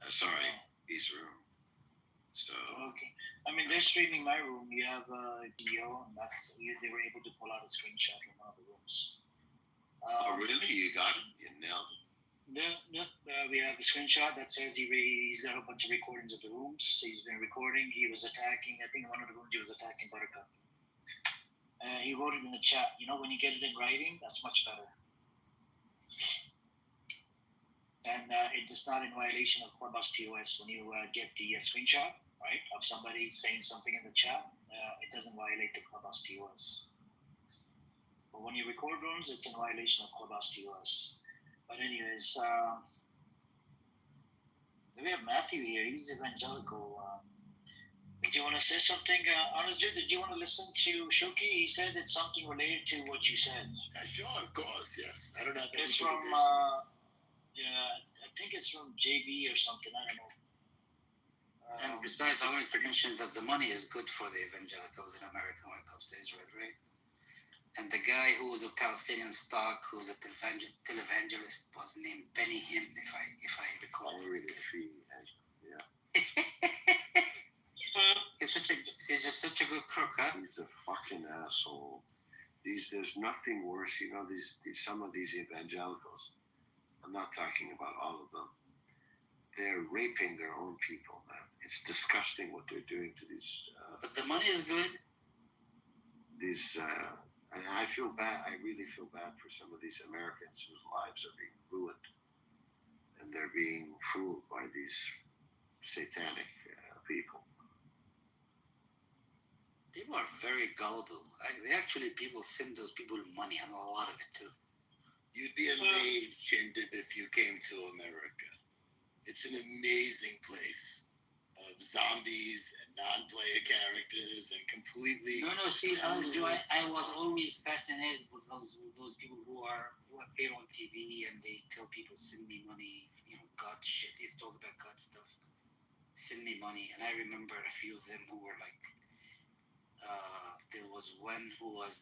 S17: Sorry, his room. So
S13: okay. I mean, they're streaming my room. You have Geo, and they were able to pull out a screenshot from one of the rooms.
S17: oh, really? You got it? You nailed it?
S13: We have the screenshot that says he's got a bunch of recordings of the rooms. He's been recording. He was attacking, I think in one of the rooms he was attacking Buttercup. He wrote it in the chat. When you get it in writing, that's much better. And it is not in violation of Clubhouse TOS when you get the screenshot, right, of somebody saying something in the chat. It doesn't violate the Clubhouse TOS. But when you record rooms, it's in violation of Clubhouse TOS. But anyways, we have Matthew here. He's evangelical. Did you want to say something, Honest Dude? Did you want to listen to Shuki? He said it's something related to what you said.
S15: Sure, of course, yes. I don't have
S13: It's from, yeah, I think it's from JB or something. I don't know.
S8: And besides, I wanted to mention that the money is good for the evangelicals in America when it comes to Israel, right? And the guy who was of Palestinian stock, who was a televangelist, was named Benny Hinn, if I recall. He's just such a good crook, huh?
S17: He's a fucking asshole. There's nothing worse. You know, some of these evangelicals. I'm not talking about all of them. They're raping their own people, man. It's disgusting what they're doing to these.
S8: But the money is good.
S17: And I feel bad. I really feel bad for some of these Americans whose lives are being ruined, and they're being fooled by these satanic people.
S8: People are very gullible. People send those people money, and a lot of it too.
S15: You'd be amazed, Shindib, if you came to America. It's an amazing place of zombies and non-player characters and completely.
S8: No. See, Alex, I was always fascinated with those people who appear on TV and they tell people send me money, God shit. They talk about God stuff. Send me money, and I remember a few of them who were like. There was one who was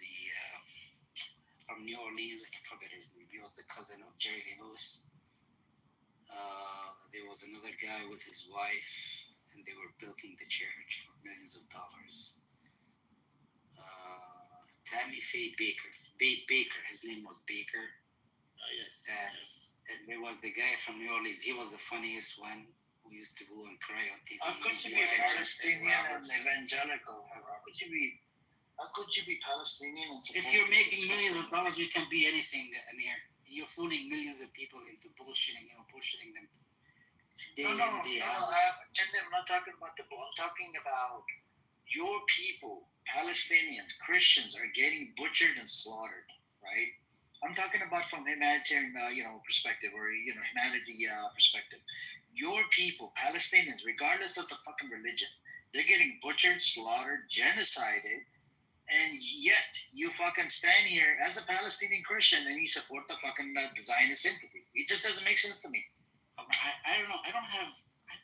S8: from New Orleans. I can forget his name. He was the cousin of Jerry Lee Lewis. There was another guy with his wife, and they were building the church for millions of dollars. Tammy Faye Baker. Baker. His name was Baker.
S15: Yes.
S8: And there was the guy from New Orleans. He was the funniest one who used to go and cry on TV.
S13: How could you be Palestinian and evangelical? How could you be Palestinian and
S8: if you're making millions of dollars, you can be anything, Amir. You're fooling millions of people into bullshitting them.
S13: No. I'm not talking about I'm talking about your people, Palestinians, Christians, are getting butchered and slaughtered, right? I'm talking about from humanitarian, perspective, or humanity perspective. Your people, Palestinians, regardless of the fucking religion, they're getting butchered, slaughtered, genocided, and yet you fucking stand here as a Palestinian Christian and you support the fucking Zionist entity. It just doesn't make sense to me.
S8: I don't know. I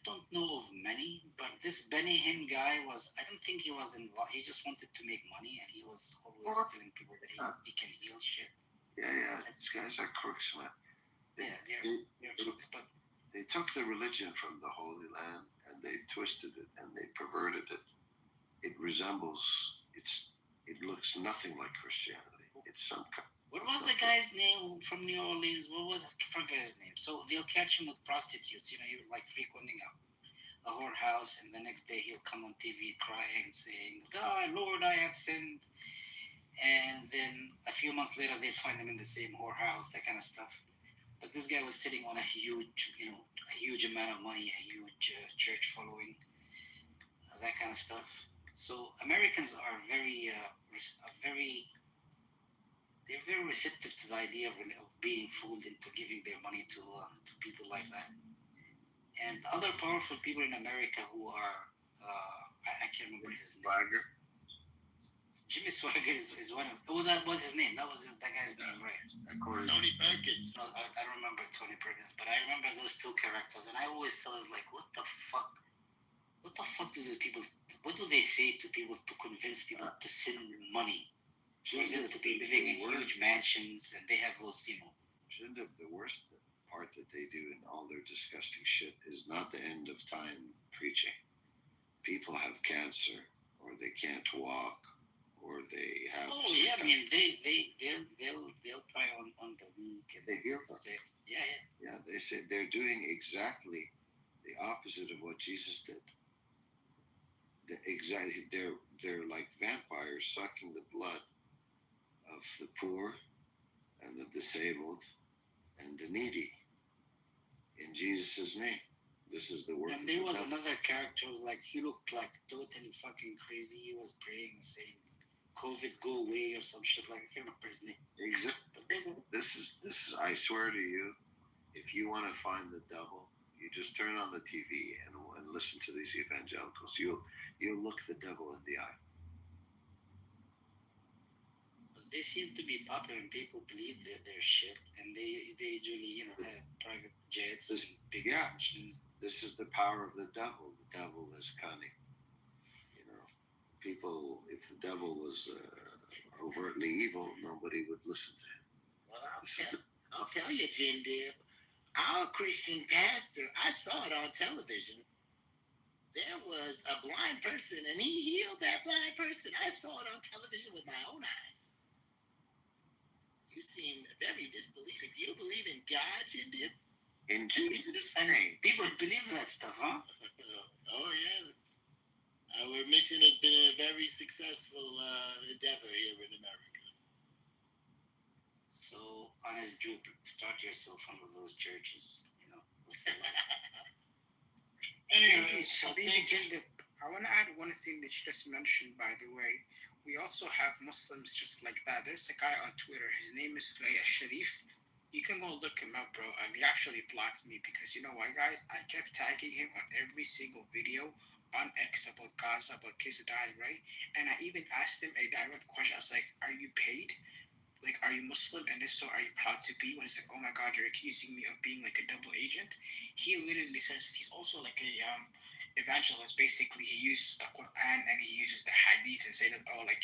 S8: don't know of many, but this Benny Hinn guy I don't think he was involved. He just wanted to make money, and he was always telling people that he can heal shit.
S17: Yeah. These guys are crooks, man.
S8: They're crooks, but
S17: they took the religion from the Holy Land and they twisted it and they perverted it. It looks nothing like Christianity. It's some kind.
S8: What was the guy's name from New Orleans? I forgot his name. So they'll catch him with prostitutes. He was like frequenting a whorehouse, and the next day he'll come on TV crying, saying, "God, Lord, I have sinned." And then a few months later, they'll find him in the same whorehouse, that kind of stuff. But this guy was sitting on a huge amount of money, a huge church following, that kind of stuff. So Americans are they're very receptive to the idea of being fooled into giving their money to people like that. And other powerful people in America who are, I can't remember his name.
S17: Swagger.
S8: Jimmy Swagger is one of. Oh, that was his name. That guy's name, right?
S15: Tony Perkins.
S8: No, I don't remember Tony Perkins, but I remember those two characters, and I always thought, like, what the fuck? What the fuck do the people? What do they say to people to convince people to send money? For them to be living in huge mansions, and they have those,
S17: The worst part that they do in all their disgusting shit is not the end of time preaching. People have cancer, or they can't walk, or they have.
S8: Oh yeah, I mean they'll try on the weak and
S17: they heal them.
S8: Sick. Yeah.
S17: Yeah, they say they're doing exactly the opposite of what Jesus did. They're like vampires sucking the blood of the poor and the disabled and the needy in Jesus' name. This is the work.
S8: And there was another character, like he looked like totally fucking crazy. He was praying, saying, "COVID, go away," or some shit like. I can't remember his name.
S17: Exactly. This is. I swear to you, if you want to find the devil, you just turn on the TV and listen listen to these evangelicals. You'll look the devil in the eye.
S8: They seem to be popular, and people believe that they're shit, and they really have private jets and big machines.
S17: This is the power of the devil. The devil is cunning. People, if the devil was overtly evil, nobody would listen to him.
S15: Well, I'll tell you, Jim Dib, our Christian pastor, I saw it on television. There was a blind person, and he healed that blind person. I saw it on television with my own eyes. You seem very disbelieving. Do you believe in God, Jim Dib?
S17: In Jesus' name.
S8: People believe that stuff, huh?
S15: Oh, yeah. Our mission has been a very successful endeavor here in America.
S8: So, honest Jew, start yourself one of those churches,
S16: Anyway, so I want to add one thing that you just mentioned, by the way. We also have Muslims just like that. There's a guy on Twitter. His name is Sharif. You can go look him up, bro. He actually blocked me because, you know why, guys? I kept tagging him on every single video on X about Gaza, about kids dying, right? And I even asked him a direct question. I was like, are you paid? Like, are you Muslim? And if so, are you proud to be? When he's like, oh my God, you're accusing me of being like a double agent. He literally says he's also like a evangelist. Basically, he uses the Quran and he uses the Hadith and say that, oh, like,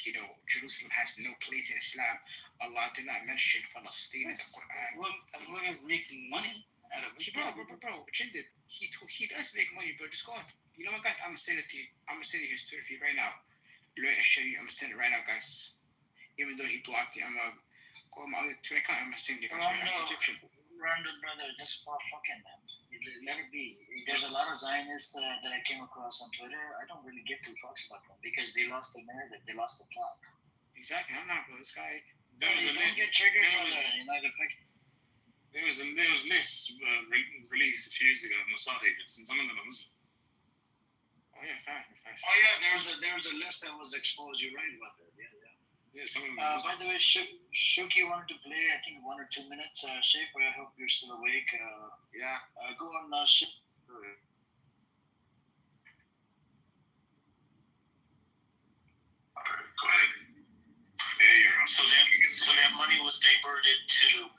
S16: Jerusalem has no place in Islam. Allah did not mention Palestine in the Quran.
S8: As long as making money out of it.
S16: Bro, Jindib, he does make money, bro. Just go on. You know what, guys? I'm gonna send it to you. I'm gonna send you his Twitter feed right now. I'm gonna send it right now, guys. Even though he blocked it, I'm gonna go on my other Twitter account. I'm gonna send it, guys.
S13: Random brother, just for fucking them. Let it be. There's a lot of Zionists that I came across on Twitter. I don't really give two fucks about them because they lost the narrative. They lost the plot.
S16: Exactly. I'm not, bro. This guy.
S13: Don't get triggered by
S2: There was lists released a few years ago of Mossad agents, and some of them are Muslim.
S16: Oh yeah, fact.
S13: Oh yeah, there was a list that was exposed. You're right about that.
S2: Yeah, some of them are Muslim.
S13: By the way, Shuki wanted to play, I think, 1 or 2 minutes. Schaefer, I hope you're still awake.
S17: Yeah.
S13: Go on, Schaefer.
S6: Go ahead. So that money was diverted to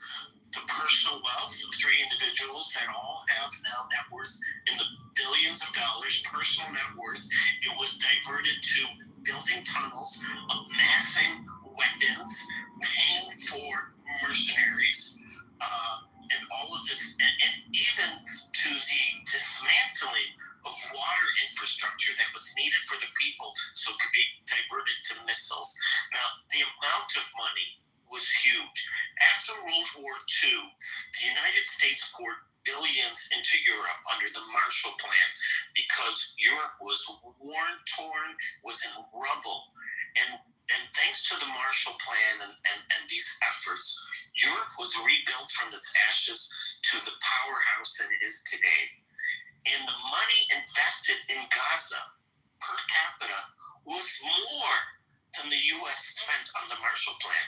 S6: the personal wealth of 3 individuals that all have now net worth in the billions of dollars, personal net worth. It was diverted to building tunnels, amassing weapons, paying for mercenaries, and all of this, and even to the dismantling of water infrastructure that was needed for the people so it could be diverted to missiles. Now, the amount of money was huge. After World War II, the United States poured billions into Europe under the Marshall Plan because Europe was worn, torn, was in rubble. And thanks to the Marshall Plan and these efforts, Europe was rebuilt from its ashes to the powerhouse that it is today. And the money invested in Gaza per capita was more than the U.S. spent on the Marshall Plan.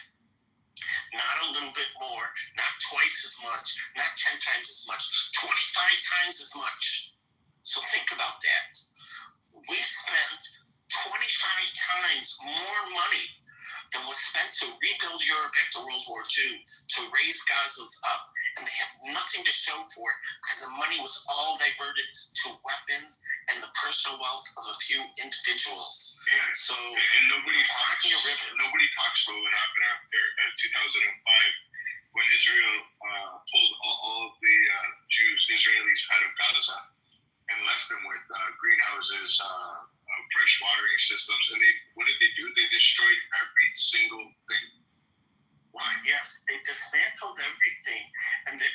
S6: Not a little bit more, not twice as much, not 10 times as much, 25 times as much. So think about that. We spent 25 times more money than was spent to rebuild Europe after World War II, to raise Gazans up. And they had nothing to show for it because the money was all diverted to weapons and the personal wealth of a few individuals.
S2: Yeah.
S6: So,
S2: and nobody talks about what happened after 2005 when Israel pulled all of the Israelis out of Gaza and left them with greenhouses, fresh watering systems, and what did they do? They destroyed every single thing. Why?
S6: Yes, they dismantled everything, and they're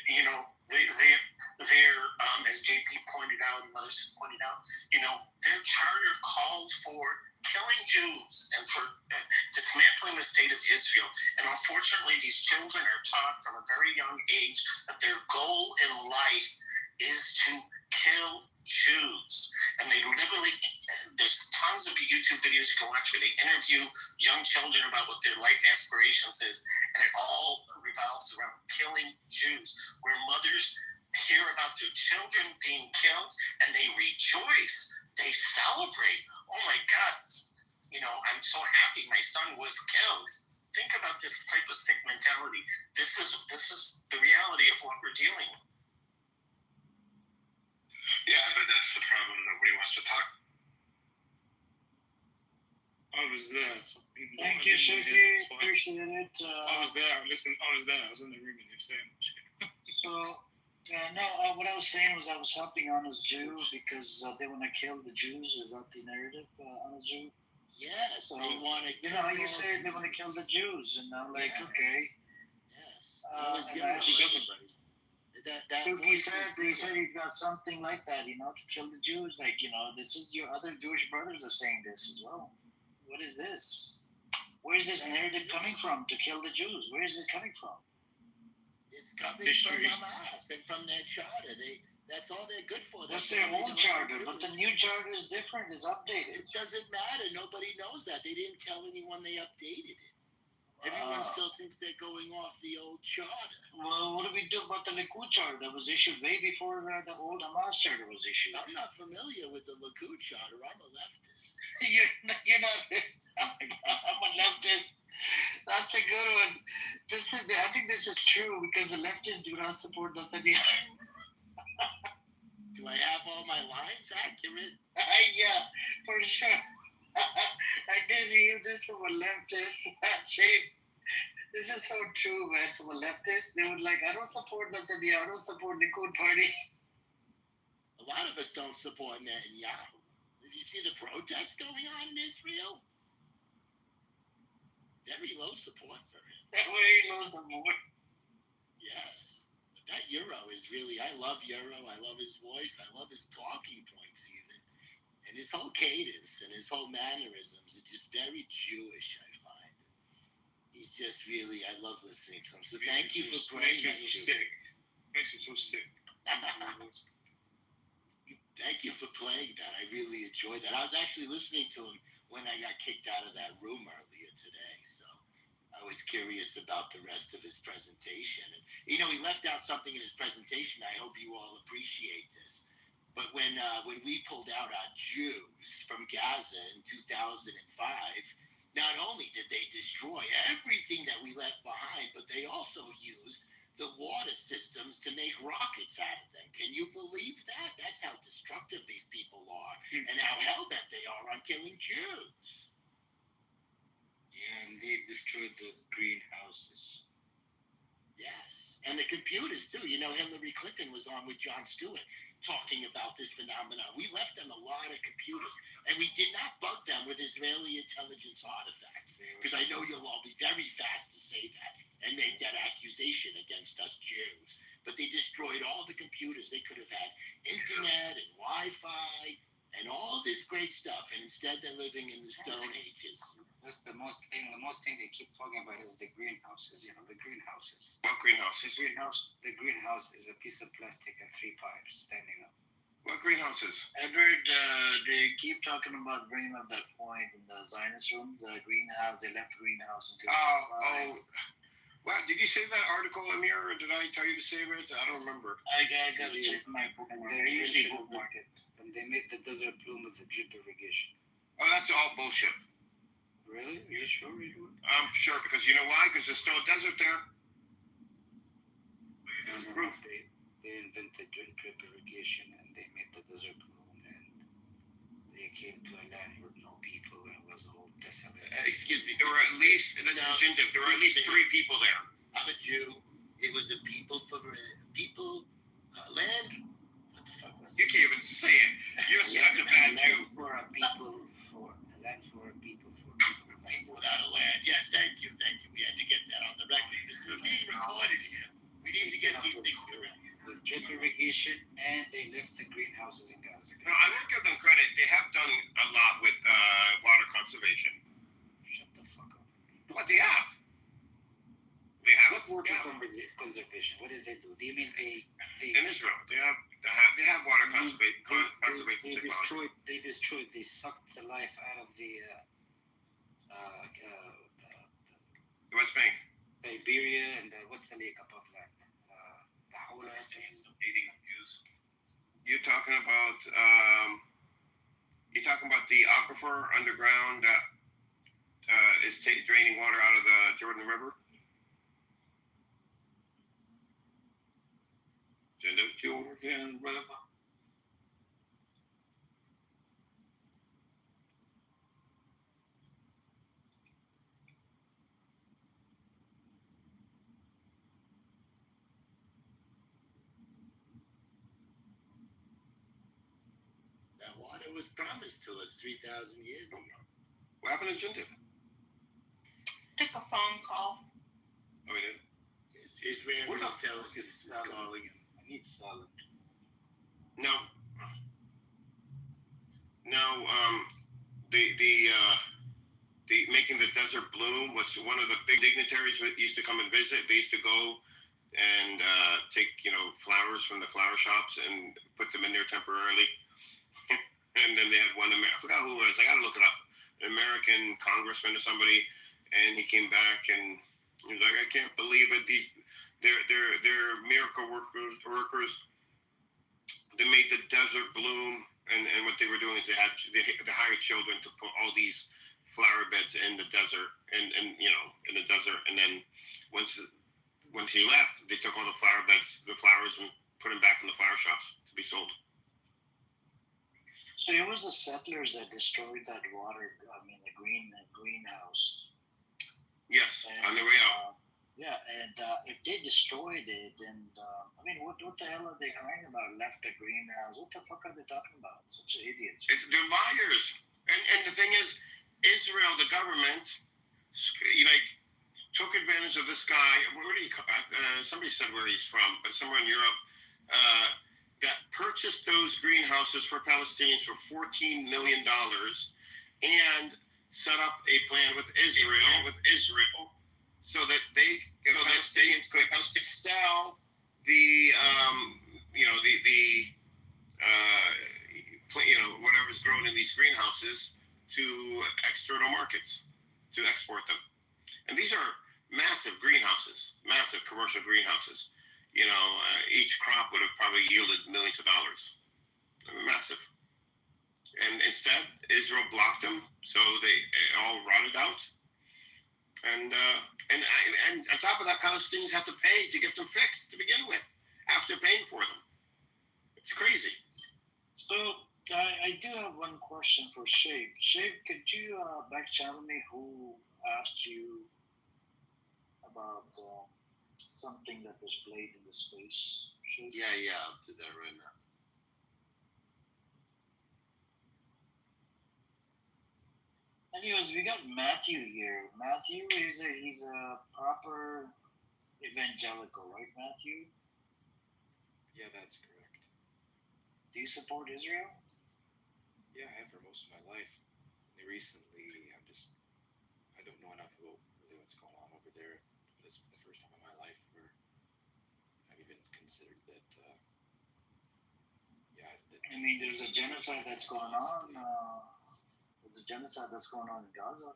S6: as JP pointed out and others pointed out, their charter called for killing Jews and for dismantling the state of Israel. And unfortunately, these children are taught from a very young age that their goal in life is to kill Jews. And they literally, there's tons of YouTube videos you can watch where they interview young children about what their life aspirations is, and it all revolves around killing Jews, where mothers hear about their children being killed and they rejoice
S21: I'm so happy my son was killed. Think about this type of sick mentality. This is the reality of what we're dealing with.
S2: Yeah, but that's the problem. Nobody wants to talk.
S10: I was there. So
S13: Thank you, Shiki. Appreciate it.
S10: I was there. Listen, I was there. I was in the room and you're saying.
S13: So, what I was saying was I was helping honest Jew because they want to kill the Jews. Is that the narrative, honest Jew?
S15: Yes,
S13: So,
S15: they want to.
S13: You know how you say they want to kill the Jews, and I'm like, okay.
S15: Yes.
S13: He said he's got something like that, to kill the Jews. Like, this is your other Jewish brothers are saying this as well. What is this? Where is this narrative coming from to kill the Jews? Where is it coming from?
S15: It's coming from Hamas and from their charter. That's all they're good for.
S13: That's their own charter, but the new charter is different. It's updated.
S15: It doesn't matter. Nobody knows that. They didn't tell anyone they updated it. Everyone still thinks they're going off the old charter.
S13: Well, what do we do about the Likud charter that was issued way before the old Hamas charter was issued?
S15: I'm not familiar with the Likud charter. I'm a leftist.
S13: You're not. I'm a leftist. That's a good one. I think this is true because the leftists do not support Netanyahu.
S15: Do I have all my lines accurate?
S13: Yeah, for sure. I did hear this from a leftist. Shame. This is so true, man. From a leftist, they would I don't support Netanyahu. I don't support the Likud party.
S15: A lot of us don't support Netanyahu. Did you see the protests going on in Israel? Very low support for him.
S13: Very low support.
S15: Yes. But that Euro is really, I love Euro. I love his voice. I love his talking points even. And his whole cadence and his whole mannerisms are just very Jewish, I find. He's just really, I love listening to him. So thank you for playing that.
S10: Makes me so sick.
S15: Thank you for playing that. I really enjoyed that. I was actually listening to him when I got kicked out of that room earlier today. So I was curious about the rest of his presentation. And, he left out something in his presentation. I hope you all appreciate this. But when we pulled out our Jews from Gaza in 2005, not only did they destroy everything that we left behind, but they also used the water systems to make rockets out of them. Can you believe that? That's how destructive these people are and how hell-bent they are on killing Jews.
S8: Yeah, and they destroyed the greenhouses.
S15: Yes, and the computers too. Hillary Clinton was on with Jon Stewart talking about this phenomenon. We left them a lot of computers, and we did not bug them with Israeli intelligence artifacts, because I know you'll all be very fast to say that and make that accusation against us Jews. But they destroyed all the computers. They could have had internet and Wi-Fi and all this great stuff, and instead they're living in the Stone Ages.
S8: That's the most thing they keep talking about is the greenhouses. The greenhouses.
S6: What greenhouses?
S8: The greenhouse is a piece of plastic and 3 pipes standing up.
S6: What greenhouses?
S13: Edward, they keep talking about bringing up that point in the Zionist room, the greenhouse. They left greenhouse.
S6: Well, did you save that article, Amir, or did I tell you to save it? I don't remember.
S13: I got to check my bookmark. I usually bookmark it.
S8: And they made the desert bloom with the drip irrigation.
S6: Oh, that's all bullshit.
S8: Really? Are you sure?
S6: I'm sure, because you know why? Because there's still a desert there.
S8: They invented drip irrigation and they made the desert bloom, and they came to a land with no people and it was all desolate.
S15: Excuse me.
S6: There were at least, there were at least 3 people there.
S15: I'm a Jew. It was the people for land. What the fuck was it?
S6: You can't even say it. You're such a bad Jew.
S8: For a people, for a land for a people, for
S15: people without a land. Yes, thank you. We had to get that on the record. We're being recorded here. We need to get these things correct.
S8: With drip irrigation, and they left the greenhouses in Gaza.
S6: No, I will give them credit. They have done a lot with water conservation.
S8: Shut the fuck up.
S6: What they have? They have
S8: water conservation. What did they do? Do you mean they
S6: in Israel? They have water conservation technology.
S8: They sucked the life out of the
S6: West Bank,
S8: Iberia, and what's the lake above that? The whole
S2: eating of Jews.
S6: You're talking about the aquifer underground.
S1: is draining water out of the Jordan River?
S20: Jordan River.
S15: That water was promised to us 3,000 years ago.
S1: What happened to Jindib?
S5: Took a phone call.
S1: Oh, he did?
S15: Israel intelligence is calling him.
S12: I need salad.
S1: No. The making the desert bloom was one of the big dignitaries that used to come and visit. They used to go and take flowers from the flower shops and put them in there temporarily. And then they had one I forgot who it was. I gotta look it up. An American congressman or somebody, and he came back and he was like, I can't believe it. They're miracle workers. They made the desert bloom, and what they were doing is they hired children to put all these flower beds in the desert, and in the desert, and then once he left, they took all the flower beds, the flowers, and put them back in the flower shops to be sold.
S13: So it was the settlers that destroyed that water. I mean, the greenhouse.
S1: Yes, on the way out.
S13: If they destroyed it, and I mean, what the hell are they crying about? Left the greenhouse? What the fuck are they talking about? Such idiots.
S1: They're liars. And the thing is, Israel, the government, took advantage of this guy. Where do you? Somebody said where he's from, but somewhere in Europe. That purchased those greenhouses for Palestinians for $14 million and set up a plan with Israel so that Palestinians could sell the whatever's grown in these greenhouses to external markets to export them. And these are massive greenhouses, massive commercial greenhouses. Each crop would have probably yielded millions of dollars. Massive. And instead, Israel blocked them, so they all rotted out. And on top of that, Palestinians have to pay to get them fixed to begin with, after paying for them. It's crazy.
S13: So I do have one question for Shape. Shape, could you back channel me who asked you about something that was played in the space? Shape?
S17: Yeah, I'll do that right now.
S13: Anyways, we got Matthew here. Matthew he's a proper evangelical, right, Matthew?
S11: Yeah, that's correct.
S13: Do you support Israel?
S11: Yeah, I have for most of my life. Recently, I don't know enough about really what's going on over there. But it's the first time in my life where I've even considered that.
S13: I mean, there's a genocide that's going on. There's a genocide that's going on in Gaza.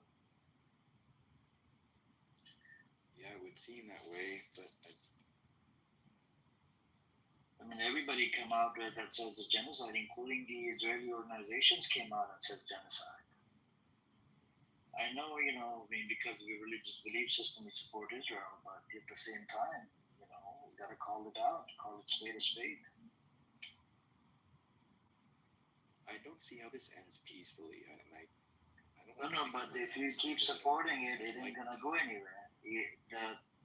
S11: Yeah, it would seem that way, but
S13: I mean, everybody come out that says the genocide, including the Israeli organizations came out and said genocide. I know, because of your religious belief system, we support Israel, but at the same time, we got to call it out, call it spade a spade.
S11: I don't see how this ends peacefully.
S13: But if you keep supporting it, it ain't gonna go anywhere.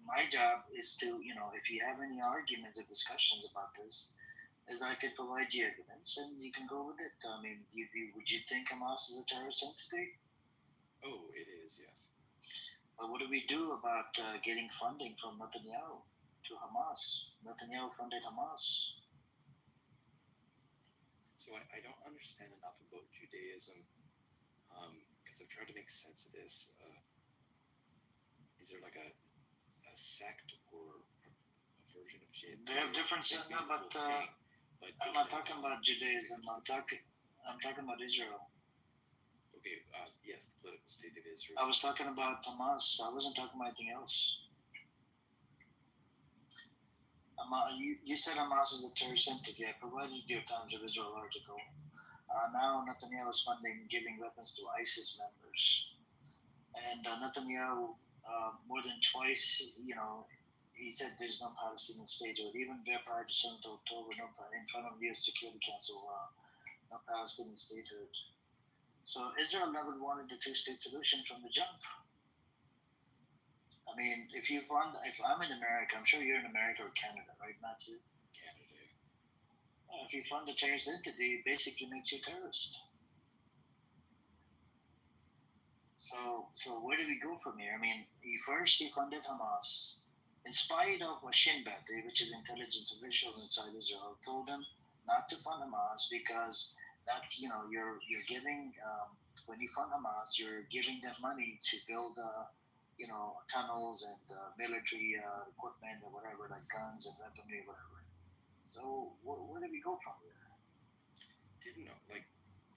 S13: My job is to, if you have any arguments or discussions about this, is I can provide you evidence and you can go with it. I mean, would you think Hamas is a terrorist entity?
S11: Oh, it is, yes.
S13: But what do we do about getting funding from Netanyahu to Hamas? Netanyahu funded Hamas.
S11: So I don't understand enough about Judaism because I've tried to make sense of this. Is there like a sect or a version of Judaism?
S13: They have different sects, but I'm not talking about Judaism. I'm talking about Israel.
S11: Okay, yes, the political state of Israel.
S13: I was talking about Hamas. I wasn't talking about anything else. You said Hamas is a terrorist entity. I provided you a Times of Israel article. Now Netanyahu is giving weapons to ISIS members. And Netanyahu, more than twice, he said there's no Palestinian statehood. Even prior to 7th October, in front of the U.S. Security Council, no Palestinian statehood. So Israel never wanted the two-state solution from the jump. I mean, if I'm in America, I'm sure you're in America or Canada, right, Matthew?
S11: Canada.
S13: If you fund a terrorist entity, it basically makes you a terrorist. So where do we go from here? I mean, he funded Hamas, in spite of what Shin Bet, which is intelligence officials inside Israel, told him not to fund Hamas because that's you're giving when you fund Hamas, you're giving them money to build tunnels and military equipment or whatever, like guns and weaponry, whatever. So where do we go from here?
S11: Didn't know, like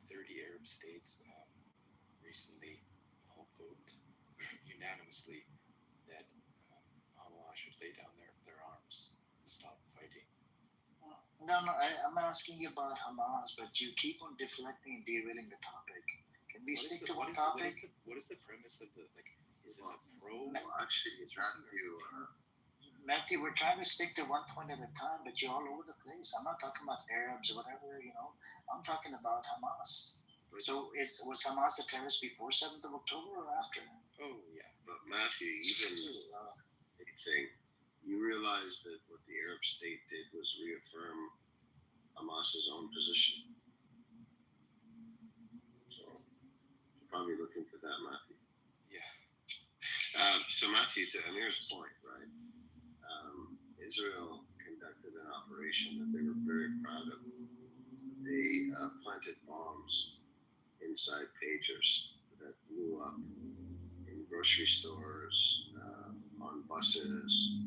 S11: 30 Arab states recently all vote unanimously that Hamas should lay down their arms and stop fighting.
S13: No, I'm asking you about Hamas, but you keep on deflecting and derailing the topic. Can we stick to one topic?
S11: What is the premise of is this a pro?
S7: Actually, it's
S13: Matthew, we're trying to stick to one point at a time, but you're all over the place. I'm not talking about Arabs or whatever, I'm talking about Hamas. So was Hamas a terrorist before 7th of October or after?
S11: Oh, yeah.
S7: But Matthew, even anything, you realize that what the Arab state did was reaffirm Hamas's own position. So you probably look into that, Matthew.
S11: Yeah.
S7: So Matthew, to Amir's point, right? Israel conducted an operation that they were very proud of. They planted bombs inside pagers that blew up in grocery stores, on buses,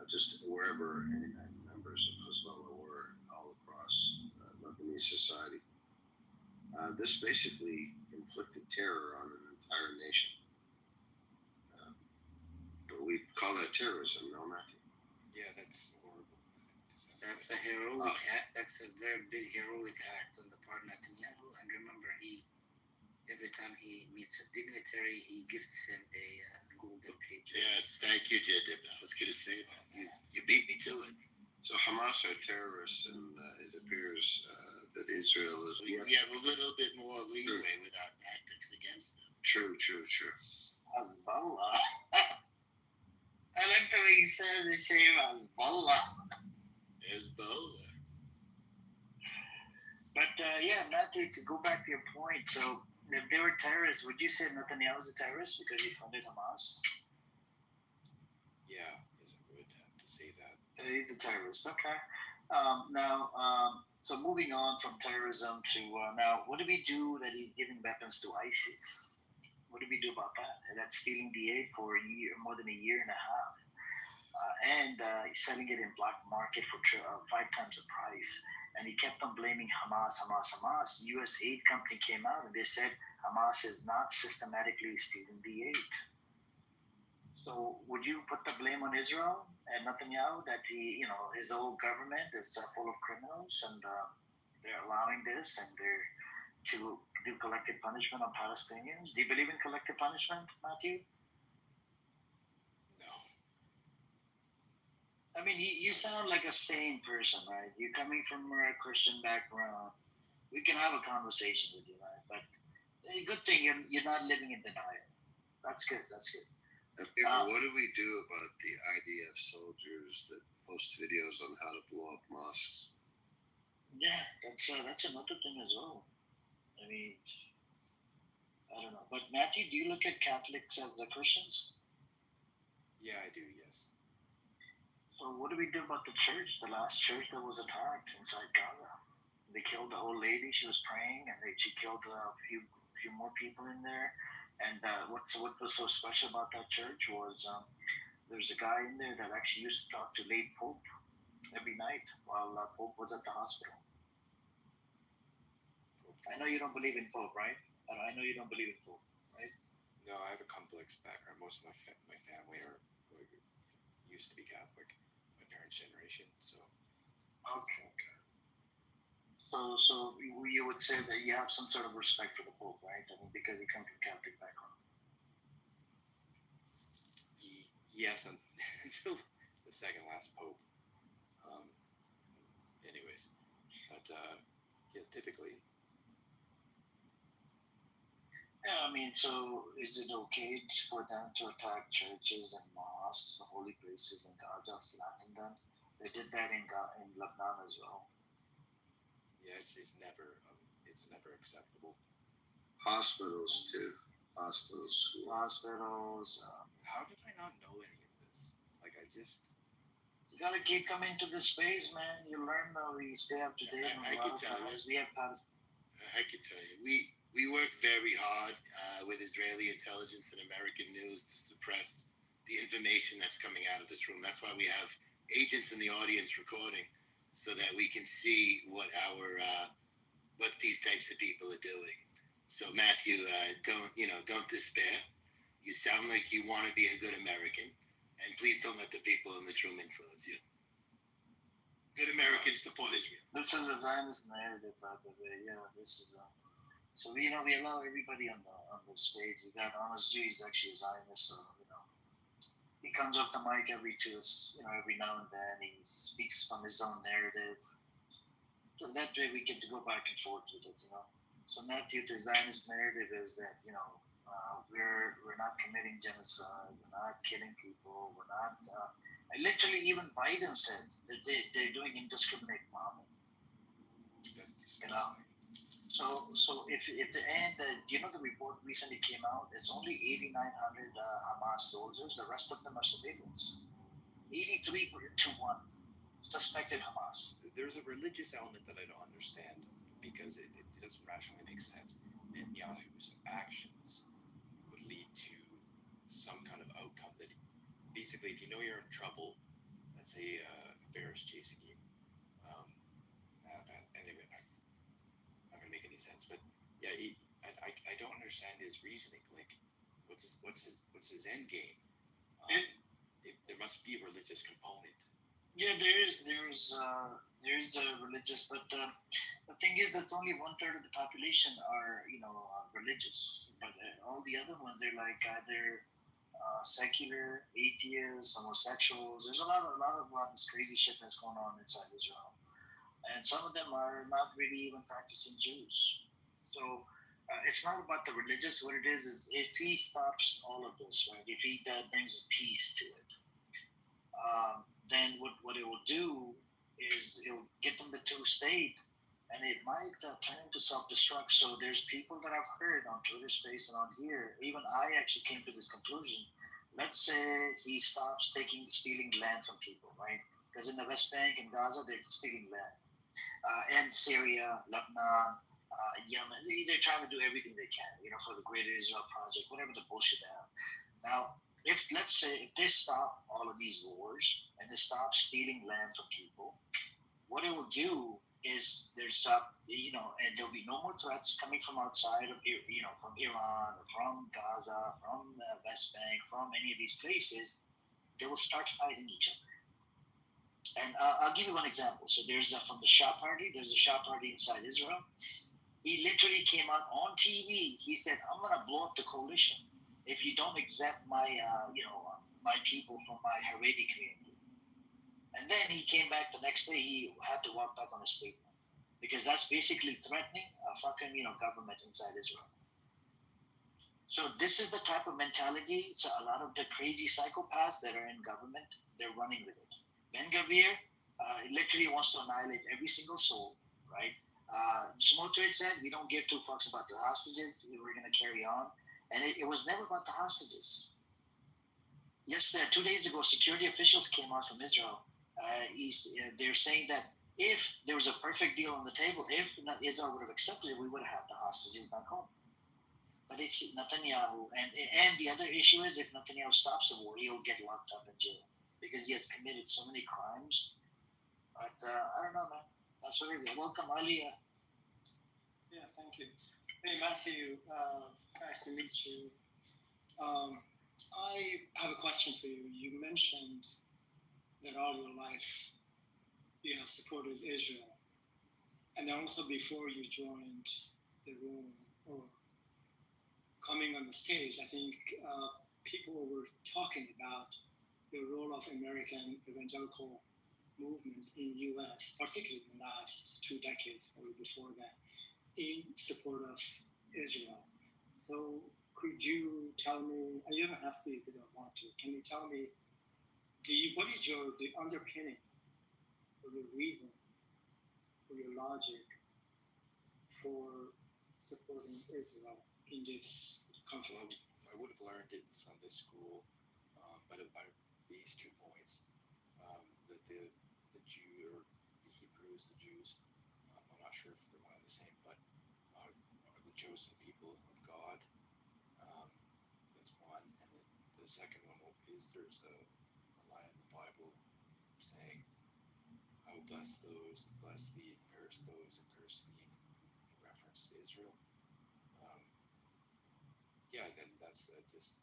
S7: just wherever any members of Hezbollah were all across Lebanese society. This basically inflicted terror on an entire nation. But we call that terrorism, no, Matthew?
S11: Yeah, that's horrible.
S8: That's a heroic act. That's a very big heroic act on the part of Netanyahu. And remember, every time he meets a dignitary, he gifts him a golden pager.
S15: Yes, thank you, Jadip. I was going to say that. You beat me to it.
S7: So Hamas are terrorists, and it appears that Israel is.
S15: We have a little bit more leeway with our tactics against them.
S7: True.
S13: Hezbollah. I like the way he says the shame Hezbollah. But Matthew, to go back to your point, so if they were terrorists, would you say Netanyahu was a terrorist because he funded Hamas?
S11: Yeah, yes, I would have to say that.
S13: He's a terrorist, okay. So moving on from terrorism to now, what do we do that he's giving weapons to ISIS? What do we do about that? And that's stealing the aid for more than a year and a half, and selling it in black market for 5 times the price. And he kept on blaming Hamas. The U.S. aid company came out and they said Hamas is not systematically stealing the aid. So would you put the blame on Israel and Netanyahu that his whole government is full of criminals and they're allowing this and they're to do collective punishment on Palestinians? Do you believe in collective punishment, Matthew?
S11: No.
S13: I mean, you sound like a sane person, right? You're coming from a Christian background. We can have a conversation with you, right? But a good thing you're not living in denial. That's good.
S7: What do we do about the IDF soldiers that post videos on how to blow up mosques?
S13: Yeah, that's another thing as well. I mean, I don't know. But Matthew, do you look at Catholics as the Christians?
S11: Yeah, I do, yes.
S13: So what do we do about the church, the last church that was attacked inside Gaza? They killed the old lady. She was praying, and she killed a few more people in there. And what was so special about that church was there's a guy in there that actually used to talk to late Pope every night while Pope was at the hospital. I know you don't believe in Pope, right? I know you don't believe in Pope, right?
S11: No, I have a complex background. Most of my family used to be Catholic, my parents' generation. So.
S13: Okay. So you would say that you have some sort of respect for the Pope, right? I mean, because you come from Catholic background.
S11: Yes, until the second last pope. Anyways, but yeah, typically.
S13: Yeah, I mean, so is it okay for them to attack churches and mosques, the holy places in Gaza, flatten them? They did that in Lebanon as well.
S11: Yeah, it's never acceptable.
S17: Hospitals too. Hospitals, schools.
S13: Hospitals.
S11: How did I not know any of this? Like You
S13: gotta keep coming to the space, man. You learn how we stay up to date on a lot of things. We have times.
S15: I can tell you, we work very hard with Israeli intelligence and American news to suppress the information that's coming out of this room. That's why we have agents in the audience recording, so that we can see what these types of people are doing. So Matthew, don't despair. You sound like you want to be a good American, and please don't let the people in this room influence you. Good Americans support Israel.
S13: This is a Zionist narrative, by the way. Yeah, this is. So we allow everybody on the stage. We got Honest G. He's actually a Zionist, so he comes off the mic every now and then. He speaks from his own narrative. So that way we get to go back and forth with it. So Matthew, the Zionist narrative is that we're not committing genocide. We're not killing people. We're not. Literally, even Biden said that they're doing indiscriminate bombing. So if the end, the report recently came out. It's only 8,900 Hamas soldiers. The rest of them are civilians. 83 to 1 suspected Hamas.
S11: There's a religious element that I don't understand because it doesn't rationally make sense. Netanyahu's actions would lead to some kind of outcome that basically, if you know you're in trouble, let's say a bear is chasing you. Anyway, not gonna make any sense, but yeah, I don't understand his reasoning. Like, what's his end game? There must be a religious component.
S13: Yeah, there is a religious, but the thing is, that's only 1/3 of the population are religious, but all the other ones, they're like either secular, atheists, homosexuals. There's a lot of this crazy shit that's going on inside Israel, and some of them are not really even practicing Jews. So it's not about the religious. What it is if he stops all of this, right? If he brings peace to it, then what it will do is it will get them to two-state, and it might turn into self-destruct. So there's people that I've heard on Twitter Space and on here. Even I actually came to this conclusion. Let's say he stops stealing land from people, right? Because in the West Bank and Gaza, they're stealing land. And Syria, Lebanon, Yemen, they're trying to do everything they can, for the Greater Israel Project, whatever the bullshit they have. Now, let's say if they stop all of these wars and they stop stealing land from people, what it will do is and there'll be no more threats coming from outside of from Iran or from Gaza, from the West Bank, from any of these places. They will start fighting each other. And I'll give you one example. So there's from the Shah Party. There's a Shah Party inside Israel. He literally came out on TV. He said, "I'm gonna blow up the coalition if you don't accept my my people from my Haredi community." And then he came back the next day. He had to walk back on a statement because that's basically threatening a fucking government inside Israel. So this is the type of mentality. So a lot of the crazy psychopaths that are in government, they're running with it. Ben-Gvir literally wants to annihilate every single soul, right? Smotrich said, "We don't give two fucks about the hostages. We're going to carry on." And it was never about the hostages. Yes, 2 days ago, security officials came out from Israel. They're saying that if there was a perfect deal on the table, if Israel would have accepted it, we would have had the hostages back home. But it's Netanyahu. And the other issue is if Netanyahu stops the war, he'll get locked up in jail because he has committed so many crimes. But I don't know, man. That's what it is. Welcome, Ali.
S4: Yeah, thank you. Hey, Matthew. Nice to meet you. I have a question for you. You mentioned that all your life you have supported Israel. And then also before you joined the room or coming on the stage, I think people were talking about the role of American evangelical movement in U.S., particularly in the last 2 decades or before that, in support of Israel. So could you tell me, and you don't have to if you don't want to, can you tell me what is the underpinning or the reason or your logic for supporting Israel in this conflict?
S11: I would have learned it in Sunday school, but these 2 points, that the Jew or the Hebrews, the Jews, I'm not sure if they're one and the same, but are the chosen people of God. That's one, and then the second one is there's a line in the Bible saying, "I will bless those that bless thee, and curse those that curse thee," in reference to Israel. Yeah, then that's just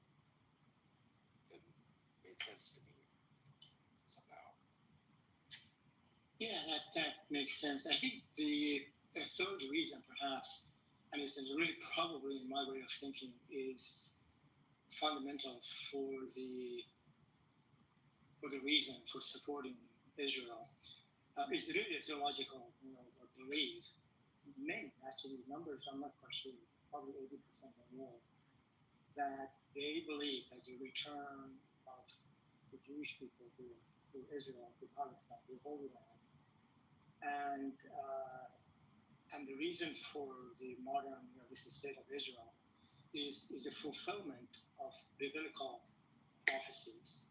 S11: it made sense to me somehow.
S4: Yeah, that makes sense. I think the third reason, perhaps, and it's really probably in my way of thinking, is fundamental for the reason for supporting Israel. It's really a theological, belief. Many, actually, numbers I'm not quite sure, probably 80% or more, that they believe that the return of the Jewish people to Israel, to Palestine, to Holy Land, and the reason for the modern, this state of Israel, is a fulfillment of biblical prophecies,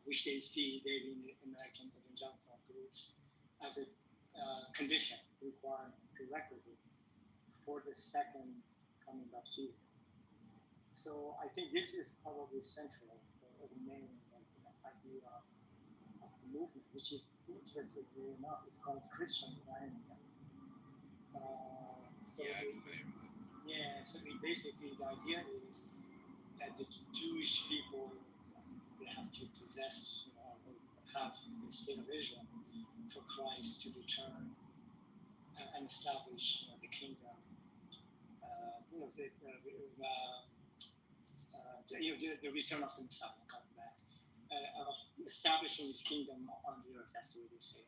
S4: which they see in the American evangelical groups as a condition, requirement, prerequisite for the second coming of Jesus. So I think this is probably central, or the main idea of the movement, which is, interestingly enough, is called Christian Zionism. So basically the idea is that the Jewish people, they have to possess, or have the state of Israel for Christ to return and establish the kingdom. The return of the Messiah coming back, of establishing his kingdom on the earth. That's what they say.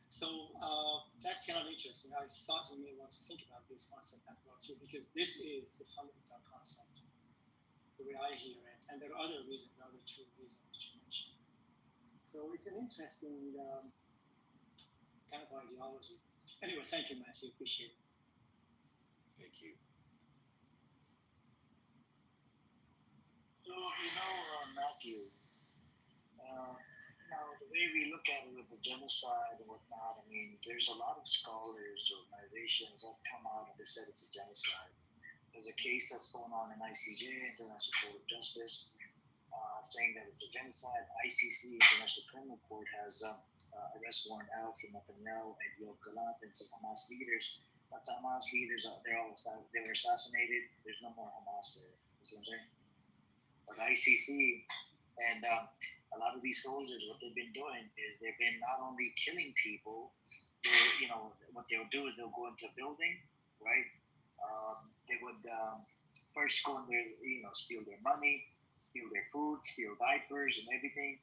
S4: So that's kind of interesting. I thought you may want to think about this concept as well too, because this is the fundamental concept, the way I hear it, and there are other reasons, the other 2 reasons that you mentioned. So it's an interesting kind of ideology. Anyway, thank you, Matthew. Appreciate it.
S11: Thank you.
S13: So, Matthew, now the way we look at it with the genocide and whatnot, I mean, there's a lot of scholars, organizations that come out and they said it's a genocide. There's a case that's going on in ICJ, International Court of Justice, saying that it's a genocide. ICC, International Criminal Court, has arrest warrant out for Netanyahu and Yoav Gallant and some Hamas leaders. But the Hamas leaders, they were assassinated. There's no more Hamas there. You see what I'm saying? But ICC and a lot of these soldiers, what they've been doing is they've been not only killing people, what they'll do is they'll go into a building, right? They would first go in there, steal their money, steal their food, steal diapers and everything.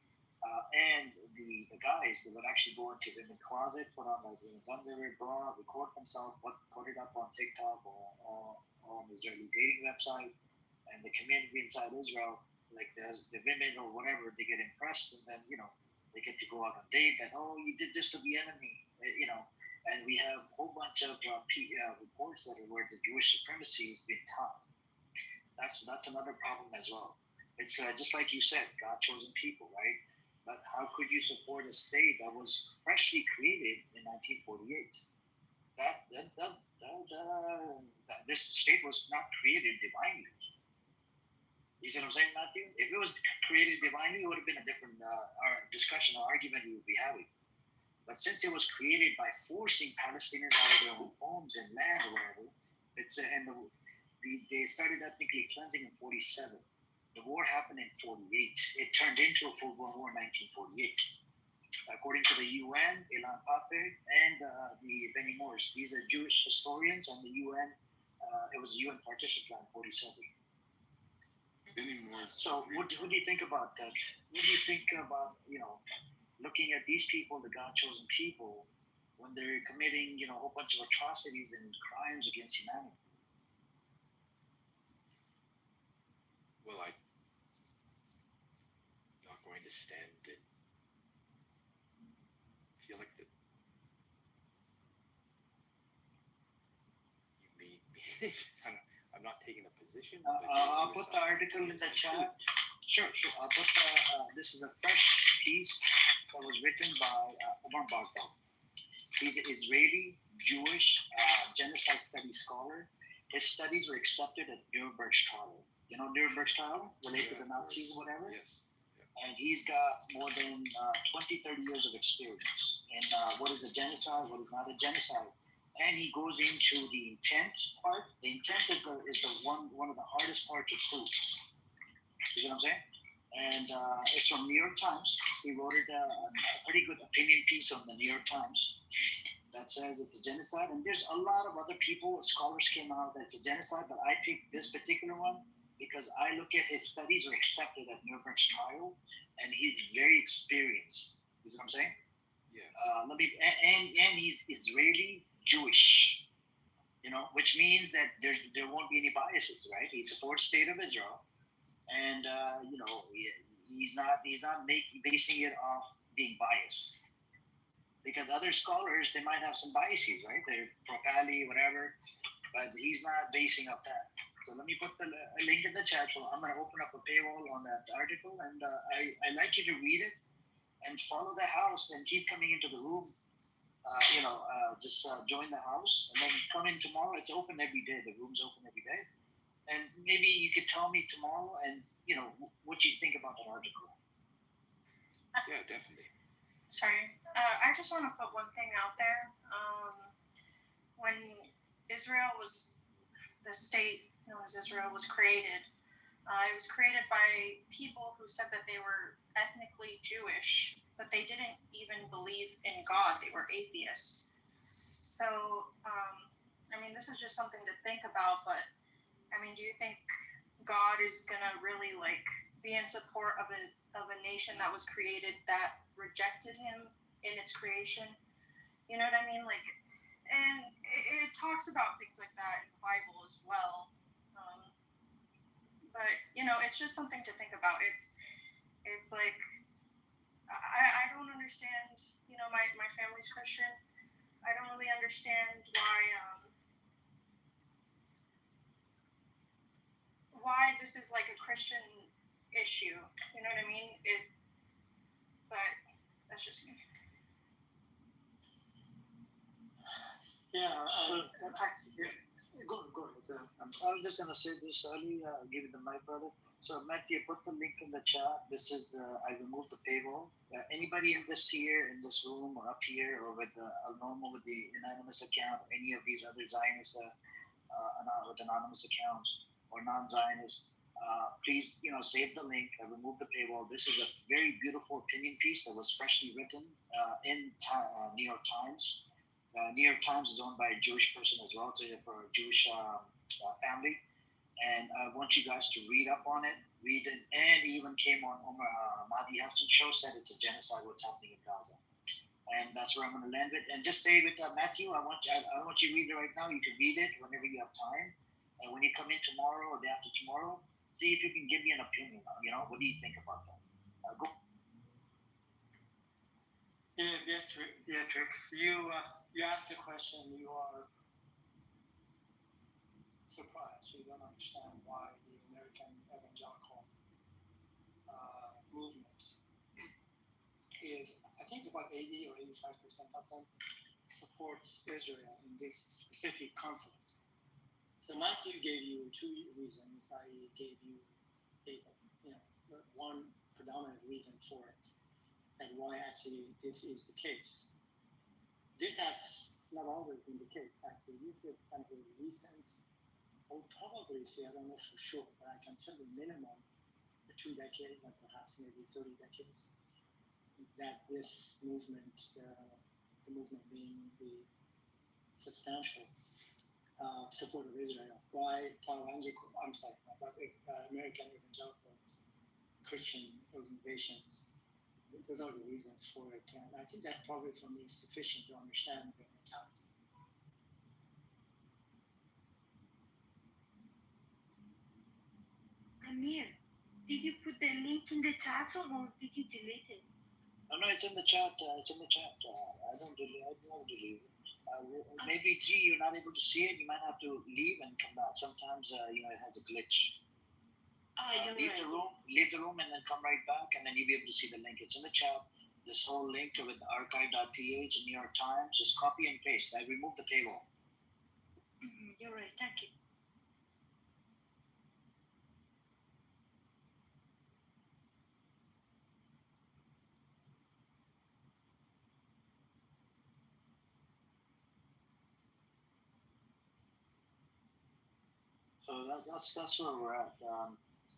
S13: And the guys, they would actually go into the closet, put on like his underwear, bra, record themselves, put it up on TikTok or on the Israeli dating website. And the community inside Israel, like the women or whatever, they get impressed, and then they get to go out on a date. And you did this to the enemy, And we have a whole bunch of reports that are where the Jewish supremacy has been taught. That's another problem as well. It's just like you said, God chosen people, right? But how could you support a state that was freshly created in 1948? This state was not created divinely. You see what I'm saying, Matthew? If it was created divinely, it would have been a different discussion or argument we would be having. But since it was created by forcing Palestinians out of their own homes and land or whatever, they started ethnically cleansing in 47. The war happened in 48. It turned into a full-blown war in 1948. According to the UN, Ilan Pape, and the Benny Morris, these are Jewish historians, and the UN, it was a UN partition plan in 47.
S6: any more.
S13: So what do you think about that? What do you think about, looking at these people, the God-chosen people, when they're committing, a whole bunch of atrocities and crimes against humanity?
S11: Well, I'm not going to stand and feel like that. You mean me? I'm not taking a position.
S13: I'll put the article in the chat. Sure. I'll put this is a fresh piece that was written by Omar Baghdad. He's an Israeli Jewish genocide studies scholar. His studies were accepted at Nuremberg's trial. You know Nuremberg's trial related to the Nazis or whatever?
S11: Yes.
S13: And he's got more than 20, 30 years of experience in what is a genocide, what is not a genocide. And he goes into the intent part. The intent is the one of the hardest parts to prove. You know what I'm saying? And it's from New York Times. He wrote a pretty good opinion piece on the New York Times that says it's a genocide. And there's a lot of other people, scholars came out that it's a genocide, but I picked this particular one because I look at his studies were accepted at Nuremberg's trial, and he's very experienced. You see what I'm saying?
S11: Yeah.
S13: And he's Israeli Jewish, which means that there won't be any biases, right? He supports State of Israel, and he's not basing it off being biased. Because other scholars, they might have some biases, right? They're pro-Pali, whatever, but he's not basing off that. So let me put the link in the chat. So I'm going to open up a paywall on that article, and I'd like you to read it and follow the house and keep coming into the room. Just join the house and then come in tomorrow. It's open every day. The room's open every day. And maybe you could tell me tomorrow and, what you think about that article.
S11: Yeah, definitely.
S9: Sorry. I just want to put one thing out there. When Israel was, the state known as Israel was created, it was created by people who said that they were ethnically Jewish, but they didn't even believe in God. They were atheists. So, this is just something to think about, but, do you think God is going to really, be in support of a nation that was created that rejected him in its creation? You know what I mean? And it talks about things like that in the Bible as well. But, it's just something to think about. It's like, I don't understand, my family's Christian. I don't really understand why this is like a Christian issue. You know what I mean? But that's just me.
S13: Go ahead. I was just going to say this early. I'll give you the mic, brother. So, Matthew, put the link in the chat. This is I removed the paywall. Anybody in this room or up here or with the normal with the anonymous account, any of these other Zionists with anonymous accounts or non-Zionists, please, save the link. I removed the paywall. This is a very beautiful opinion piece that was freshly written in New York Times. New York Times is owned by a Jewish person as well, so for a Jewish family. And I want you guys to read up on it, and he even came on Mahdi Hassan show, said it's a genocide what's happening in Gaza. And that's where I'm going to land it. And just save it, Matthew, I want you to read it right now. You can read it whenever you have time. And when you come in tomorrow or day after tomorrow, see if you can give me an opinion. What do you think about that? Go.
S4: Yeah, Beatrix, you asked the question. You are surprised. You don't understand why the American evangelical movement is, I think about 80 or 85% of them support Israel in this specific conflict. So Matthew gave you two reasons. I gave you one predominant reason for it, and why actually this is the case. This has not always been the case, actually. This is kind of a recent, I would probably say, I don't know for sure, but I can tell you minimum 2 decades and perhaps maybe 30 decades that this movement, the movement being the substantial support of Israel, why American evangelical Christian organizations. Those are the reasons for it, and I think that's probably for me sufficient to understand their mentality.
S19: Amir, did you put the link in the chat or did you delete it?
S13: No, it's in the chat. It's in the chat. I don't never delete it. Maybe G, you're not able to see it. You might have to leave and come back. Sometimes it has a glitch. Leave the room, and then come right back, and then you'll be able to see the link. It's in the chat. This whole link with archive.ph and New York Times, just copy and paste. I removed the paywall.
S19: You're right. Thank you.
S13: So that's where we're at.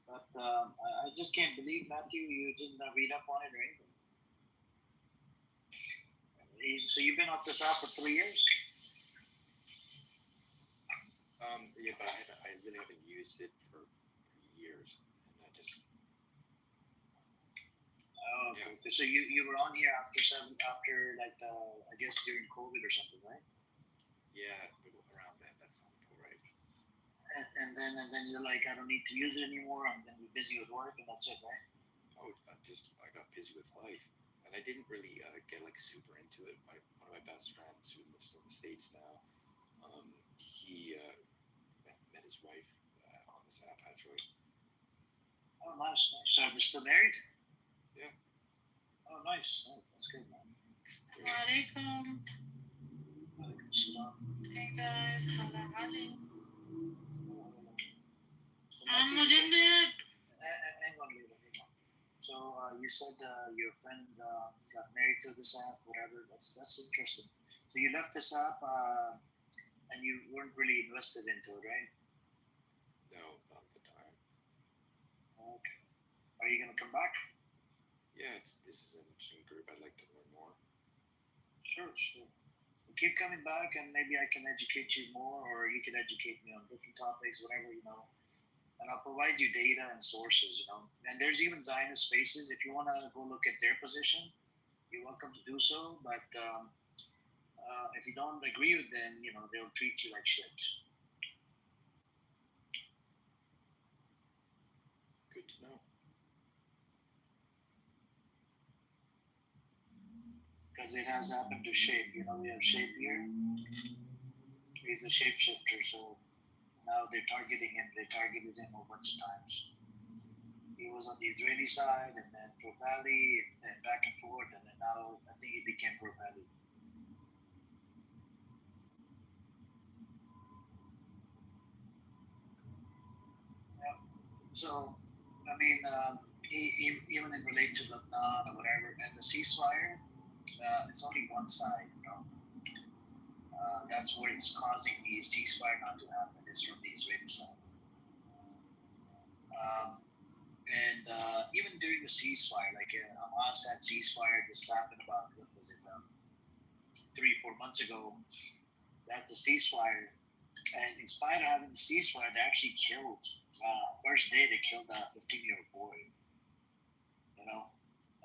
S13: I just can't believe, Matthew, you didn't read up on it or anything. So you've been off this app for 3 years?
S11: Yeah, but I really haven't used it for years, and I just.
S13: Oh, okay. Yeah. So you were on here after I guess during COVID or something, right?
S11: Yeah, around that. That sounds about right.
S13: And then you're like, I don't need to use it anymore. I'm gonna be busy with work, and that's it, right?
S11: Oh, I got busy with life, and I didn't really get super into it. One of my best friends who lives in the States now, he met his wife on this app actually.
S13: Oh, nice. So they're still married?
S11: Yeah.
S13: Oh, nice. Oh, that's good, man.
S5: Assalamualaikum. Hey guys, hala hali. I'm not in it.
S13: Hang on. So you said your friend got married to this app, whatever. That's interesting. So you left this app and you weren't really invested into it, right?
S11: No, not at the time.
S13: Okay. Are you gonna come back?
S11: Yeah, this is an interesting group. I'd like to learn more.
S13: Sure. So keep coming back, and maybe I can educate you more, or you can educate me on different topics, whatever, and I'll provide you data and sources, and there's even Zionist spaces. If you want to go look at their position, you're welcome to do so, but if you don't agree with them, they'll treat you like shit.
S11: Good to know.
S13: Because it has happened to Shape. We have Shape here. He's a shapeshifter, so now they're targeting him. They targeted him a bunch of times. He was on the Israeli side, and then pro-Valley, and back and forth, and then now I think he became pro-Valley. Yeah. So, I mean, even in relate to Lebanon or whatever, and the ceasefire, it's only one side, that's where it's causing the ceasefire not to happen, is from the Israeli side. And even during the ceasefire, like Hamas had ceasefire, this happened about, 3-4 months ago, that the ceasefire, and in spite of having the ceasefire, they actually killed, first day they killed a 15-year-old boy,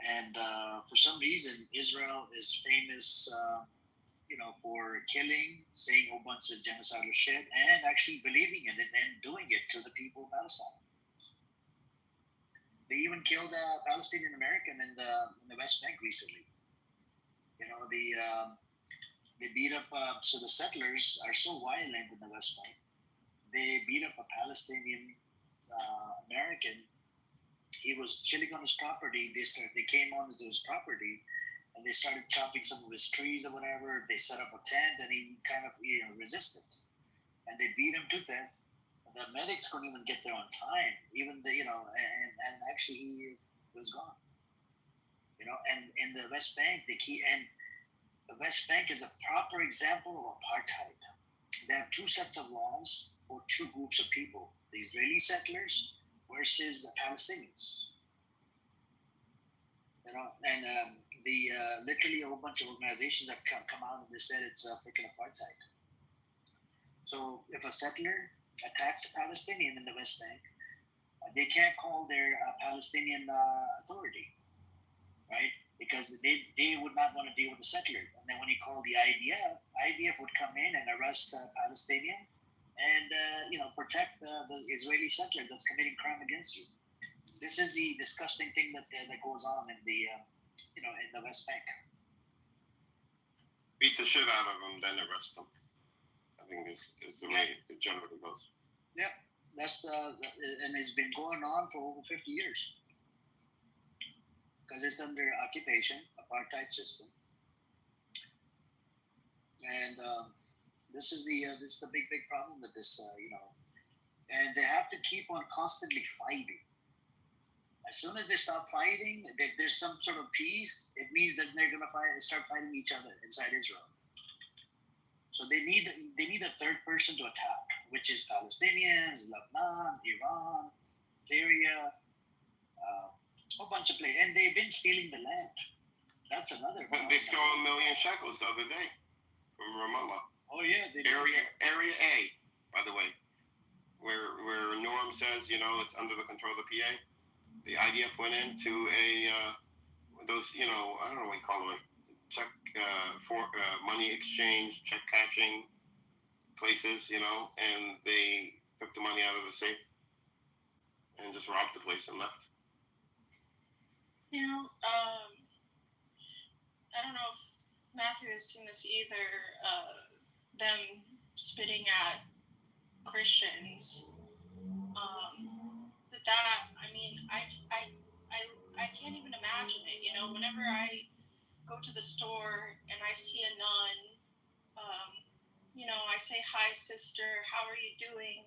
S13: and for some reason, Israel is famous, for killing, saying a whole bunch of genocidal shit, and actually believing in it and doing it to the people of Palestine. They even killed a Palestinian American in the West Bank recently. They beat up. So the settlers are so violent in the West Bank. They beat up a Palestinian American. He was chilling on his property. They came onto his property, and they started chopping some of his trees or whatever. They set up a tent, and he kind of resisted, and they beat him to death. The medics couldn't even get there on time, even and actually he was gone. And in the West Bank, the West Bank is a proper example of apartheid. They have two sets of laws for two groups of people: the Israeli settlers versus the Palestinians. And literally a whole bunch of organizations have come out and they said it's freaking apartheid. So if a settler attacks a Palestinian in the West Bank, they can't call their Palestinian authority, right? Because they would not want to deal with the settler. And then when you call the IDF would come in and arrest a Palestinian and protect the Israeli settler that's committing crime against you. This is the disgusting thing that goes on in the in the West Bank.
S14: Beat the shit out of them, then arrest them. I think is the way it generally goes.
S13: Yeah, that's and it's been going on for over 50 years because it's under occupation, apartheid system, and this is the big problem with this, and they have to keep on constantly fighting. As soon as they stop fighting, if there's some sort of peace, it means that they're gonna start fighting each other inside Israel. So they need a third person to attack, which is Palestinians, Lebanon, Iran, Syria, a whole bunch of places, and they've been stealing the land. That's another.
S14: But they stole $1 million shekels the other day from Ramallah.
S13: Oh yeah,
S14: Area A, by the way, where Norm says it's under the control of the PA. The IDF went into those I don't know what you call them, check for money exchange, check cashing places, and they took the money out of the safe and just robbed the place and left.
S22: I don't know if Matthew has seen this either. Them spitting at Christians. I can't even imagine it. Whenever I go to the store and I see a nun, I say, "Hi, sister. How are you doing?"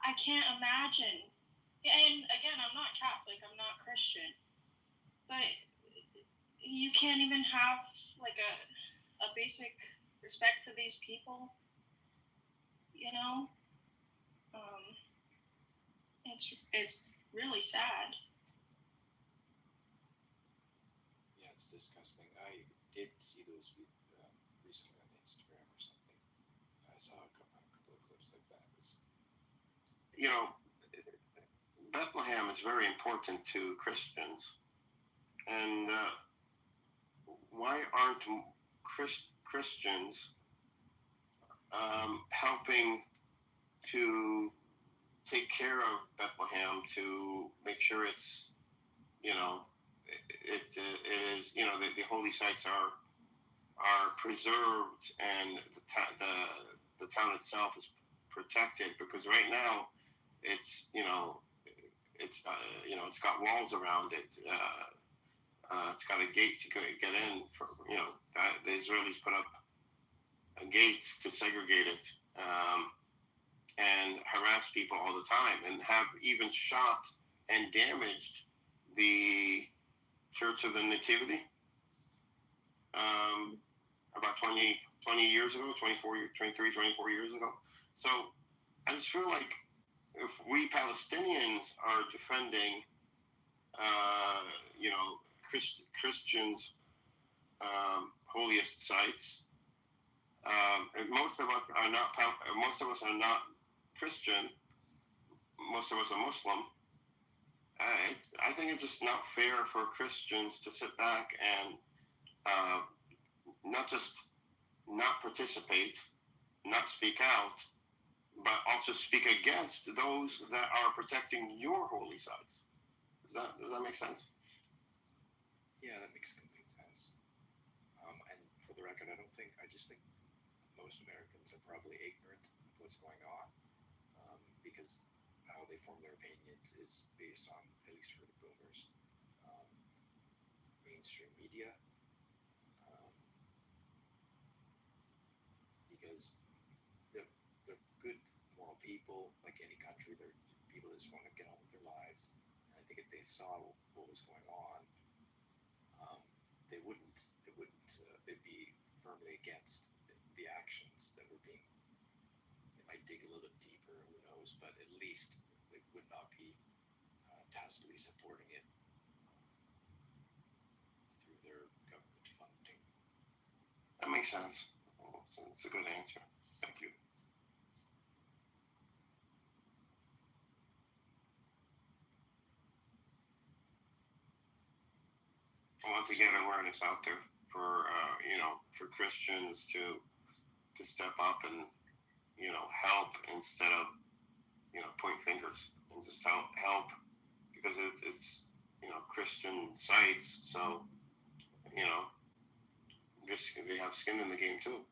S22: I can't imagine. And again, I'm not Catholic. I'm not Christian. But you can't even have like a basic respect for these people. It's really sad.
S11: Yeah, it's disgusting. I did see those recently on Instagram or something. I saw a couple of clips like that.
S14: Bethlehem is very important to Christians, and why aren't Christians helping to take care of Bethlehem, to make sure it's it is the holy sites are preserved and the town itself is protected, because right now it's it's got walls around it. It's got a gate to get in. The Israelis put up a gate to segregate it and harass people all the time, and have even shot and damaged the Church of the Nativity about 20 years ago, 24 years ago. So I just feel like if we Palestinians are defending, Christians' holiest sites, most of us are not. Most of us are not Christian. Most of us are Muslim. I think it's just not fair for Christians to sit back and not just not participate, not speak out, but also speak against those that are protecting your holy sites. Does that make sense?
S11: Yeah, that makes complete sense. And for the record, I just think most Americans are probably ignorant of what's going on, because how they form their opinions is based on, at least for the boomers, mainstream media. Because the good, moral people, like any country, people just want to get on with their lives. And I think if they saw what was going on, they'd be firmly against the actions that were being. They might dig a little bit deeper, who knows? But at least they would not be tacitly supporting it through their government funding.
S14: That makes sense. It's a good answer. Thank you. I want to get awareness out there for for Christians to step up and help instead of point fingers, and just help because it's Christian sites, so they have skin in the game too.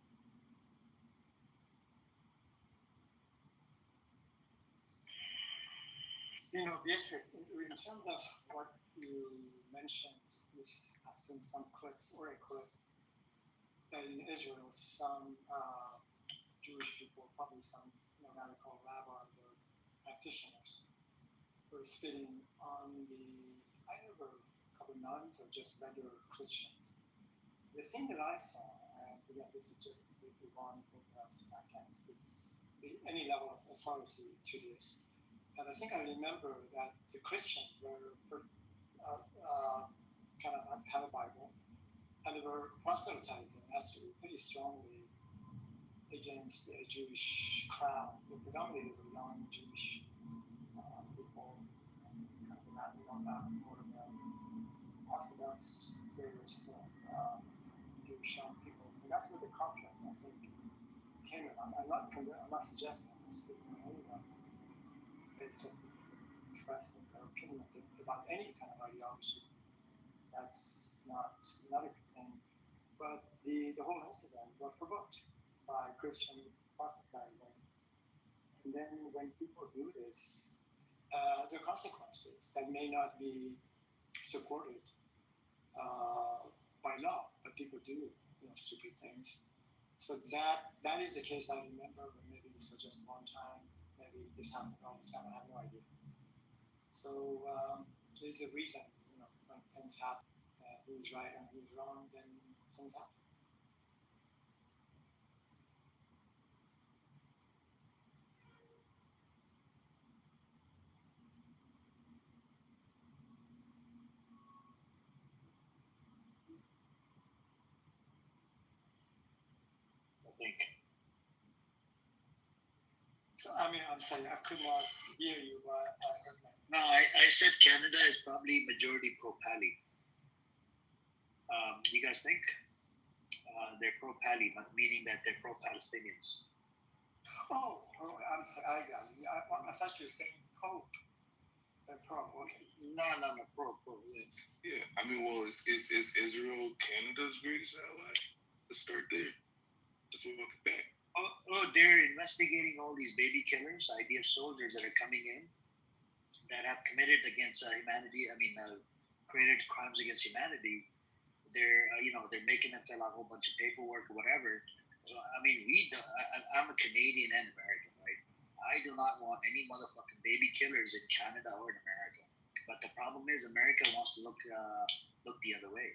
S4: Beatrice, in terms of what you mentioned, I've seen some clips or a clip that in Israel, some Jewish people, probably some radical rabbis or practitioners, were spitting on either a couple nuns or just regular Christians. The thing that I saw, and again, this is just briefly one, perhaps I can't speak any level of authority to this. And I think I remember that the Christians were kind of had a Bible, and they were proselytizing actually pretty strongly against a Jewish crowd. Predominantly they were young Jewish people, kind of not more of the Orthodox, serious Jewish young people. So that's where the conflict, I think, came in. I'm not suggesting I'm speaking on anyone. It's expressing their opinion about any kind of ideology. That's not a good thing. But the whole incident was provoked by Christian proselytizing. And then when people do this, there are consequences that may not be supported by law, but people do stupid things. So that is the case I remember, but maybe this was just one time. Maybe this happened all the time. I have no idea. So there's a reason, when things happen, who's right and who's wrong, then things happen.
S13: I think.
S4: So, I'm sorry, I could not hear you, but I heard my...
S13: No, I said Canada is probably majority pro-Pali. You guys think? They're pro-Pali, meaning that they're pro-Palestinians.
S4: Oh, I'm sorry, I got you. I thought you were saying Pope. Pro, okay.
S13: No, pro.
S10: Yeah, well, is Israel Canada's greatest ally? Let's start there. Let's walk it back.
S13: Oh, they're investigating all these baby killers, IDF soldiers that are coming in that have committed against humanity. Created crimes against humanity. They're making them fill out a whole bunch of paperwork or whatever. So, I'm a Canadian and American, right? I do not want any motherfucking baby killers in Canada or in America. But the problem is, America wants to look the other way.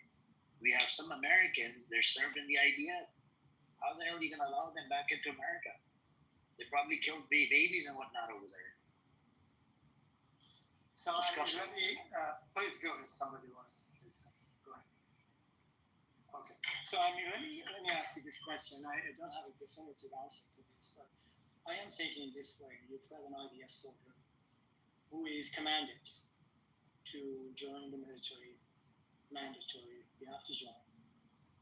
S13: We have some Americans, they're served in the IDF. How the hell are you going to allow them back into America? They probably killed babies and whatnot over there.
S4: So please go if somebody wants to say something. Go ahead. Okay. So let me ask you this question. I don't have a definitive answer to this, but I am thinking this way. You've got an IDF soldier who is commanded to join the military, mandatory. You have to join.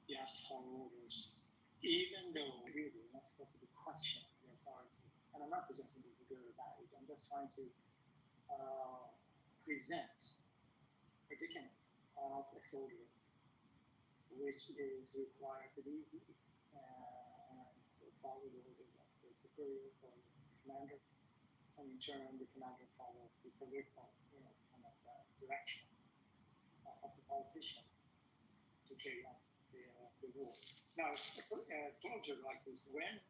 S4: You have to follow orders. Even though really you're not supposed to be questioning the authority. And I'm not suggesting this is good or bad. I'm just trying to present a predicament of a soldier which is required to be and to follow the orders of the superior or the commander, and in turn the commander follows the political direction of the politician to carry on the war. Now, a soldier like this, when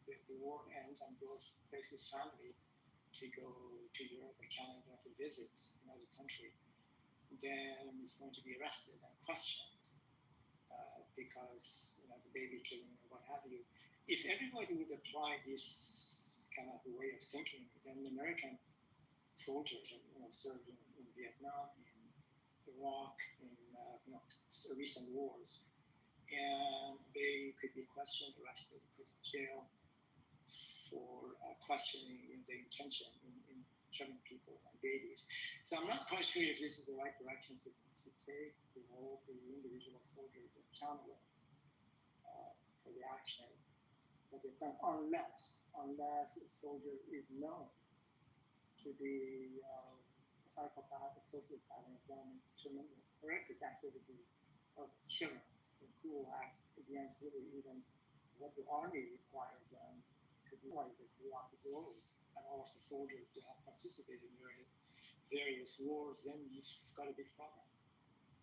S4: the war ends and goes faces family to go to Europe or Canada to visit another country, then he's going to be arrested and questioned because the baby killing or what have you. If everybody would apply this kind of way of thinking, then the American soldiers served in Vietnam, in Iraq, in recent wars, and they could be questioned, arrested, put in jail for questioning their intention in killing people and babies. So I'm not quite sure if this is the right direction to take, to hold the individual soldiers accountable for the action that they plan, unless a soldier is known to be a psychopath, a sociopath, and done tremendous horrific activities of killings, and cruel acts against really even what the army requires them to do, like this throughout the globe, and all of the soldiers that have participated in various wars, then you've got a big problem.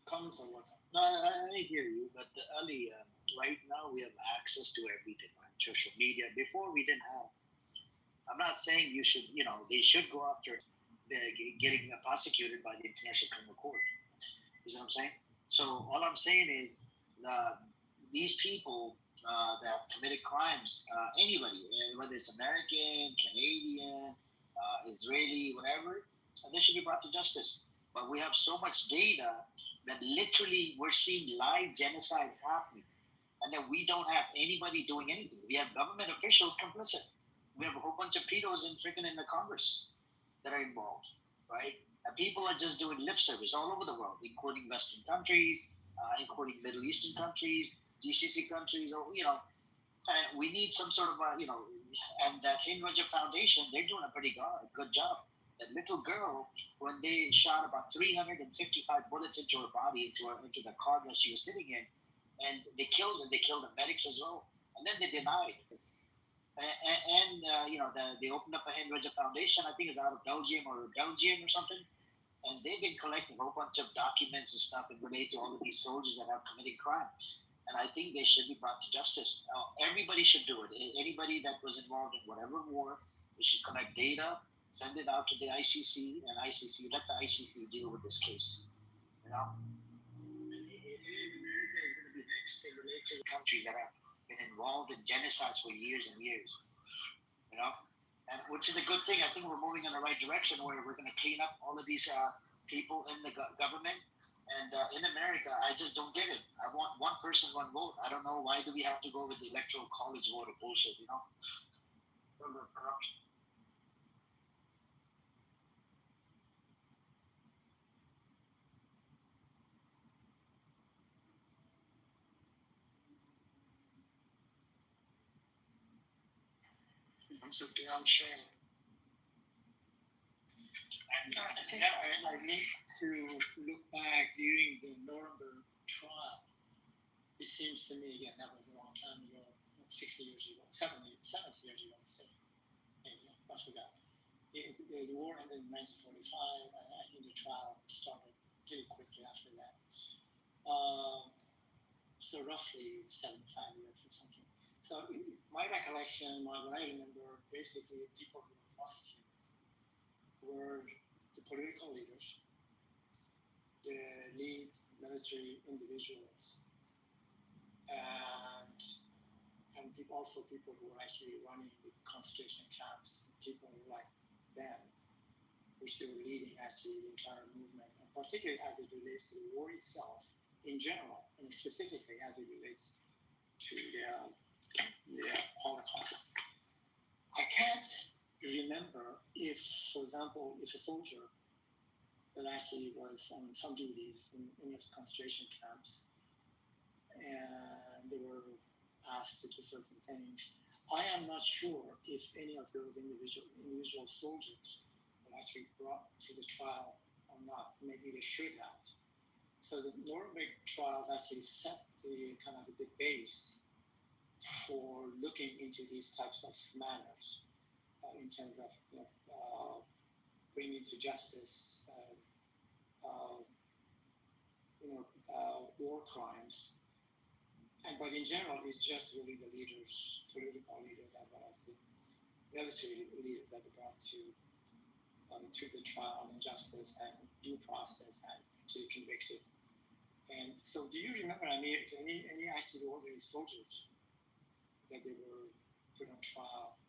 S4: Comments are welcome.
S13: No, I hear you, but Ali, right now we have access to everything on social media. Before we didn't have. I'm not saying you should, they should go after getting prosecuted by the International Criminal Court. You see what I'm saying? So all I'm saying is these people that have committed crimes, anybody, whether it's American, Canadian, Israeli, whatever, they should be brought to justice. But we have so much data that literally we're seeing live genocide happening, and then we don't have anybody doing anything. We have government officials complicit. We have a whole bunch of pedos in the Congress that are involved, right? And people are just doing lip service all over the world, including Western countries, including Middle Eastern countries, GCC countries, and we need some sort of and that Hinge Foundation, they're doing a pretty good job. That little girl, when they shot about 355 bullets into her body, into the car that she was sitting in, and they killed her. They killed the medics as well, and then they denied. And they opened up a Hinge Foundation. I think it's out of Belgium or something, and they've been collecting a whole bunch of documents and stuff and relate to all of these soldiers that have committed crime. And I think they should be brought to justice. Everybody should do it. Anybody that was involved in whatever war, they should collect data, send it out to the ICC, and let the ICC deal with this case. America is going to be next to relate to the countries that have been involved in genocides for years and years. And which is a good thing. I think we're moving in the right direction where we're going to clean up all of these people in the government. And in America, I just don't get it. I want one person, one vote. I don't know, why do we have to go with the electoral college vote or bullshit, corruption.
S4: It's a damn shame. I think I need to look back during the Nuremberg trial. It seems to me, again, that was a long time ago, 60 years ago, 70 years ago, say. Maybe, I forgot. The war ended in 1945, and I think the trial started pretty quickly after that. So roughly 75 years or something. So my recollection, what I remember, basically people who were prosecuted were the political leaders, the lead military individuals, and also people who were actually running the concentration camps, people like them, which they were leading actually the entire movement, and particularly as it relates to the war itself in general, and specifically as it relates to the Holocaust. I can't remember if, for example, if a soldier that actually was on some duties in any of the concentration camps, and they were asked to do certain things. I am not sure if any of those individual soldiers were actually brought to the trial or not. Maybe they should have. So the Nuremberg trials actually set the kind of the base for looking into these types of matters in terms of bringing to justice war crimes. But in general, it's just really the leaders, political leaders, as well as the military leaders that were brought to the trial and justice and due process and to be convicted. And so, do you remember, if any actually ordinary soldiers that they were put on trial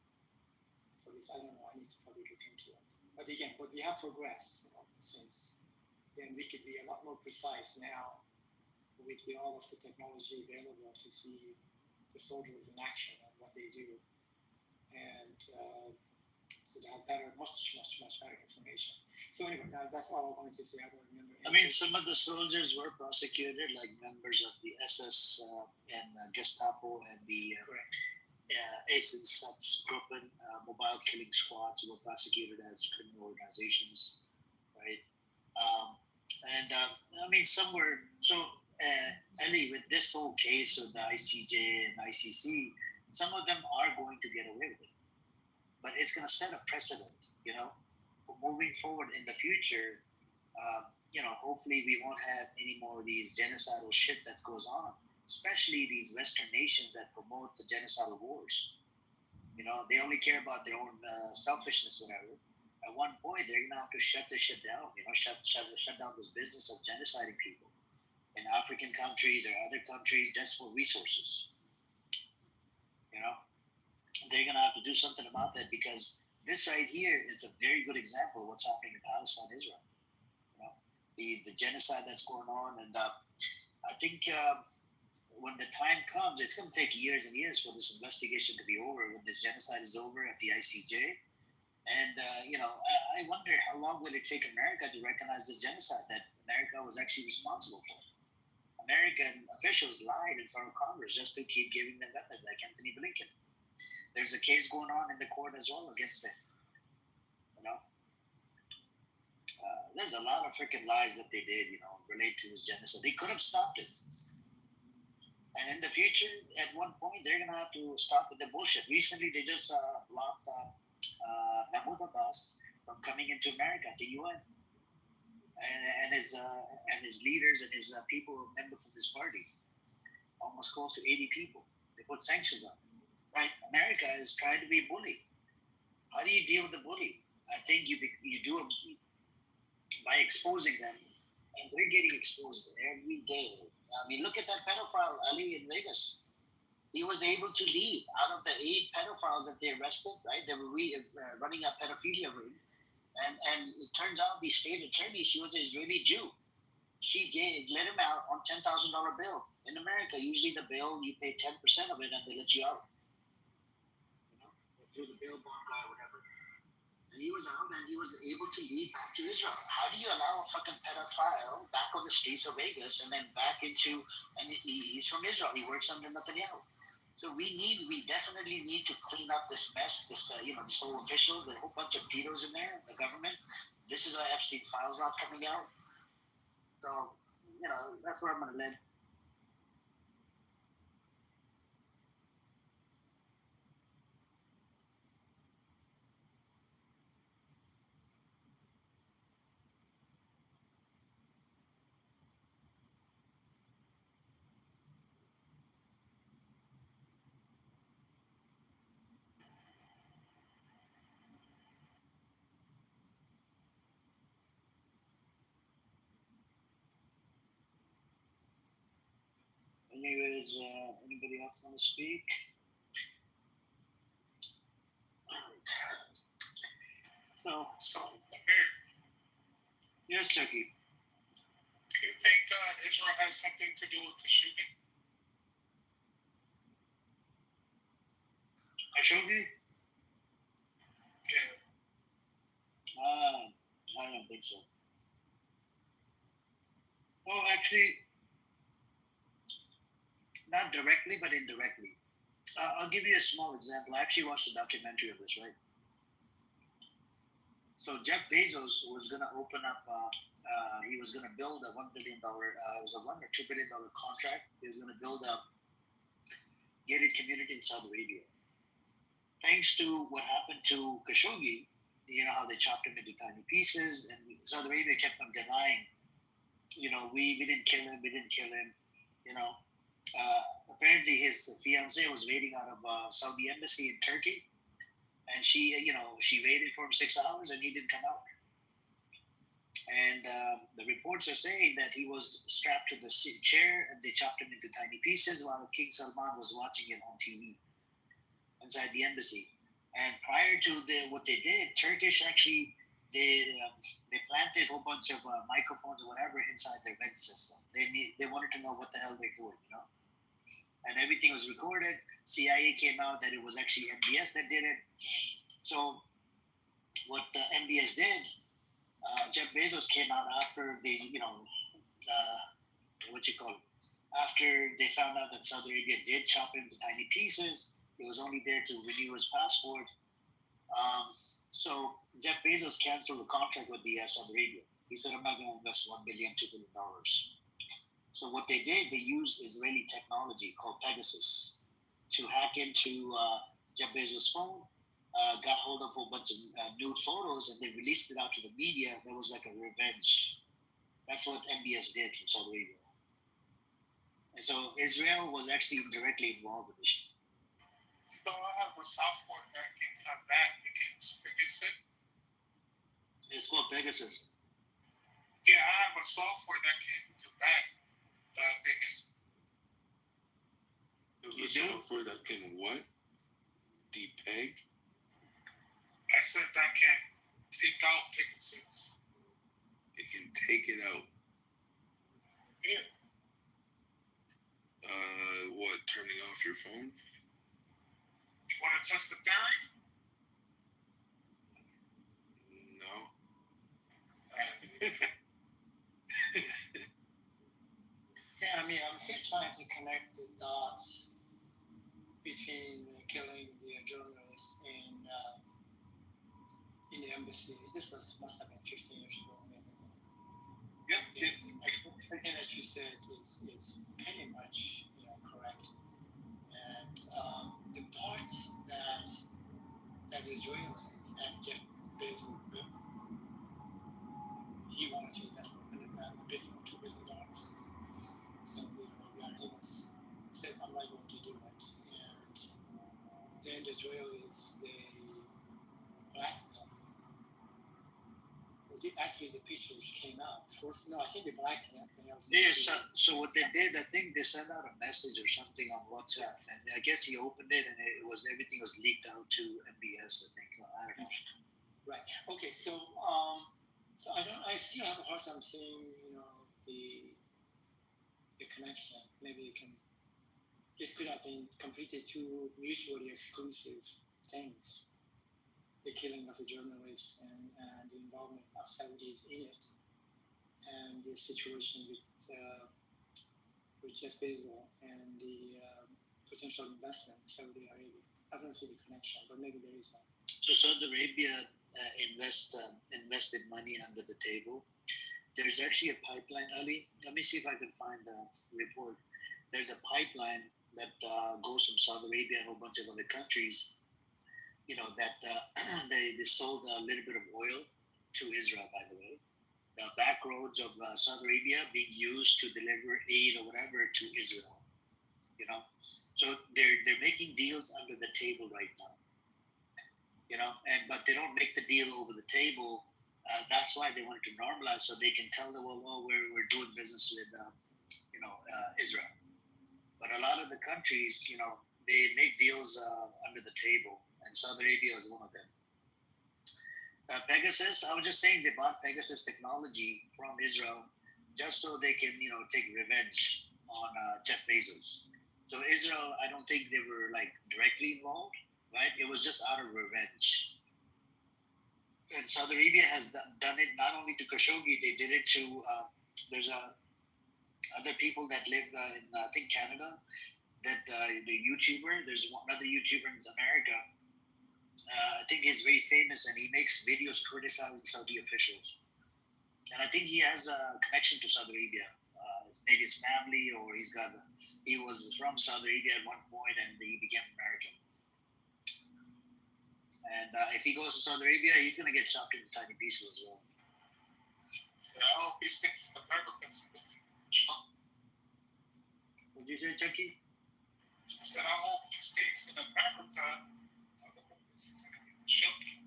S4: for this? I don't know. I need to probably look into it. But again, we have progressed since then. We could be a lot more precise now with all of the technology available to see the soldiers in action and what they do, and so to have much better information. So anyway, that's all I wanted to say. I don't remember.
S13: I mean, some of the soldiers were prosecuted, like members of the SS and Gestapo and the Einsatzgruppen, mobile killing squads were prosecuted as criminal organizations, right? I mean, some were so. Ellie, with this whole case of the ICJ and ICC, some of them are going to get away with it, but it's going to set a precedent, for moving forward in the future. Hopefully we won't have any more of these genocidal shit that goes on, especially these Western nations that promote the genocidal wars. They only care about their own selfishness, whatever. At one point, they're gonna have to shut this shit down. Shut down this business of genociding people in African countries or other countries just for resources. They're gonna have to do something about that, because this right here is a very good example of what's happening in Palestine, Israel. The genocide that's going on, and I think when the time comes, it's going to take years and years for this investigation to be over. When this genocide is over at the ICJ, and I wonder how long will it take America to recognize this genocide that America was actually responsible for. American officials lied in front of Congress just to keep giving them weapons, like Anthony Blinken. There's a case going on in the court as well against him. There's a lot of freaking lies that they did, relate to this genocide. They could have stopped it. And in the future, at one point, they're going to have to stop with the bullshit. Recently, they just blocked Mahmoud Abbas from coming into America, the UN. And his leaders and his people, members of this party, almost close to 80 people. They put sanctions on it. Right? America is trying to be a bully. How do you deal with the bully? I think you do it by exposing them, and they're getting exposed every day. I mean, look at that pedophile, Ali, in Vegas. He was able to leave out of the 8 pedophiles that they arrested, right? They were running a pedophilia ring. And it turns out the state attorney, she was an Israeli Jew. She let him out on $10,000 bill. In America, usually the bill, you pay 10% of it and they let you out. Through the bail bond guy or whatever. And he was out and he was able to leave back to Israel. How do you allow a fucking pedophile back on the streets of Vegas and then back into, and he's from Israel, he works under Netanyahu. So we definitely need to clean up this mess, this whole officials, a whole bunch of pedos in there, the government. This is Epstein files not coming out. So, that's where I'm going to land. Anyways, anybody else want to speak? So yes, Chucky.
S3: Do you think Israel has something to do with the shooting?
S13: Khashoggi?
S3: Yeah.
S13: I don't think so. Well, actually, not directly, but indirectly. I'll give you a small example. I actually watched a documentary of this, right? So Jeff Bezos was going to open up, he was going to build a $1 billion, it was a $1 or $2 billion contract. He was going to build a gated community in Saudi Arabia. Thanks to what happened to Khashoggi, how they chopped him into tiny pieces, and Saudi Arabia kept on denying, we didn't kill him, apparently his fiancée was waiting out of Saudi embassy in Turkey, and she waited for him 6 hours and he didn't come out. And the reports are saying that he was strapped to the chair and they chopped him into tiny pieces while King Salman was watching it on TV inside the embassy. And prior to what they did, Turkish actually, they planted a whole bunch of microphones or whatever inside their vent system. They wanted to know what the hell they're doing, And everything was recorded. CIA came out that it was actually MBS that did it. So what the MBS did, Jeff Bezos came out after the, after they found out that Saudi Arabia did chop him into tiny pieces. He was only there to renew his passport. So Jeff Bezos canceled the contract with the Saudi Arabia. He said, I'm not going to invest $1 billion, $2 billion. So what they did, they used Israeli technology called Pegasus to hack into Jeff Bezos' phone, got hold of a whole bunch of nude photos, and they released it out to the media. That was like a revenge. That's what MBS did from Saudi Arabia. And so Israel was actually directly involved with this.
S3: So I have a software that can come back against Pegasus.
S13: It's called Pegasus.
S3: Yeah, I have a software that can come back Pegasus.
S6: The software that can what? Depeg?
S3: I said that can take out Pegasus.
S6: It can take it out.
S3: Yeah.
S6: What? Turning off your phone?
S3: You want to test the theory?
S6: No.
S4: Yeah, I mean, I'm still trying to connect the dots between killing the journalists in the embassy. This must have been 15 years ago, maybe more.
S13: Yeah.
S4: Everything that you said is pretty much correct. And the part that Israeli and Jeff Bezos, he wanted to invest $1 billion, $2 billion. So he said, I'm not going to do it. And then the Israelis, they blackmailed him. Actually, the pictures came out first. No, I think they blackmailed him.
S13: Yeah, so what they did, I think they sent out a message or something on WhatsApp, and I guess he opened it, and everything was leaked out to MBS. I think. I don't know.
S4: Right. Okay. So I still have a hard time seeing the connection. Maybe it could have been completely two mutually exclusive things. The killing of the journalists and the involvement of Saudis in it, and the situation with Jeff Bezos and the potential investment in Saudi Arabia. I don't see the connection, but maybe there is one.
S13: So Saudi Arabia invested money under the table. There's actually a pipeline, Ali. Let me see if I can find the report. There's a pipeline that goes from Saudi Arabia and a whole bunch of other countries. That they sold a little bit of oil to Israel, by the way. The back roads of Saudi Arabia being used to deliver aid or whatever to Israel. So they're making deals under the table right now. But they don't make the deal over the table. That's why they wanted to normalize, so they can tell them, well, we're doing business with Israel. But a lot of the countries, they make deals under the table, and Saudi Arabia is one of them. Pegasus, I was just saying they bought Pegasus technology from Israel just so they can, take revenge on Jeff Bezos. So Israel, I don't think they were directly involved, right? It was just out of revenge. And Saudi Arabia has done it not only to Khashoggi, they did it to, there's other people that live in, I think, Canada, that the YouTuber, there's another YouTuber in America, I think he's very famous, and he makes videos criticizing Saudi officials. And I think he has a connection to Saudi Arabia. Maybe his family, or he was from Saudi Arabia at one point, and he became American. And if he goes to Saudi Arabia, he's going to get chopped into tiny pieces as well.
S3: So I hope he sticks to America.
S13: What did you say, Chucky?
S3: I said I hope he stays in America. Chucky.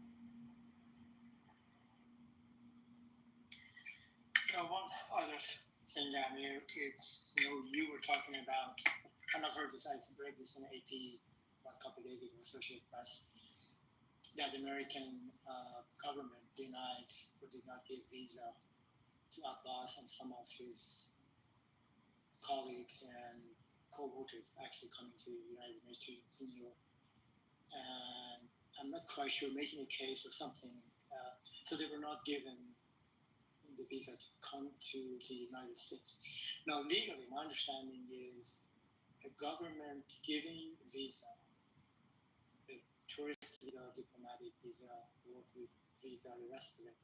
S4: One other thing down here, it's, you were talking about, and I've heard this, I read this in AP about a couple of days ago, Associated Press, that the American government denied or did not give visa to Abbas and some of his colleagues and co-workers actually coming to the United States, to New York. And I'm not quite sure, making a case or something. So they were not given the visa to come to the United States. Now, legally, my understanding is a government giving visa, a tourist visa, diplomatic visa, work visa, the rest of it,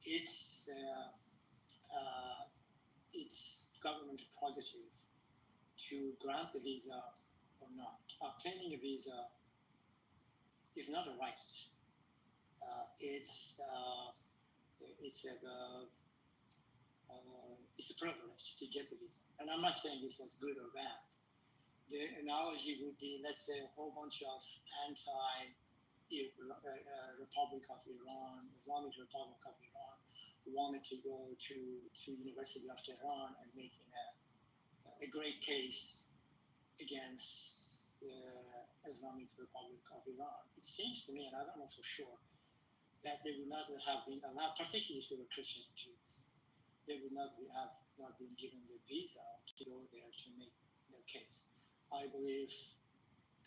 S4: it's government prerogative to grant the visa or not. Obtaining a visa is not a right. It's a privilege to get the visa. And I'm not saying this was good or bad. The analogy would be, let's say, a whole bunch of Republic of Iran, Islamic Republic of Iran, wanted to go to University of Tehran and making a great case against the Islamic Republic of Iran. It seems to me, and I don't know for sure, that they would not have been allowed, particularly if they were Christian Jews, they would not have been given the visa to go there to make their case. I believe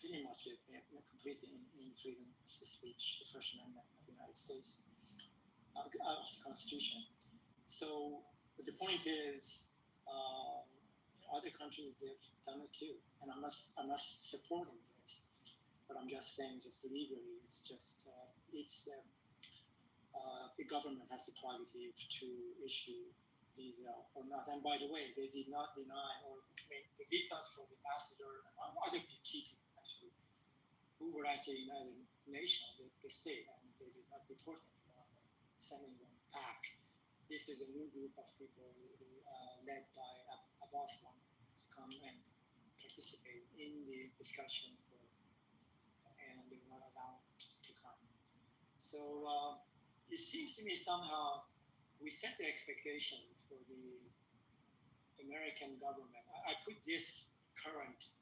S4: pretty much completely in freedom of speech, the First Amendment of the United States, of the Constitution. So the point is, other countries, they've done it too. And I'm not supporting this, but I'm just saying, just legally, it's just, the government has the prerogative to issue visa or not. And by the way, they did not deny or make the visas for the ambassador and other key people, actually, who were actually United Nations, the state, and they did not deport anyone, sending them back. This is a new group of people led by Abbas one to come and participate in the discussion, and they were not allowed to come. So it seems to me somehow we set the expectation for the American government. I put this current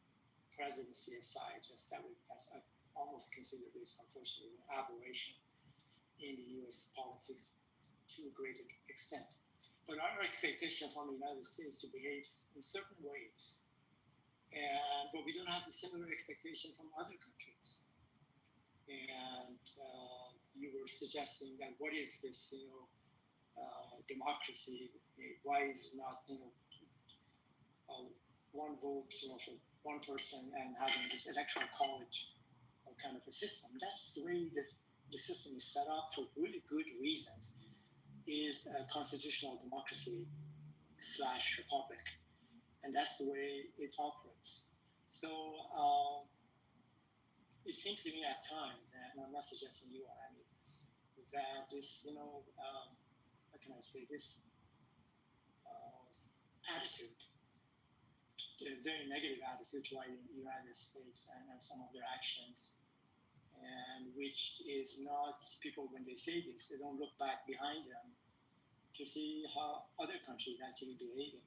S4: presidency aside, just as I almost consider this, unfortunately, an aberration in the U.S. politics to a great extent. But our expectation from the United States to behave in certain ways, but we don't have the similar expectation from other countries. And you were suggesting that what is this, democracy? Why is not, one vote, for one person and having this electoral college kind of a system? That's the way the system is set up for really good reasons. Is a constitutional democracy / republic, and that's the way it operates. So it seems to me at times, and I'm not suggesting you are, that this, how can I say, this attitude, the very negative attitude toward the United States and some of their actions, and which is not, people, when they say this, they don't look back behind them to see how other countries actually behaving.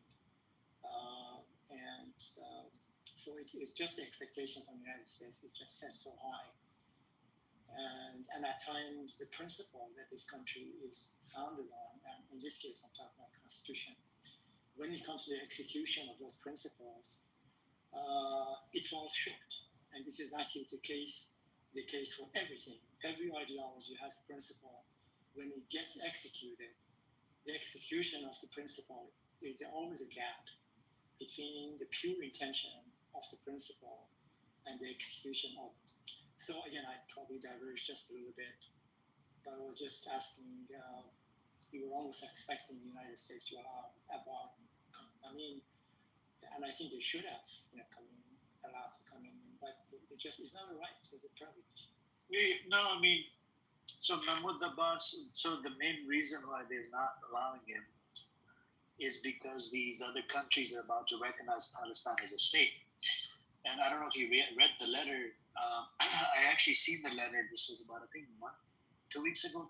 S4: So it's just the expectation from the United States is just set so high. And at times the principle that this country is founded on, and in this case I'm talking about the Constitution, when it comes to the execution of those principles, it falls short. And this is actually the case for everything. Every ideology has a principle. When it gets executed, the execution of the principle, there's always a gap between the pure intention of the principle and the execution of it. So again, I probably diverged just a little bit, but I was just asking, you were almost expecting the United States to allow, and I think they should have, allowed to come in, but it's not a right, it's a privilege.
S13: So Mahmoud Abbas, so the main reason why they're not allowing him is because these other countries are about to recognize Palestine as a state. And I don't know if you read the letter. I actually seen the letter. This was about, I think, 3 weeks ago.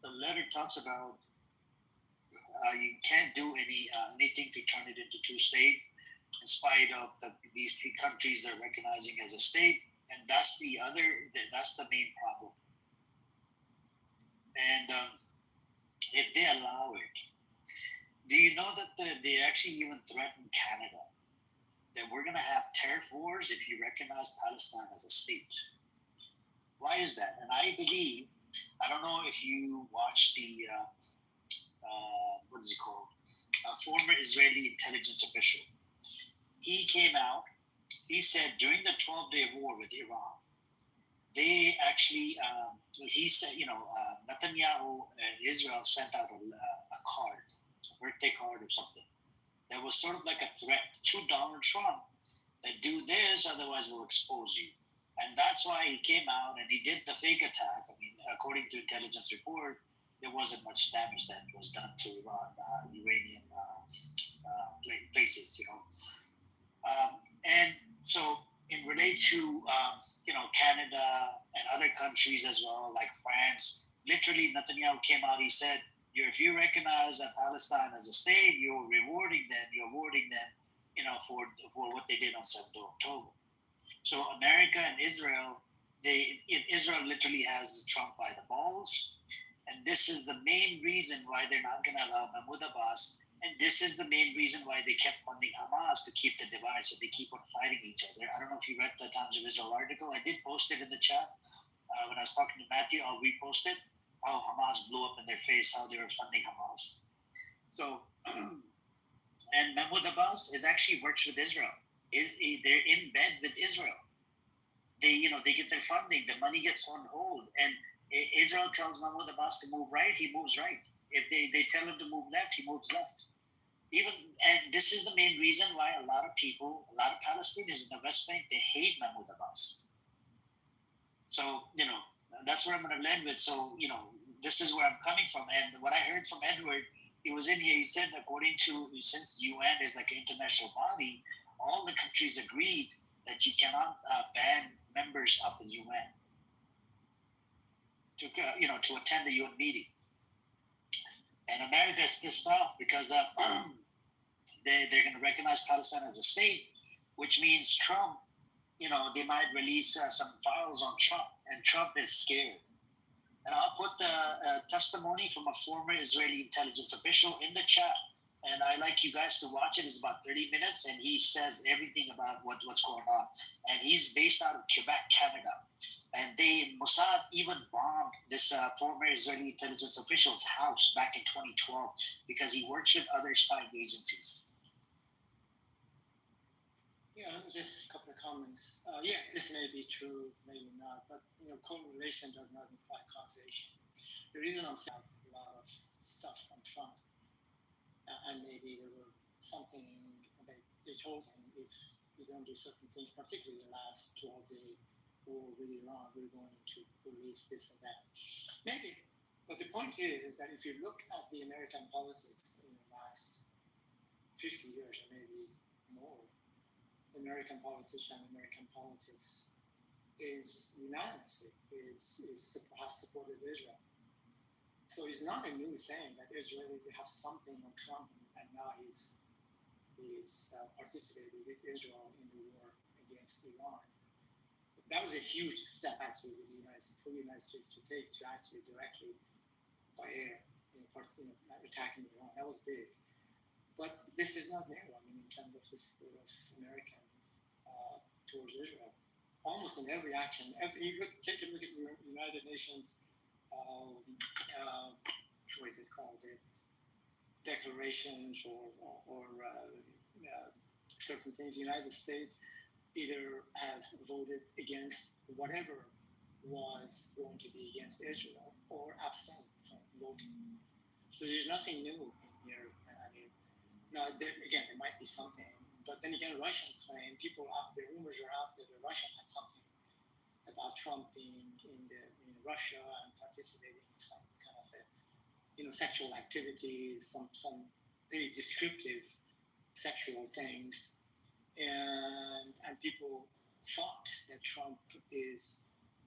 S13: The letter talks about you can't do anything to turn it into two state, in spite of these three countries are recognizing as a state, and that's the main problem. And if they allow it, do you know that they actually even threatened Canada that we're going to have tariff wars if you recognize Palestine as a state? Why is that? And I believe I don't know if you watched the what is it called? A former Israeli intelligence official. He came out. He said during the 12-day war with Iran, they actually, he said, Netanyahu, Israel sent out a card, a birthday card or something, that was sort of like a threat to Donald Trump that do this, otherwise we'll expose you. And that's why he came out and he did the fake attack. I mean, according to intelligence report, there wasn't much damage that was done to Iran, Iranian places, and so in relate to Canada and other countries as well, like France, literally Netanyahu came out. He said, if you recognize Palestine as a state, you're awarding them, for what they did on 7th of October. So America and Israel, Israel literally has Trump by the balls, and this is the main reason why they're not going to allow Mahmoud Abbas. And this is the main reason why they kept funding Hamas, to keep the divide, so they keep on fighting each other. I don't know if you read the Times of Israel article. I did post it in the chat when I was talking to Matthew. I'll repost it. How Hamas blew up in their face, how they were funding Hamas. So, and Mahmoud Abbas actually works with Israel. They're in bed with Israel. They get their funding. The money gets on hold, and Israel tells Mahmoud Abbas to move right, he moves right. If they tell him to move left, he moves left. And this is the main reason why a lot of Palestinians in the West Bank, they hate Mahmoud Abbas. So, that's where I'm going to land with. So, this is where I'm coming from. And what I heard from Edward, he was in here, he said, since the UN is like an international body, all the countries agreed that you cannot ban members of the UN to attend the UN meeting. And America is pissed off because they're going to recognize Palestine as a state, which means Trump, they might release some files on Trump, and Trump is scared. And I'll put the testimony from a former Israeli intelligence official in the chat, and I like you guys to watch it. It's about 30 minutes, and he says everything about what's going on. And he's based out of Quebec, Canada. And Mossad even bombed this former Israeli intelligence official's house back in 2012 because he works with other spying agencies.
S4: Yeah, just a couple of comments. This may be true, maybe not, but correlation does not imply causation. The reason I'm saying a lot of stuff from Trump, and maybe there were something they told him, if you don't do certain things, particularly the last 12-day war with Iran, we're going to release this or that. Maybe, but the point is that if you look at the American politics in the last 50 years or maybe more, American politician, American politics is unanimously has supported Israel. So it's not a new thing that Israelis have something on Trump, and now he's participated with Israel in the war against Iran. That was a huge step actually for the United States to take, to actually directly by air attacking Iran. That was big. But this is not narrow. I mean, in terms of the support of Americans towards Israel, almost in every action. Take a look at the United Nations. What is it called? The declarations or certain things. The United States either has voted against whatever was going to be against Israel or abstained from voting. So there's nothing new in here. I mean, now there might be something, but then again, Russian claim the rumors are out that Russia had something about Trump being in Russia and participating in some kind of sexual activity, some very descriptive sexual things. And people thought that Trump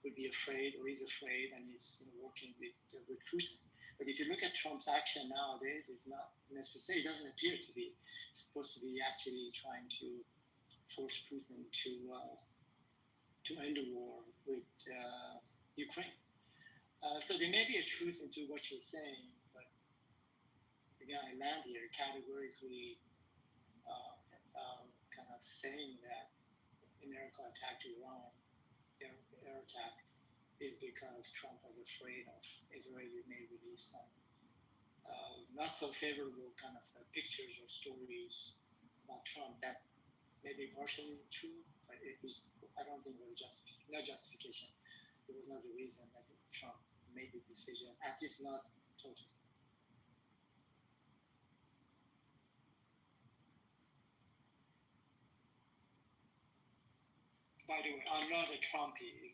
S4: would be afraid or is afraid and is working with Putin. But if you look at Trump's action nowadays, it's not necessary. It doesn't appear to be. It's supposed to be actually trying to force Putin to end the war with Ukraine. So there may be a truth into what you're saying, but again, I land here categorically kind of saying that America attacked Iran, air attack, is because Trump was afraid of Israeli may release some not so favorable kind of pictures or stories about Trump that may be partially true, but it is, I don't think it was no justification. It was not the reason that Trump made the decision, at least not totally. By the way, I'm not a Trumpy.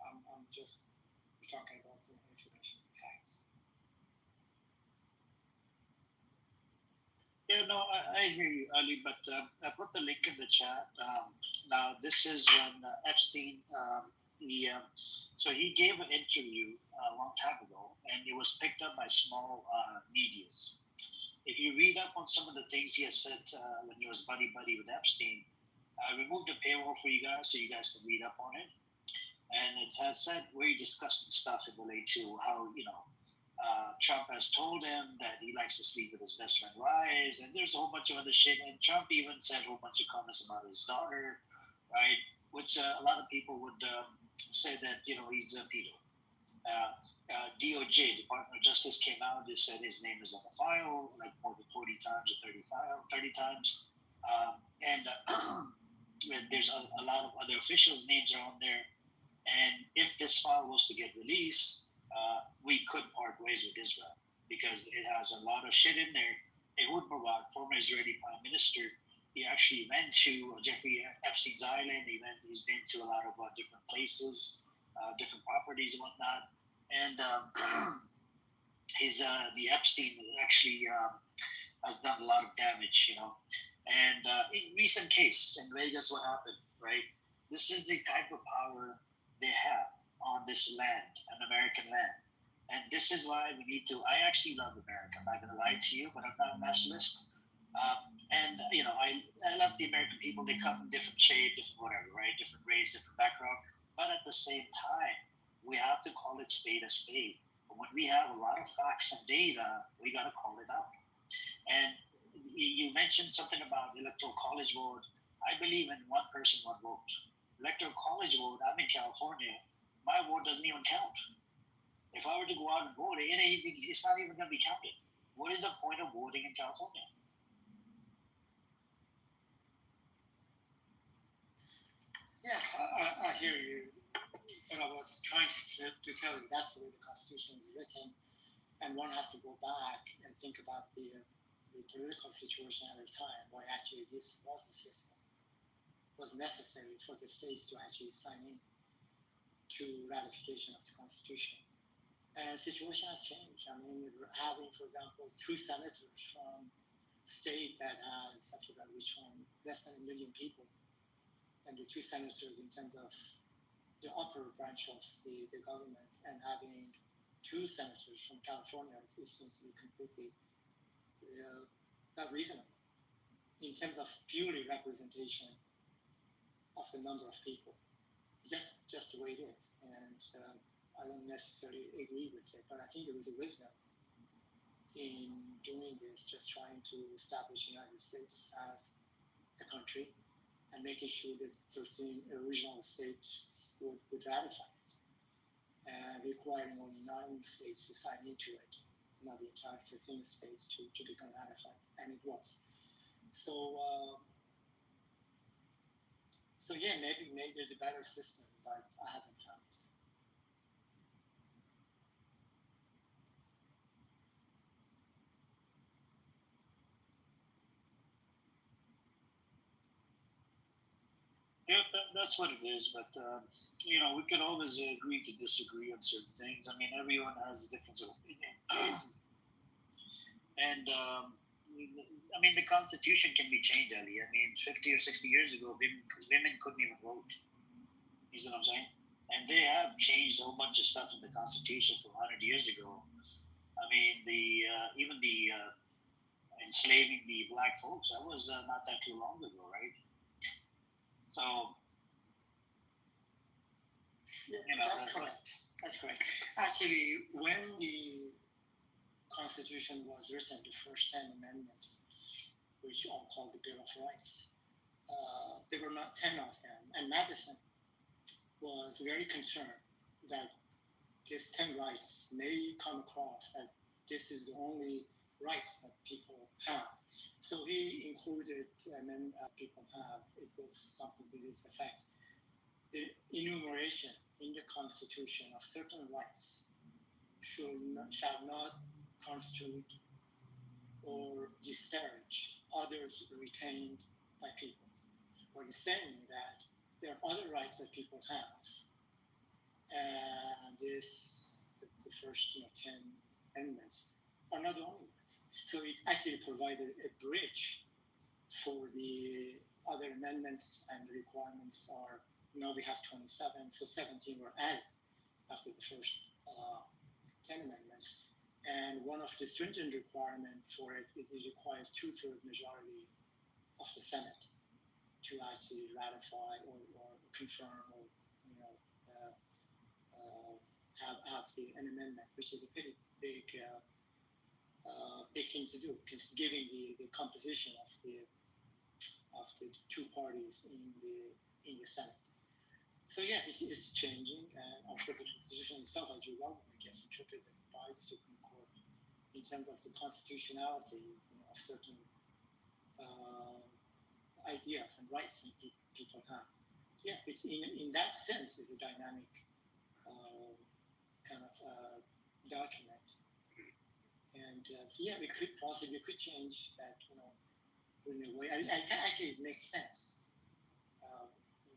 S4: I'm just talking about the information, facts.
S13: Yeah, no, I hear you, Ali, but I put the link in the chat. Now, this is when Epstein, so he gave an interview a long time ago, and it was picked up by small medias. If you read up on some of the things he has said when he was buddy-buddy with Epstein, I removed the paywall for you guys so you guys can read up on it. And it has said very disgusting stuff in relation to how, Trump has told him that he likes to sleep with his best friend wives, and there's a whole bunch of other shit. And Trump even said a whole bunch of comments about his daughter, right? Which a lot of people would say that, he's a pedo. DOJ, Department of Justice, came out and said his name is on the file, like more than 40 times or 30 times. And there's a lot of other officials' names are on there. And if this file was to get released, we could part ways with Israel because it has a lot of shit in there. Ehud Barak, former Israeli prime minister, he actually went to Jeffrey Epstein's island. He's been to a lot of different places, different properties and whatnot. And the Epstein actually has done a lot of damage, And in recent case in Vegas, what happened, right? This is the type of power they have on this land, an American land. And this is why we need to, I actually love America. I'm not going to lie to you, but I'm not a nationalist. I love the American people. They come in different shape, different whatever, right? Different race, different background. But at the same time, we have to call it spade a spade. But when we have a lot of facts and data, we got to call it out. And you mentioned something about electoral college vote. I believe in one person, one vote. Electoral college vote, I'm in California. My vote doesn't even count. If I were to go out and vote, it's not even going to be counted. What is the point of voting in California?
S4: Yeah, I hear you. But I was trying to tell you that's the way the Constitution is written. And one has to go back and think about the political situation at the time, why actually this was the system. It was necessary for the states to actually sign in to ratification of the Constitution. And the situation has changed. I mean, having, for example, 2 senators from a state that has, I forgot which one, less than 1 million people, and the 2 senators in terms of the upper branch of the government, and having 2 senators from California, it seems to be completely not reasonable in terms of purely representation of the number of people. Just the way it is. And I don't necessarily agree with it, but I think there was a wisdom in doing this, just trying to establish the United States as a country and making sure that 13 original states would ratify it, and requiring only 9 states to sign into it, not the entire 13 states to become ratified, and it was. So yeah, maybe there's a better system, but I haven't found it.
S13: Yeah, that's what it is. But we can always agree to disagree on certain things. I mean, everyone has a difference of opinion, and I mean, the Constitution can be changed, Ali. I mean, 50 or 60 years ago, women couldn't even vote. You see what I'm saying? And they have changed a whole bunch of stuff in the Constitution from 100 years ago. I mean, even the enslaving the black folks, that was not that too long ago, right? So,
S4: that's correct. That's correct. Actually, when the Constitution was written, the first 10 amendments, which are called the Bill of Rights, there were not 10 of them. And Madison was very concerned that these 10 rights may come across as this is the only rights that people have. So he included, and then people have, it goes something to this effect, the enumeration in the Constitution of certain rights shall not constitute or disparage others retained by people. What he's saying that there are other rights that people have, and the first 10 amendments are not the only ones. So it actually provided a bridge for the other amendments, and the requirements are, now we have 27, so 17 were added after the first 10 amendments. And one of the stringent requirements for it is it requires 2/3 majority of the Senate to actually ratify or confirm or have an amendment, which is a pretty big thing to do, because given the composition of the two parties in the Senate. So yeah, it's changing, and of course the Constitution itself, as you know, gets interpreted by the Supreme Court in terms of the constitutionality of certain ideas and rights that people have. Yeah, it's in that sense, it's a dynamic kind of document, and yeah, we could change that, in a way. I actually it makes sense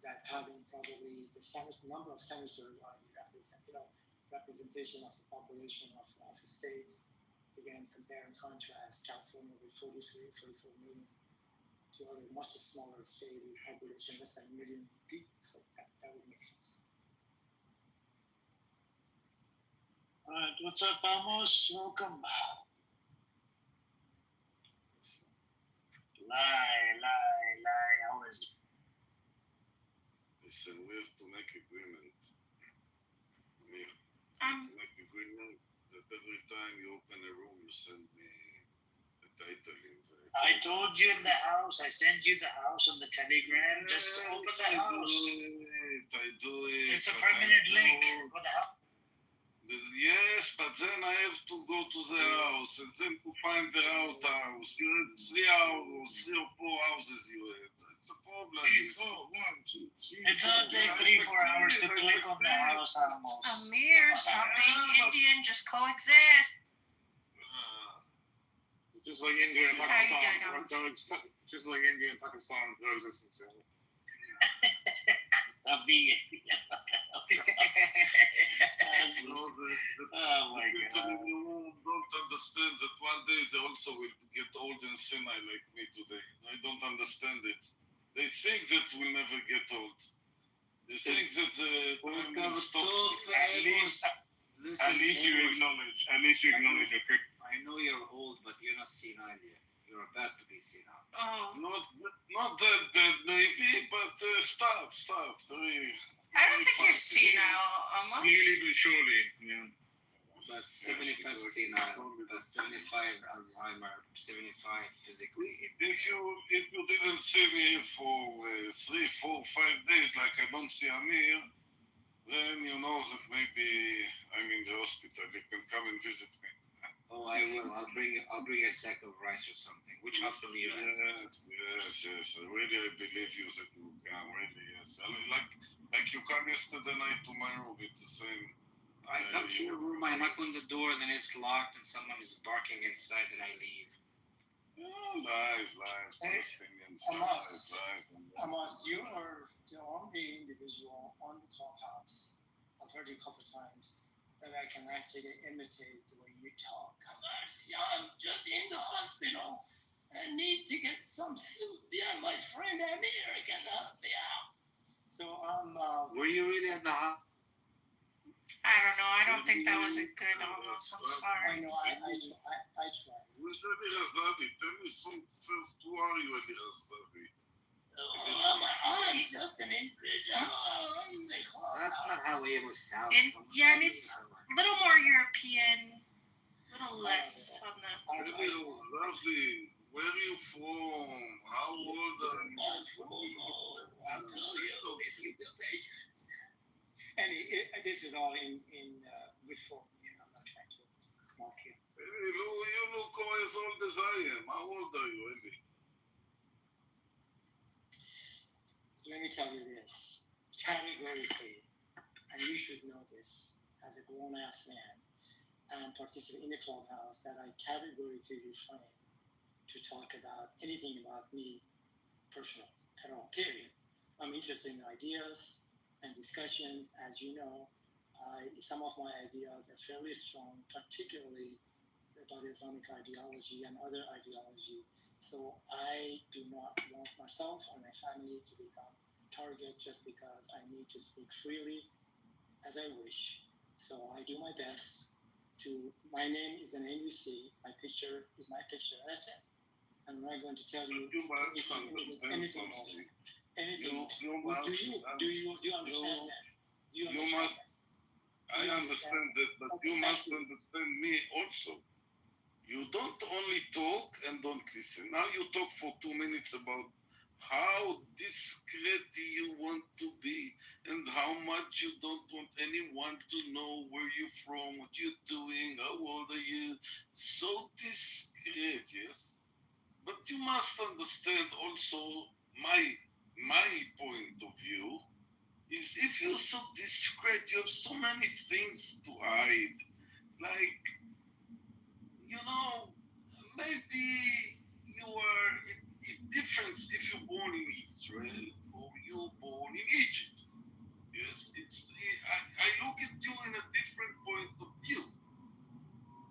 S4: that having probably the number of senators are representation of the population of a state. Again, compare and contrast California with 44 million to other much smaller state with population less than 1 million people. So that would make sense.
S13: All right, what's up, Amos? Welcome. Lie. How is it?
S20: Listen, we have to make agreement. We have to make agreement that every time you open a room, you send me a title.
S13: I told you in the house. I sent you the house on the Telegram. Just open the house.
S20: I do it.
S13: It's a permanent link for the house.
S20: Yes, but then I have to go to the house and then to find the house. You have 3 or 4 houses you have. It's a problem.
S13: 3, 4, 1, 2, 3. It's not take 3-4 hours to click on the house almost.
S5: Amir, stop being Indian, just coexist.
S3: Just like India and Pakistan. Just like India and Pakistan coexistence.
S13: Stop being Indian. Oh my God.
S20: Don't understand that one day they also will get old and senile like me today. I don't understand it. They think that we'll never get old. They think that time will stop.
S11: At least you acknowledge. Okay.
S16: I know you're old, but you're not senile yet. You're about to be senile.
S5: Oh.
S20: Not that bad, maybe, but start. Very.
S5: I don't think you're senile,
S3: Slowly but surely, yeah.
S16: About 75 senile, about 75 Alzheimer, 75 physically.
S20: If you didn't see me for 3, 4, 5 days, like I don't see Amir, then you know that maybe I'm in the hospital. You can come and visit me.
S16: Oh, I will. I'll bring a sack of rice or something. Which hospital you at?
S20: Yes. Really, I believe you that you come. Really, yes. I mean, like you come yesterday night to my room. It's the same.
S16: I come to your room. I knock on the door, then it's locked, and someone is barking inside, and I leave.
S20: Oh, lies. Palestinians. Lies.
S4: Amos, you are the only individual on the clubhouse. I've heard you a couple of times that I can actually imitate the way you talk. I'm just in the hospital and need to get some soup. Yeah, my friend Amir can help me out. So
S16: Were you really at the hospital?
S5: I don't know. I don't think that was a good almost. I'm sorry.
S4: I know. I tried.
S20: Where's Amir Azavi? Tell me some first. Who are you, Amir Azavi?
S4: I'm just an individual.
S16: That's not how Amos sounds.
S5: And it's a little more European, a little less on the.
S20: Lovely. Where are you from? How old are you?
S4: I'll tell you if you be patient. And this is all in good for me. I'm not trying to mock you.
S12: You look as old as I am. How old are you, Andy?
S4: Let me tell you this categorically, and you should know this as a grown ass man and participate in the clubhouse, that I categorically refrain to talk about anything about me personal at all, period. I'm interested in ideas and discussions. As you know, some of my ideas are fairly strong, particularly about Islamic ideology and other ideology. So I do not want myself or my family to become a target just because I need to speak freely as I wish. So I do my best to, my name is the name you see, my picture is my picture, that's it. I'm not going to tell you anything else. Anything else. Do you understand that? Do you understand that?
S12: I understand that, but you must understand me also. You don't only talk and don't listen. Now you talk for 2 minutes about how discreet you want to be and how much you don't want anyone to know where you're from, what you're doing, how old are you. So discreet, yes? But you must understand also my point of view is if you're so discreet, you have so many things to hide. Like, you know, maybe you are it different if you're born in Israel or you're born in Egypt. Yes, I look at you in a different point of view.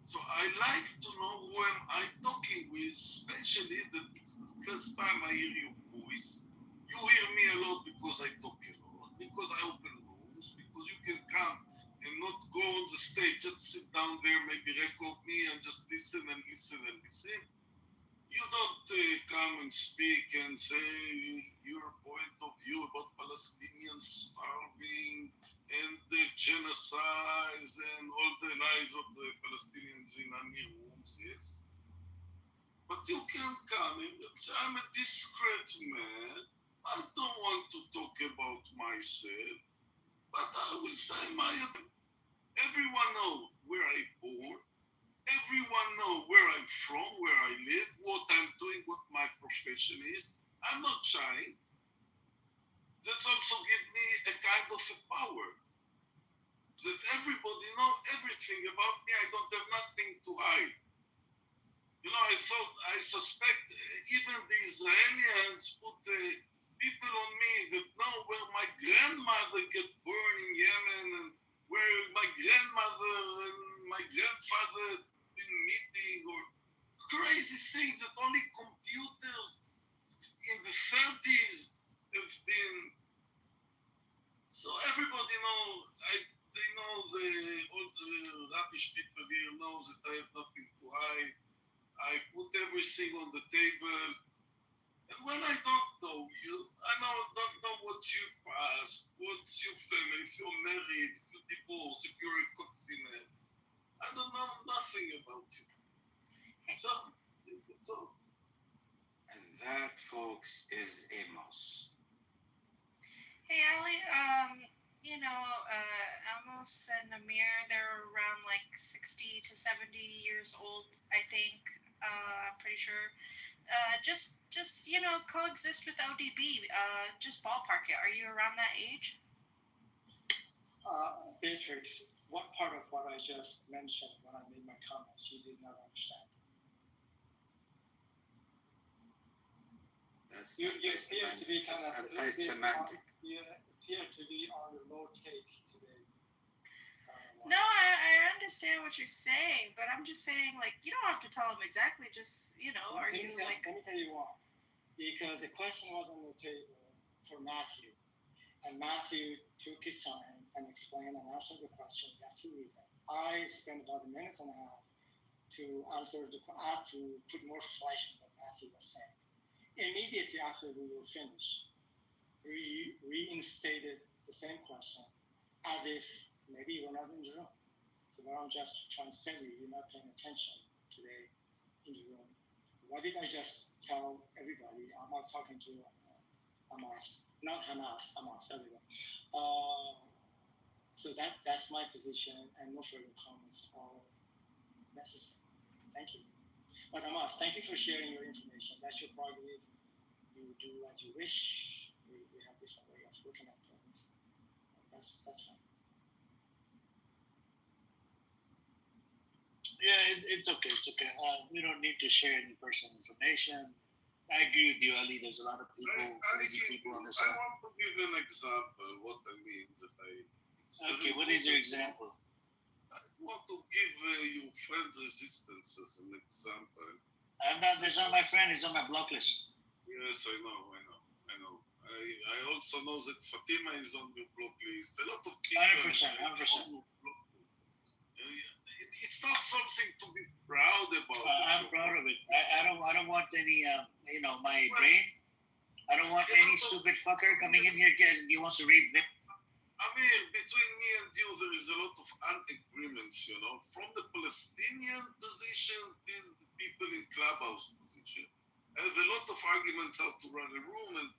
S12: So I like to know who am I talking with, especially that it's the first time I hear your voice. You hear me a lot because I talk a lot, because I open rooms, because you can come and not go on the stage, just sit down there, maybe record me and just listen and listen and listen. You don't come and speak and say your point of view about Palestinians starving and the genocides and all the lies of the Palestinians in Ami rooms, yes. But you can come and say, I'm a discreet man. I don't want to talk about myself, but I will say my opinion. Everyone knows where I born. Everyone knows where I'm from, where I live, what I'm doing, what my profession is. I'm not shy. That's also give me a kind of a power. That everybody knows everything about me. I don't have nothing to hide. You know, I suspect even the Israelis put people on me that know where my grandmother get burned in Yemen and where my grandmother and my grandfather been meeting, or crazy things that only computers in the 30s have been. So everybody knows, they know, all the rubbish people here know that I have nothing to hide. I put everything on the table. And when I don't know you, don't know what's your past, what's your family, if you're married, if you're divorced, if you're a coxine. I don't know nothing about you. So.
S16: And that, folks, is Amos.
S22: Hey, Ali, Amos and Amir, they're around like 60 to 70 years old, I think. I'm pretty sure. Just coexist with ODB. Just ballpark it. Are you around that age?
S4: Beatrix, what part of what I just mentioned when I made my comments you did not understand? You appear to be kind of
S16: semantic.
S4: You appear to be on the low take today.
S22: No, I understand what you're saying, but I'm just saying, like, you don't have to tell them exactly. Just, are you like?
S4: Let me tell you why. Because the question was on the table for Matthew, and Matthew took his time and explained and answered the question. He had two reasons. I spent about a minute and a half to answer to put more flesh in what Matthew was saying. Immediately after we were finished, we reinstated the same question as if maybe you were not in the room. So what I'm just trying to tell you, you're not paying attention today in the room. What did I just tell everybody? I was talking to Hamas, not Hamas, Hamas, everyone. So that's my position, and no further comments are necessary. Thank you. But Amos, thank you for sharing your information. That's your prerogative. You do as you wish. We have different way of looking at things. That's fine.
S13: Yeah, it's okay. It's okay. We don't need to share any personal information. I agree with you, Ali. There's a lot of crazy people on this
S12: I
S13: side.
S12: want to give an example. What I mean that
S13: Okay, what is your example?
S12: I want to give your friend Resistance as an example.
S13: That's not my friend. He's on my block list.
S12: Yes, I know. I also know that Fatima is on your block list. A lot of people.
S13: 100%.
S12: It's not something to be proud about.
S13: I'm proud of it. I don't want any, my brain. I don't want any stupid fucker coming in here and he wants to rape them.
S12: I mean, between me and you, there is a lot of agreements, from the Palestinian position till the people in Clubhouse position. I have a lot of arguments how to run a room and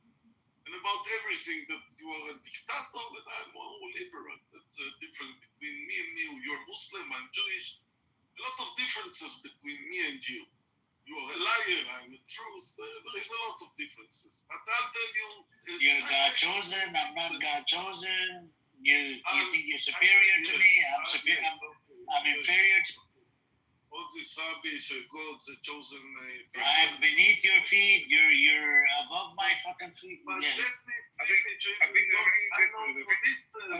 S12: about everything, that you are a dictator and I'm more liberal. That's different between me and you. You're Muslim, I'm Jewish. A lot of differences between me and you. You are a liar, I'm a truth. There is a lot of differences. But I'll tell you...
S13: You're God chosen, I'm not God chosen. You think you're superior to me, I'm inferior to...
S12: All this rubbish, God's chosen...
S13: I'm beneath your feet, you're above my fucking feet.
S12: But
S3: I
S13: Yeah.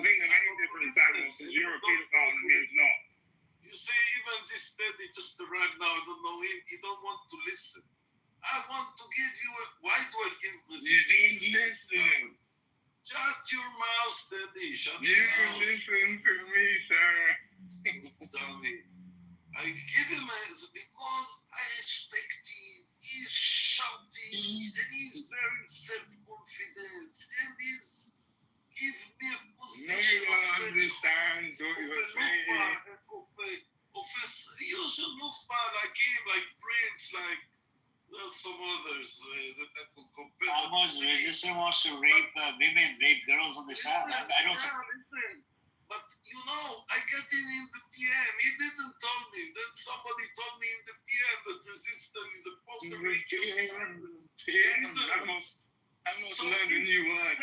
S3: think the main difference, Samuel, is you're a pedophile and he's not.
S12: You see, even this daddy just arrived now, I don't know him, he don't want to listen. I want to give you why do I give resistance?
S3: You didn't listen.
S12: Shut your mouth, daddy, shut your
S3: You
S12: mouth.
S3: listen to me, sir.
S12: Tell me. I give him because I respect him. He's shouting and he's very self-confident and he's give me a position.
S3: No one understands what you're saying.
S12: You should look like him, like Prince, like there's some others that I could compare.
S13: Almost resistant wants to rape women, rape girls on the side. I don't.
S12: Listen. But I get in the PM. He didn't tell me. Then somebody told me in the PM that resistance is a poster.
S3: I must learn a new word.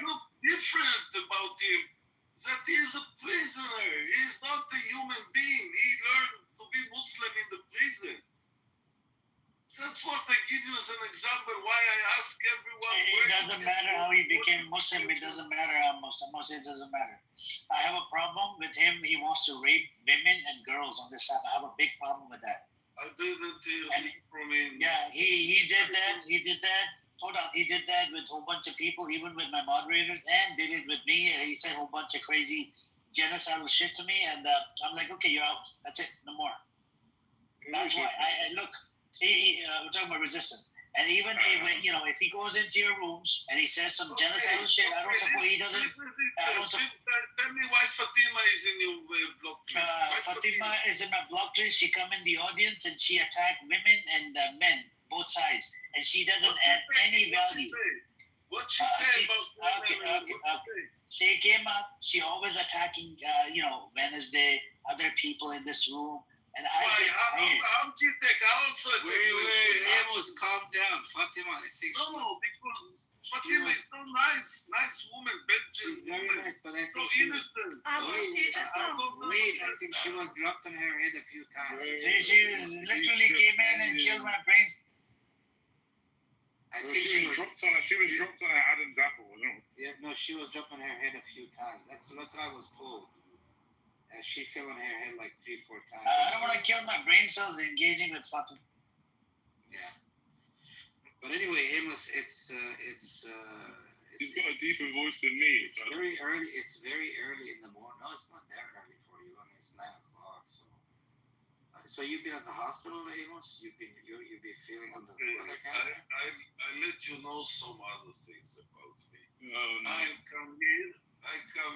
S12: Look different about him. That he is a prisoner. He is not a human being. He learned to be Muslim in the prison. That's what I give you as an example why I ask everyone.
S13: It doesn't matter how he became Muslim. It doesn't matter how Muslim. It doesn't matter. I have a problem with him. He wants to rape women and girls on this side. I have a big problem with that.
S12: I didn't hear from him.
S13: Yeah, he did that. He did that. Hold on. He did that with a whole bunch of people, even with my moderators, and did it with me. And he said a whole bunch of crazy genocidal shit to me. And I'm like, okay, you're out. That's it. No more. That's why I look. We're talking about resistance. And even if he goes into your rooms and he says some genocidal shit, I don't support. He doesn't.
S12: Tell me why Fatima is in your block list.
S13: Fatima is in my block list. She come in the audience and she attacked women and men, both sides, and she doesn't add any value.
S12: What she say about women?
S13: Okay. She came up. She always attacking, Wednesday, other people in this room. And I get tired.
S12: How do you think? I also
S16: Wait, Amos, calm down. Fatima, I think.
S12: No, because Fatima is so nice woman, Belgian.
S16: She's very nice, but I think
S12: she was...
S16: Wait, I think she was dropped on her head a few times.
S13: She literally came in and killed my brains.
S3: I think she was dropped on her Adam's apple, wasn't it?
S16: Yeah, no, she was dropped on her head a few times. That's what I was told. She fell on her head like 3-4 times.
S13: I don't want to kill my brain cells engaging with Fatima.
S16: Yeah. But anyway, Amos, it's
S3: He's got a deeper voice than me.
S16: It's very early. It's very early in the morning. No, it's not that early for you. I mean, it's 9 o'clock. So you've been at the hospital, Amos. You've been feeling under the weather, kind of.
S12: I let you know some other things about me.
S3: No.
S12: I come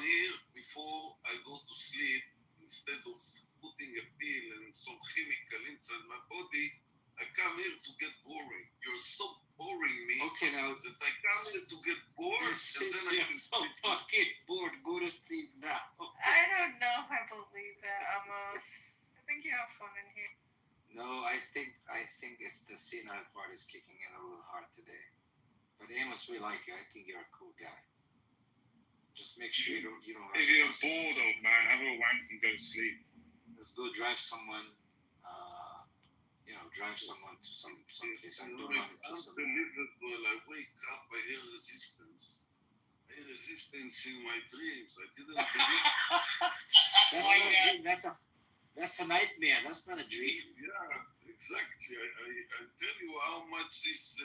S12: here before I go to sleep. Instead of putting a pill and some chemical inside my body, I come here to get boring. You're so boring me.
S16: Okay, now.
S12: That I come here to get bored, and then I
S16: You're so fucking bored. Go to sleep now.
S9: I don't know if I believe that, Amos. I think you have fun in here.
S16: No, I think it's the senile part is kicking in a little hard today. But Amos, we like you. I think you're a cool guy. Just make sure you don't.
S3: If you're bored, old man, have a wank and go to sleep.
S16: Let's go drive someone. Drive someone to some place and do money for someone.
S12: Unbelievable. I wake up, I hear resistance. I hear resistance in my dreams. I didn't believe.
S16: That's a nightmare. That's not a dream.
S12: Yeah, exactly. I tell you how much this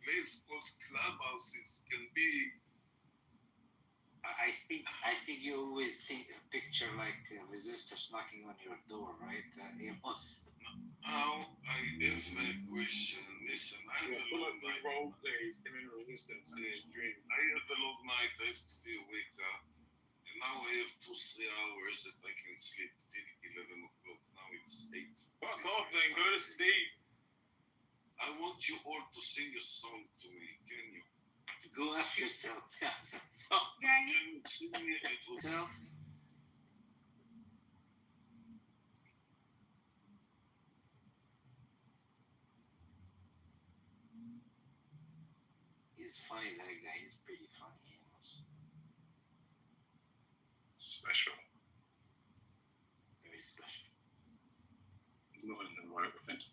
S12: place called clubhouses can be.
S16: I think you always picture like resistors knocking on your door, right, Amos?
S12: Now I have a question. Listen, I have a long night.
S3: Role plays in resistance in his dream.
S12: I have a long night. I have to be awake up. And now I have 2-3 hours that I can sleep till 11 o'clock. Now it's 8.
S3: Fuck off then, go to sleep.
S12: I want you all to sing a song to me. Can you?
S16: Go after yourself.
S12: Can you sing me a good
S16: song? He's funny, that guy. He's pretty funny, Amos.
S3: Special.
S16: Very special.
S3: He's not in the right with it.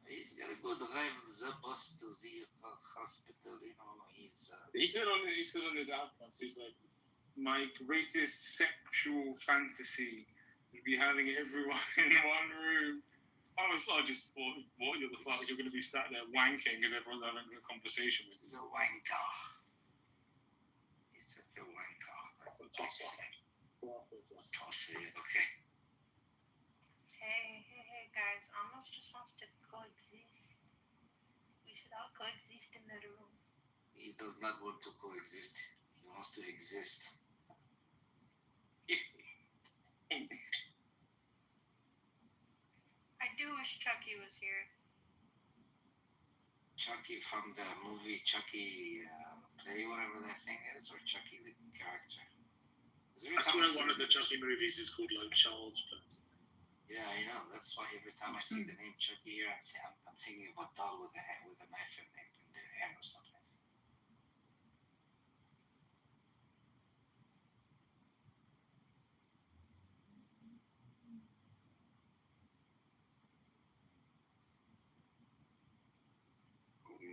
S16: He's gotta go drive the bus to the hospital, he's...
S3: He said on his outcast, he's like, my greatest sexual fantasy would be having everyone in one room. I just thought, what, you're the fuck? You're going to be sat there wanking because everyone's having a conversation with you.
S16: He's a wanker. He's such a wanker.
S3: Tosser.
S16: Tosser is okay.
S22: Hey, guys. Amos just wants to coexist. We should all coexist in the room.
S16: He does not want to coexist. He wants to exist.
S22: I do wish Chucky was here.
S16: Chucky from the movie Chucky Play, whatever that thing is, or Chucky the character.
S3: I swear one of the Chucky movies is called like Child's Play.
S16: Yeah, I know. That's why every time I see the name Chucky here, I'm thinking of a doll with a knife in their hand or something.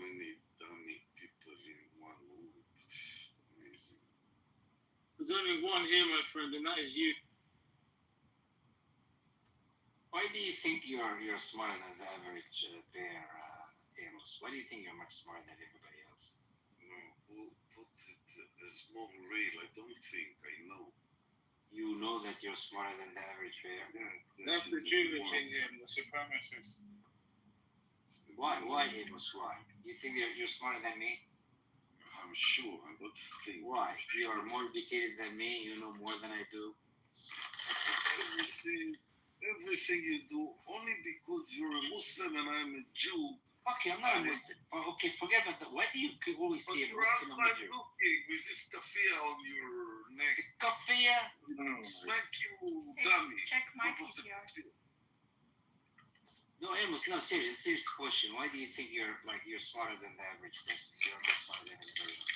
S12: Many dummy people in one room. Amazing.
S3: There's only one here, my friend, and that is you.
S16: Why do you think you're smarter than the average bear, Amos? Why do you think you're much smarter than everybody else?
S12: No, put it as more real. I don't think. I know.
S16: You know that you're smarter than the average bear?
S3: Yeah, that's the Jewish in him, the supremacist.
S16: Why, Amos? Why? You think you're smarter than me?
S12: I'm sure. I don't think.
S16: Why? You are more educated than me. You know more than I do.
S12: Everything you do, only because you're a Muslim and I'm a Jew.
S16: Okay, I'm not a Muslim. Okay, forget about that. Why do you always see a Muslim and a Jew?
S12: With this kafia on your neck.
S16: Kafia?
S12: Smack you, dummy.
S22: Check my PCR.
S16: No, Amos, no, serious question. Why do you think you're smarter than the average person? You're not smarter than everybody else.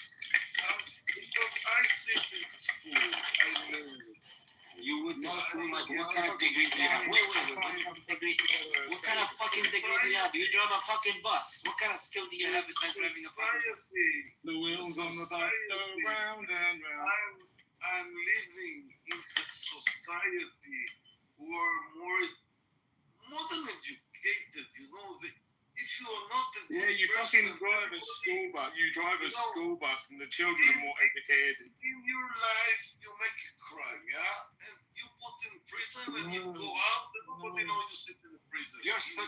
S12: Because I think it's cool. I know.
S16: You went to school, like, what kind of degree do you have? Wait, what kind of degree? What kind of fucking degree do you have? You drive a fucking bus. What kind of skill do you have besides driving a fucking bus?
S3: The wheels on the bus go round and round.
S12: I'm living in a society who are more than educated, you know. If you are not a
S3: yeah, you fucking drive a school bus. You drive a school bus, and the children are more educated.
S12: In your life, you make a crime, yeah, and you put in prison, and you go out, and nobody knows you sit in the prison.
S16: You're so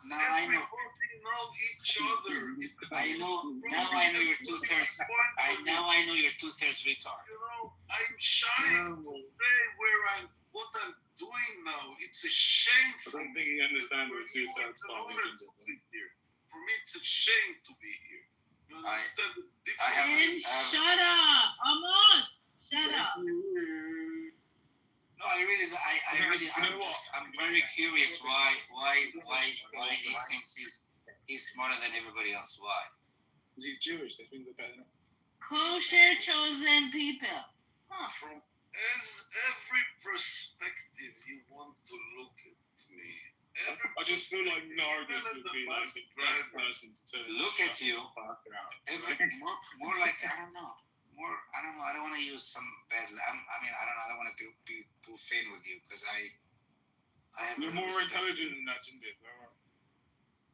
S16: now I know.
S12: Everybody know each other.
S16: I know. Now I know you're 2/3. Now I know you're 2/3 retard.
S12: You know, I'm shy to say what I'm doing now. It's it's a shame.
S3: I don't think he understands the two-thirds part.
S12: For me, it's a shame to be here. You understand the difference?
S8: Shut up, Amos. Shut up.
S16: No, I'm very curious why he thinks he's smarter than everybody else. Why?
S3: Is he Jewish? They think they're better.
S8: Kosher chosen people. Huh.
S12: From every perspective you want to look at me.
S3: I just feel like Nargis would be like the best person to
S16: look at you. More like I don't know. I don't want to use some bad. I don't want to be profane with you because I have.
S3: You're more intelligent than that, Jindid.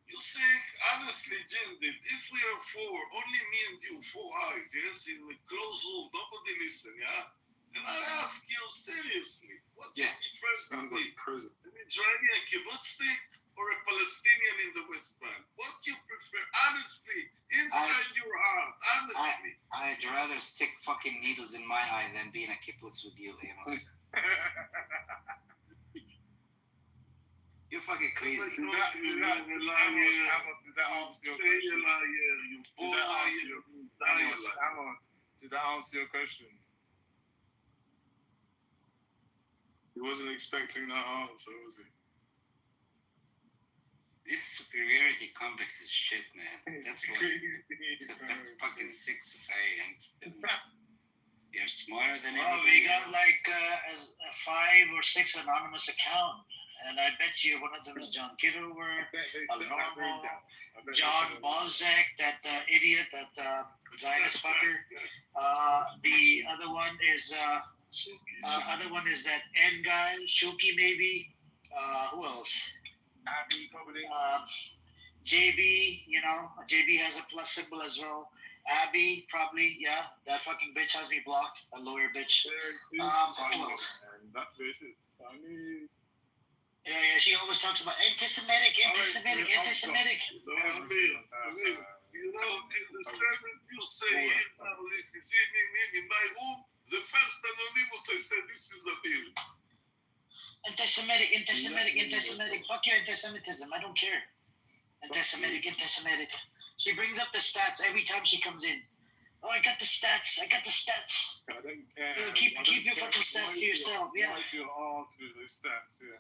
S12: You say honestly, Jindid, if we are four, only me and you, 4 eyes, yes, in a closed room, nobody listen, yeah. And I ask you seriously, what's the difference between an Israeli and kibbutznik or a Palestinian in the West Bank? What do you prefer, honestly, inside your heart, honestly?
S16: I'd rather stick fucking needles in my eye than be in a kibbutz with you, Amos. You're fucking crazy.
S3: Did that answer your question? He wasn't expecting that answer, was he?
S16: This superiority complex is shit, man. That's what it's a fucking sick society. You're smarter than everybody.
S13: Well, we got like a 5 or 6 anonymous account, and I bet you one of them is John Kitover, Normal, John Balzac, that idiot, that Zionist fucker. The other one is that N guy, Shuki maybe. Who else?
S3: Abby probably.
S13: JB, JB has a plus symbol as well. Abby, probably, yeah. That fucking bitch has me blocked. A lawyer bitch. Who else?
S3: That bitch is funny.
S13: Yeah, she always talks about anti-Semitic.
S12: You know, in the sermon you say, if you see me in my room, the first anonymous I said, this is a bill.
S13: Anti-Semitic. Fuck your anti-Semitism. I don't care. Anti-Semitic. She brings up the stats every time she comes in. Oh, I got the stats.
S3: I don't care.
S13: Keep your fucking stats to yourself. Yeah.
S3: Wipe your arms with those stats. Yeah.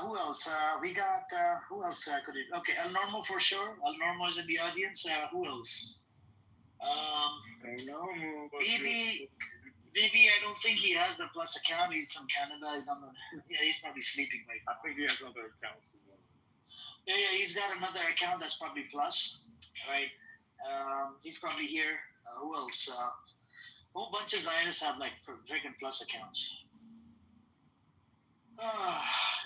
S13: Who else? We got. Who else could it? Okay, El Normo for sure. El Normo is in the audience. Who else? BB, I don't think he has the plus account. He's from Canada. He's probably sleeping right now.
S3: I think he has other accounts as well.
S13: Yeah, he's got another account that's probably plus, right? He's probably here. Who else? A whole bunch of Zionists have like freaking plus accounts.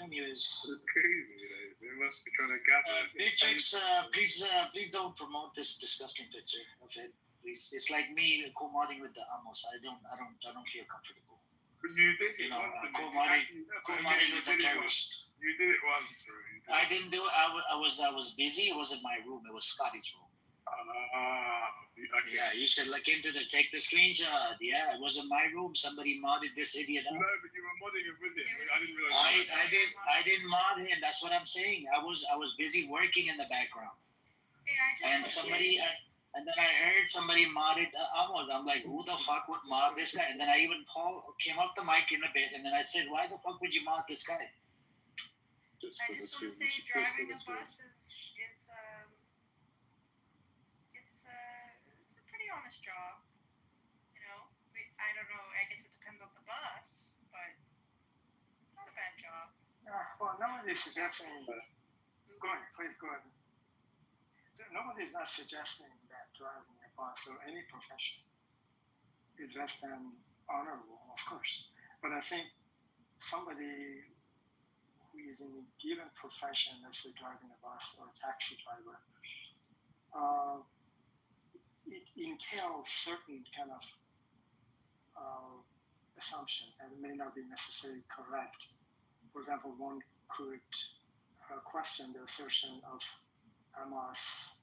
S13: Anyways.
S3: It's crazy. They must be trying to gather.
S13: Matrix, please don't promote this disgusting picture. Okay, please. It's like me co-modding with the Amos. I don't feel comfortable.
S3: You did it
S13: co-modding with the terrorists.
S3: You did it once, right?
S13: I didn't do it. I was busy. It wasn't my room. It was Scotty's room.
S3: Okay.
S13: Yeah, you should look into the. Take the screenshot. Yeah, it wasn't my room. Somebody modded this idiot up.
S3: No, but you were modding it with him. I didn't realize.
S13: I didn't mod him. That's what I'm saying. I was busy working in the background. And then I heard somebody modded Amos. I'm like, who the fuck would mod this guy? And then I even came up the mic in a bit, and then I said, why the fuck would you mod this guy?
S9: I just want to say, driving a bus is it's a pretty honest job. I don't know. I guess it depends on the bus, but not a bad job.
S4: Well, nobody's suggesting. Go ahead, please go ahead. Nobody's not suggesting that driving a bus or any profession is less than honorable, of course. But I think somebody who is in a given profession, let's say driving a bus or a taxi driver, it entails certain kind of assumption, and it may not be necessarily correct. For example, one could question the assertion of Amos,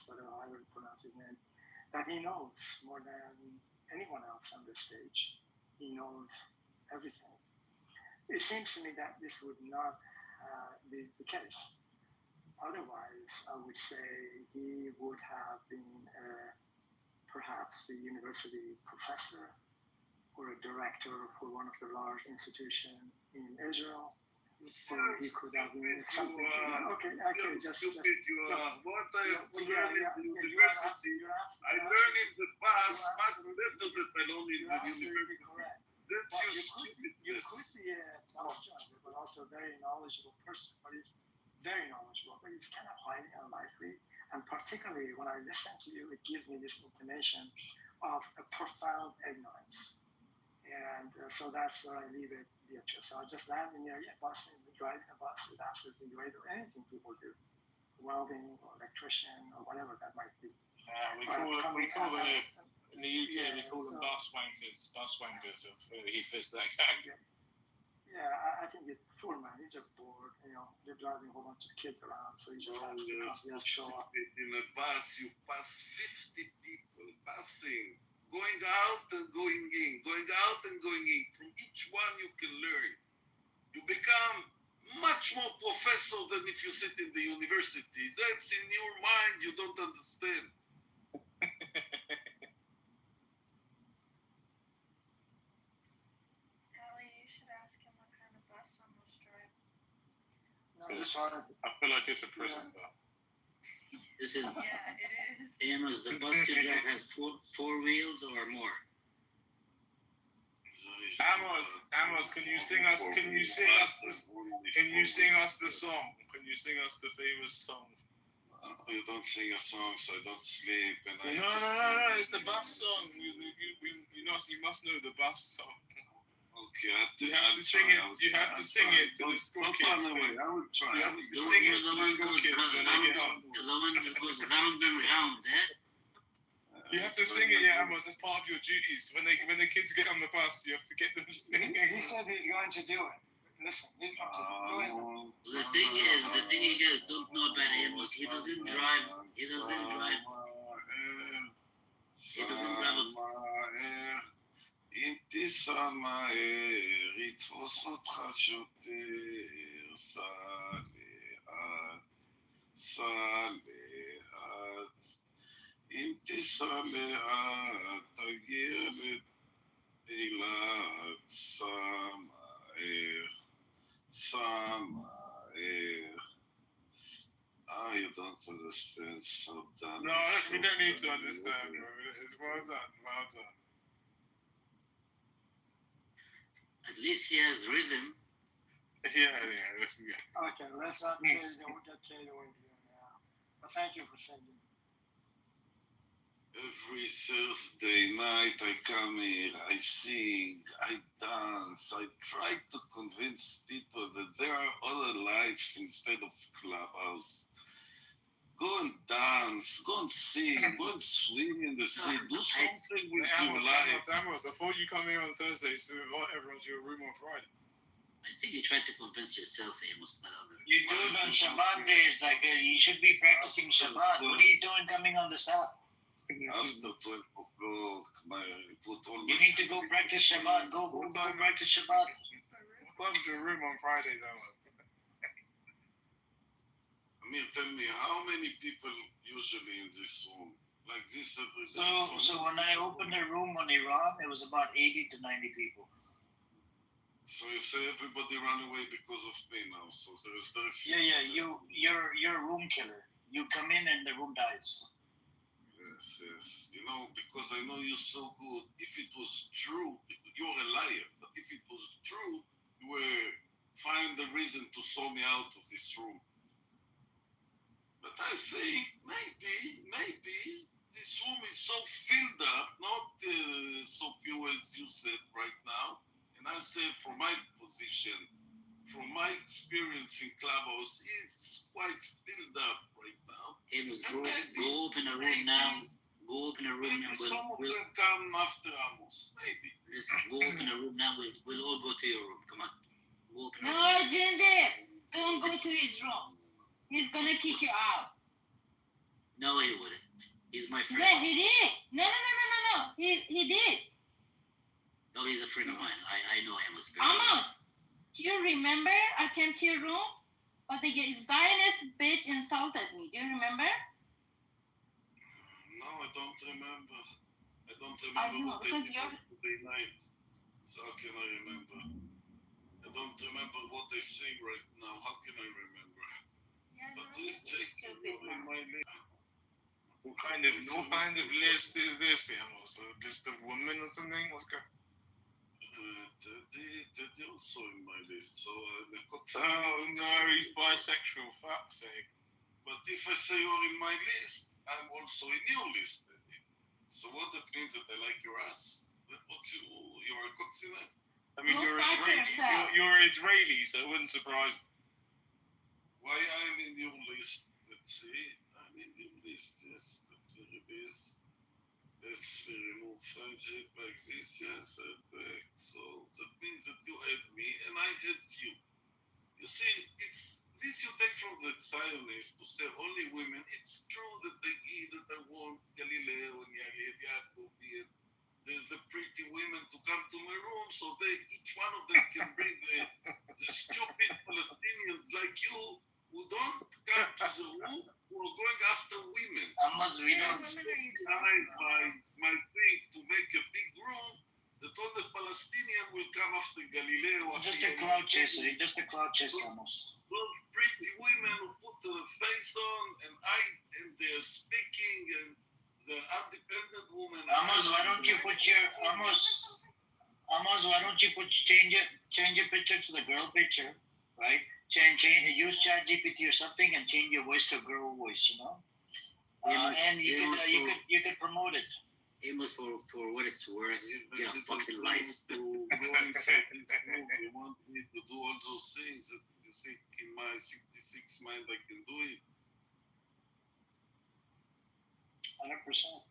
S4: whatever I would pronounce his name, that he knows more than anyone else on this stage. He knows everything. it seems to me that this would not be the case. Otherwise, I would say he would have been perhaps a university professor or a director for one of the large institutions in Israel. So he could have been something. Okay, just.
S12: Stupid, what I have to learn in the university, I learned in the past much better than I learned in the university. That's your stupidness.
S4: You could be a postgraduate, but also a very knowledgeable person. But it's very knowledgeable, but it's kind of highly unlikely. And particularly when I listen to you, it gives me this intonation of a profound ignorance. And so that's where I leave it, Beatrice. So I just land in the area, busing, driving a bus is absolutely great, or anything people do, welding or electrician or whatever that might be.
S3: We call them in the UK. We call them bus wankers. He fits that category.
S4: Yeah, I think it's poor man. He's just bored. They're driving a whole bunch of kids around, so he just has to come show up.
S12: In a bus, you pass 50 people passing, going out and going in, going out and going in. From each one you can learn. You become much more professor than if you sit in the university. That's in your mind, you don't understand.
S3: I feel like it's a prison bar.
S8: This is Amos, the bus you drive has four wheels or more.
S3: Amos, can you sing us the song? Can you sing us the famous song?
S12: You don't sing a song, so I don't sleep. And
S3: No, it's the bus song. You must know the bus song.
S12: Okay,
S3: you have to sing it to the school kids.
S12: I will try.
S3: You have to sing it to the school kids when they get home.
S8: The one that goes round and round,
S3: You have to sing it, yeah, Amos. That's part of your duties. When the kids get on the bus, you have to get them singing.
S4: He said he's going to do it. Listen, he's going to do it.
S8: The thing you guys don't know about Amos, he doesn't drive. He doesn't drive a
S12: אם תיסע מהר, יתפוס אותך שוטר, סע לאט. אם תיסע לאט, תגיע לאילת, סע מהר. You don't understand, so done.
S3: No, we don't need to understand, bro. It's well done.
S8: At least he has rhythm.
S3: Yeah, listen.
S4: Okay, let's not tell you what that tell you now. But thank you for sending.
S12: Every Thursday night I come here, I sing, I dance, I try to convince people that there are other lives instead of clubhouse. Go and dance, go and sing, go and swim in the sea, do something with your life.
S3: Amos, I thought you come here on Thursdays to invite everyone to your room on Friday.
S8: I think you tried to convince yourself, Amos, not others.
S13: You do it on Shabbat days, you should be practicing Shabbat. What are you doing coming on the Sabbath?
S12: After 12 o'clock,
S13: you need to go practice Shabbat. Go practice Shabbat.
S3: Come to your room on Friday, though.
S12: Amir, tell me, how many people usually in this room? Like this every day?
S13: So when I opened a room on Iran, it was about 80 to 90 people.
S12: So you say everybody ran away because of me now, so there is very few.
S13: Yeah, you're a room killer. You come in and the room dies.
S12: Yes. Because I know you so good. If it was true, you're a liar. But if it was true, you will find a reason to throw me out of this room. But I say, maybe this room is so filled up, not so few as you said right now. And I say, from my position, from my experience in Clubhouse, it's quite filled up right now.
S8: Amos, go open a room now. Go open a room now.
S12: Some of them come after Amos, maybe.
S8: Listen, go open a room now. We'll all go to your room. Come on. Go open a room.
S19: No, Jinder, don't go to his room. He's gonna kick you out.
S8: No, he wouldn't. He's my friend.
S19: Yeah, he did. No. He did.
S8: No, he's a friend of mine. I know Amos.
S19: Amos, Do you remember? I came to your room, but the Zionist bitch insulted me. Do you remember?
S12: No, I don't remember. I don't
S19: I
S12: remember
S19: know,
S12: what they
S19: because
S12: did
S19: you're.
S12: today night. So how can I remember? I don't remember what they sing right now. How can I remember? But this Jake in my list.
S3: What kind of list is this? Amos? A list of women or something? What's going?
S12: Teddy also in my list. So
S3: Oh no, he's bisexual. Fuck's sake.
S12: But if I say you're in my list, I'm also in your list, Teddy. So what that means that I like your ass? That what you're a coxina?
S3: I mean, you're Israeli. You're Israeli, so it wouldn't surprise me.
S12: Why I'm in your list? Let's see. I'm in your list. Yes, that very is. Yes, we remove friendship like this. Yes, back. So that means that you add me and I add you. You see, it's this you take from the Zionists to say only women. It's true that I want Galileo and Yaakov and the pretty women to come to my room, so each one of them can bring the stupid Palestinians like you who don't come to the room, who are going after women.
S13: Amos, we don't.
S12: My thing to make a big room that all the Palestinians will come after Galileo.
S13: Just a crowd chaser. You're just a crowd chaser, Amos.
S12: Those pretty women who put the face on and they're speaking and the independent woman.
S13: Amos, why don't you put your Amos? Why don't you change your picture to the girl picture, right? Use ChatGPT or something and change your voice to a girl voice, you know. And you could promote it.
S8: Amos, for what it's worth, get a fucking life.
S12: You want me to do all those things that you think in my 66 mind I can do it.
S13: 100%.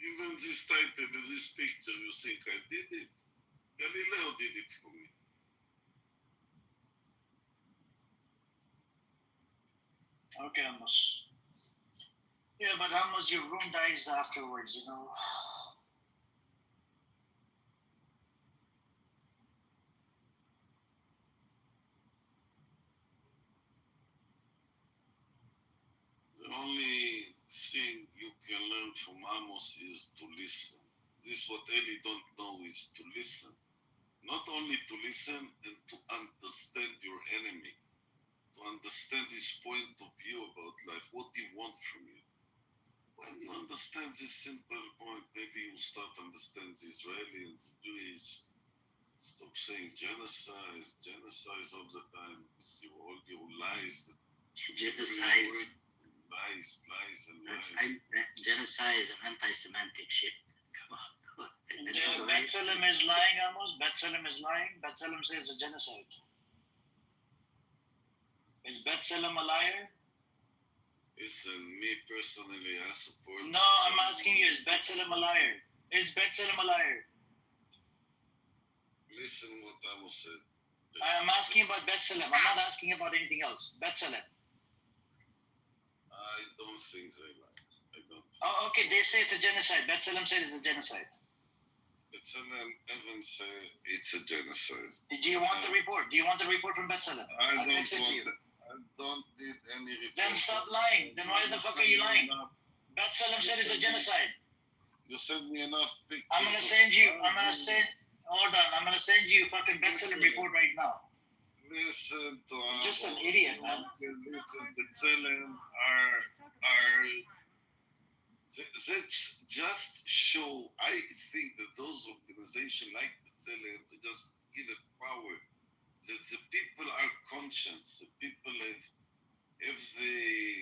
S12: Even this title, this picture, you think I did it? Galileo did it for me.
S13: Okay, Amos. Yeah, but Amos, your room dies afterwards, you know.
S12: The only thing you can learn from Amos is to listen. This what Eli don't know is to listen. Not only to listen and to understand your enemy. To understand his point of view about life, what he wants from you. When you understand this simple point, maybe you start to understand the Israeli and the Jewish. Stop saying genocide all the time. See all your lies.
S8: Genocide.
S12: Lies and lies.
S8: Genocide is an anti-Semitic shit. Come on.
S13: B'Tselem is lying, Amos. B'Tselem is lying. B'Tselem says a genocide. Is B'Tselem a liar?
S12: Listen, me personally, I support.
S13: No, I'm asking you, is B'Tselem a liar? Is B'Tselem a liar?
S12: Listen what Amos said.
S13: I'm asking about B'Tselem. I'm not asking about anything else. B'Tselem.
S12: I don't think they lie. I don't.
S13: Oh, okay. They say it's a genocide. B'Tselem said it's a genocide.
S12: B'Tselem even say it's a genocide.
S13: Do you want the report? Do you want the report from B'Tselem?
S12: I don't want it. I don't need any report.
S13: Then stop lying. Then why the fuck are you lying? B'Tselem said it's a genocide.
S12: You send me enough pictures.
S13: I'm gonna send you. Hold on. I'm gonna send you fucking B'Tselem report right now.
S12: Listen to
S13: You're just an idiot, man.
S12: B'Tselem that just show. I think that those organizations like B'Tselem to just give a power that the people are conscious. The people have the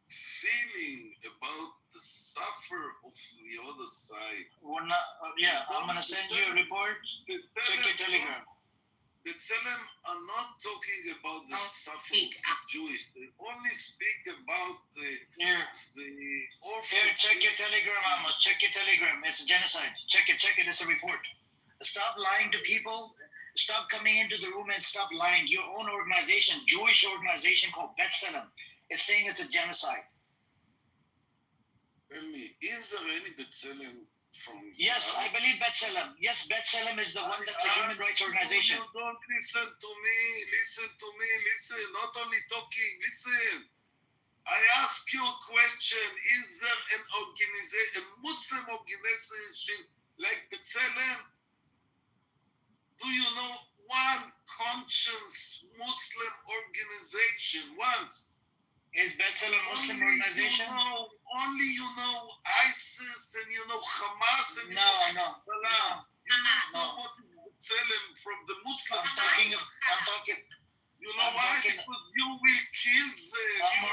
S12: feeling about the suffer of the other side.
S13: I'm gonna send you a report. Check your Telegram.
S12: B'Tselem are not talking about the suffering of Jewish. They only speak about the orphans.
S13: Here, check your Telegram, Amos. Check your Telegram. It's a genocide. Check it. It's a report. Stop lying to people. Stop coming into the room and stop lying. Your own organization, Jewish organization called B'Tselem, It's saying it's a genocide.
S12: Tell me, is there any B'Tselem from?
S13: Yes, I believe B'Tselem. Yes, B'Tselem is the one that's a human rights organization.
S12: You don't listen to me. Listen to me. Listen. Not only talking. Listen. I ask you a question. Is there an organization, a Muslim organization like B'Tselem? Do you know one conscious Muslim organization once?
S13: Is B'Tselem a Muslim organization?
S12: Only you know ISIS and you know Hamas and you know Hezbollah. You don't know what is B'Tselem from the Muslim side.
S13: I'm talking.
S12: You know why? Because you will kill them.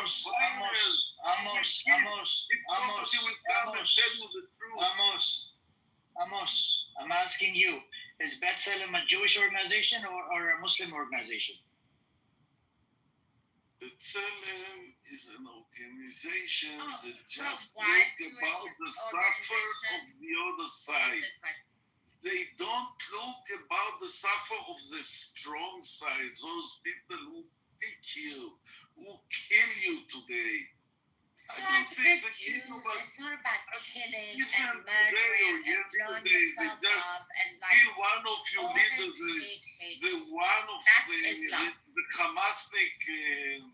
S13: Amos, I'm asking you, is B'Tselem a Jewish organization or a Muslim organization?
S12: B'Tselem is an organization that just talk about the suffer of the other side. They don't look about the suffer of the strong side, those people who pick you, who kill you today.
S18: It's not about killing and murdering and blowing yourself up and like
S12: kill one of your
S18: all
S12: leaders,
S18: this hate.
S12: the one of the Hamasnik, the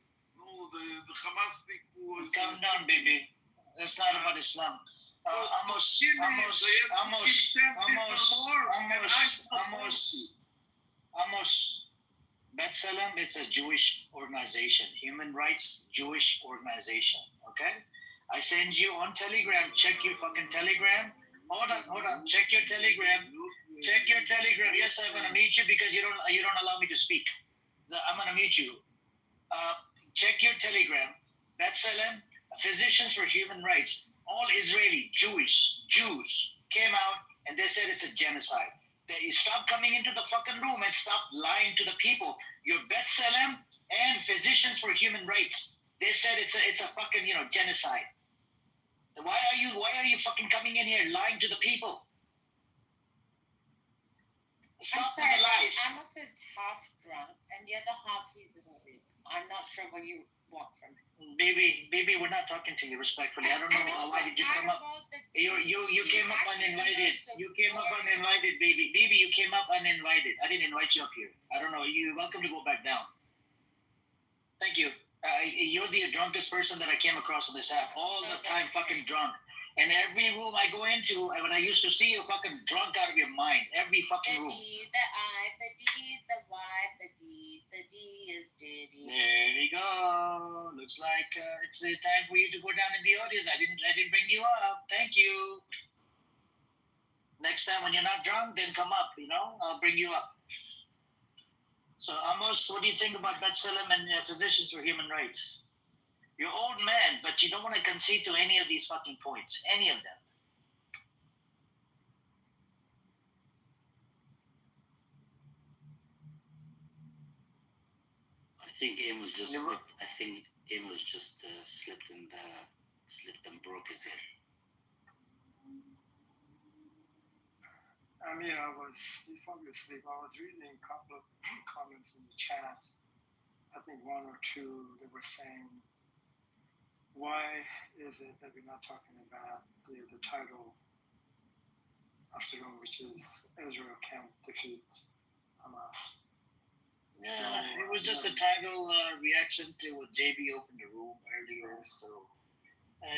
S12: Hamasnik who was...
S13: Calm down, baby. That's not about Islam. Amos, B'Tselem, it's a Jewish organization, human rights Jewish organization. Okay, I send you on Telegram. Check your fucking Telegram. Hold on. Check your Telegram. Yes, I'm gonna mute you because you don't allow me to speak. I'm gonna mute you. Check your Telegram. B'Tselem, Physicians for Human Rights. All Israeli Jews came out and they said it's a genocide. They stop coming into the fucking room and stop lying to the people. Your B'Tselem and Physicians for Human Rights. They said it's a fucking genocide. Why are you fucking coming in here lying to the people? Stop with the lies.
S18: Amos is half drunk and the other half he's asleep. I'm not sure what you want from him.
S13: Baby, we're not talking to you respectfully. I don't know why did you come up. You came up uninvited. You came up uninvited, baby. Baby, you came up uninvited. I didn't invite you up here. I don't know. You're welcome to go back down. Thank you. You're the drunkest person that I came across on this app. All the time fucking drunk. And every room I go into, when I used to see you fucking drunk out of your mind. Every fucking room.
S18: The D, the I, the D, the Y, the D. The D is Diddy.
S13: There we go. Looks like it's time for you to go down in the audience. I didn't bring you up. Thank you. Next time when you're not drunk, then come up. I'll bring you up. So Amos, what do you think about B'Tselem and Physicians for Human Rights? You're old man, but you don't want to concede to any of these fucking points. Any of them.
S8: I think Amos just slipped and broke his head.
S4: He's probably asleep. I was reading a couple of comments in the chat. I think one or two that were saying, why is it that we're not talking about the title after all, which is Israel can't defeat Hamas?
S13: Yeah, it was just a title reaction to what JB opened the room earlier. So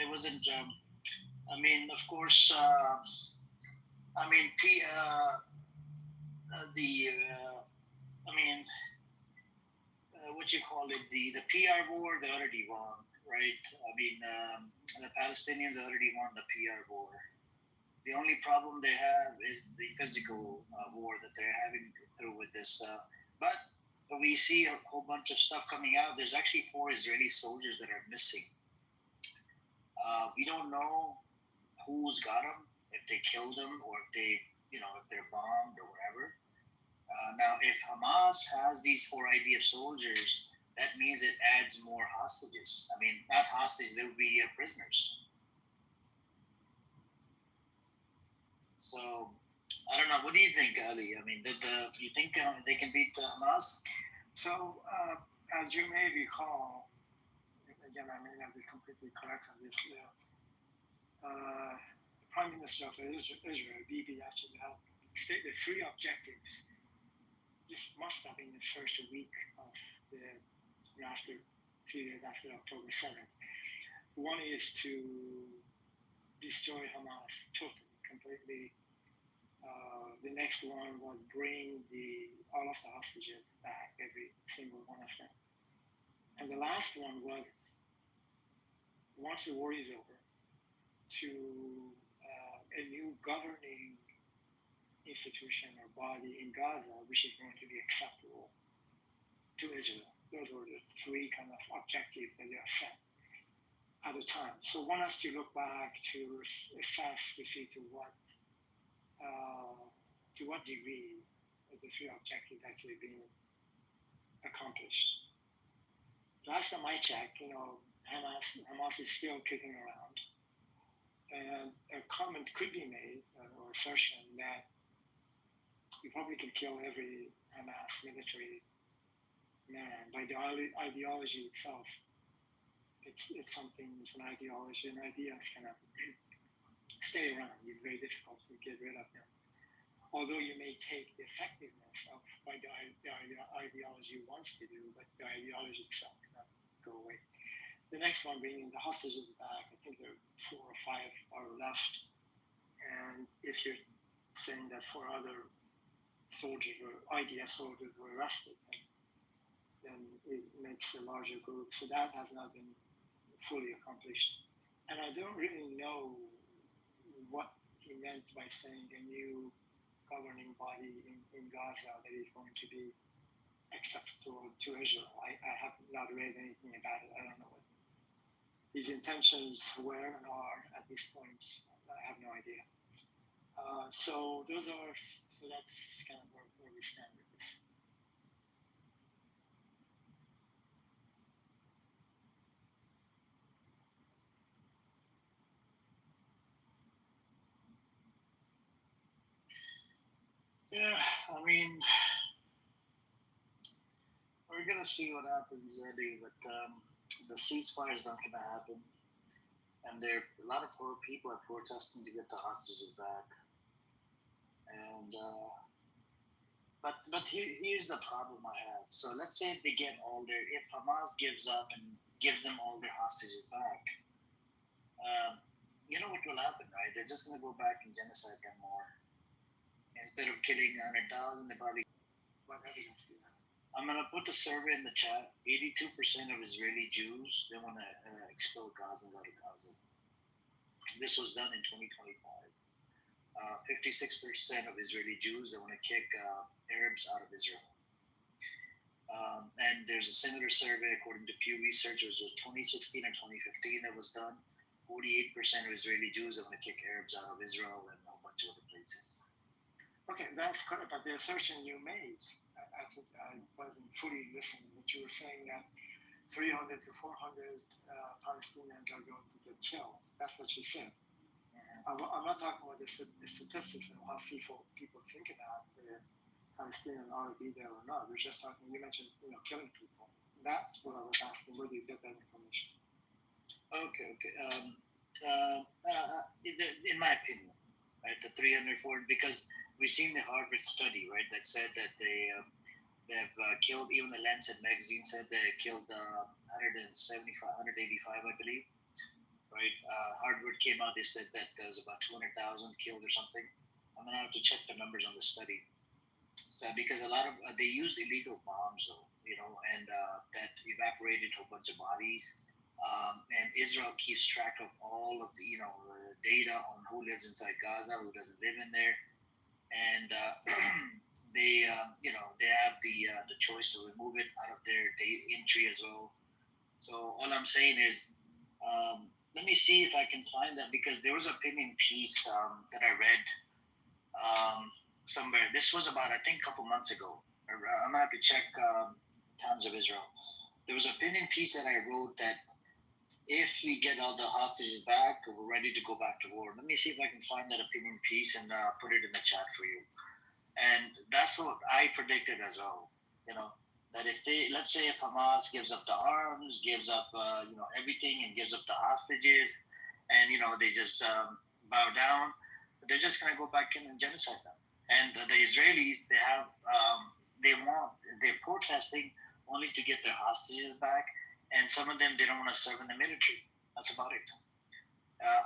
S13: it wasn't. Of course. What you call it? The PR war, they already won, right? The Palestinians already won the PR war. The only problem they have is the physical war that they're having through with this. But we see a whole bunch of stuff coming out. There's actually 4 Israeli soldiers that are missing. We don't know who's got them, if they killed them, or if they're bombed or whatever. Now, if Hamas has these 4 IDF soldiers, that means it adds more hostages. Not hostages, they would be prisoners. So, I don't know. What do you think, Ali? You think they can beat Hamas?
S4: So, as you may recall, again, I may not be completely correct on this. The Prime Minister of Israel, Bibi, actually had stated 3 objectives. This must have been the first week of the period after October 7th. One is to destroy Hamas totally, completely. The next one was bring all of the hostages back, every single one of them. And the last one was, once the war is over, to a new governing institution or body in Gaza, which is going to be acceptable to Israel. Those were the 3 kind of objectives that they are set at the time. So one has to look back to assess to see to what degree the 3 objectives actually being accomplished. Last time I checked, Hamas is still kicking around, and a comment could be made, or assertion, that you probably can kill every Hamas military man by the ideology itself. It's something, it's an ideology, and ideas cannot stay around. It's very difficult to get rid of them. Although you may take the effectiveness of what the ideology wants to do, but the ideology itself cannot go away. The next one being the hostages back. I think there are 4 or 5 are left. And if you're saying that 4 other soldiers or IDF soldiers were arrested, then it makes a larger group. So that has not been fully accomplished. And I don't really know what he meant by saying a new governing body in Gaza that is going to be acceptable to Israel. I have not read anything about it. I don't know what his intentions were and are at this point. I have no idea. So that's kind of where we stand with this.
S13: Yeah, I mean, we're gonna see what happens really, but the ceasefire is not gonna happen, and there a lot of poor people are protesting to get the hostages back. And but here's the problem I have. So let's say if they get all their, if Hamas gives up and give them all their hostages back, you know what will happen, right? They're just gonna go back and genocide them more. Instead of killing 100,000, they probably. What evidence do you have? I'm gonna put a survey in the chat. 82% of Israeli Jews, they want to expel Gazans out of Gaza. This was done in 2025. 56% of Israeli Jews, they want to kick Arabs out of Israel. And there's a similar survey according to Pew Research. It was 2016 and 2015 that was done. 48% of Israeli Jews, they want to kick Arabs out of Israel and a whole bunch of other places.
S4: Okay, that's correct. But the assertion you made, I think I wasn't fully listening, but you were saying that 300 to 400 Palestinians are going to get killed. That's what you said. I'm not talking about the statistics and how people think about the Palestinian are be there or not. We're just talking. You mentioned killing people. That's what I was asking. Where do you get that information?
S13: Okay. In my opinion, right, the 340, because we've seen the Harvard study, right, that said that they've killed, even the Lancet magazine said they killed 185, I believe, right? Harvard came out, they said that there was about 200,000 killed or something. I'm going to have to check the numbers on the study. Because a lot of, they used illegal bombs though, and that evaporated a bunch of bodies. And Israel keeps track of all of the, data on who lives inside Gaza, who doesn't live in there. And they have the choice to remove it out of their entry as well. So all I'm saying is, let me see if I can find that, because there was an opinion piece that I read somewhere. This was about, I think, a couple months ago. I'm gonna have to check Times of Israel. There was an opinion piece that I wrote that if we get all the hostages back, we're ready to go back to war. Let me see if I can find that opinion piece and put it in the chat for you. And that's what I predicted as well. That if they, let's say, if Hamas gives up the arms, gives up, everything, and gives up the hostages, and they just bow down, they're just gonna go back in and genocide them. And the Israelis, they're protesting only to get their hostages back, and some of them they don't want to serve in the military. That's about it.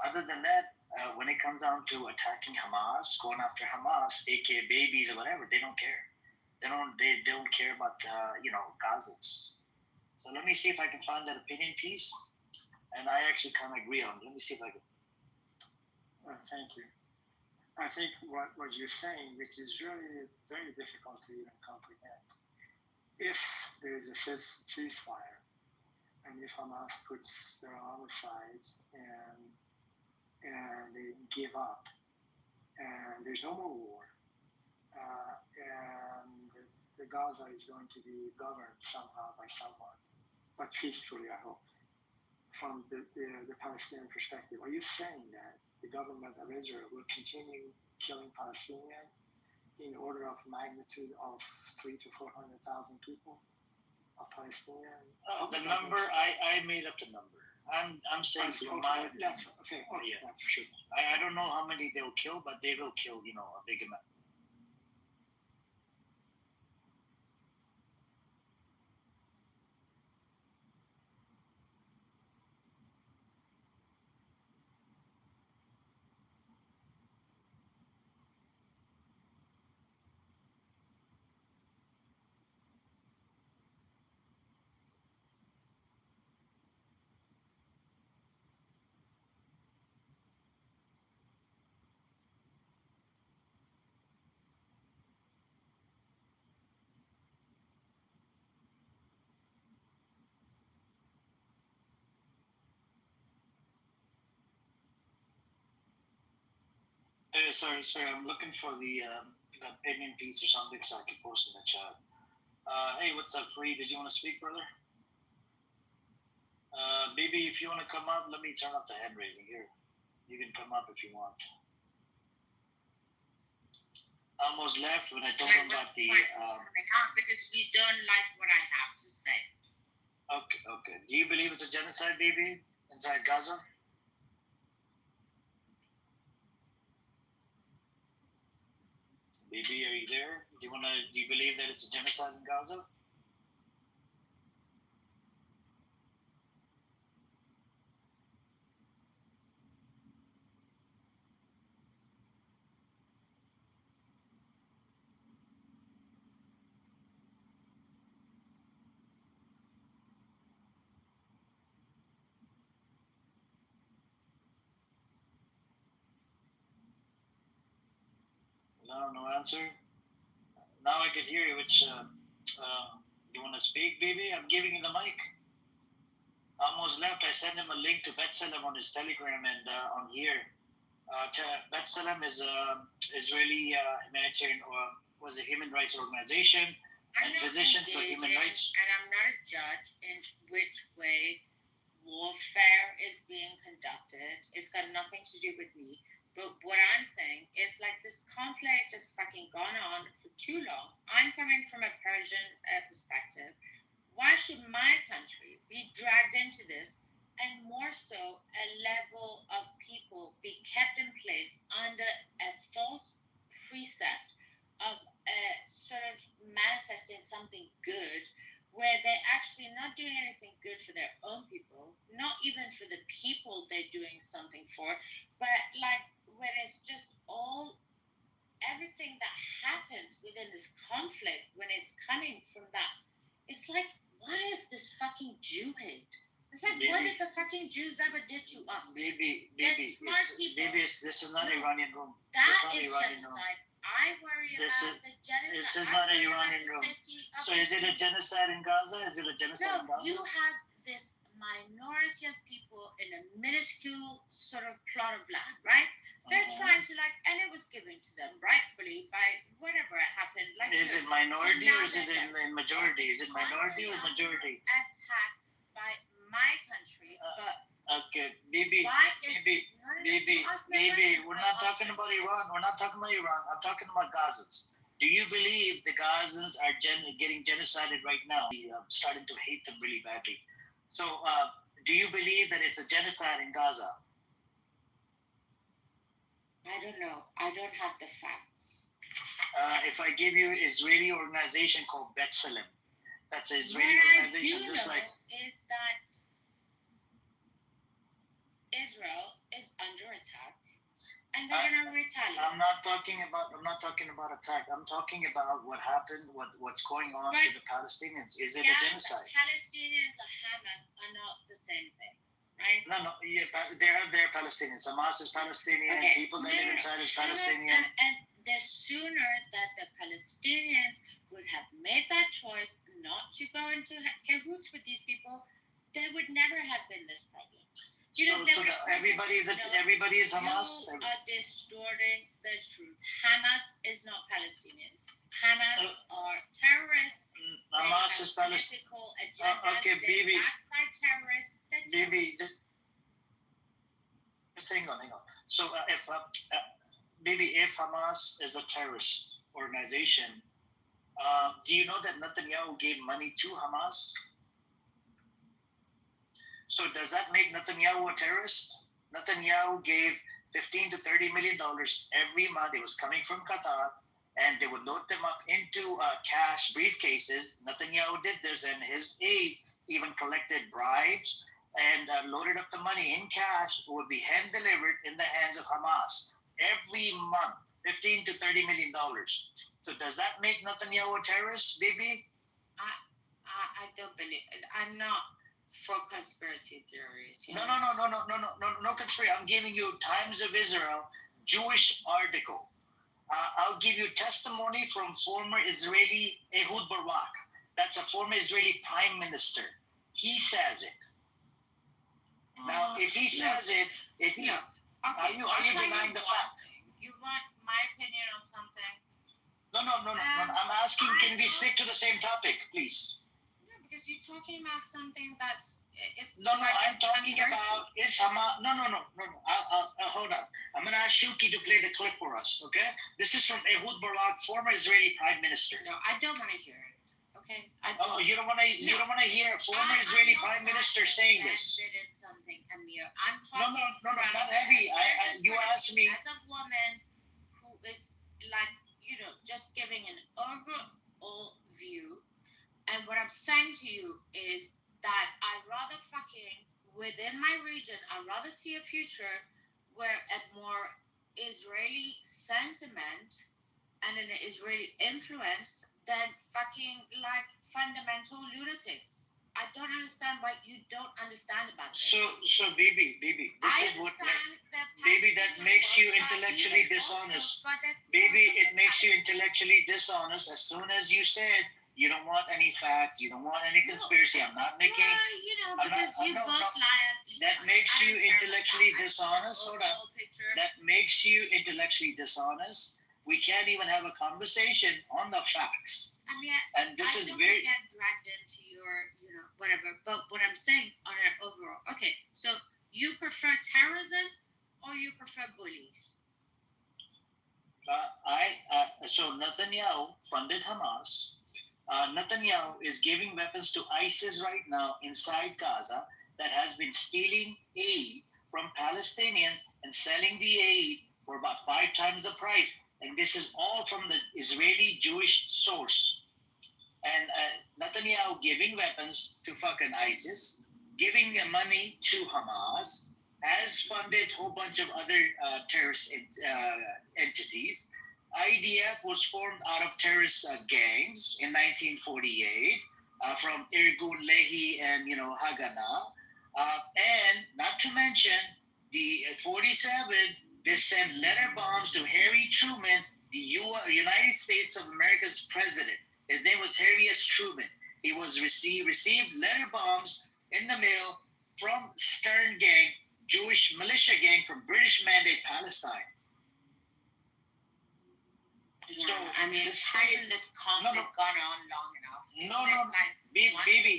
S13: Other than that, when it comes down to attacking Hamas, going after Hamas, aka babies or whatever, they don't care. They don't care about Gazans. So let me see if I can find that opinion piece, and I actually kind of agree on it. Let me see if I can.
S4: Thank you. I think what you're saying, which is really very difficult to even comprehend, if there is a ceasefire, and if Hamas puts their arm aside and they give up, and there's no more war, and the Gaza is going to be governed somehow by someone, but peacefully, I hope, from the Palestinian perspective. Are you saying that the government of Israel will continue killing Palestinians in order of magnitude of 300,000 to 400,000 people of Palestinians?
S13: The number I made up the number. I'm saying for my for sure. I don't know how many they'll kill, but they will kill a big amount. Sorry, I'm looking for the opinion piece or something so I can post in the chat. Hey, what's up, Free? Did you want to speak, brother? Baby, if you want to come up, let me turn off the hand raising here. You can come up if you want. I almost left when I told him about the.
S18: Because you don't like what I have to say.
S13: Okay. Do you believe it's a genocide, baby, inside Gaza? Baby, are you there? Do you believe that it's a genocide in Gaza? No answer. Now I can hear you. Which you want to speak, baby? I'm giving you the mic. Almost left. I sent him a link to Betsalem on his Telegram and on here. Betsalem is a Israeli humanitarian was a human rights organization and physician for human rights.
S18: And I'm not a judge in which way warfare is being conducted. It's got nothing to do with me. But what I'm saying is this conflict has fucking gone on for too long. I'm coming from a Persian perspective. Why should my country be dragged into this, and more so a level of people be kept in place under a false precept of sort of manifesting something good, where they're actually not doing anything good for their own people, not even for the people they're doing something for, but when it's just everything that happens within this conflict, when it's coming from that, it's what is this fucking Jew hate? It's what did the fucking Jews ever did to us?
S13: Baby,
S18: smart people.
S13: Baby, this is not Iranian room.
S18: That is genocide. I worry about the genocide.
S13: This is not an Iranian room. So is it a genocide in Gaza? Is it a genocide in Gaza?
S18: You have this minority of people in a minuscule sort of plot of land, right? They're trying to and it was given to them rightfully by whatever happened.
S13: Is it minority or is it in majority? Is it minority or majority?
S18: Attacked by my country, but
S13: okay, baby, we're not talking about Iran. We're not talking about Iran. I'm talking about Gazans. Do you believe the Gazans are getting genocided right now? I'm starting to hate them really badly. So, do you believe that it's a genocide in Gaza?
S18: I don't know. I don't have the facts.
S13: If I give you an Israeli organization called B'Tselem, that's an Israeli
S18: What
S13: organization,
S18: I do
S13: just
S18: know
S13: like
S18: is that Israel is under attack, and they're gonna retaliate.
S13: I'm not talking about attack. I'm talking about what happened, what's going on with the Palestinians. Is it a genocide?
S18: Palestinians and Hamas are not the same thing, right?
S13: No. Yeah, they're Palestinians. Hamas is Palestinian.
S18: Okay.
S13: People that live inside is
S18: Hamas
S13: Palestinian.
S18: And the sooner that the Palestinians would have made that choice not to go into cahoots with these people, there would never have been this problem.
S13: Everybody is Hamas.
S18: You are distorting the truth. Hamas is not Palestinians. Hamas are terrorists.
S13: Hamas is Palestinian.
S18: Political agendas.
S13: Okay, Bibi.
S18: Backed by terrorists.
S13: Bibi, just hang on. So if Hamas is a terrorist organization, do you know that Netanyahu gave money to Hamas? So does that make Netanyahu a terrorist? Netanyahu gave $15 to $30 million every month. It was coming from Qatar, and they would load them up into cash briefcases. Netanyahu did this, and his aide even collected bribes and loaded up the money in cash. Would be hand delivered in the hands of Hamas every month, $15 to $30 million. So does that make Netanyahu a terrorist, baby?
S18: I don't believe. I'm not for conspiracy theories.
S13: No conspiracy. I'm giving you Times of Israel Jewish article. I'll give you testimony from former Israeli Ehud Barak. That's a former Israeli prime minister. He says it. Now, if he says it, are you denying the fact?
S18: You want my opinion on something?
S13: No. I'm asking, can we stick to the same topic, please?
S18: Because you're talking about something that's
S13: I'm talking about is Hamas. No. Hold on. I'm gonna ask Shuki to play the clip for us. Okay? This is from Ehud Barak, former Israeli prime minister.
S18: No, I don't want to hear it. Okay?
S13: You don't want to hear a former Israeli prime minister saying this.
S18: It's something, Amir. I'm talking.
S13: No, not heavy. You asked me.
S18: As a woman who is just giving an overall view. And what I'm saying to you is that I'd rather within my region, I'd rather see a future where a more Israeli sentiment and an Israeli influence than fundamental lunatics. I don't understand what you don't understand about this.
S13: So, baby, this is what, baby, that makes you intellectually dishonest. Baby, it makes you intellectually dishonest as soon as you said you don't want any facts, you don't want any conspiracy. I'm not making.
S18: Because you both lie.
S13: That makes you intellectually dishonest. Hold on. That makes you intellectually dishonest. We can't even have a conversation on the facts. And this is very.
S18: Get dragged into your, whatever. But what I'm saying on an overall, okay. So you prefer terrorism or you prefer bullies?
S13: So Netanyahu funded Hamas. Netanyahu is giving weapons to ISIS right now inside Gaza that has been stealing aid from Palestinians and selling the aid for about 5 times the price. And this is all from the Israeli Jewish source. And Netanyahu giving weapons to fucking ISIS, giving money to Hamas, has funded a whole bunch of other terrorist entities. IDF was formed out of terrorist gangs in 1948 from Irgun Lehi and Haganah, and not to mention the 47. They sent letter bombs to Harry Truman, the United States of America's president. His name was Harry S. Truman. He was received letter bombs in the mail from Stern Gang, Jewish militia gang from British Mandate Palestine.
S18: So, hasn't this conflict gone on long enough?
S13: Baby,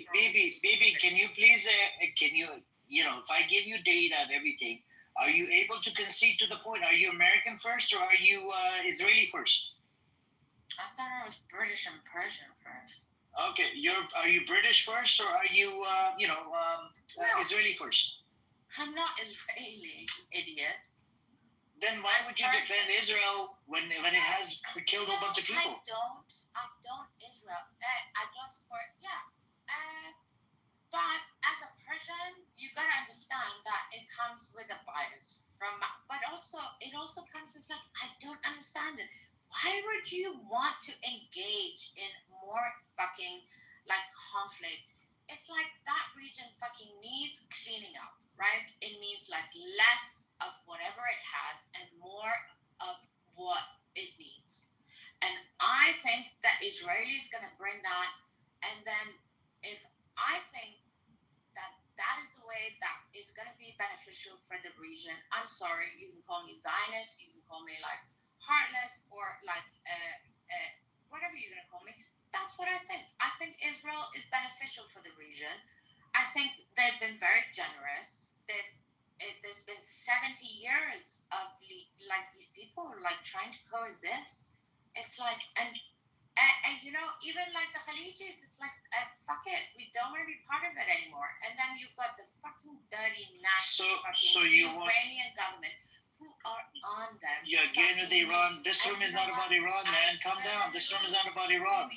S13: can you please, if I give you data and everything, are you able to concede to the point? Are you American first or are you Israeli first?
S5: I thought I was British and Persian first.
S13: Okay, are you British first, or are you Israeli first?
S5: I'm not Israeli, you idiot.
S13: Then why would you defend Israel when it has killed a bunch of people?
S5: I don't Israel. I don't support. Yeah. But as a Persian, you gotta understand that it comes with a bias but also it also comes as like I don't understand it. Why would you want to engage in more fucking like conflict? It's like that region fucking needs cleaning up, right? It needs like less of whatever it has and more of what it needs. And I think that Israelis gonna bring that, and then if I think that is the way that is going to be beneficial for the region. I'm sorry, you can call me Zionist, you can call me like heartless, or like whatever you're going to call me. That's what I think. I think Israel is beneficial for the region. I think they've been very generous. There's been 70 years of like these people like trying to coexist. It's like and you know, even like the Khalijis, it's like, fuck it, we don't want to be part of it anymore. And then you've got the fucking dirty, nasty Iranian government who are on there.
S13: Yeah, again with Iran. This room is not about Iran, man. Calm down. This room is not about Iran.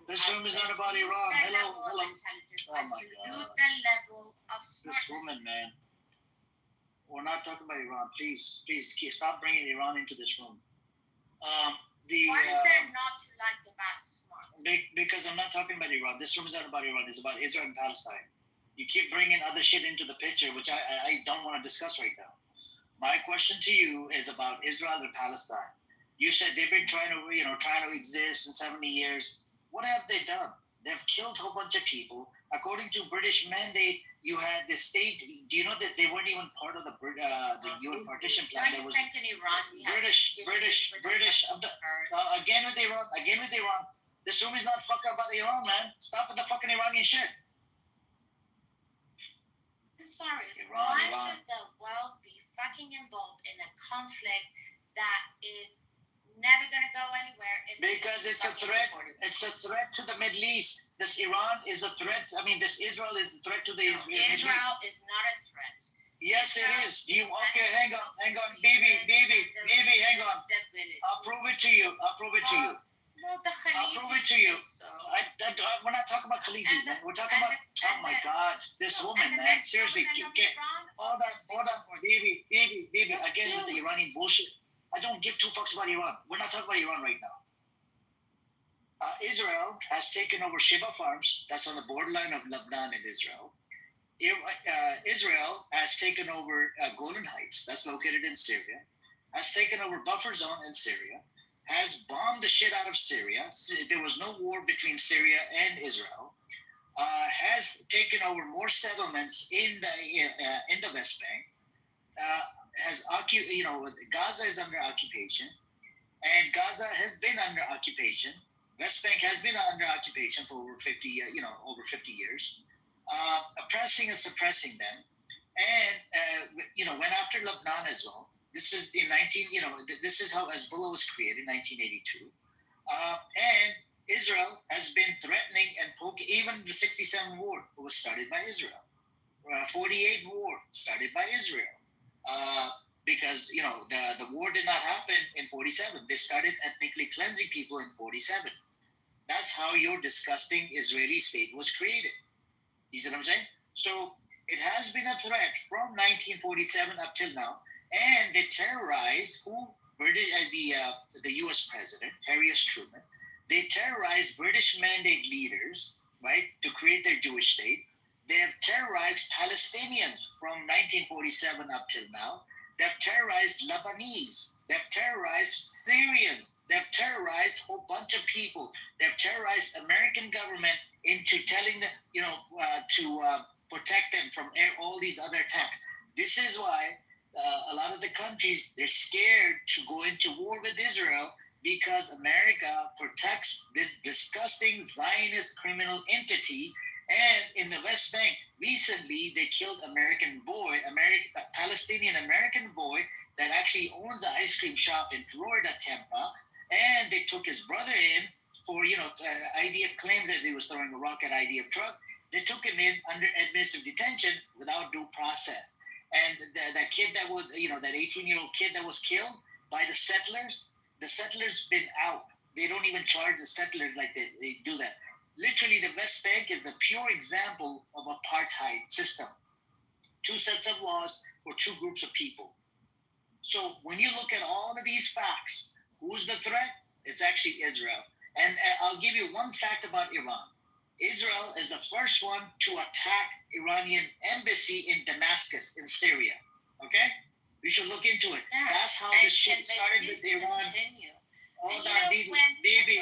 S13: This room is not about Iran. Hello. Oh my God.
S5: The level of smartness.
S13: This woman, man. We're not talking about Iran. Please, stop bringing Iran into this room.
S5: What is there not to like about smart?
S13: Because I'm not talking about Iran. This room is not about Iran. It's about Israel and Palestine. You keep bringing other shit into the picture, which I don't want to discuss right now. My question to you is about Israel and Palestine. You said they've been trying to exist in 70 years. What have they done? They've killed a whole bunch of people. According to British mandate, you had the state. Do you know that they weren't even part of the UN partition plan?
S5: Don't you think in Iran we have
S13: British. Again with Iran. This room is not fucking about Iran, man. Stop with the fucking Iranian shit.
S5: I'm sorry. Why should the world be fucking involved in a conflict that is never going to go anywhere?
S13: Because it's a threat. It's a threat to the Middle East. This Iran is a threat. I mean, this Israel is a threat to the Middle East.
S5: Israel is not a threat.
S13: Yes, it is. Okay, hang on, baby, hang on. I'll prove it to you.
S5: No, the Khalijis.
S13: I'll prove it to you. We're not talking about Khalijis, man. We're talking about. Oh my God, this woman, man. Seriously, hold on, baby. Again with the Iranian bullshit. I don't give two fucks about Iran. We're not talking about Iran right now. Israel has taken over Shiva Farms. That's on the borderline of Lebanon and Israel. Israel has taken over Golan Heights. That's located in Syria. Has taken over buffer zone in Syria. Has bombed the shit out of Syria. There was no war between Syria and Israel. Has taken over more settlements in the West Bank. Gaza is under occupation, and Gaza has been under occupation. West Bank has been under occupation for over 50 years, oppressing and suppressing them, and went after Lebanon as well. This is this is how Hezbollah was created in 1982, and Israel has been threatening and poking. Even the '67 war was started by Israel. 48 war started by Israel. Because the war did not happen in 47. They started ethnically cleansing people in 47. That's how your disgusting Israeli state was created. You see what I'm saying? So it has been a threat from 1947 up till now, and they terrorize the U.S. president Harry S. Truman. They terrorize British mandate leaders, right, to create their Jewish state. They have terrorized Palestinians from 1947 up till now. They've terrorized Lebanese. They've terrorized Syrians. They've terrorized a whole bunch of people. They've terrorized American government into telling them, to protect them from all these other attacks. This is why a lot of the countries, they're scared to go into war with Israel, because America protects this disgusting Zionist criminal entity. And in the West Bank, recently they killed Palestinian American boy that actually owns an ice cream shop in Florida, Tampa. and they took his brother in for, IDF claims that he was throwing a rock at IDF truck. They took him in under administrative detention without due process. And that kid that was, that 18-year-old kid that was killed by the settlers been out. They don't even charge the settlers like they do that. Literally, the West Bank is the pure example of apartheid system. Two sets of laws for two groups of people. So when you look at all of these facts, who's the threat? It's actually Israel. And I'll give you one fact about Iran. Israel is the first one to attack Iranian embassy in Damascus in Syria. Okay? You should look into it.
S18: Yeah.
S13: That's how this shit started with Iran. Hold on, Bibi.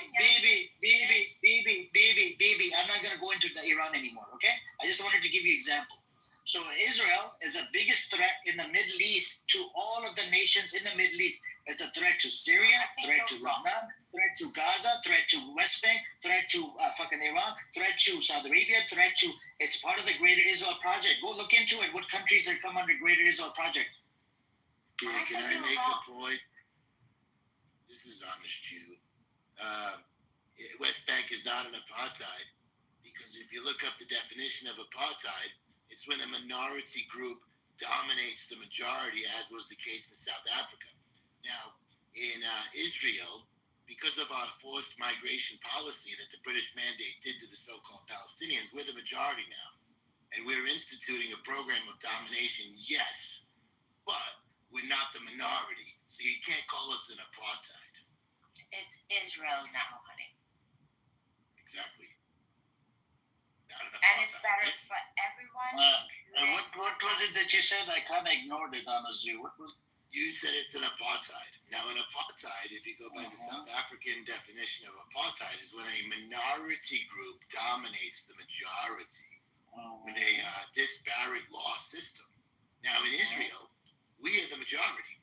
S13: I'm not going to go into Iran anymore, okay? I just wanted to give you an example. So Israel is the biggest threat in the Middle East to all of the nations in the Middle East. It's a threat to Syria, threat to Lebanon, threat to Gaza, threat to West Bank, threat to Iran, threat to Saudi Arabia, it's part of the Greater Israel Project. Go look into it. What countries that come under Greater Israel Project?
S15: Can I make a point? This is honest Jew. West Bank is not an apartheid because if you look up the definition of apartheid, it's when a minority group dominates the majority, as was the case in South Africa. Now, in Israel, because of our forced migration policy that the British mandate did to the so-called Palestinians, we're the majority now. And we're instituting a program of domination, yes, but we're not the minority. So you can't call us an apartheid.
S18: It's Israel now, honey.
S15: Exactly.
S18: And it's better for everyone.
S13: What was it that you said? I kind of ignored it, honestly. What was?
S15: You said it's an apartheid. Now, an apartheid, if you go by the South African definition of apartheid, is when a minority group dominates the majority with a disparate law system. Now, in Israel, we are the majority.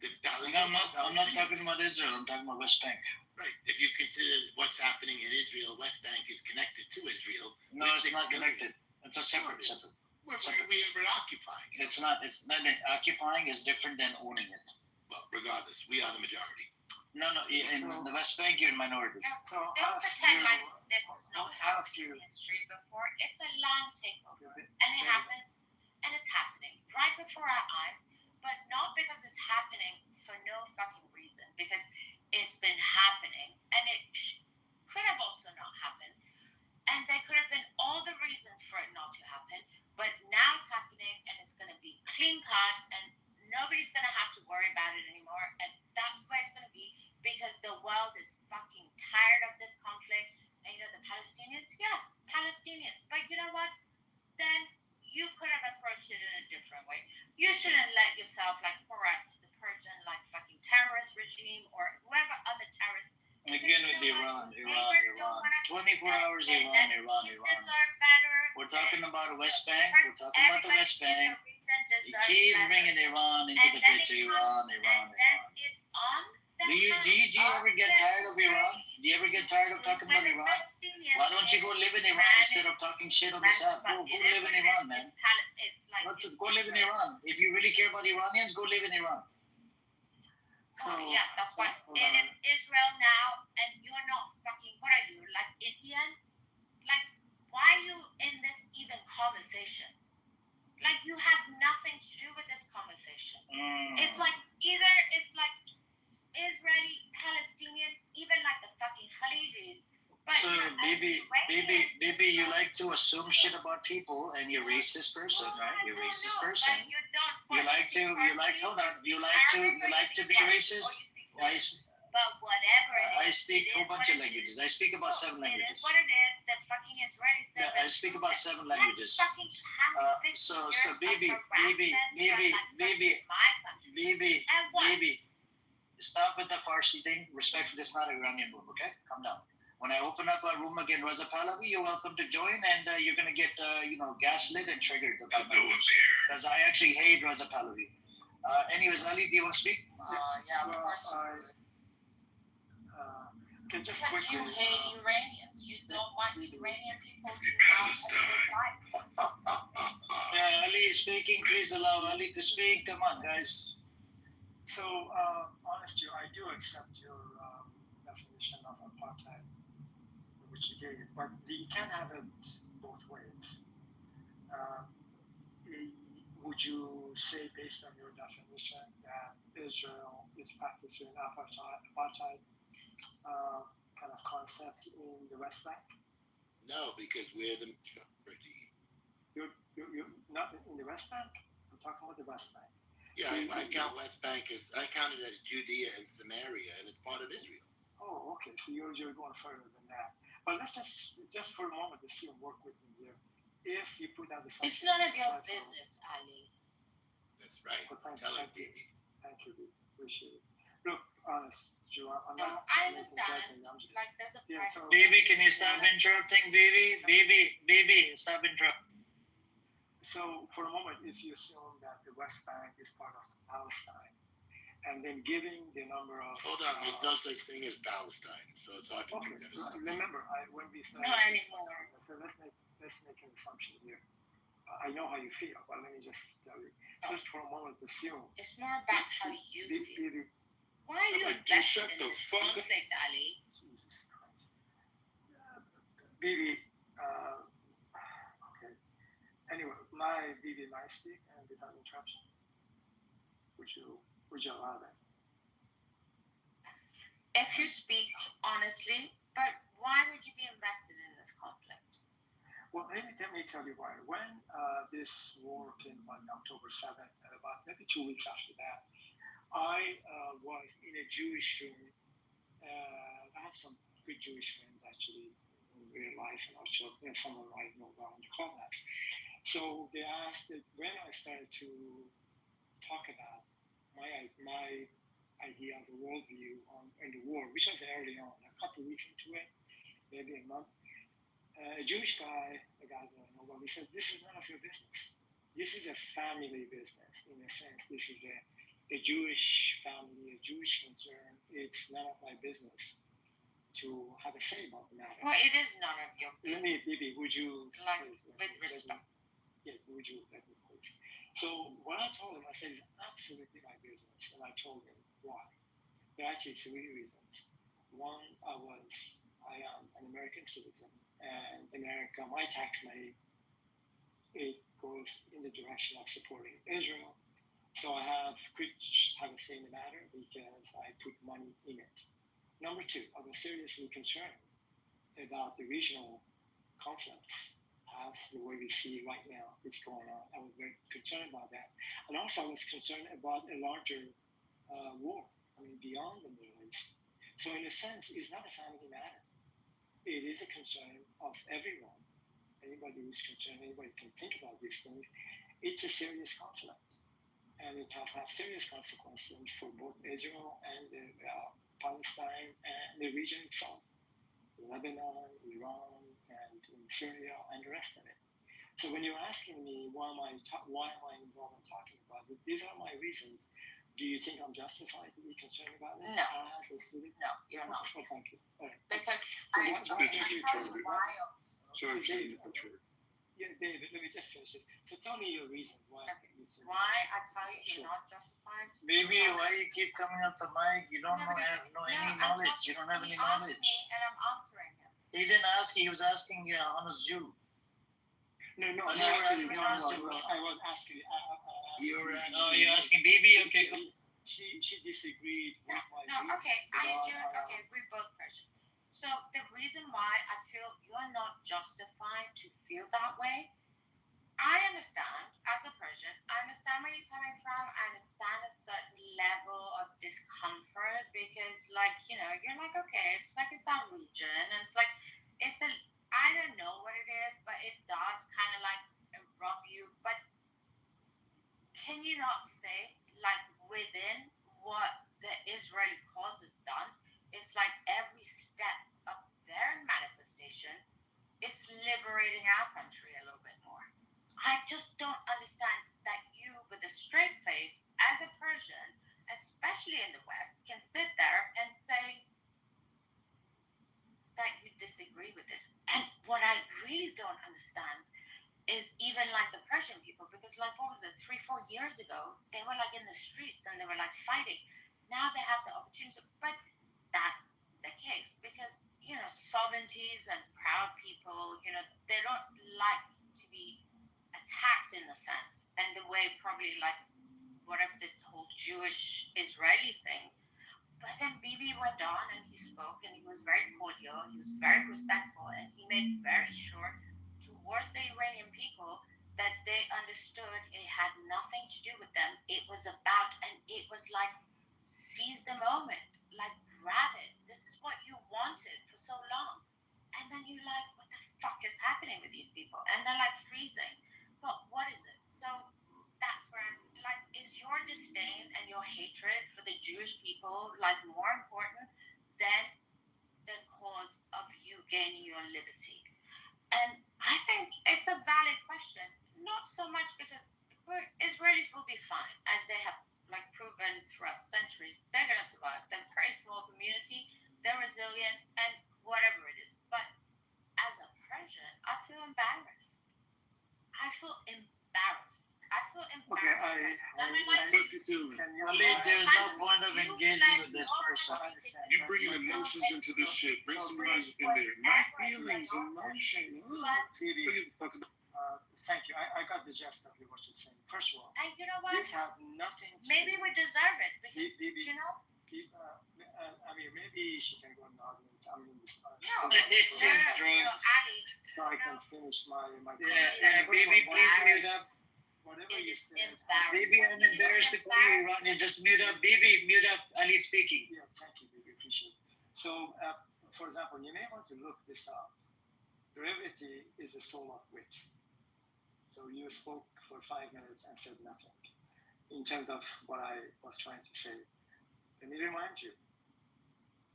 S13: I'm not talking about Israel. I'm talking about West Bank.
S15: Right. If you consider what's happening in Israel, West Bank is connected to Israel.
S13: No, it's not connected. It's a separate.
S15: We're occupying.
S13: It's not occupying is different than owning it.
S15: Well, regardless, we are the majority.
S13: No, in the West Bank, you're a minority.
S18: Yeah, don't pretend like this has not happened in history before. It's a land takeover, and it happens, and it's happening right before our eyes, but not because it's happening for no fucking reason, because it's been happening, and it could have also not happened, and there could have been all the reasons for it not to happen, but now it's happening, and it's going to be clean cut, and nobody's going to have to worry about it anymore, and that's the way it's going to be, because the world is fucking tired of this conflict. And the Palestinians, yes, Palestinians, but you know what? Then you could have approached it in a different way. You shouldn't let yourself pour out to the Persian fucking terrorist regime or whoever other terrorists.
S13: Again with Iran. 24 hours Iran. We're talking about West Bank. We're talking about the West Bank. You keep bringing Iran into the picture. Iran.
S18: It's on.
S13: Do you ever get tired of Iran? Do you ever get tired of talking about Iran? Why don't you go live in Iran instead of talking shit on this app? Go live in Iran, man. Go live in Iran. If you really care about Iranians, go live in Iran.
S18: Yeah, that's why it is Israel now, and you're not fucking. What are you, Indian? Why are you in this even conversation? You have nothing to do with this conversation. It's either it's Israeli, Palestinian, even the fucking Khalijis.
S13: So, baby, you like to assume shit about people, and you're a racist person, right? You're a racist person. You like to be racist.
S18: But whatever.
S13: I speak a whole bunch of languages. I speak about 7 languages.
S18: It is what it is. The fucking Israelis.
S13: I speak about 7 languages. So, baby, stop with the Farsi thing. Respectfully, it's not an Iranian room, okay? Calm down. When I open up a room again, Raza Pahlavi, you're welcome to join, and you're going to get, gaslit and triggered about my rooms. Because I actually hate Raza Pahlavi. Anyways, Ali, do you want to speak?
S18: Yeah, of course.
S13: Just
S18: because
S13: quickly,
S18: you hate Iranians. You don't want Iranian people to have a good life.
S13: Ali is speaking. Please allow Ali to speak. Come on, guys.
S4: So, honest Joe, I do accept your definition of apartheid, which you gave, but you can't have it both ways. Would you say, based on your definition, that Israel is practicing apartheid kind of concepts in the West Bank?
S15: No, because we're the majority.
S4: You're not in the West Bank? I'm talking about the West Bank.
S15: Yeah, I count West Bank as, I count it as Judea and Samaria, and it's part of Israel.
S4: Oh, okay. So you're going further than that. But let's just for a moment, assume, work with me here. If you put out the
S18: It's none of your business, Ali.
S15: That's right.
S4: Well, thank
S15: you.
S4: Thank you, baby. Appreciate it. Look, honest, Joe, I'm
S18: No,
S4: not.
S18: I understand. Like, there's a price.
S13: Baby, can you stop interrupting, baby? Baby, stop interrupting.
S4: So, for a moment, if you assume that the West Bank is part of Palestine, and then giving the number of...
S15: Hold on, there's no such thing as Palestine, so it's hard to make that assumption.
S4: Remember, when we started...
S18: Not anymore.
S4: So let's make an assumption here. I know how you feel, but let me just tell you. Just for a moment, assume...
S18: It's more about how you feel. Why are you invested in this conflict, Ali?
S4: Jesus Christ. Bibi, okay. Anyway, Bibi, might speak and without interruption. Would you allow that?
S18: Yes. If you speak honestly, but why would you be invested in this conflict?
S4: Well, let me tell you why. When this war came on October 7th, and about maybe 2 weeks after that, I was in a Jewish room. I have some good Jewish friends actually in real life, and also someone I know well in the clubhouse. So they asked that when I started to talk about my idea of the worldview in the war, which was early on, a couple of weeks into it, maybe a month. A Jewish guy, a guy that I know well, he said, "This is none of your business. This is a family business. In a sense, this is a Jewish family, a Jewish concern. It's none of my business to have a say about the matter."
S18: Well, it is none of your business.
S4: Bibi, would you...
S18: Like, with respect.
S4: Yeah, would you let me coach? So what I told him, I said, it's absolutely my business. And I told him why. There are actually 3 reasons. One, I am an American citizen. And America, my tax money, it goes in the direction of supporting Israel. So I could have a say in the matter because I put money in it. Number 2, I was seriously concerned about the regional conflicts as the way we see right now is going on. I was very concerned about that. And also I was concerned about a larger war, beyond the Middle East. So in a sense, it's not a family matter. It is a concern of everyone. Anybody who's concerned, anybody can think about these things. It's a serious conflict. And it can have serious consequences for both Israel and Palestine and the region itself. Lebanon, Iran, and in Syria, and the rest of it. So when you're asking me why am I involved in talking about it, these are my reasons. Do you think I'm justified to be concerned about it?
S18: No.
S4: No,
S18: you're not.
S4: Oh, thank you. All right.
S18: Because
S4: So
S18: I'll tell you why also.
S4: So yeah, David, let me just finish it. So tell me your reason why.
S18: Okay. Why I tell you you're not justified.
S13: Baby, why you keep coming up the mic? You don't any knowledge. You don't have any knowledge.
S18: He asked me and I'm answering him.
S13: He didn't ask you. He was asking you on a Jew.
S4: No, I was asking.
S13: You're asking Bibi? Okay.
S4: She disagreed with my
S18: No, okay. Okay, we're both Persian. So the reason why I feel you're not justified to feel that way, I understand as a Persian. I understand where you're coming from. I understand a certain level of discomfort because, you're like, okay, it's like it's our region, and it's like I don't know what it is, but it does kind of rub you. But can you not say, within what the Israeli cause has done, it's like every step of their manifestation is liberating our country a little bit more. I just don't understand that you, with a straight face, as a Persian, especially in the West, can sit there and say that you disagree with this. And what I really don't understand
S2: is even like the Persian people, because like, what was it, 3-4 years ago, they were like in the streets and they were like fighting. Now they have the opportunity, but that's the case because, you know, sovereignties and proud people, you know, they don't like to be attacked in a sense, and the way probably like whatever the whole Jewish Israeli thing. But then Bibi went on and he spoke and he was very cordial, he was very respectful, and he made very sure towards the Iranian people that they understood it had nothing to do with them. It was about, and it was like, seize the moment, like grab it. This is what you wanted for so long. And then you're like, what the fuck is happening with these people? And they're like freezing. But what is it? So that's where I'm like, is your disdain and your hatred for the Jewish people like more important than the cause of you gaining your liberty? And I think it's a valid question, not so much because Israelis will be fine, as they have like proven throughout centuries. They're gonna survive. They're a very small community, they're resilient, and whatever it is. But as a Persian, I feel embarrassed. I feel embarrassed.
S13: Okay, there's no point of engaging with this person.
S10: You bringing emotions into this shit. Bring some logic in there. Not feelings, emotion. Forget the fucking.
S4: Thank you. I got the gist of what you're saying. First of all,
S2: and you know what?
S4: This had nothing to
S2: maybe we deserve it because you know.
S4: I mean, maybe she can go in the audience. I'm in this.
S2: No, Ali.
S4: So I can finish my.
S13: Yeah, baby, please mute up.
S4: Whatever you said.
S13: Baby, I'm embarrassed to call you, Ronnie. Just mute up. Baby, mute up. Ali speaking.
S4: Yeah, thank you, baby. Appreciate it. So, for example, you may want to look this up. Brevity is the soul of wit. So you spoke for 5 minutes and said nothing in terms of what I was trying to say. Let me remind you.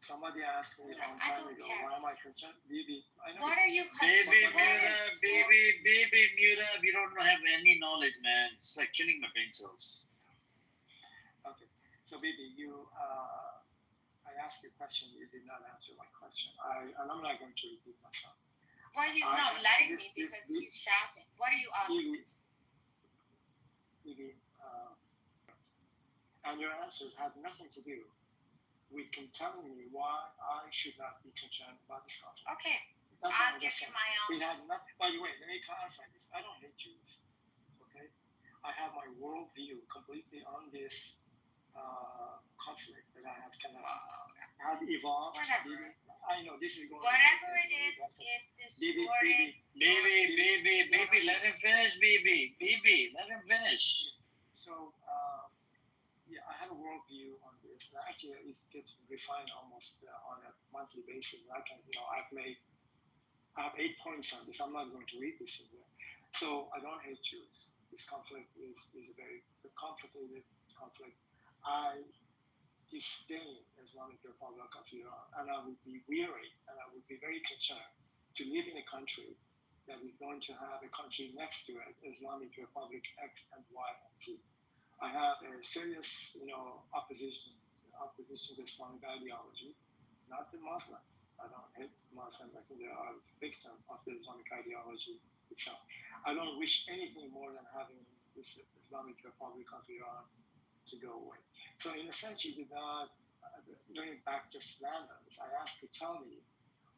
S4: Somebody asked me a long time ago, why am I concerned? Baby, I know.
S2: What are you
S13: concerned? Baby, mute up. You don't have any knowledge, man. It's like killing my brain cells.
S4: Okay. So, baby, I asked you a question. You did not answer my question. And I'm not going to repeat myself.
S2: Well, he's not letting me because he's shouting. What are you asking?
S4: Baby, and your answers had nothing to do with telling me why I should not be concerned about this conflict.
S2: Okay,
S4: That's
S2: I'll give you my answer.
S4: It had nothing. By the way, let me clarify this. I don't hate Jews. Okay, I have my worldview completely on this conflict that I have kind of have evolved.
S2: Whatever.
S4: I know this is going.
S2: Whatever it is distorted.
S13: Baby, let him finish, baby, let him finish.
S4: So, yeah, I have a worldview on this. And actually, it gets refined almost on a monthly basis. I have 8 points on this. I'm not going to read this in there. So I don't hate Jews. This conflict is a very complicated conflict. I disdain Islamic Republic of Iran, and I would be weary, and I would be very concerned to live in a country that is going to have a country next to it, Islamic Republic X and Y and Z. I have a serious, opposition to Islamic ideology, not the Muslims. I don't hate Muslims. I think they are victims of the Islamic ideology itself. I don't wish anything more than having this Islamic Republic of Iran to go away. So in a sense, you did not, going back to slanders, I asked you to tell me,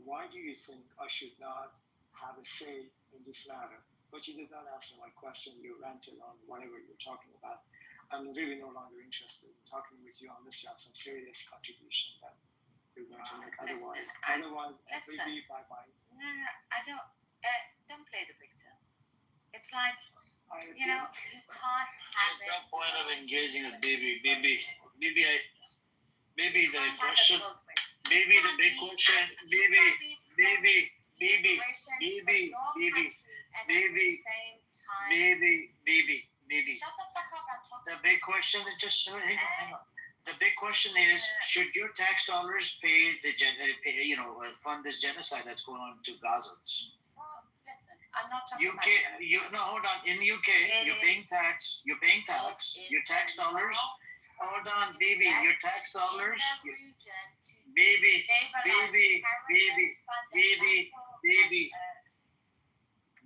S4: why do you think I should not have a say in this matter? But you did not answer my question. You ranted on whatever you're talking about. I'm really no longer interested in talking with you unless you have some serious contribution that you're going to make. Otherwise, maybe bye-bye.
S2: No, I don't. Don't play the victim. It's like, you can't have
S13: it. There's no point of engaging with baby. Baby, the question. Baby, the big question. Baby.
S2: Shut the fuck up, I'm talking.
S13: The big question is just hang on. The big question is, should your tax dollars fund this genocide that's going on to Gazans?
S2: Well, listen, I'm not talking
S13: about hold on. In UK, you're paying tax. Your tax dollars. Hold on, baby. Your tax dollars.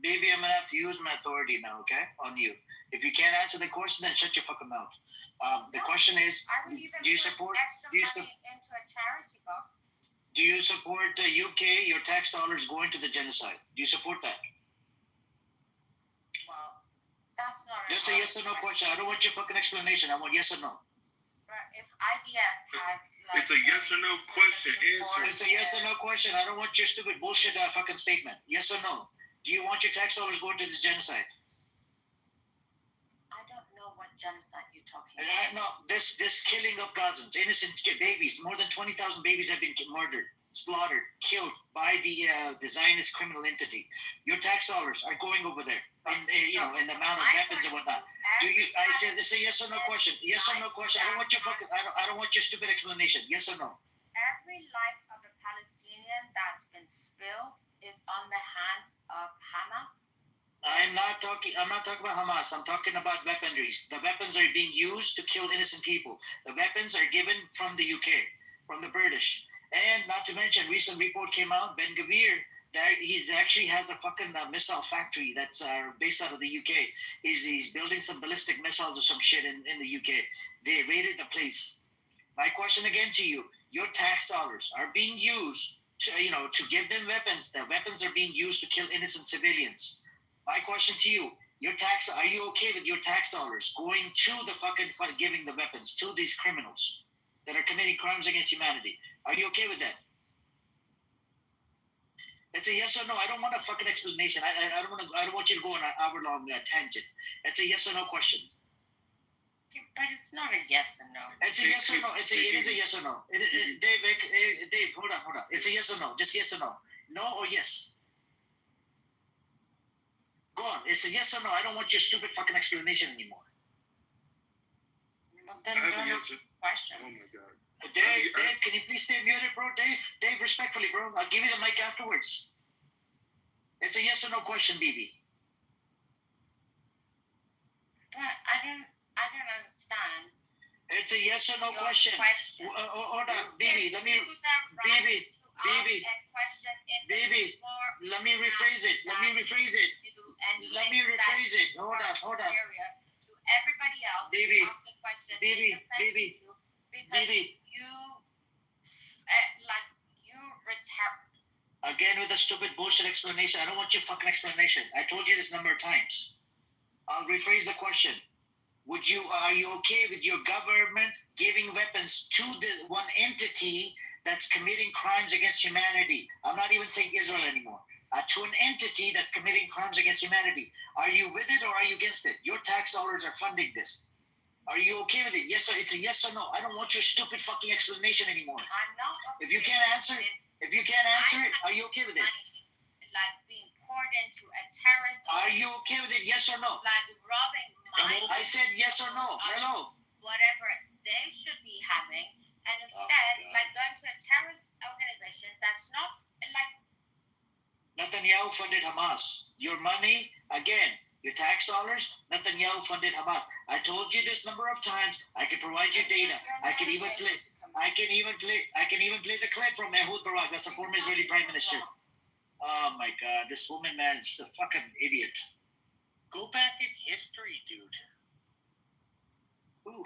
S13: baby, I'm gonna have to use my authority now, okay, on you. If you can't answer the question, then shut your fucking mouth. The question is,
S2: I would even
S13: do you
S2: put
S13: support?
S2: extra
S13: Do you,
S2: money into a charity box.
S13: do you support the UK? Your tax dollars going to the genocide? Do you support that?
S2: Well, that's not.
S13: Just a yes or no question. I don't want your fucking explanation. I want yes or no.
S2: But if IDF has like.
S3: It's a yes or no question. Answer.
S13: It's a yes or no question. I don't want your stupid bullshit fucking statement. Yes or no? Do you want your tax dollars going to this genocide?
S2: I don't know what genocide you're talking
S13: And
S2: about.
S13: no, this killing of Gazans, innocent babies. More than 20,000 babies have been murdered, slaughtered, killed by the Zionist criminal entity. Your tax dollars are going over there, and in the amount of weapons and whatnot. Do you? I said it's a yes or no question. Yes or no question. I don't want your fucking. I don't want your stupid explanation. Yes or no?
S2: Every life of a Palestinian that's been spilled is on the hands of Hamas.
S13: I'm not talking about Hamas. I'm talking about weaponries. The weapons are being used to kill innocent people. The weapons are given from the UK, from the British. And not to mention, recent report came out, Ben Gvir, that he actually has a fucking missile factory that's based out of the UK. He's building some ballistic missiles or some shit in the UK. They raided the place. My question again to you, your tax dollars are being used to give them weapons. The weapons are being used to kill innocent civilians. My question to you, are you okay with your tax dollars going to the fucking giving the weapons to these criminals that are committing crimes against humanity? Are you okay with that? It's a yes or no. I don't want a fucking explanation. I don't want you to go on an hour-long tangent. It's a yes or no question.
S2: But it's not a yes or no.
S13: It's a yes or no. It is a yes or no. Dave, hold on. It's a yes or no. Just yes or no. No or yes. Go on. It's a yes or no. I don't want your stupid fucking explanation anymore.
S2: Well, then don't ask questions.
S3: Oh my god.
S13: Dave, can you please stay muted, bro? Dave, respectfully, bro. I'll give you the mic afterwards. It's a yes or no question, BB.
S2: But I don't understand.
S13: It's a yes or no question. Hold on, BB. Let me rephrase it. Hold on.
S2: To everybody else,
S13: BB.
S2: ask a question.
S13: BB.
S2: Because you retard.
S13: Again with the stupid bullshit explanation. I don't want your fucking explanation. I told you this number of times. I'll rephrase the question. Are you okay with your government giving weapons to the one entity that's committing crimes against humanity? I'm not even saying Israel anymore. To an entity that's committing crimes against humanity. Are you with it or are you against it? Your tax dollars are funding this. Are you okay with it? Yes, sir. It's a yes or no. I don't want your stupid fucking explanation anymore.
S2: I'm not okay.
S13: If you can't answer it, are you okay with it?
S2: Like being poured into a terrorist.
S13: Are you okay with it? Yes or no?
S2: Like robbing money.
S13: I said yes or no. Hello.
S2: Whatever they should be having, and instead, like going to a terrorist organization that's not like.
S13: Netanyahu funded Hamas. Your money, again, your tax dollars, Netanyahu funded Hamas. I told you this number of times. I can provide you data. I can even play the clip from Ehud Barak. That's a former Israeli Prime Minister. Oh my God, this woman, man, is a fucking idiot.
S1: Go back in history, dude.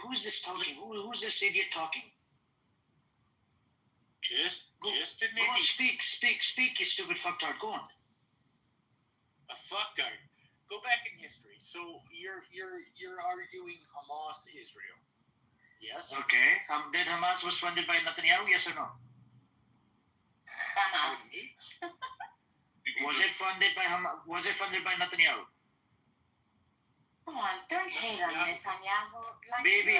S13: Who's this talking? Who's this idiot talking?
S1: Just an
S13: Go
S1: idiot.
S13: on, speak, you stupid fucktard. Go on.
S1: A fucktard. Go back in history. So you're arguing Hamas Israel. Yes.
S13: Okay. Did Hamas was funded by Netanyahu? Yes or no? Was it funded by Hamas? Was it funded by Netanyahu?
S2: Come on, don't hate on Netanyahu. Like,
S13: Baby,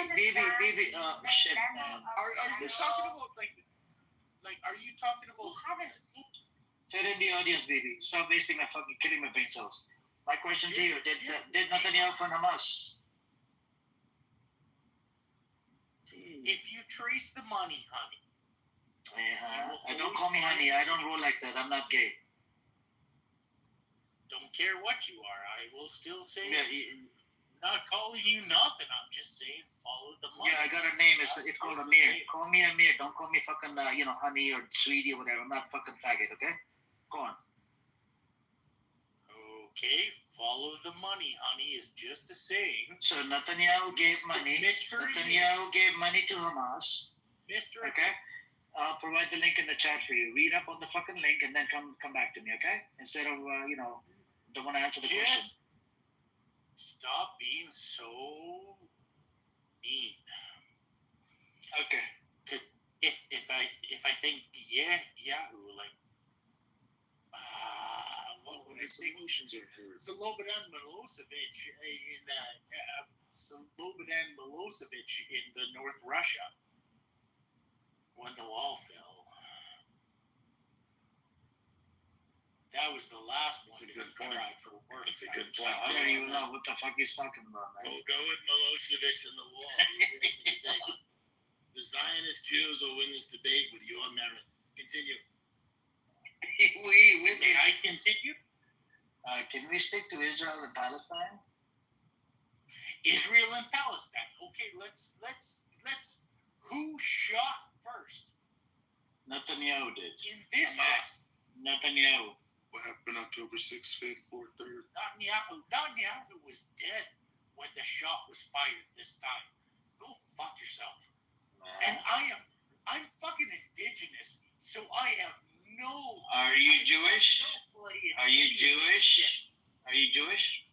S13: shit,
S1: Are you talking about are you talking about?
S2: You haven't seen.
S13: Sit in the audience, baby. Stop wasting my fucking killing my brain cells. My question to you: Did Netanyahu fund Hamas?
S1: If you trace the money, honey.
S13: Don't call me honey. I don't roll like that. I'm not gay.
S1: Don't care what you are. I will still say.
S13: Yeah,
S1: not calling you nothing. I'm just saying follow the money.
S13: Yeah, I got a name. It's called Amir. Call me Amir. Don't call me fucking honey or sweetie or whatever. I'm not fucking faggot. Okay. Go on.
S7: Okay, follow the money, honey, is just a saying.
S13: So Netanyahu gave money. Netanyahu gave money to Hamas.
S7: Mr.
S13: Okay? I'll provide the link in the chat for you. Read up on the fucking link and then come back to me, okay? Instead of, don't want to answer the question.
S7: Stop being so mean.
S13: Okay.
S7: If I think Yahoo, like, what would I say? Slobodan Milosevic in the North Russia when the wall fell. That was the last one.
S10: That's a good point.
S7: That's
S10: a good point.
S13: I don't even know what the fuck he's talking about, man.
S7: We'll go with Milosevic and the wall. The Zionist Jews will win this debate with your merit. Continue. May I continue?
S13: Can we stick to Israel and Palestine?
S7: Israel and Palestine. Okay, let's. Who shot first?
S13: Netanyahu did.
S7: In this act.
S13: Netanyahu.
S10: What happened October 6th, 5th, 4th, 3rd?
S7: Netanyahu was dead when the shot was fired this time. Go fuck yourself. And I'm fucking indigenous, so I have no.
S13: Are you Jewish? Are you Jewish? Are you Jewish?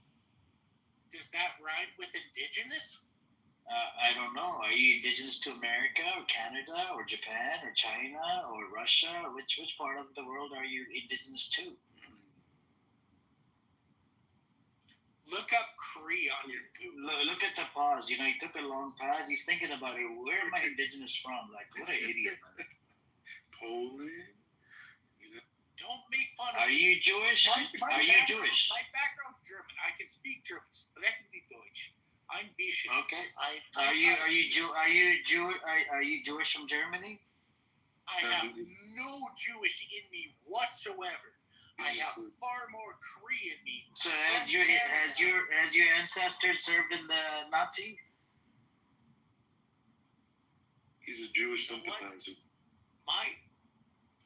S7: Does that rhyme with indigenous?
S13: I don't know. Are you indigenous to America or Canada or Japan or China or Russia? Which part of the world are you indigenous to?
S7: Look up Cree on your Google.
S13: Look at the pause. He took a long pause. He's thinking about it. Where am I indigenous from? Like, what an idiot, man.
S10: Poland?
S7: Don't make fun of
S13: me. Are you Jewish? Are you Jewish?
S7: My background's German. I can speak German. Sprechen Sie Deutsch. I'm Bishop.
S13: Okay. Are you Jewish from Germany?
S7: I have no Jewish in me whatsoever. I have far more Cree in me.
S13: So has your ancestor served in the Nazi?
S10: He's a Jewish sympathizer.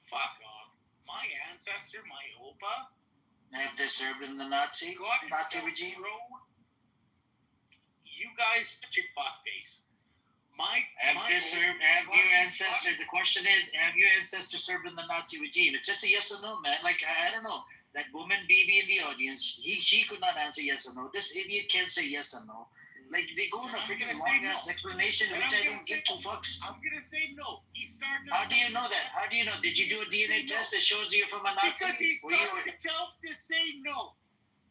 S7: Fuck off. My ancestor, my Opa.
S13: Have they served in the Nazi regime?
S7: You guys, shut your fuckface.
S13: The question is, have your ancestor served in the Nazi regime? It's just a yes or no, man. Like, I don't know. That woman, BB, in the audience, she could not answer yes or no. This idiot can't say yes or no. Like, they go on a freaking long-ass explanation, which I don't give two fucks.
S7: I'm going to say no. He started.
S13: How do you know that? How do you know? Did you do a DNA test that shows you're from a Nazi?
S7: Because he started himself to say no.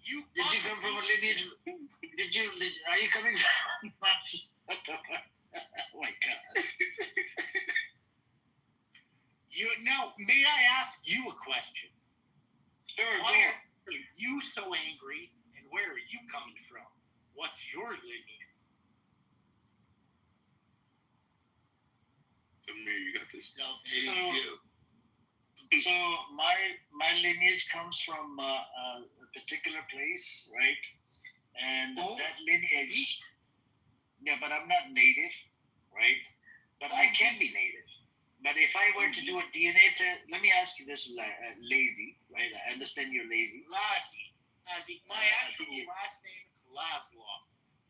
S13: Did you come from a lineage? Are you coming from Nazi? Oh my God.
S7: May I ask you a question?
S13: Sure.
S7: Why are you so angry, and where are you coming from? What's your lineage?
S10: Amir, you got this.
S13: So my lineage comes from a particular place, right? And that lineage. Yeah, but I'm not native, right? But I can be native. But if I were to do a DNA test, let me ask you this, lazy, right? I understand you're lazy.
S7: Lassie. My actual last name is Laszlo.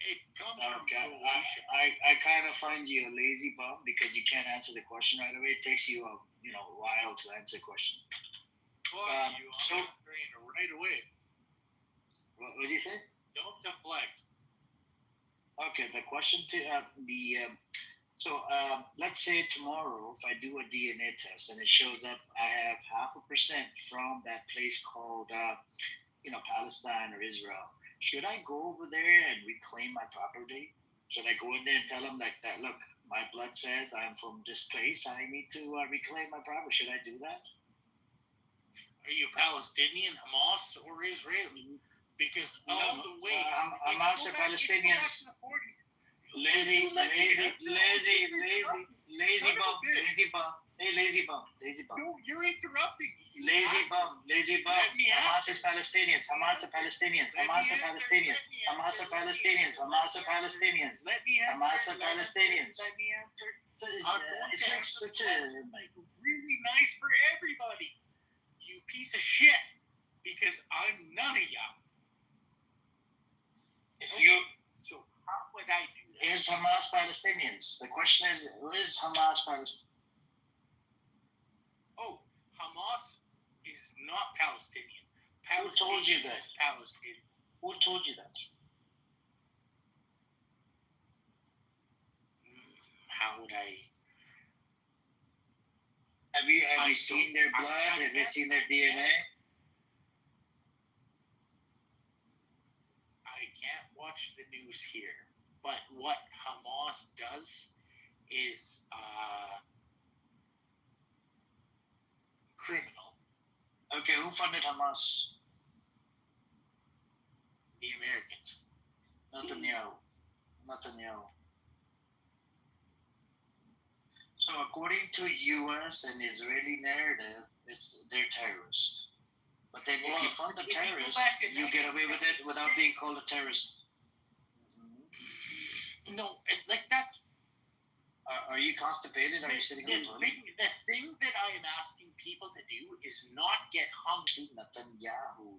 S7: It comes from Croatia.
S13: I kind of find you a lazy bum because you can't answer the question right away. It takes you a while to answer a question.
S7: I'm right away.
S13: What did you say?
S7: Don't deflect.
S13: Okay, the question let's say tomorrow if I do a DNA test and it shows up I have 0.5% from that place called Palestine or Israel. Should I go over there and reclaim my property? Should I go in there and tell them like that? Look, my blood says I'm from this place. I need to reclaim my property. Should I do that?
S7: Are you Palestinian, Hamas, or Israeli? Because all the way
S13: Hamas or Palestinians. Lazy bum. Hey, lazy bum.
S7: No, you're interrupting.
S13: Lazy bum. Hamas is Palestinians. Hamas are Palestinians.
S7: Let me answer. It's like such a really nice for everybody. You piece of shit. Because I'm none of y'all.
S13: is Hamas Palestinians? The question is, what is Hamas Palestinians?
S7: Oh, Hamas is not Palestinian.
S13: Who told you that?
S7: Is Palestinian.
S13: Who told you that?
S7: How would I?
S13: Have you seen their blood? Have you seen their DNA?
S7: I can't watch the news here, but what Hamas does is criminal.
S13: Okay, who funded Hamas?
S7: The Americans.
S13: Netanyahu. So according to U.S. and Israeli narrative, they're terrorists. But then if you fund a terrorist, you get away with it without being called a terrorist.
S7: No, like that.
S13: Are you constipated? Are you sitting on the toilet?
S7: The thing that I am asking people to do is not get hung
S13: to Netanyahu.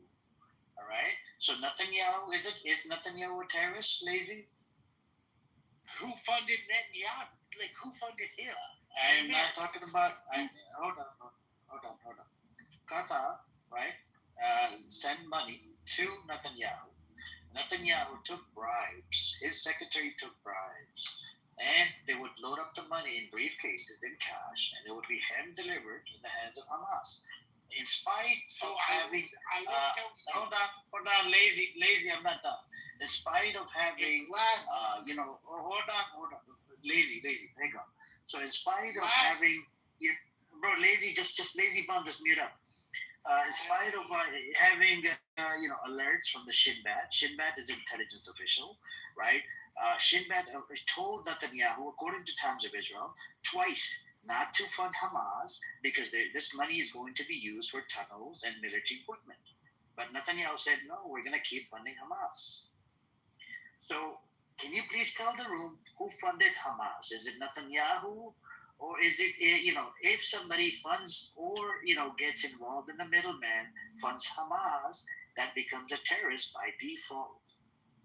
S13: All right. So Netanyahu, is Netanyahu a terrorist, lazy?
S7: Who funded Netanyahu? Like who funded him?
S13: I'm not talking about. Hold on. Qatar, right? Send money to Netanyahu. Netanyahu took bribes. His secretary took bribes. And they would load up the money in briefcases in cash, and it would be hand delivered in the hands of Hamas. In spite of having, hold on, lazy, I'm not done. In spite of having, hold on, lazy, hang on. So in spite of having, bro, lazy, just lazy bum, just mute up. In spite of having, alerts from the Shin Bet is an intelligence official, right? Shin Bet told Netanyahu, according to Times of Israel, twice not to fund Hamas because this money is going to be used for tunnels and military equipment. But Netanyahu said, no, we're going to keep funding Hamas. So can you please tell the room who funded Hamas? Is it Netanyahu? Or is it, if somebody funds or, gets involved in the middleman, funds Hamas, that becomes a terrorist by default,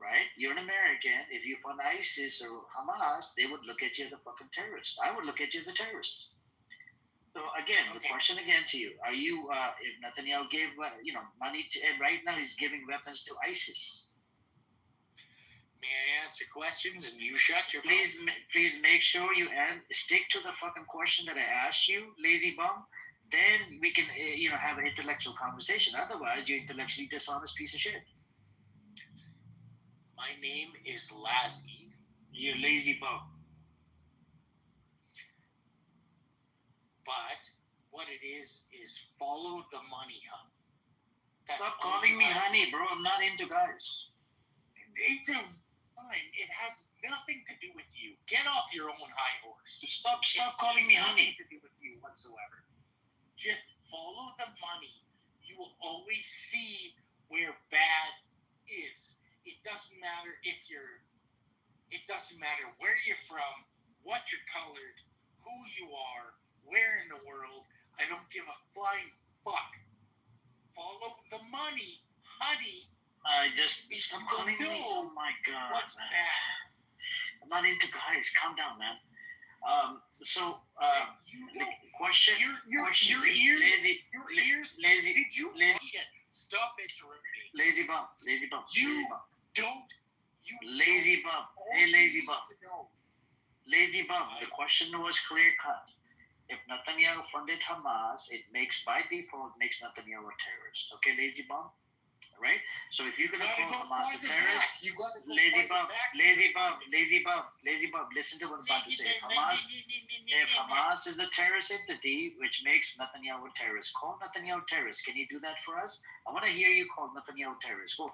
S13: right? You're an American. If you fund ISIS or Hamas, they would look at you as a fucking terrorist. I would look at you as a terrorist. So again, the question again to you, are you, if Netanyahu gave, money to, and right now he's giving weapons to ISIS.
S7: May I answer questions and you shut your mouth?
S13: Please make sure you stick to the fucking question that I asked you, lazy bum. Then we can, have an intellectual conversation. Otherwise, you're intellectually dishonest piece of shit.
S7: My name is Lassie.
S13: You lazy bum.
S7: But what it is follow the money, huh?
S13: Stop calling me honey, bro. I'm not into guys.
S7: It's a fine. It has nothing to do with you. Get off your own high horse.
S13: Stop calling me honey.
S7: To do with you whatsoever. Just follow the money. You will always see where bad is. It doesn't matter it doesn't matter where you're from, what you're colored, who you are, where in the world. I don't give a flying fuck. Follow the money, honey.
S13: Stop calling me. Oh my god.
S7: What's
S13: man.
S7: bad?
S13: I'm not into guys. Calm down, man. The question. Your ears. Lazy.
S7: Did you? Stop interrupting me.
S13: Lazy bum.
S7: You don't. You
S13: lazy bum. Hey, lazy bum. Lazy bum. The question was clear cut. If Netanyahu funded Hamas, it by default makes Netanyahu a terrorist. Okay, lazy bum. Right? So if you're gonna call Hamas a terrorist, lazy bum. Listen to what I'm about to say. If Hamas is a terrorist entity, which makes Netanyahu a terrorist, call Netanyahu a terrorist. Can you do that for us? I want to hear you call Netanyahu a terrorist. Go.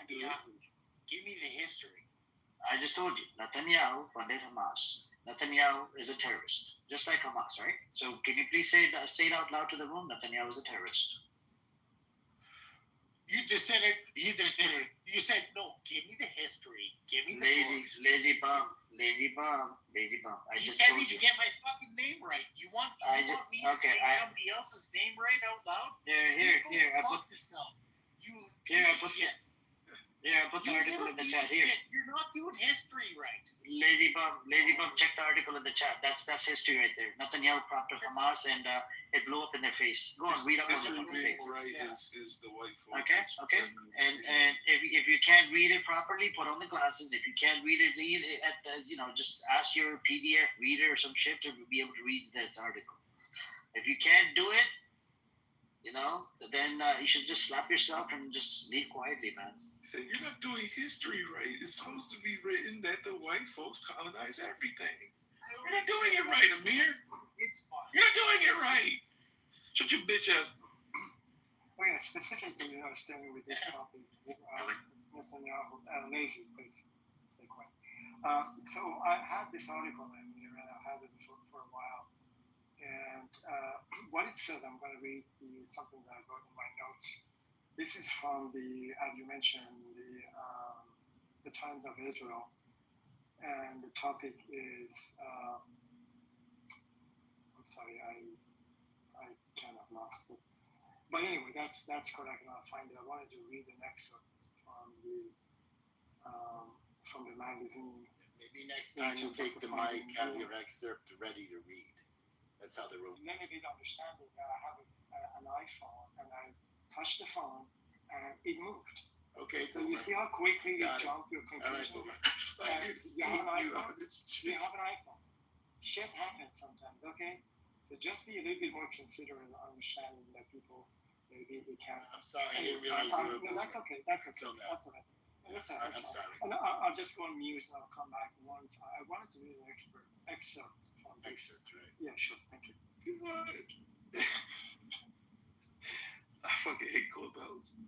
S7: Give me the history.
S13: I just told you. Netanyahu funded Hamas. Netanyahu is a terrorist, just like Hamas, right? So can you please say it out loud to the room? Netanyahu is a terrorist.
S7: You just said it. You said no. Give me the history. Give me the
S13: lazy bum. I just told you.
S7: You can't even get my fucking name right. You want me to say somebody else's name right out loud?
S13: Here.
S7: Fuck yourself. You piece of shit.
S13: Yeah, put the article in the chat here.
S7: You're not doing history right.
S13: Lazy bum, check the article in the chat. That's history right there. Netanyahu propped up Hamas and it blew up in their face. Go on, read up on
S10: History
S13: the
S10: being
S13: thing.
S10: right is the white folks.
S13: Okay. And if you can't read it properly, put on the glasses. If you can't read it, just ask your PDF reader or some shit to be able to read this article. If you can't do it, then you should just slap yourself and just leave quietly, man.
S10: Say you're not doing history right. It's supposed to be written that the white folks colonized everything. You're not doing it right, Amir.
S7: It's fine.
S10: You're not doing it right. Shut your bitch ass.
S4: Well, yeah, specifically, staying with this topic, Netanyahu, lazy, please stay quiet. So I had this article in here, and I had it for a while. And what it said, I'm going to read something that I wrote in my notes. This is from as you mentioned, the Times of Israel, and the topic is. I'm sorry, I kind of lost it. But anyway, that's correct, and I'll find it. I wanted to read an excerpt from the magazine.
S15: Maybe next time you take the mic, have your excerpt ready to read. That's how the rule.
S4: Limited understanding that I have an iPhone and I touched the phone and it moved.
S15: Okay.
S4: So you see how quickly you jump your conclusion. You have an iPhone. You have an iPhone. Shit happens sometimes. Okay. So just be a little bit more considerate and understanding that people maybe they can't.
S15: I'm sorry. I didn't realize you were.
S4: No, that's okay. That's okay. That's okay.
S15: I'm sorry.
S4: And I'll just go on mute and I'll come back once. I wanted to read an excerpt from this.
S15: Excerpt, right?
S4: Yeah, sure. Thank you.
S10: I fucking hate Clubhouse.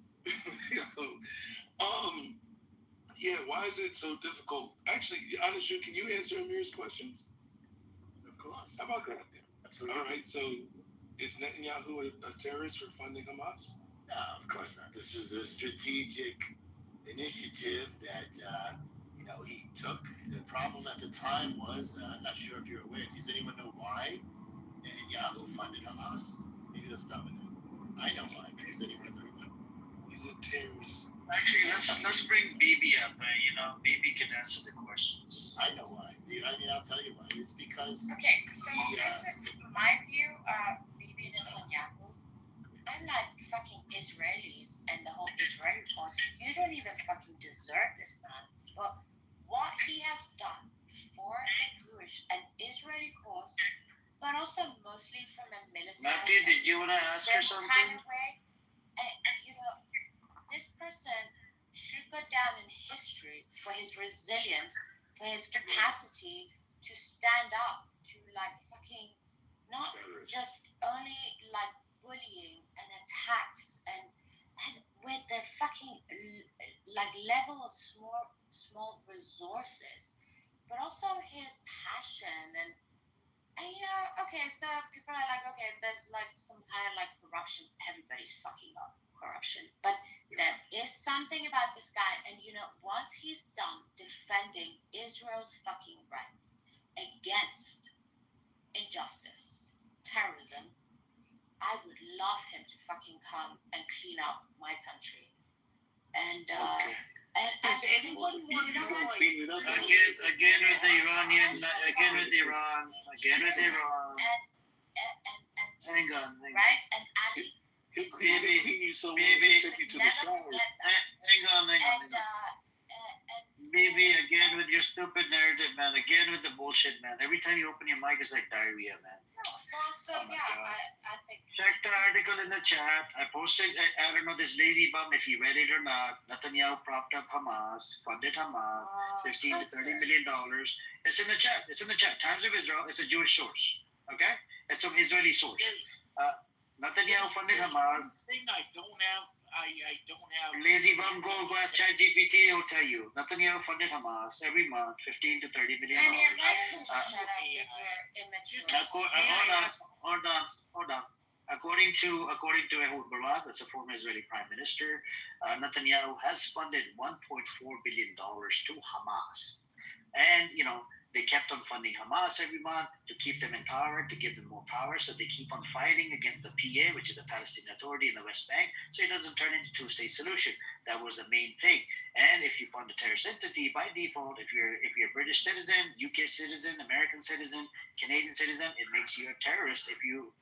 S10: Yeah, why is it so difficult? Actually, honest June, can you answer Amir's questions?
S15: Of course.
S10: How about that?
S15: Absolutely.
S10: All right, so is Netanyahu a terrorist for funding Hamas?
S15: No, of course not. This was a strategic initiative that he took. The problem at the time was, I'm not sure if you're aware, does anyone know why Netanyahu funded Hamas? Maybe let's start with that. I know why, but does anyone know?
S10: He's a terrorist.
S13: Actually, let's bring Bibi up. Bibi can answer the questions.
S15: I know why. I'll tell you why. It's because.
S2: Okay, so this is my view of Bibi Netanyahu. Unlike fucking Israelis and the whole Israeli cause, you don't even fucking deserve this man for what he has done for the Jewish and Israeli cause, but also mostly from a military.
S13: Matthew, did you want to ask her something?
S2: Kind of way. This person should go down in history for his resilience, for his capacity to stand up to fucking not just only bullying and attacks and with the fucking level of small resources, but also his passion and okay, so people are like, okay, there's some kind of corruption. Everybody's fucking up corruption, but there is something about this guy, and once he's done defending Israel's fucking rights against injustice, terrorism, I would love him to fucking come and clean up my country. And
S7: does anyone want to
S13: again with the Iranian, again with Iran. Hang on.
S2: Right, and Ali.
S13: Baby, Baby, again with your stupid narrative, man. Again with the bullshit, man. Every time you open your mic, it's like diarrhea, man.
S2: I think.
S13: Check the article in the chat. I posted, I don't know, this lazy bum, if he read it or not. Netanyahu propped up Hamas, funded Hamas, $15 to $30 million. It's in the chat. Times of Israel. It's a Jewish source. Okay? It's from Israeli source. Netanyahu funded Hamas.
S7: Thing I don't have.
S13: Lazy bum, go ask ChatGPT. He'll tell you. Netanyahu funded Hamas every month, $15 to $30 million. Hold on. According to Ehud Barak, that's a former Israeli prime minister, Netanyahu has funded $1.4 billion to Hamas, and They kept on funding Hamas every month to keep them in power, to give them more power. So they keep on fighting against the PA, which is the Palestinian Authority in the West Bank, so it doesn't turn into a two-state solution. That was the main thing. And if you fund a terrorist entity, by default, if you're a British citizen, UK citizen, American citizen, Canadian citizen, it makes you a terrorist if you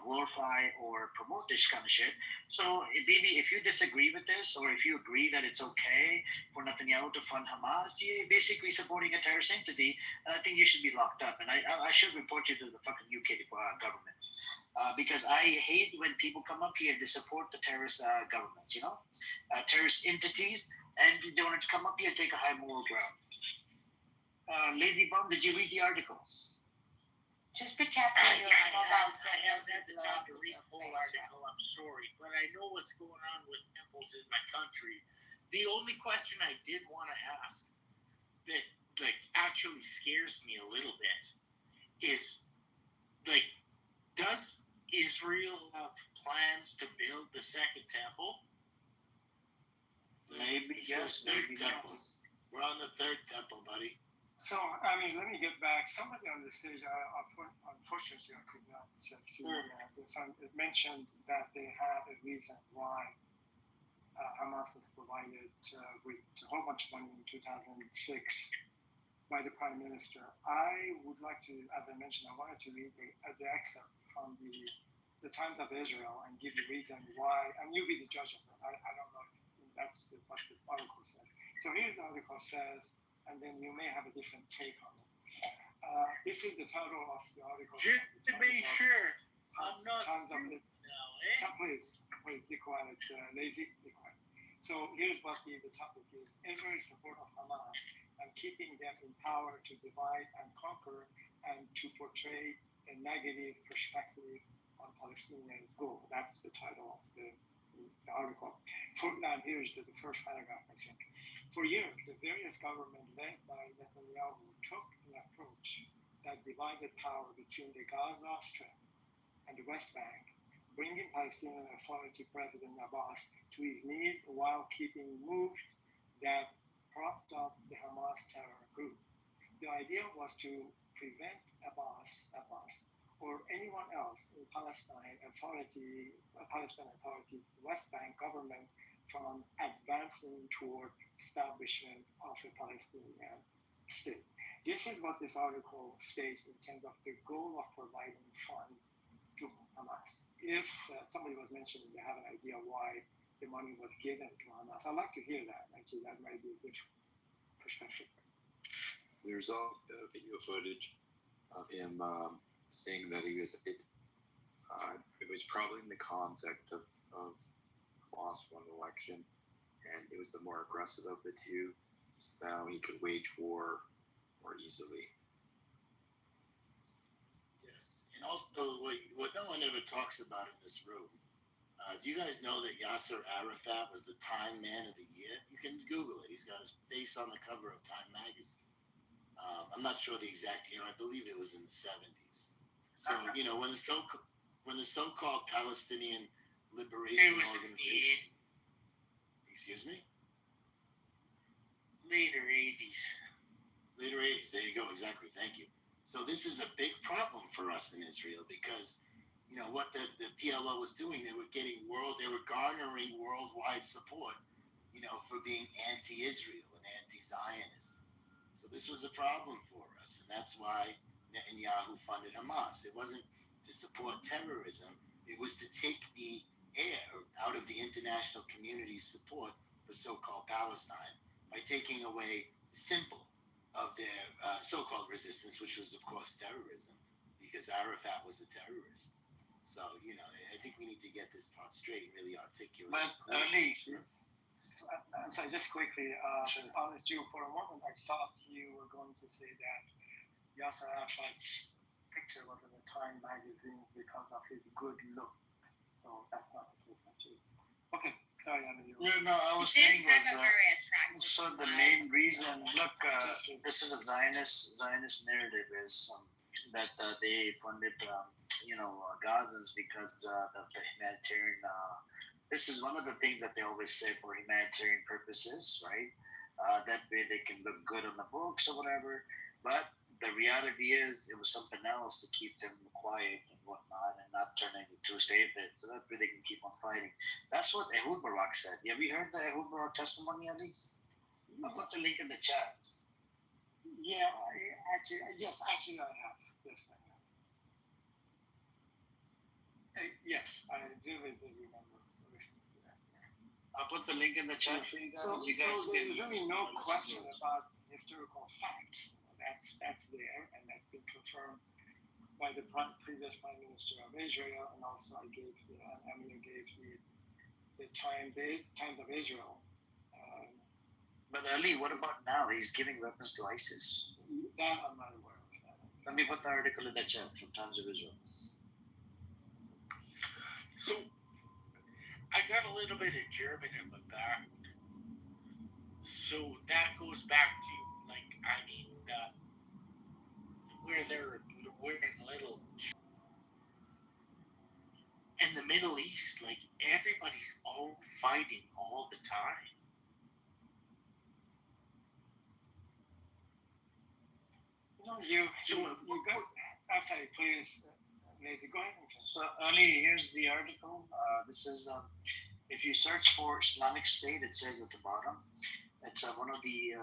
S13: glorify or promote this kind of shit. So, Bibi, if you disagree with this, or if you agree that it's okay for Netanyahu to fund Hamas, you're basically supporting a terrorist entity, and I think you should be locked up. And I should report you to the fucking UK government. Because I hate when people come up here to support the terrorist governments, terrorist entities, and they want to come up here and take a high moral ground. Lazy Bum, did you read the article?
S2: Just be careful.
S7: I haven't had the time to read the whole article, I'm sorry, but I know what's going on with pimples in my country. The only question I did want to ask that actually scares me a little bit is does Israel have plans to build the second temple?
S13: Maybe yes, maybe
S7: temple. We're on the third temple, buddy.
S4: So, I mean, let me get back. Somebody on the stage, unfortunately, I could not see it mentioned that they have a reason why Hamas was provided with a whole bunch of money in 2006 by the Prime Minister. I would like to, as I mentioned, I wanted to read the excerpt from the Times of Israel and give the reason why, and you be the judge of it. I don't know if that's what the article says. So here's the article says, and then you may have a different take on it. This is the title of the article.
S7: Just to be sure, I'm not now,
S4: Please be quiet, lazy, be quiet. So here's what the topic is. Israel's support of Hamas and keeping them in power to divide and conquer and to portray a negative perspective on Palestinian goal. That's the title of the article. Now here's the first paragraph, I think. For years, the various governments led by Netanyahu took an approach that divided power between the Gaza Strip and the West Bank, bringing Palestinian Authority President Abbas to his knees while keeping moves that propped up the Hamas terror group. The idea was to prevent Abbas or anyone else in Palestine Authority, West Bank government from advancing toward establishment of a Palestinian state. This is what this article states in terms of the goal of providing funds to Hamas. If somebody was mentioning they have an idea why the money was given to Hamas, I'd like to hear that. Actually, that might be a good perspective.
S11: There's all video footage of him saying that he was it was probably in the context of lost one election, and it was the more aggressive of the two, so now he could wage war more easily.
S7: Yes, and also what no one ever talks about in this room. Do you guys know that Yasser Arafat was the Time Man of the Year? You can Google it. He's got his face on the cover of Time magazine. I'm not sure the exact year. I believe it was in the 70s. So when the so-called Palestinian Liberation Organization. Excuse me? Later 80s. Later 80s. There you go. Exactly. Thank you. So this is a big problem for us in Israel because, what the PLO was doing, they were garnering worldwide support, for being anti-Israel and anti-Zionism. So this was a problem for us, and that's why Netanyahu funded Hamas. It wasn't to support terrorism. It was to take the air out of the international community's support for so-called Palestine by taking away the symbol of their so-called resistance, which was, of course, terrorism, because Arafat was a terrorist. So, I think we need to get this part straight and really articulate.
S4: But, I'm sorry, just quickly, honest Jew, for a moment I thought you were going to say that Yasser Arafat's picture was in the Time magazine because of his good look. So that's not the case, actually. Okay, sorry, Anna.
S13: I was saying was so the main reason. Look, this is a Zionist narrative is that they funded, Gazans because of the humanitarian. This is one of the things that they always say for humanitarian purposes, right? That way they can look good on the books or whatever. But the reality is, it was something else to keep them quiet and whatnot, and not turn into a state that so that way they can keep on fighting. That's what Ehud Barak said. Have you heard the Ehud Barak testimony, Ali? I'll put the link in the chat.
S4: Yeah, actually I have. Yes, I have. Yes, I vividly remember listening to that.
S13: I'll put the link in the chat for you guys.
S4: So there's really no question about historical facts. That's there, and that's been confirmed by the previous Prime Minister of Israel, and also Amir gave the Times of Israel.
S13: But Ali, what about now? He's giving weapons to ISIS.
S4: That I'm not aware of.
S13: Let me put the article in the chat from Times of Israel.
S7: So, I got a little bit of German in my back. So that goes back to, where they're wearing little... In the Middle East, everybody's all fighting all the time.
S4: You go. Actually, please, Lazy, go ahead.
S13: So, Ali, here's the article. This is, if you search for Islamic State, it says at the bottom. It's one of the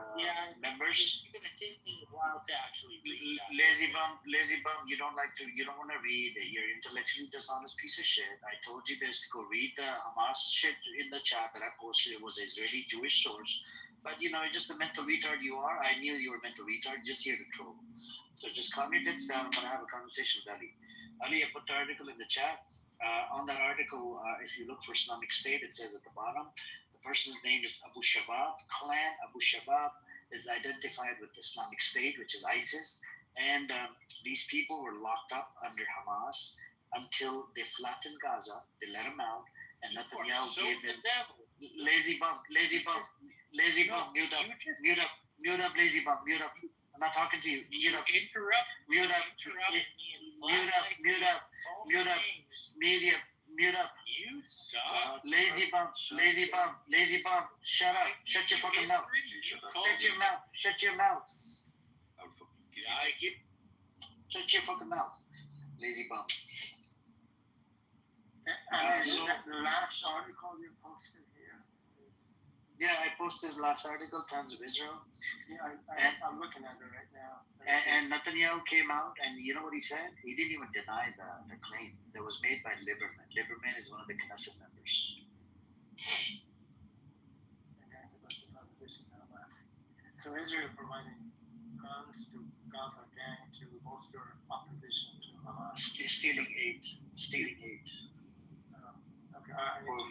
S13: members.
S7: It's going to take me a while to actually read that.
S13: Lazy bum, you don't want to read it. You're intellectually dishonest piece of shit. I told you this to go read the Hamas shit in the chat that I posted. It was Israeli Jewish source. But, you're just a mental retard you are. I knew you were a mental retard, just here to troll. So just calm your tits down. I'm going to have a conversation with Ali. Ali, I put the article in the chat. On that article, if you look for Islamic State, it says at the bottom, the person's name is Abu Shabab. Clan Abu Shabab is identified with Islamic State, which is ISIS. And these people were locked up under Hamas until they flattened Gaza. They let them out. And Netanyahu gave them... Lazy bum, mute up, lazy bum. I'm not talking to you. Mute up. Mute up.
S7: You suck.
S13: Lazy bum. Shut up. Shut your fucking mouth. Shut your mouth. Shut your fucking mouth. Lazy bum.
S4: So the last article you posted here.
S13: Yeah, I posted the last article, Times of Israel.
S4: Yeah, I'm looking at it right now.
S13: And Netanyahu came out, and you know what he said? He didn't even deny the claim that was made by Lieberman. Lieberman is one of the Knesset members.
S4: So Israel providing guns to Gaza gang to bolster opposition to Hamas.
S13: Stealing aid.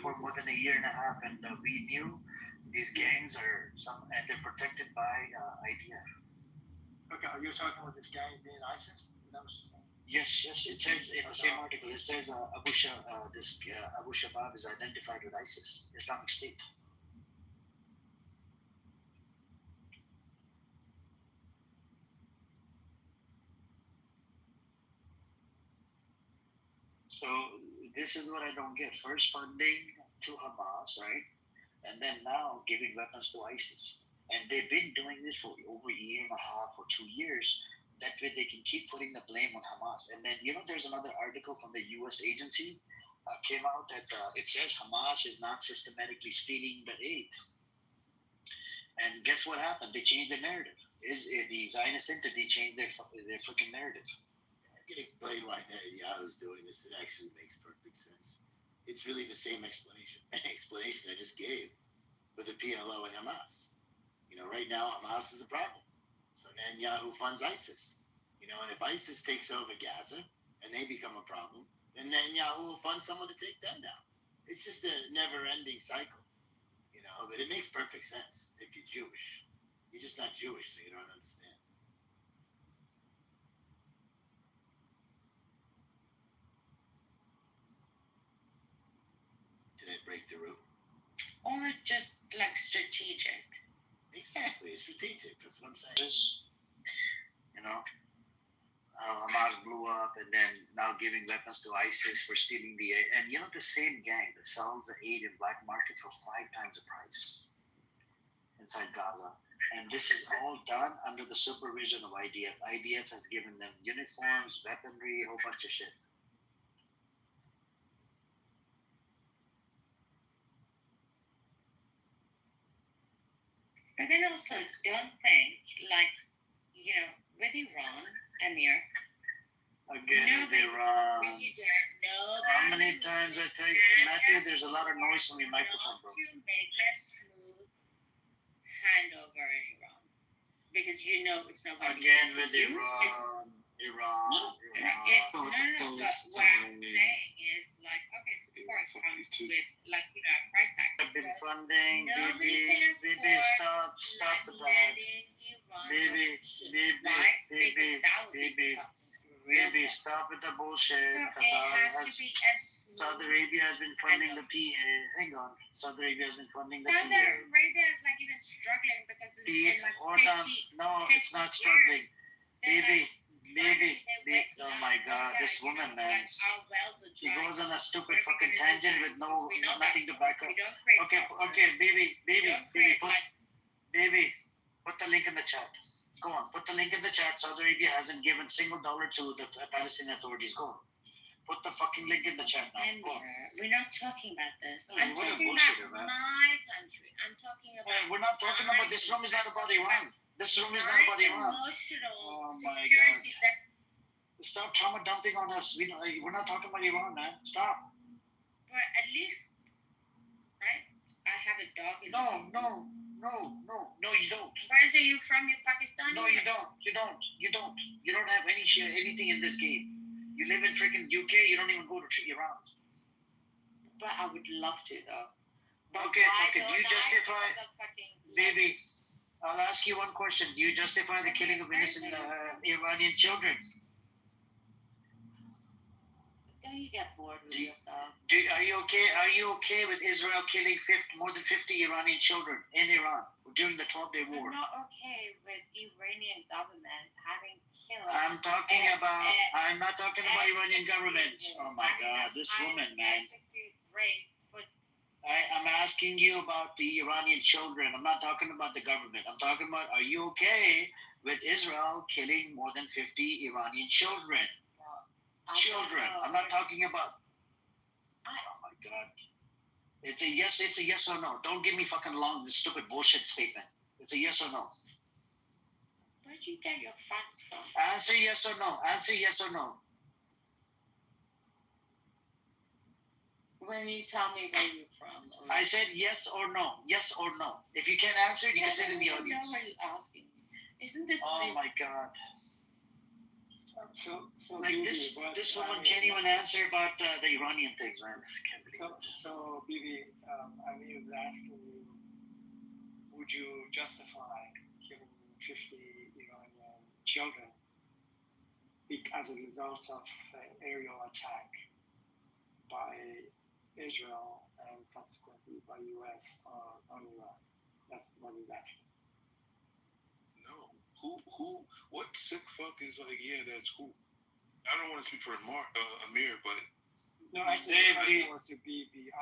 S13: For more than a year and a half, and we knew these gangs and they're protected by IDF.
S4: Okay, are you talking about this gang being ISIS?
S13: Yes. It says in the same article. It says Abu Shabab is identified with ISIS, Islamic State. So this is what I don't get. First funding to Hamas, right? And then now giving weapons to ISIS. And they've been doing this for over a year and a half or 2 years. That way they can keep putting the blame on Hamas. And then, there's another article from the U.S. agency came out that it says Hamas is not systematically stealing the aid. And guess what happened? They changed the narrative. The Zionist entity changed their freaking narrative.
S15: I can explain why Netanyahu's doing this. It actually makes perfect sense. It's really the same explanation I just gave for the PLO and Hamas. Right now Hamas is the problem. So Netanyahu funds ISIS. And if ISIS takes over Gaza and they become a problem, then Netanyahu will fund someone to take them down. It's just a never-ending cycle. But it makes perfect sense if you're Jewish. You're just not Jewish, so you don't understand. Did I break the rule?
S2: Or just strategic.
S15: Exactly, it's strategic. That's what I'm saying.
S13: Hamas blew up, and then now giving weapons to ISIS for stealing the aid. And the same gang that sells the aid in black market for 5 times the price inside Gaza And this is all done under the supervision of IDF. IDF has given them uniforms, weaponry, a whole bunch of shit.
S2: But then also, don't think, like, with Iran, Amir.
S13: Again, with Iran. How many times I tell you, Matthew, there's a lot of noise from your microphone, bro.
S2: To make a smooth handover in Iran. Because it's not going to be
S13: again with Iran.
S2: But what I'm saying is, like, okay, support comes with, like, a price tag.
S13: I've been funding, baby, stop with that. Baby, stop with the bullshit. Saudi Arabia has been funding the PA. Hang on. Saudi Arabia has been funding the PA.
S2: Saudi Arabia is, like, even struggling because it's in, like, 50,
S13: no, it's not struggling. Baby, oh my God, this woman, man. She goes on a stupid fucking tangent with nothing to back up. Okay, baby, put the link in the chat. Go on, put the link in the chat. Saudi Arabia hasn't given $1 to the Palestinian authorities. Go on. Put the fucking link in the chat now. Go on.
S2: We're not talking about this.
S13: I'm talking
S2: about my country. I'm talking about.
S13: We're not talking about. This room is not about Iran. This room is not about Iran. Oh my God. Stop trauma dumping on us. We're not talking about Iran, man. Stop.
S2: But at least, right? I have a dog in
S13: No, you don't.
S2: Where are you from? You're Pakistani?
S13: No, you don't. You don't have anything in this game. You live in freaking UK. You don't even go to Iran.
S2: But I would love to, though.
S13: Okay. Do you justify, baby? I'll ask you one question. Do you justify the killing of innocent Iranian children?
S2: Don't you get bored with yourself?
S13: Are you okay? Are you okay with Israel killing more than 50 Iranian children in Iran during the 12-day war?
S2: I'm not okay with Iranian government having killed.
S13: I'm not talking about Iranian government. Oh my God, this woman, man. I'm asking you about the Iranian children. I'm not talking about the government. I'm talking about, are you okay with Israel killing more than 50 Iranian children? I'm not talking about. Oh my God. It's a yes or no. Don't give me fucking this stupid bullshit statement. It's a yes or no.
S2: Where'd you get your facts from?
S13: Answer yes or no.
S2: When you tell me where you're from.
S13: I said yes or no. Yes or no. If you can't answer, you can sit in the audience.
S2: What are you asking me? Isn't this?
S13: Oh my God.
S4: So
S13: like this woman can't even answer about the Iranian things, man. I can't believe it.
S4: So Bibi, Amir was asking you, would you justify killing 50 Iranian children as a result of aerial attack by Israel and subsequently by US on Iran? That's what he's asking.
S10: What sick fuck is like, yeah, that's cool. I don't want to speak for Amir, but.
S4: No, actually, the question was to BB.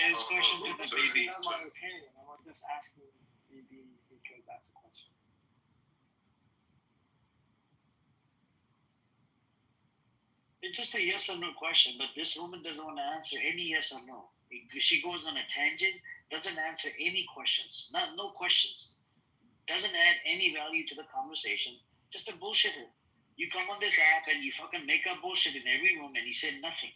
S13: His question to the BB.
S4: That's not my opinion. I was just asking BB because that's the question.
S13: It's just a yes or no question, but this woman doesn't want to answer any yes or no. She goes on a tangent, doesn't answer any questions. No questions. Doesn't add any value to the conversation. Just a bullshitter. You come on this app and you fucking make up bullshit in every room and you said nothing.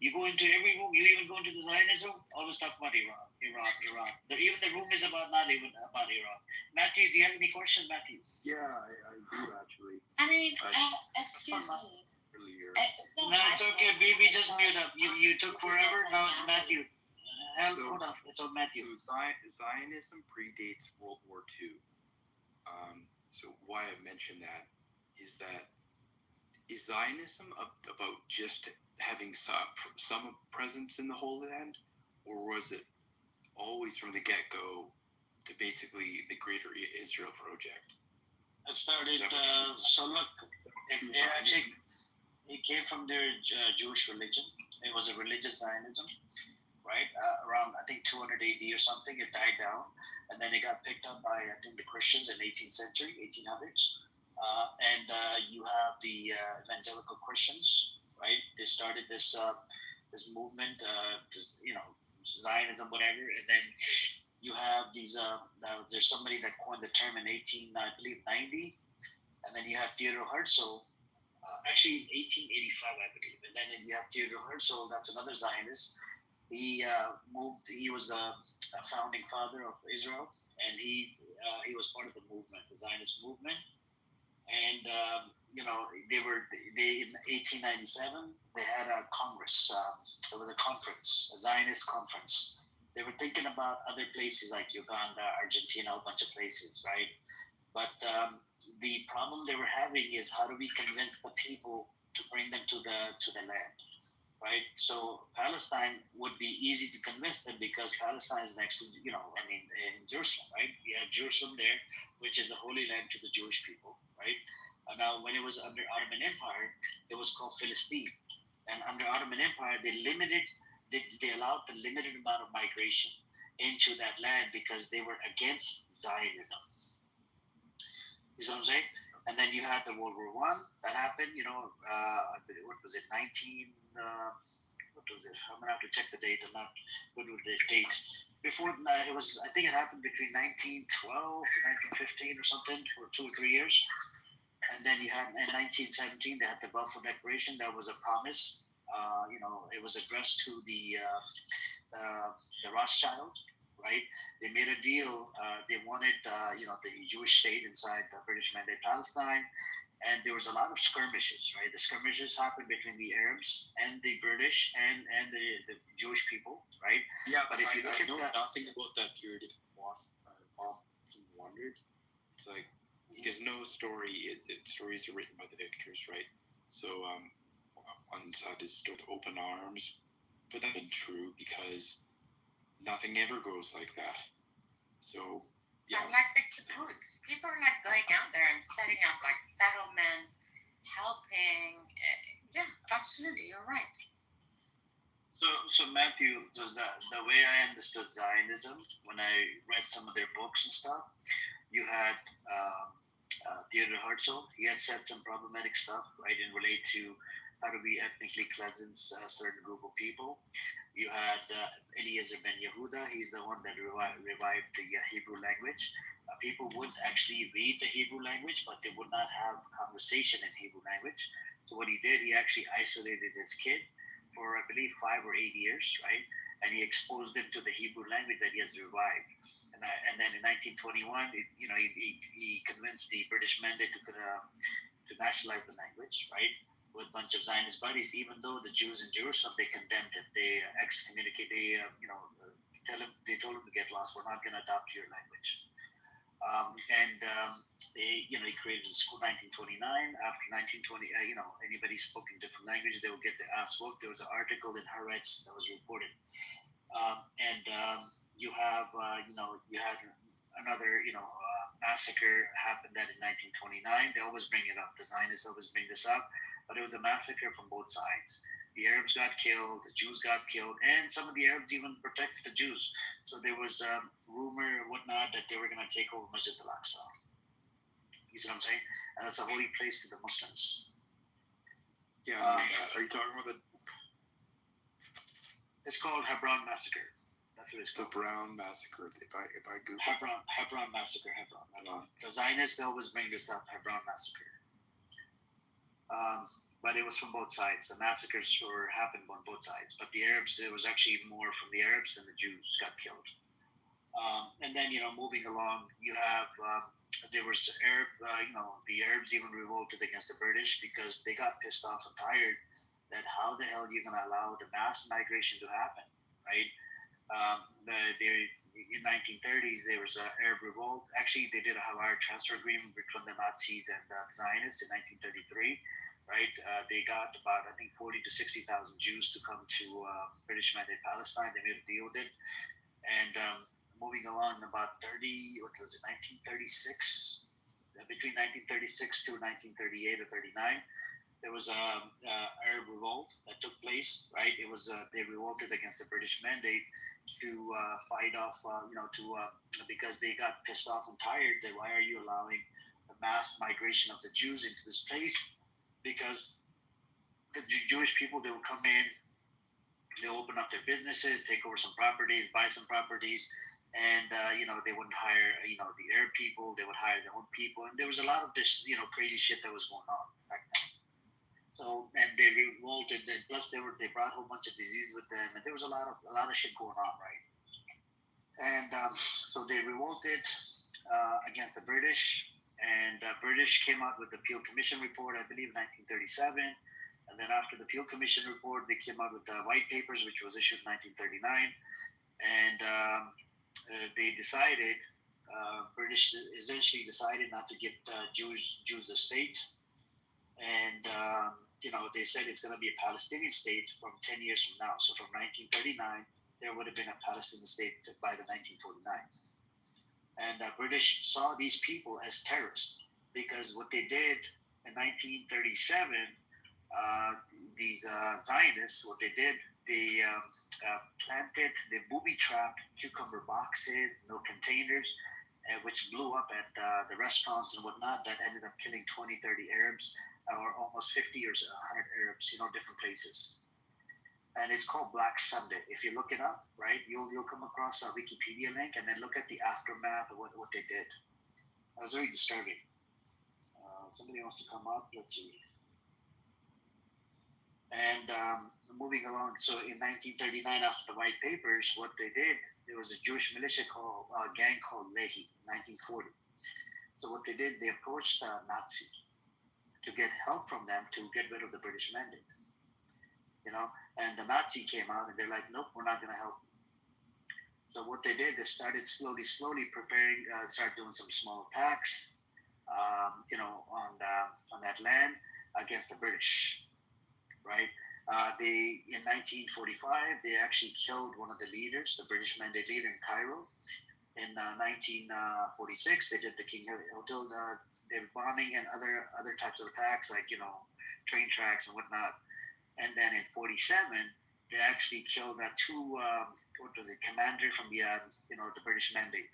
S13: You go into every room, you even go into the Zionist room, always talk about Iran. Even the room is not even about Iran. Matthew, do you have any questions, Matthew?
S11: Yeah, I do actually.
S2: I mean, excuse me.
S13: No, it's okay, BB, just mute up. You took forever. Now it's Matthew. Hold on, it's on Matthew.
S11: So Zionism predates World War II. So why I mentioned that is Zionism about just having some presence in the Holy Land, or was it always from the get-go to basically the Greater Israel Project?
S13: It started, it came from their Jewish religion. It was a religious Zionism, right? Around, I think, 200 AD or something, it died down. And then it got picked up by, I think, the Christians in 18th century, 1800s. You have the evangelical Christians, right? They started this this movement, Zionism, whatever. And then you have these, there's somebody that coined the term in 90. And then you have Theodore Herzl, actually in 1885, I believe. And then you have Theodore Herzl, that's another Zionist. He was a founding father of Israel, and he was part of the movement, the Zionist movement. And in 1897 they had a Congress. It was a conference, a Zionist conference. They were thinking about other places like Uganda, Argentina, a bunch of places, right? But the problem they were having is how do we convince the people to bring them to the land, right? So Palestine would be easy to convince them because Palestine is next to, in Jerusalem, right? You have Jerusalem there, which is the Holy Land to the Jewish people, right? Now, when it was under Ottoman Empire, it was called Philistine. And under Ottoman Empire, they allowed the limited amount of migration into that land because they were against Zionism. You see what I'm saying? And then you had the World War I that happened, what was it, what was it? I'm going to have to check the date. I'm not good with the dates. Before, I think it happened between 1912 to 1915 or something for 2 or 3 years. And then you had, in 1917, they had the Balfour Declaration. That was a promise. It was addressed to the Rothschild, right? They made a deal. They wanted, the Jewish state inside the British Mandate Palestine. And there was a lot of skirmishes, right? The skirmishes happened between the Arabs and the British and the Jewish people, right?
S11: Yeah,
S13: but if you look
S11: I know nothing about that period. Often wondered. It's like, because no story, stories are written by the victors, right? So one side is sort of open arms, but that's been true because nothing ever goes like that. So, yeah.
S2: And like the kibbutz, people are like going out there and setting up like settlements, helping. Yeah, absolutely, you're right.
S13: So Matthew, the way I understood Zionism when I read some of their books and stuff, you had Theodore Herzl. He had said some problematic stuff, right, in relate to how do we ethnically cleanse a certain group of people. You had Eliezer ben Yehuda. He's the one that revived the Hebrew language. People would actually read the Hebrew language, but they would not have conversation in Hebrew language. So what he did, he actually isolated his kid for, I believe, 5 or 8 years, right? And he exposed him to the Hebrew language that he has revived. And then in 1921, he convinced the British mandate to nationalize the language, right? With a bunch of Zionist buddies, even though the Jews in Jerusalem, they condemned it. They excommunicated, they told him to get lost. We're not going to adopt your language. He created a school in 1929. After 1920, anybody spoke in different language, they would get their ass whooped. There was an article in Haaretz that was reported. You had another, massacre happened that in 1929. They always bring it up. The Zionists always bring this up. But it was a massacre from both sides. The Arabs got killed, the Jews got killed, and some of the Arabs even protected the Jews. So there was rumor or whatnot that they were going to take over Masjid al-Aqsa. You see what I'm saying? And that's a holy place to the Muslims.
S11: Yeah, are you talking about the...
S13: It's called Hebron Massacre. That's what it's called.
S11: The Brown Massacre. If I Google
S13: Hebron Massacre. Hebron. The Zionists always bring this up, Hebron Massacre. But it was from both sides. The massacres happened on both sides. But the Arabs, it was actually more from the Arabs than the Jews got killed. And then, moving along, you have, there was the Arabs even revolted against the British because they got pissed off and tired that how the hell are you going to allow the mass migration to happen, right? In 1930s, there was an Arab revolt. Actually, they did a Hawar transfer agreement between the Nazis and the Zionists in 1933. Right, they got about, I think, 40 to 60,000 Jews to come to British Mandate Palestine. They made a deal with it, and moving along, about 1936, between 1936 to 1938 or 39, there was a Arab revolt that took place, right? It was they revolted against the British mandate to fight off, because they got pissed off and tired that why are you allowing the mass migration of the Jews into this place? Because the Jewish people, they would come in, they open up their businesses, take over some properties, buy some properties, and they wouldn't hire the Arab people, they would hire their own people, and there was a lot of this crazy shit that was going on back then. So, and they revolted, and plus they brought a whole bunch of disease with them, and there was a lot of shit going on, right? And so they revolted against the British, and British came out with the Peel Commission report, I believe, 1937. And then after the Peel Commission report, they came out with the White Papers, which was issued in 1939. And they decided, British essentially decided not to give Jews a state. And they said it's going to be a Palestinian state from 10 years from now. So from 1939, there would have been a Palestinian state by the 1949. And British saw these people as terrorists because what they did in 1937, these Zionists, what they did, they they booby-trapped cucumber boxes, milk containers, which blew up at the restaurants and whatnot. That ended up killing 20, 30 Arabs, or almost 50 or 100 Arabs, different places. And it's called Black Sunday. If you look it up, right, you'll come across a Wikipedia link, and then look at the aftermath of what they did. It was very disturbing. Somebody wants to come up. Let's see. And moving along, so in 1939, after the White Papers, what they did, there was a Jewish militia gang called Lehi in 1940. So what they did, they approached Nazi to get help from them to get rid of the British mandate. And the Nazi came out and they're like, nope, we're not going to help. So what they did, they started slowly preparing, start doing some small attacks, on that land against the British, right? In 1945, they actually killed one of the leaders, the British mandate leader in Cairo. In 1946, they did the King Hotel, they were bombing and other types of attacks, like, train tracks and whatnot. And then in 47, they actually killed two, commander from the British mandate,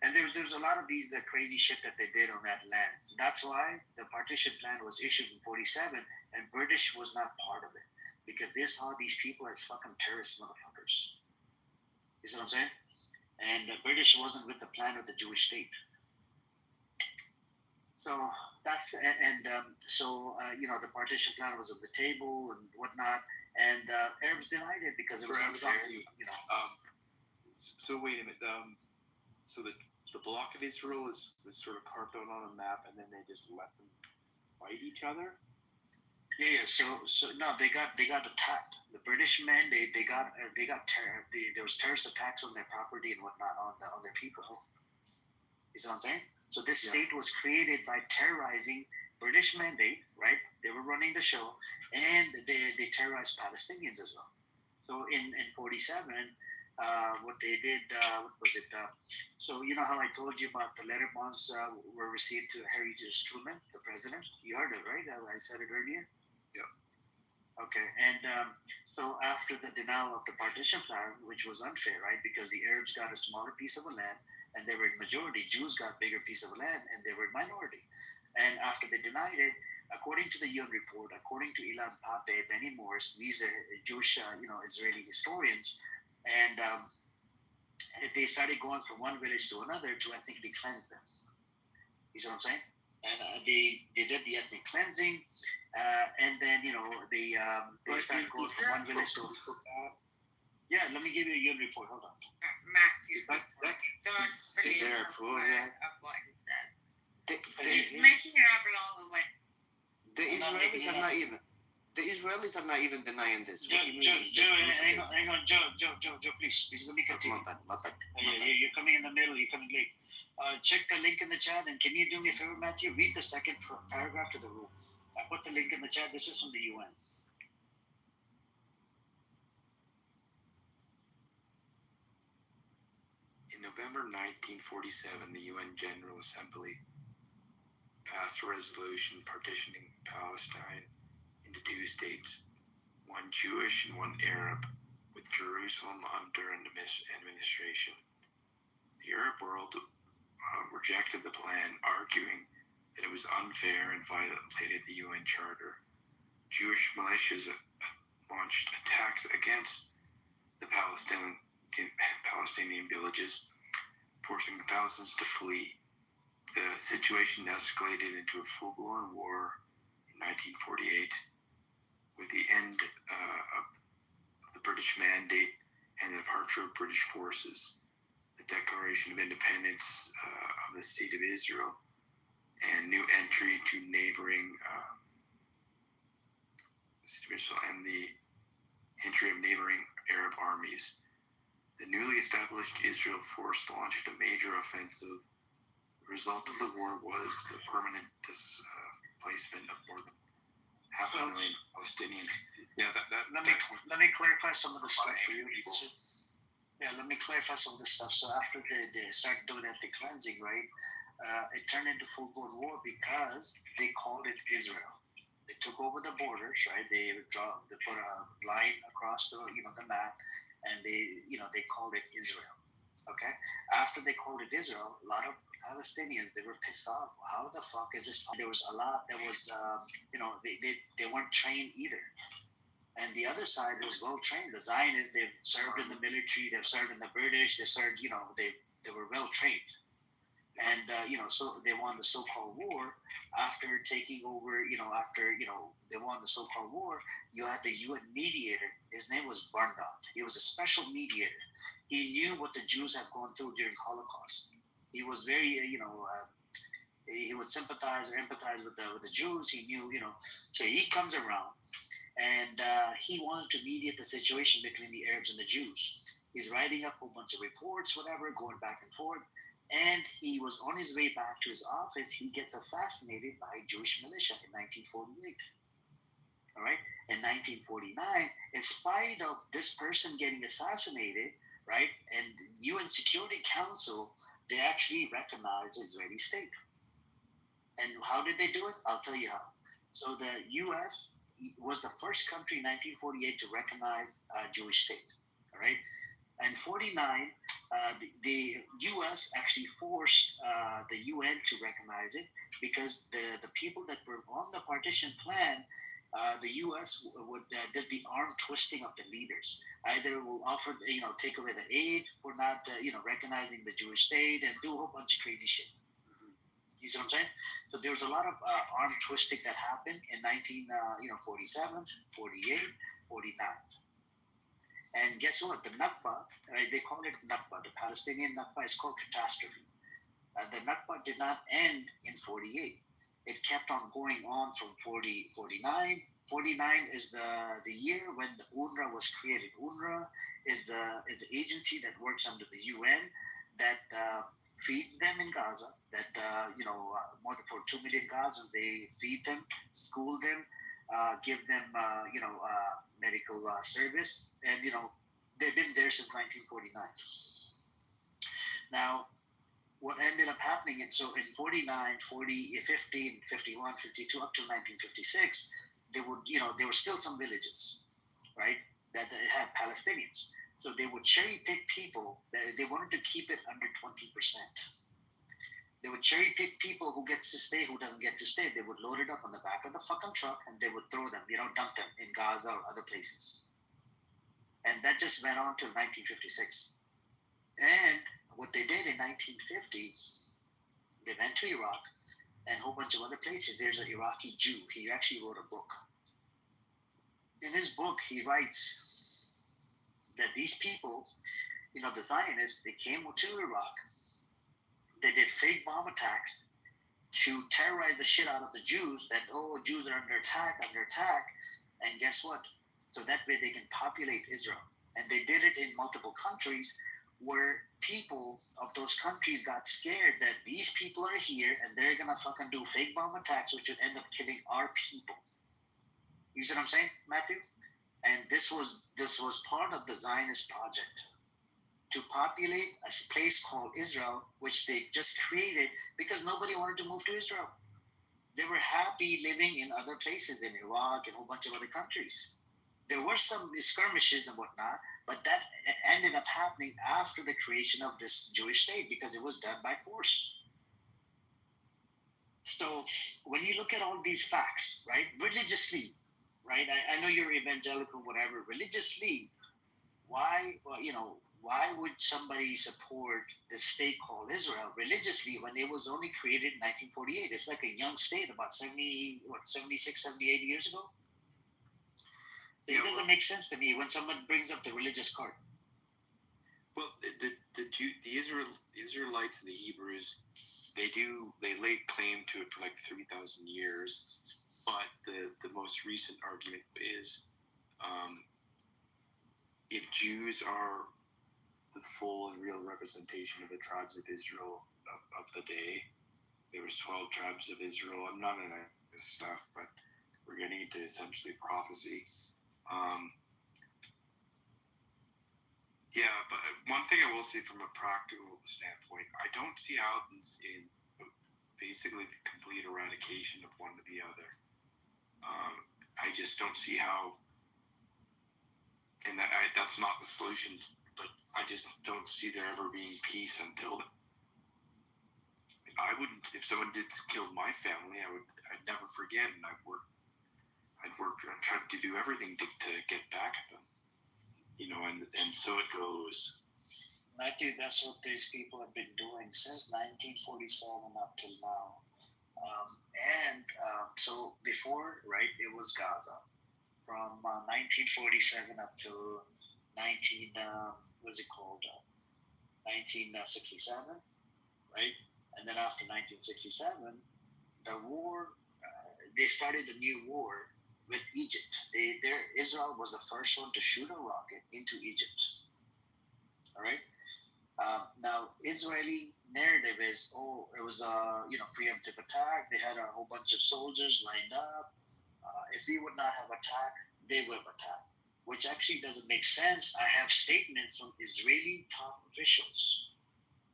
S13: And there's a lot of these crazy shit that they did on that land. That's why the partition plan was issued in 47, and British was not part of it because they saw these people as fucking terrorist motherfuckers. You see what I'm saying? And British wasn't with the plan of the Jewish state. So that's the partition plan was on the table and whatnot, and Arabs denied it because it was unfair.
S11: So wait a minute. So the block of Israel is sort of carved out on a map, and then they just let them fight each other.
S13: Yeah. So no, they got attacked. The British mandate, there was terrorist attacks on their property and whatnot on their people. You see what I'm saying? So this state was created by terrorizing British mandate, right? They were running the show, and they terrorized Palestinians as well. So in 47, what they did, what was it? So you know how I told you about the letter bonds were received to Harry Truman, the president? You heard it, right? I said it earlier. Yeah. Okay, and so after the denial of the partition plan, which was unfair, right? Because the Arabs got a smaller piece of land, and they were in majority. Jews got a bigger piece of land, and they were in minority. And after they denied it, according to the UN report, according to Ilan Pape, Benny Morris, these are Jewish, Israeli historians, and they started going from one village to another to ethnically cleanse them. You see what I'm saying? And they did the ethnic cleansing, and then they started going from one village to another. Yeah, let me give you a UN report. Hold on.
S2: Matthew, don't believe
S11: there
S2: a
S11: proof
S2: word
S11: that-
S2: of what he says.
S11: He's
S2: making it up all the way.
S11: The Israelis are not even denying this.
S13: Joe, hang on, Joe, please, let me continue.
S11: My bad.
S13: You're coming in the middle, you're coming late. Check the link in the chat, and can you do me a favor, Matthew? Read the second paragraph to the room. I put the link in the chat. This is from the UN.
S11: In November 1947, the UN General Assembly
S17: passed a resolution partitioning Palestine into two states, one Jewish and one Arab, with Jerusalem under an administration. The Arab world rejected the plan, arguing that it was unfair and violated the UN Charter. Jewish militias launched attacks against the Palestinian villages, forcing the thousands to flee. The situation escalated into a full-blown war in 1948, with the end of the British Mandate and the departure of British forces, the Declaration of Independence of the State of Israel, and new entry to neighboring and the entry of neighboring Arab armies. The newly established Israel force launched a major offensive. The result of the war was the permanent displacement of more than half a million Palestinians. Yeah,
S13: let me clarify some of the stuff for you. Yeah, let me clarify some of the stuff. So after they started doing ethnic cleansing, right, it turned into full-blown war because they called it Israel. They took over the borders, right? They put a line across the map, and they called it Israel. Okay. After they called it Israel, a lot of Palestinians, they were pissed off. How the fuck is this? There was a lot that was, they weren't trained either. And the other side was well trained. The Zionists, they've served in the military, they've served in the British, they served, they were well trained. And, so they won the so-called war. After taking over, they won the so-called war, you had the UN mediator. His name was Barnard. He was a special mediator. He knew what the Jews had gone through during Holocaust. He was very, he would sympathize or empathize with the Jews. He knew, so he comes around, and he wanted to mediate the situation between the Arabs and the Jews. He's writing up a whole bunch of reports, whatever, going back and forth. And he was on his way back to his office. He gets assassinated by a Jewish militia in 1948. All right? In 1949, in spite of this person getting assassinated, right, and UN Security Council, they actually recognized the Israeli state. And how did they do it? I'll tell you how. So the U.S. was the first country in 1948 to recognize a Jewish state. All right? In 49, the U.S. actually forced the UN to recognize it because the people that were on the partition plan, the U.S. did the arm twisting of the leaders. Either will offer, take away the aid for not, recognizing the Jewish state and do a whole bunch of crazy shit. You see what I'm saying? So there was a lot of arm twisting that happened in 1947, 48, 49. And guess what? The Nakba, right, they call it Nakba. The Palestinian Nakba is called catastrophe. The Nakba did not end in 48. It kept on going on from 49. 49 is the year when the UNRWA was created. UNRWA is the agency that works under the UN that feeds them in Gaza. That more than for 2 million Gazans, they feed them, school them, give them medical service, and they've been there since 1949. Now, what ended up happening, and so in 49, 40, 50, 51, 52, up to 1956, they would, there were still some villages, right, that had Palestinians. So they would cherry pick people. They wanted to keep it under 20%. They would cherry pick people who gets to stay, who doesn't get to stay. They would load it up on the back of the fucking truck, and they would throw them, dump them in Gaza or other places. And that just went on till 1956. And what they did in 1950, they went to Iraq and a whole bunch of other places. There's an Iraqi Jew. He actually wrote a book. In his book, he writes that these people, the Zionists, they came to Iraq. They did fake bomb attacks to terrorize the shit out of the Jews, that, Jews are under attack. And guess what? So that way they can populate Israel. And they did it in multiple countries where people of those countries got scared that these people are here and they're going to fucking do fake bomb attacks, which would end up killing our people. You see what I'm saying, Matthew? And this was part of the Zionist project, to populate a place called Israel, which they just created because nobody wanted to move to Israel. they were happy living in other places in Iraq and a whole bunch of other countries. There were some skirmishes and whatnot, but that ended up happening after the creation of this Jewish state because it was done by force. So when you look at all these facts, right, religiously, right, I know you're evangelical, whatever, religiously, why, well, you know, why would somebody support the state called Israel religiously when it was only created in 1948? It's like a young state about 76, 78 years ago. It doesn't make sense to me when someone brings up the religious card.
S17: Well, the Israelites and the Hebrews, they laid claim to it for like 3,000 years, but the most recent argument is if Jews are the full and real representation of the tribes of Israel of the day, there was 12 tribes of Israel. I'm not into this stuff, but we're getting into essentially prophecy. Yeah, but one thing I will say from a practical standpoint, I don't see how in basically the complete eradication of one to the other. I just don't see how, and that's not the solution, but I just don't see there ever being peace until I wouldn't, if someone did kill my family, I'd never forget, and I'd try to do everything to get back at them. You know, and so it goes.
S13: Matthew, that's what these people have been doing since 1947 up till now. So before, right, it was Gaza. From 1947 up to 1967, right? And then after 1967, the war, they started a new war with Egypt. Israel was the first one to shoot a rocket into Egypt. All right. Now, Israeli narrative is, it was a preemptive attack. They had a whole bunch of soldiers lined up. If we would not have attacked, they would have attacked, which actually doesn't make sense. I have statements from Israeli top officials,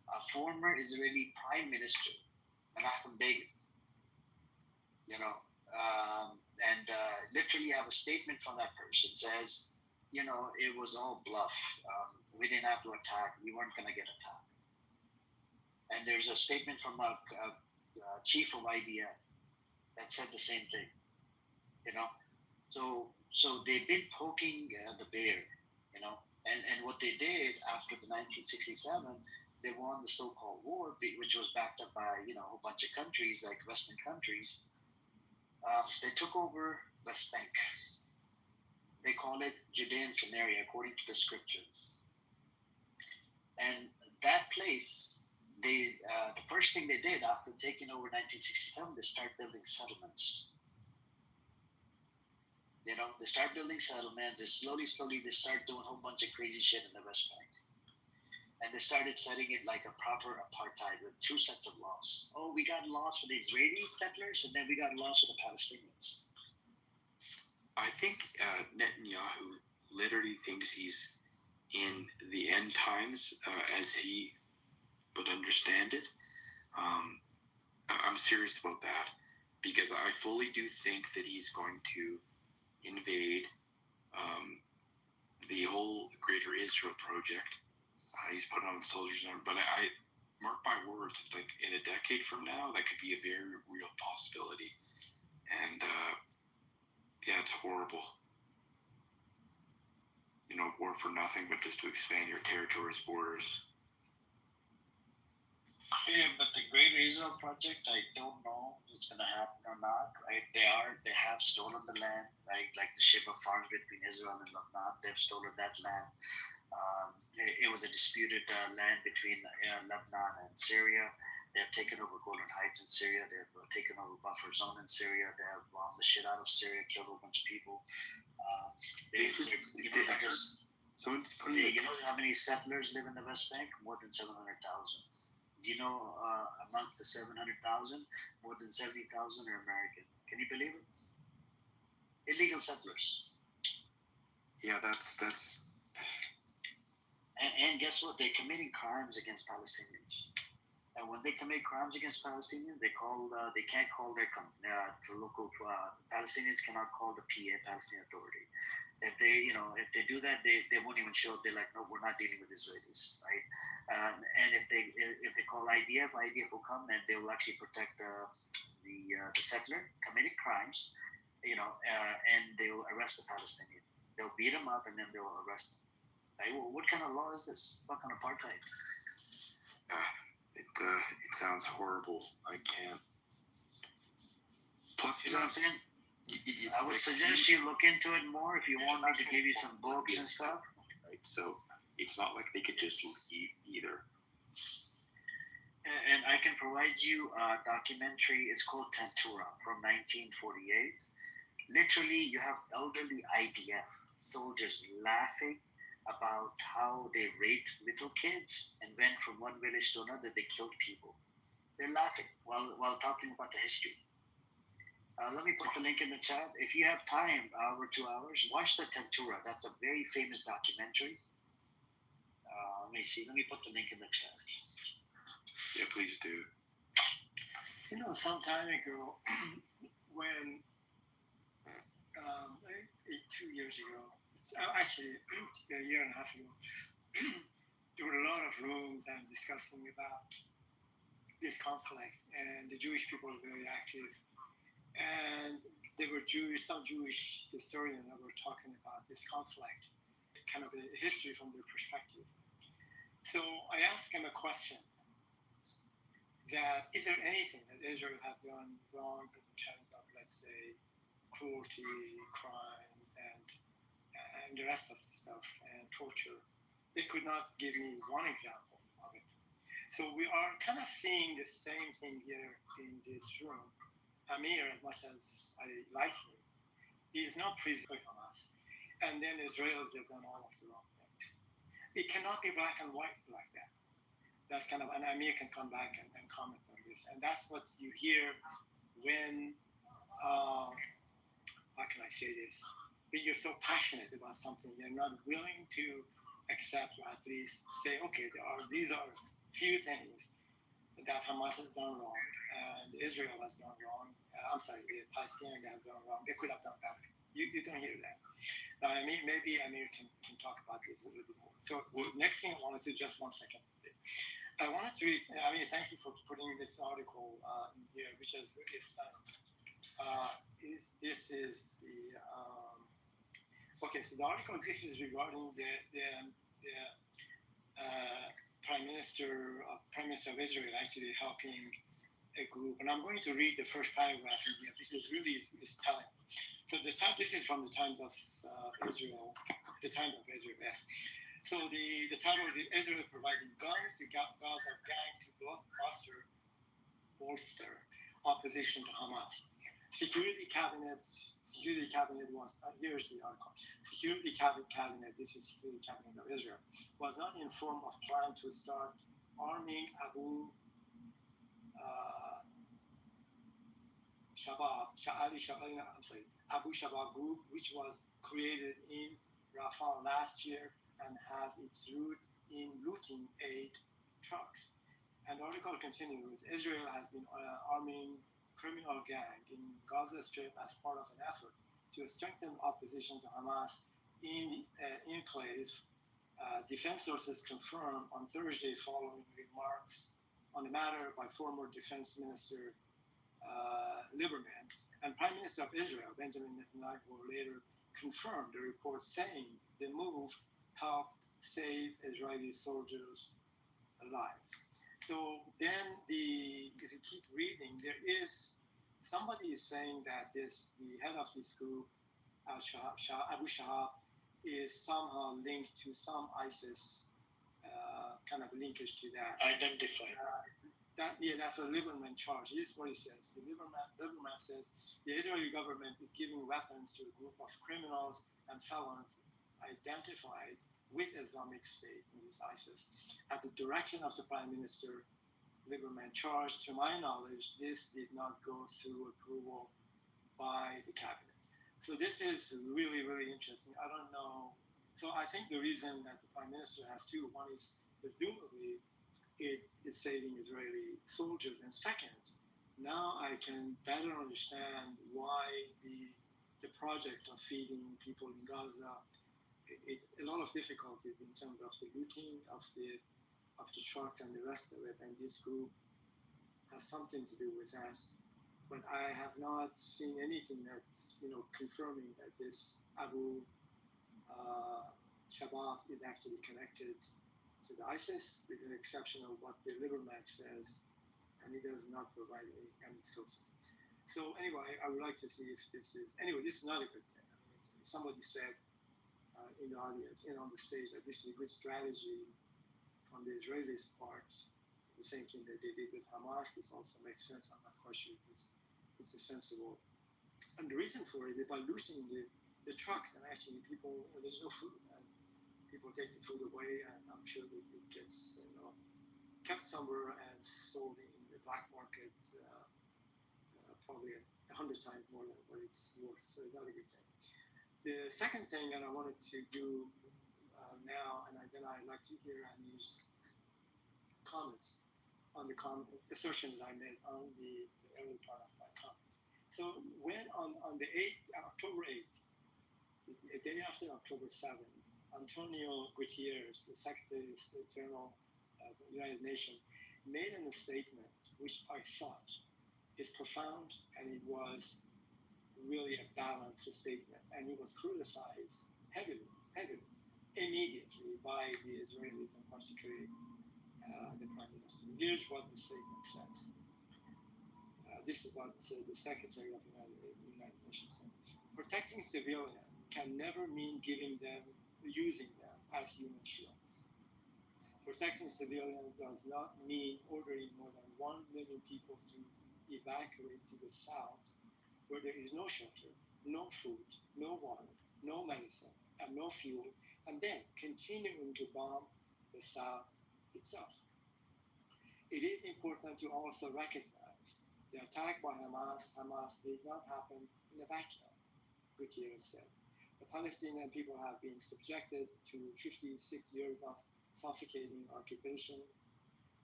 S13: a former Israeli Prime Minister, Menachem Begin, literally have a statement from that person says, it was all bluff. We didn't have to attack. We weren't going to get attacked. And there's a statement from a chief of IDF that said the same thing. So they've been poking the bear, and what they did after the 1967, they won the so-called war, which was backed up by, a whole bunch of countries, like Western countries. They took over West Bank. They call it Judean Samaria, according to the scriptures. And that place, the first thing they did after taking over 1967, they start building settlements. They start building settlements. They slowly, they start doing a whole bunch of crazy shit in the West Bank. And they started setting it like a proper apartheid with two sets of laws. Oh, we got laws for the Israeli settlers, and then we got laws for the Palestinians.
S17: I think Netanyahu literally thinks he's in the end times as he would understand it. I'm serious about that because I fully do think that he's going to invade the whole Greater Israel project. He's putting on soldiers, but I mark my words, like in a decade from now, that could be a very real possibility. And yeah, it's horrible. War for nothing, but just to expand your territory's borders.
S13: Yeah, but the Greater Israel project, I don't know if it's going to happen or not, right? They have stolen the land, right? Like the Sheba farm between Israel and Lebanon, they've stolen that land. It was a disputed land between Lebanon and Syria. They have taken over Golden Heights in Syria. They have taken over buffer zone in Syria. They have bombed the shit out of Syria, killed a bunch of people. You know how many settlers live in the West Bank? More than 700,000. Do you know amongst the 700,000, more than 70,000 are American? Can you believe it? Illegal settlers.
S17: Yeah, that's.
S13: And guess what? They're committing crimes against Palestinians. And when they commit crimes against Palestinians, they can't call the local Palestinians cannot call the PA, Palestinian Authority. If they do that, they won't even show up. They're like, no, we're not dealing with Israelis, right? And if they call IDF will come and they will actually protect the settler committing crimes, and they will arrest the Palestinian. They'll beat them up and then they'll arrest them. Like, what kind of law is this? What kind of apartheid?
S17: It sounds horrible. I can't. Plus,
S13: You know what I'm saying? I would suggest you look into it more if you want me to give you some books and stuff.
S17: Right, so it's not like they could just leave either.
S13: And I can provide you a documentary. It's called Tantura from 1948. Literally, you have elderly IDF soldiers laughing about how they raped little kids and went from one village to another. They killed people. They're laughing while talking about the history. Let me put the link in the chat. If you have time, hour, 2 hours, watch the Tantura. That's a very famous documentary. Let me see. Let me put the link in the chat.
S17: Yeah, please do.
S14: Some time ago, when 2 years ago, actually a year and a half ago, there were a lot of rooms and discussing about this conflict, and the Jewish people were very active. And there were some Jewish historians that were talking about this conflict, kind of the history from their perspective. So I asked him a question, that is there anything that Israel has done wrong in terms of, let's say, cruelty, crimes, and the rest of the stuff, and torture? They could not give me one example of it. So we are kind of seeing the same thing here in this room. Amir, as much as I like him, he is not prisoner from us. And then Israelis have done all of the wrong things. It cannot be black and white like that. That's kind of, and Amir can come back and comment on this. And that's what you hear when, how can I say this? When you're so passionate about something, you're not willing to accept, or at least say, okay, these are few things that Hamas has done wrong, and Israel has done wrong. The Palestinians have done wrong. They could have done better. You don't hear that. Maybe Amir can talk about this a little bit more. So next thing I wanted to, just 1 second. I wanted to read, thank you for putting this article in here, which is really stunning. This is the, so the article, this is regarding the Prime Minister of Israel actually helping a group, and I'm going to read the first paragraph in here. This is really telling. So this is from the Times of Israel, yes. So the title is Israel providing guns to Gaza gang to bolster opposition to Hamas. Security cabinet was, here's the article. Security cabinet, this is Security Cabinet of Israel, was not informed of plan to start arming Abu Shabaab group, which was created in Rafah last year and has its root in looting aid trucks. And the article continues, Israel has been arming criminal gang in Gaza Strip as part of an effort to strengthen opposition to Hamas in enclave. Defense sources confirmed on Thursday following remarks on the matter by former Defense Minister Lieberman and Prime Minister of Israel, Benjamin Netanyahu, later confirmed the report, saying the move helped save Israeli soldiers' lives. So then, if you keep reading, there is somebody is saying that the head of this group, Abu Shahab, is somehow linked to some ISIS kind of linkage to that.
S13: Identified.
S14: That's what Lieberman charged. This is what he says. Lieberman says the Israeli government is giving weapons to a group of criminals and felons identified with Islamic State, in this ISIS, at the direction of the Prime Minister. Lieberman charged, to my knowledge, this did not go through approval by the cabinet. So this is really, really interesting. I don't know. So I think the reason that the Prime Minister has two, one is presumably it is saving Israeli soldiers. And second, now I can better understand why the project of feeding people in Gaza, a lot of difficulties in terms of the looting of the truck and the rest of it, and this group has something to do with that. But I have not seen anything that's confirming that this Abu Shabab is actually connected to the ISIS, with the exception of what the Liberman says, and he does not provide any sources. So anyway, I would like to see if this is this is not a good thing. I mean, somebody said in the audience and on the stage that this is a good strategy from the Israelis' part. The same thing that they did with Hamas. This also makes sense. I'm not quite sure it's a sensible. And the reason for it is by losing the trucks, and actually people, there's no food, and people take the food away, and I'm sure that it gets kept somewhere and sold in the black market, probably 100 times more than what it's worth. So it's not a good thing. The second thing that I wanted to do now, and then I'd like to hear Annie's comments on the assertions I made on the early part of my comment. So when on the 8th, October 8th, the day after October 7th, Antonio Guterres, the Secretary General of the United Nations, made a statement which I thought is profound, and it was really a balanced statement, and it was criticized heavily, immediately by the Israelis, and particularly the Prime Minister. Here's what the statement says. This is what the Secretary of the United Nations said. Protecting civilians can never mean using them as human shields. Protecting civilians does not mean ordering more than 1 million people to evacuate to the south, where there is no shelter, no food, no water, no medicine, and no fuel, and then continuing to bomb the south itself. It is important to also recognize the attack by Hamas did not happen in a vacuum, Gutierrez said. The Palestinian people have been subjected to 56 years of suffocating occupation.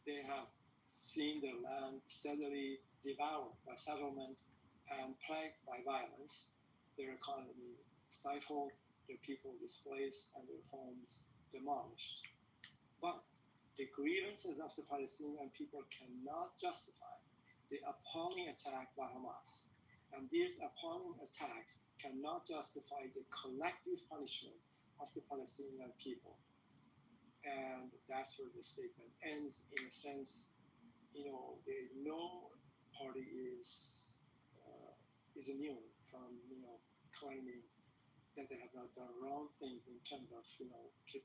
S14: They have seen their land steadily devoured by settlement and plagued by violence, their economy stifled, their people displaced, and their homes demolished. But the grievances of the Palestinian people cannot justify the appalling attack by Hamas. And these appalling attacks cannot justify the collective punishment of the Palestinian people. And that's where the statement ends. In a sense, no party is immune from claiming that they have not done wrong things in terms of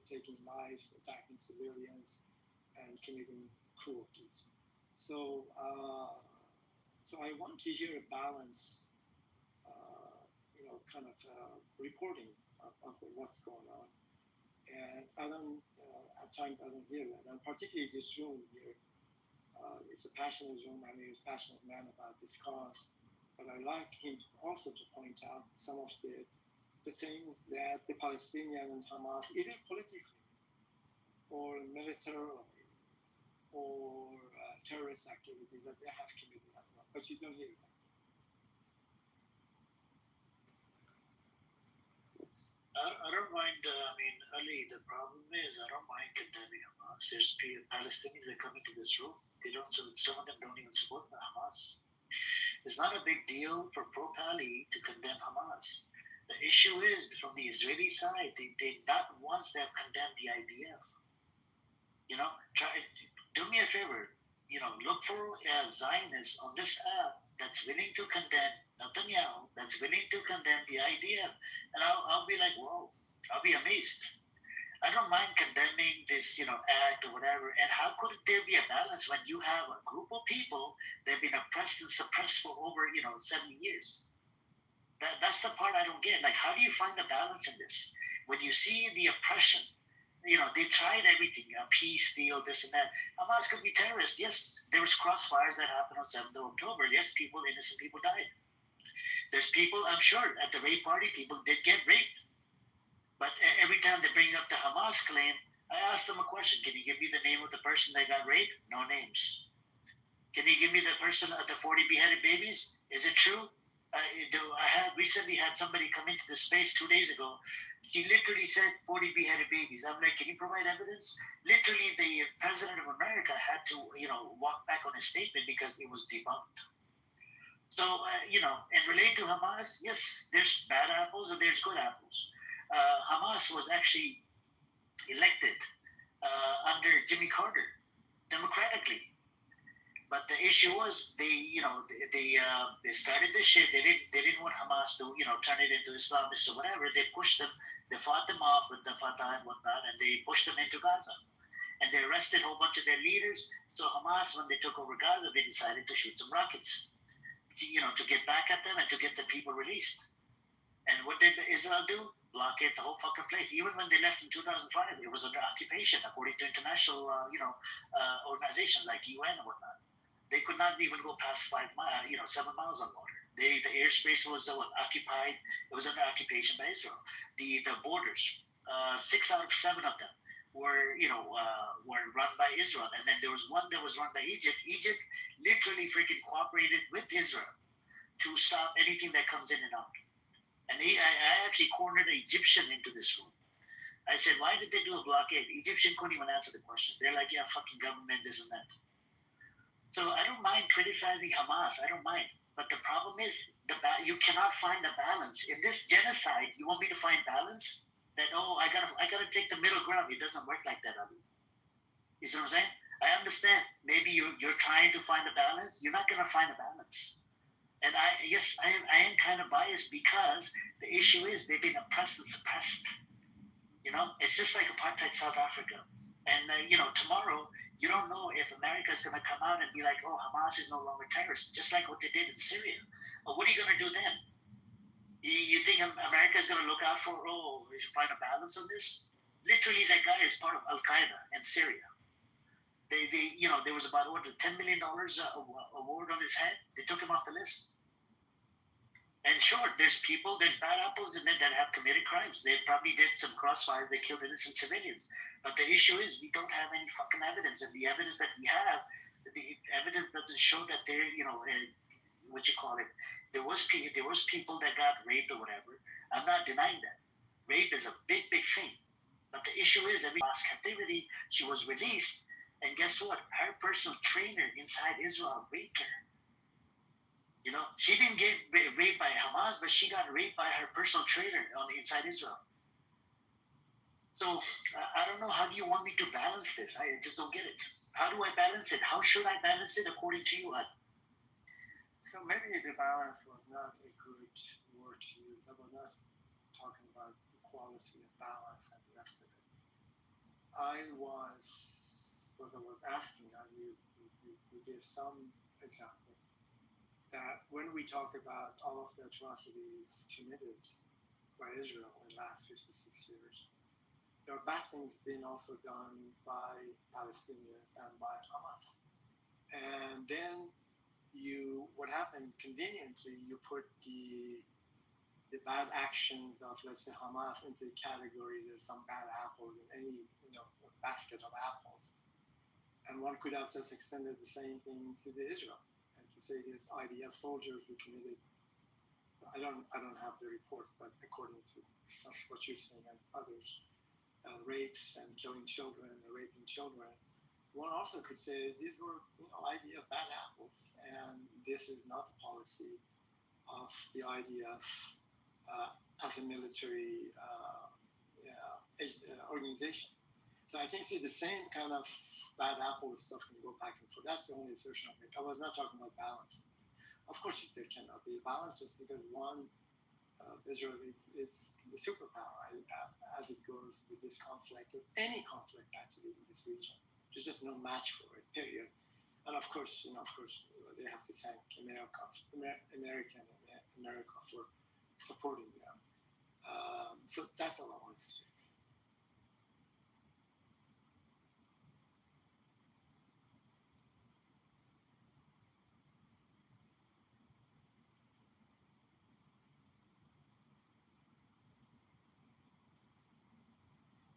S14: taking lives, attacking civilians, and committing cruelties. So I want to hear a balance, kind of reporting of what's going on. And I don't have time. I don't hear that. And particularly this room here, it's a passionate room. I mean, he's a passionate man about this cause. But I like him also to point out some of the things that the Palestinian and Hamas, either politically or militarily or terrorist activities that they have committed as well. But you don't hear that.
S13: I don't mind. Ali, the problem is I don't mind condemning Hamas. There's Palestinians that come into this room. Some of them don't even support the Hamas. It's not a big deal for pro-Pali to condemn Hamas. The issue is from the Israeli side, they not once they have condemned the IDF. Do me a favor. Look for Zionists on this app that's willing to condemn Netanyahu, that's willing to condemn the IDF, and I'll be like, whoa, I'll be amazed. I don't mind condemning this, act or whatever. And how could there be a balance when you have a group of people that have been oppressed and suppressed for over, 70 years? That's the part I don't get. Like, how do you find a balance in this? When you see the oppression, they tried everything, a peace deal, this and that. Hamas could be terrorists. Yes, there was crossfires that happened on 7th of October. Yes, innocent people died. There's people, I'm sure, at the rape party, people did get raped. But every time they bring up the Hamas claim, I asked them a question. Can you give me the name of the person that got raped? No names. Can you give me the person of the 40 beheaded babies? Is it true? I had recently had somebody come into the space 2 days ago. She literally said 40 beheaded babies. I'm like, can you provide evidence? Literally, the president of America had to, walk back on his statement because it was debunked. So, and relate to Hamas, yes, there's bad apples and there's good apples. Hamas was actually elected under Jimmy Carter, democratically. But the issue was they started this shit. They didn't want Hamas to turn it into Islamists or whatever. They pushed them. They fought them off with the Fatah and whatnot, and they pushed them into Gaza. And they arrested a whole bunch of their leaders. So Hamas, when they took over Gaza, they decided to shoot some rockets, to get back at them and to get the people released. And what did Israel do? Blockade the whole fucking place. Even when they left in 2005, it was under occupation, according to international, organizations like UN and whatnot. They could not even go past 7 miles on water. The airspace was occupied. It was under occupation by Israel. The borders, 6 out of 7 of them were run by Israel, and then there was one that was run by Egypt. Egypt literally freaking cooperated with Israel to stop anything that comes in and out. And I actually cornered an Egyptian into this room. I said, why did they do a blockade? Egyptian couldn't even answer the question. They're like, yeah, fucking government, this and that. So I don't mind criticizing Hamas. I don't mind. But the problem is, you cannot find a balance. In this genocide, you want me to find balance? That, I gotta take the middle ground. It doesn't work like that, Ali. You see what I'm saying? I understand. Maybe you're trying to find a balance. You're not gonna find a balance. And I am kind of biased because the issue is they've been oppressed and suppressed. It's just like apartheid South Africa. And, tomorrow, you don't know if America is going to come out and be like, oh, Hamas is no longer terrorist, just like what they did in Syria. But what are you going to do then? You think America is going to look out for, we should find a balance on this? Literally, that guy is part of Al-Qaeda in Syria. There was about, $10 million award on his head. They took him off the list. And sure, there's bad apples in there that have committed crimes. They probably did some crossfire. They killed innocent civilians. But the issue is we don't have any fucking evidence. And the evidence that we have, the evidence doesn't show that they're, there was people that got raped or whatever. I'm not denying that. Rape is a big, big thing. But the issue is, every mass captivity, she was released. And guess what? Her personal trainer inside Israel raped her. She didn't get raped by Hamas, but she got raped by her personal trainer inside Israel. So I don't know. How do you want me to balance this? I just don't get it. How do I balance it? How should I balance it according to you?
S14: So maybe the balance was not a good word to use. I was not talking about equality and balance and the rest of it. What I was asking, we gave some examples that when we talk about all of the atrocities committed by Israel in the last 56 years, there are bad things being also done by Palestinians and by Hamas. And then what happened conveniently, you put the bad actions of, let's say, Hamas into the category, there's some bad apples in any basket of apples. And one could have just extended the same thing to the Israel and to say there's IDF soldiers who committed, I don't have the reports, but according to what you're saying and others, rapes and killing children and raping children, one also could say these were IDF bad apples, and this is not the policy of the IDF as a military organization. So I think the same kind of bad apple stuff can go back and forth. That's the only assertion I make. I was not talking about balance. Of course, there cannot be a balance just because Israel is the superpower as it goes with this conflict, or any conflict actually in this region. There's just no match for it, period. And of course, they have to thank America for supporting them. So that's all I want to say.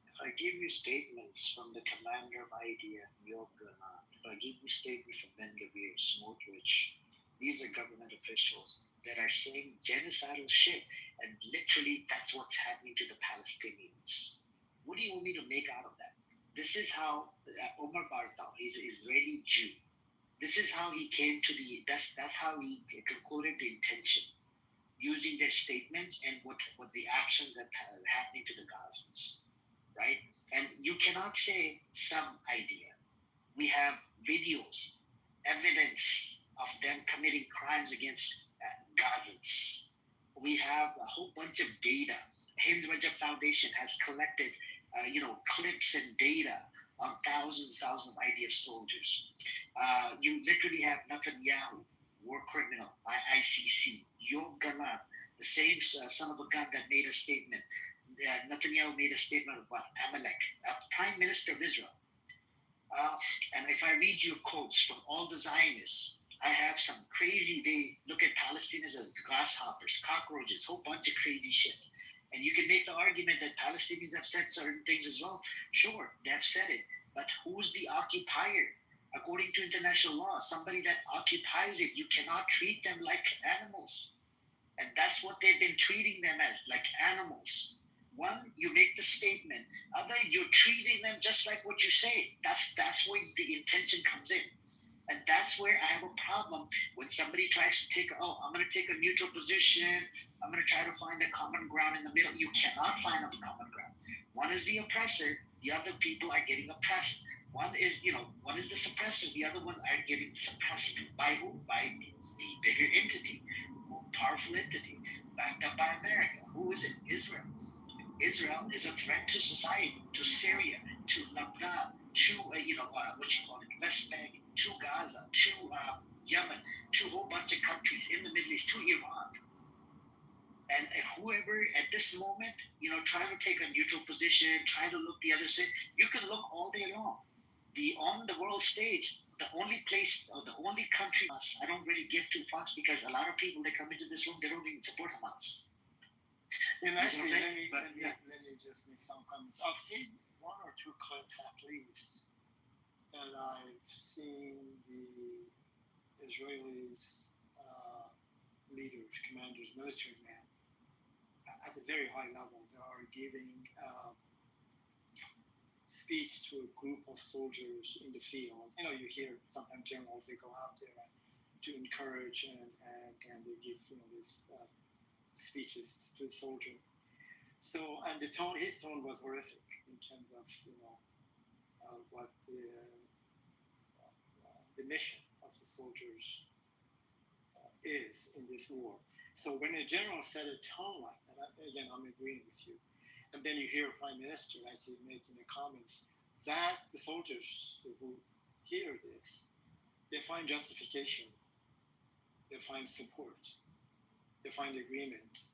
S13: If I I give you statements from the commander of IDF, Yoav Gallant, if I give you statements from Ben Gvir, Smotrich, these are government officials that are saying genocidal shit, and literally that's what's happening to the Palestinians. What do you want me to make out of that? This is how Omar Bartal is an Israeli Jew. This is how he came to that's how he concluded the intention, using their statements and what the actions that are happening to the Gazans, right? And you cannot say some idea. We have videos, evidence of them committing crimes against Gazans. We have a whole bunch of data. Hind Rajab Foundation has collected, clips and data on thousands of IDF soldiers. You literally have Netanyahu, war criminal by ICC. Yoav Gallant, the same son of a gun that made a statement. Netanyahu made a statement about Amalek, Prime Minister of Israel. And if I read you quotes from all the Zionists, I have some crazy, they look at Palestinians as grasshoppers, cockroaches, whole bunch of crazy shit. And you can make the argument that Palestinians have said certain things as well. Sure, they have said it. But who's the occupier? According to international law, somebody that occupies it, you cannot treat them like animals. And that's what they've been treating them as, like animals. One, you make the statement. Other, you're treating them just like what you say. That's where the intention comes in. And that's where I have a problem when somebody tries to take, I'm going to take a neutral position. I'm going to try to find a common ground in the middle. You cannot find a common ground. One is the oppressor. The other people are getting oppressed. One is the suppressor. The other one are getting suppressed by who? By the bigger entity, more powerful entity, backed up by America. Who is it? Israel. Israel is a threat to society, to Syria, to Lebanon, to West Bank, to Gaza, to Yemen, to a whole bunch of countries in the Middle East, to Iran. And whoever at this moment, trying to take a neutral position, trying to look the other side, you can look all day long. On the world stage, the only place or the only country, I don't really give two fucks because a lot of people that come into this room, they don't even support Hamas.
S14: Actually, let me just make some comments. I've seen one or two clips at least that I've seen the Israelis, leaders, commanders, military men at a very high level. They are giving speech to a group of soldiers in the field. You hear sometimes generals, they go out there to encourage and they give these speeches to the soldier. So, and his tone was horrific in terms of what the mission of the soldiers is in this war. So when a general set a tone like that, again, I'm agreeing with you. And then you hear a prime minister actually making the comments that the soldiers who hear this, they find justification, they find support, they find agreement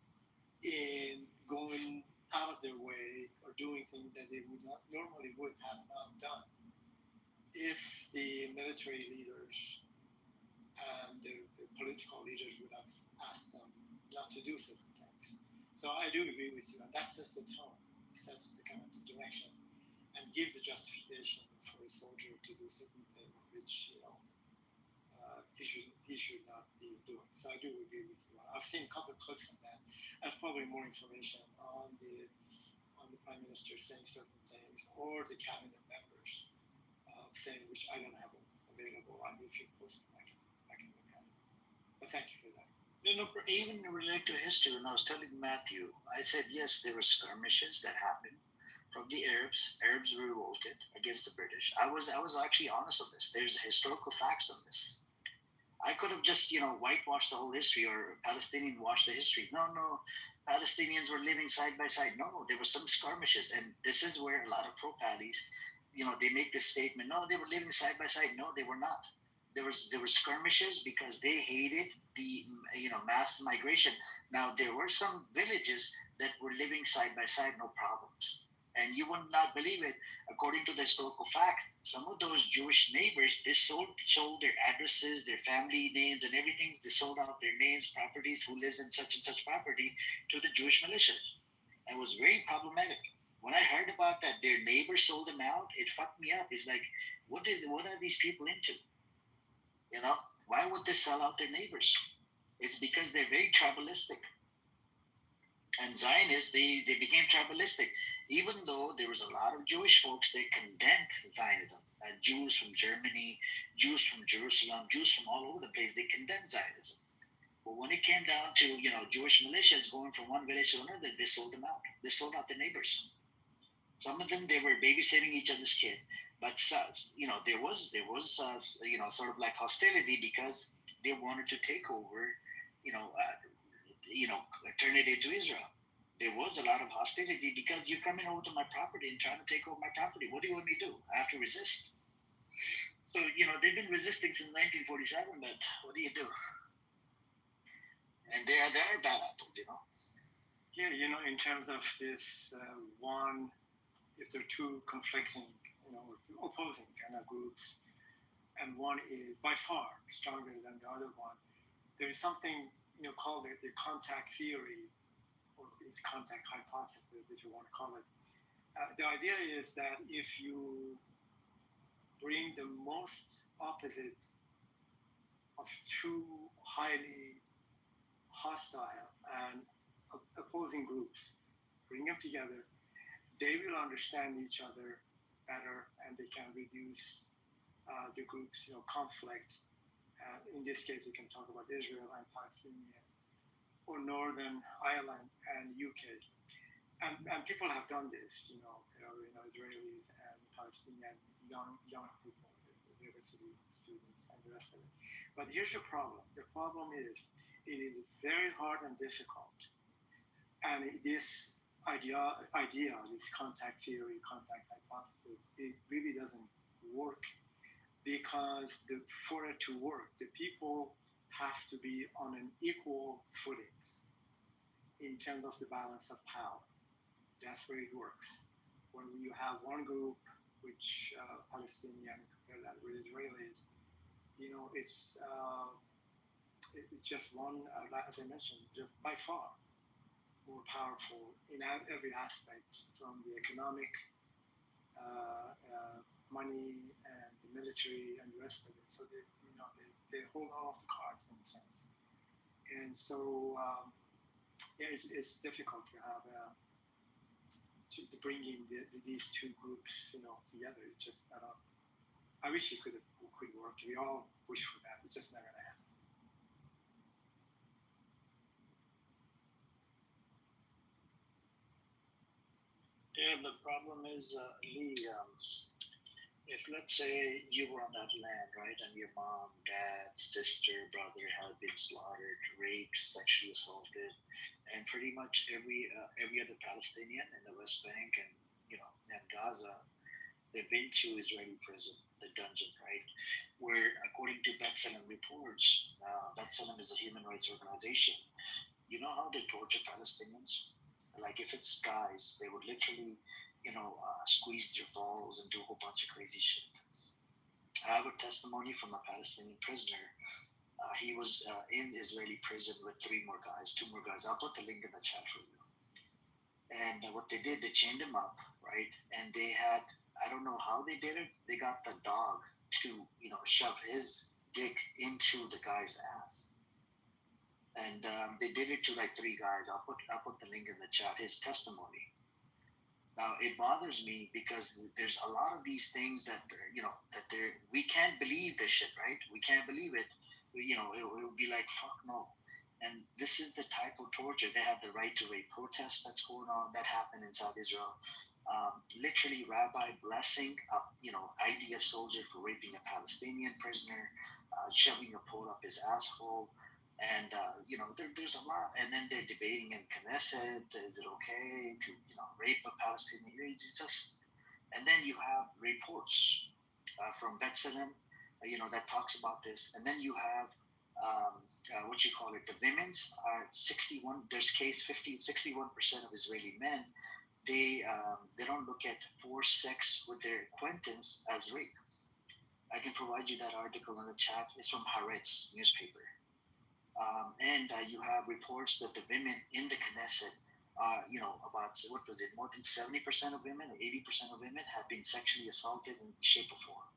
S14: in going out of their way or doing things that they would have not done if the military leaders and the political leaders would have asked them not to do certain things. So I do agree with you, and that's just the tone. It sets the kind of direction and gives the justification for a soldier to do certain things which he should not be doing. So I do agree with you. I've seen a couple of clips on that, and probably more information on the prime minister saying certain things, or the cabinet members saying, which I don't have available. If you post them, I can look at it. But thank you for that.
S13: Even related to history, when I was telling Matthew, I said, yes, there were skirmishes that happened from the Arabs. Arabs revolted against the British. I was actually honest on this. There's historical facts on this. I could have just, whitewashed the whole history or Palestinian washed the history. No, Palestinians were living side by side. No, there were some skirmishes. And this is where a lot of pro-Palis, they make this statement. No, they were living side by side. No, they were not. There were skirmishes because they hated the mass migration. Now there were some villages that were living side by side, no problems. And you would not believe it. According to the historical fact, some of those Jewish neighbors, they sold their addresses, their family names, and everything. They sold out their names, properties, who lives in such and such property, to the Jewish militias. It was very problematic. when I heard about that, their neighbor sold them out. It fucked me up. It's like, what are these people into? You know, why would they sell out their neighbors? It's because they're very tribalistic. And Zionists, they became tribalistic. Even though there was a lot of Jewish folks, they condemned Zionism. Jews from Germany, Jews from Jerusalem, Jews from all over the place, they condemned Zionism. But when it came down to, you know, Jewish militias going from one village to another, they sold them out. They sold out their neighbors. Some of them, they were babysitting each other's kid. But, you know, there was you know, sort of like hostility because they wanted to take over, you know, turn it into Israel. There was a lot of hostility because you're coming over to my property and trying to take over my property. What do you want me to do? I have to resist. So, you know, they've been resisting since 1947, but what do you do? And there are bad apples, you know.
S14: Yeah, you know, in terms of this one, if there are two conflicting, you know, opposing kind of groups, and one is by far stronger than the other one, there is something, you know, called the contact theory, or its contact hypothesis, if you want to call it. The idea is that if you bring the most opposite of two highly hostile and opposing groups, bring them together, they will understand each other better, and they can reduce the groups, you know, conflict. In this case, we can talk about Israel and Palestinian, or Northern Ireland and UK. And people have done this, you know, Israelis and Palestinian young people, university students, and the rest of it. But here's the problem. The problem is it is very hard and difficult. And this idea, this contact theory, contact hypothesis, it really doesn't work because for it to work, the people have to be on an equal footings in terms of the balance of power. That's where it works. When you have one group, which Palestinian, compare that with Israelis, you know, it's just one, as I mentioned, just by far more powerful in every aspect, from the economic, money, and the military, and the rest of it. So they hold all of the cards in a sense. And so, yeah, it's difficult to have to bring in these two groups, you know, together. It's just I wish it could work. We all wish for that. It's just not gonna happen.
S13: Yeah, the problem is, Lee, if let's say you were on that land, right, and your mom, dad, sister, brother had been slaughtered, raped, sexually assaulted, and pretty much every other Palestinian in the West Bank and, you know, and Gaza, they've been to Israeli prison, the dungeon, right, where according to B'Tselem reports, B'Tselem is a human rights organization. You know how they torture Palestinians? Like if it's guys, they would literally, you know, squeeze their balls and do a whole bunch of crazy shit. I have a testimony from a Palestinian prisoner. He was in Israeli prison with two more guys. I'll put the link in the chat for you. And what they did, they chained him up, right? And they had, I don't know how they did it. They got the dog to, you know, shove his dick into the guy's ass. And they did it to like three guys. I'll put the link in the chat. His testimony. Now it bothers me because there's a lot of these things that we can't believe this shit, right? We can't believe it. You know, it would be like fuck no. And this is the type of torture. They have the right to rape protests that's going on. That happened in South Israel. Literally, rabbi blessing IDF soldier for raping a Palestinian prisoner, shoving a pole up his asshole. And, there's a lot. And then they're debating in Knesset, is it okay to, rape a Palestinian? It's just, and then you have reports from B'Tselem, that talks about this. And then you have, the women's are 61, there's case 61% of Israeli men, they don't look at forced sex with their acquaintance as rape. I can provide you that article in the chat. It's from Haaretz newspaper. And you have reports that the women in the Knesset about what was it? More than 70% of women or 80% of women have been sexually assaulted in shape or form.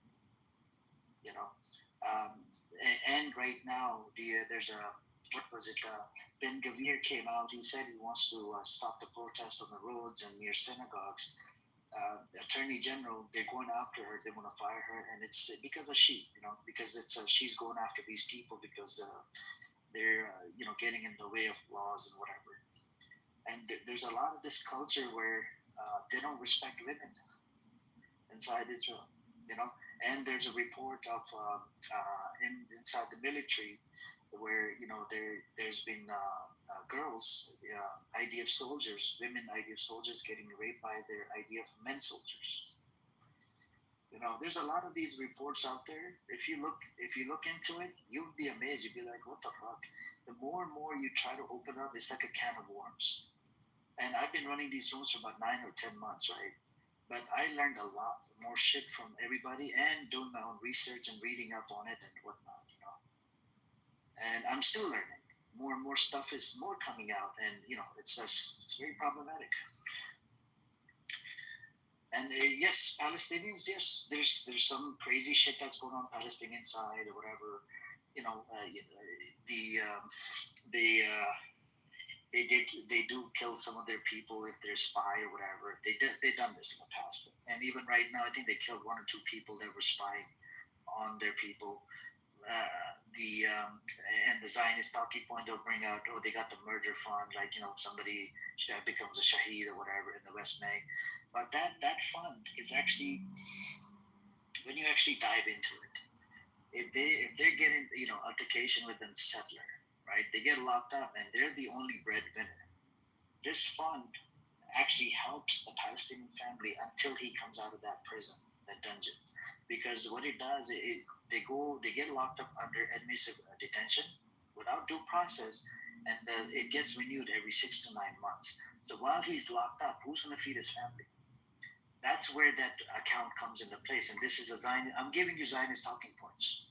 S13: And right now, there's a what was it? Ben Gavir came out. He said he wants to stop the protests on the roads and near synagogues. The Attorney General, they're going after her. They want to fire her, and it's because of because it's she's going after these people because they're getting in the way of laws and whatever. And there's a lot of this culture where they don't respect women inside Israel, And there's a report of inside the military where there's been girls, IDF soldiers, women IDF soldiers getting raped by their IDF men soldiers. There's a lot of these reports out there. If you look into it, you'll be amazed. You'll be like, what the fuck? The more and more you try to open up, it's like a can of worms. And I've been running these rooms for about 9 or 10 months, right? But I learned a lot more shit from everybody and doing my own research and reading up on it and whatnot, And I'm still learning. More and more stuff is more coming out, and it's very problematic. And yes, Palestinians, yes, there's some crazy shit that's going on Palestinian side or whatever. They do kill some of their people if they're spy or whatever. They've done this in the past, and even right now, I think they killed 1 or 2 people that were spying on their people. And the Zionist talking point, they'll bring out, they got the murder fund, somebody becomes a shaheed or whatever in the West Bank. But that fund is actually, when you actually dive into it, if they're getting altercation with a settler, right? They get locked up and they're the only breadwinner. This fund actually helps the Palestinian family until he comes out of that prison, that dungeon. Because what it does, they get locked up under administrative detention without due process, and it gets renewed every 6 to 9 months. So while he's locked up, who's going to feed his family? That's where that account comes into place. And this is I'm giving you Zionist talking points.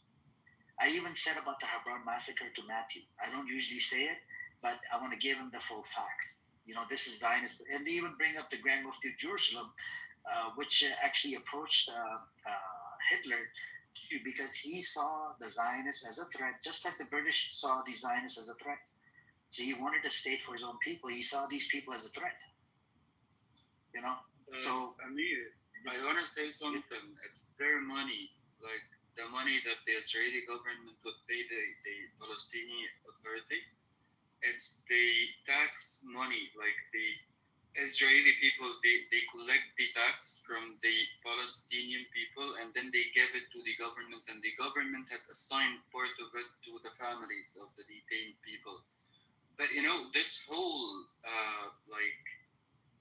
S13: I even said about the Hebron massacre to Matthew. I don't usually say it, but I want to give him the full fact. This is Zionist. And they even bring up the Grand Mufti of Jerusalem, which actually approached Hitler because he saw the Zionists as a threat, just like the British saw the Zionists as a threat. So he wanted a state for his own people. He saw these people as a threat. So
S6: Amir, I want to say something. It's their money, like the money that the Israeli government would pay the Palestinian Authority. It's the tax money, like the Israeli people, they collect the tax from the Palestinian people and then they give it to the government, and the government has assigned part of it to the families of the detained people. But this whole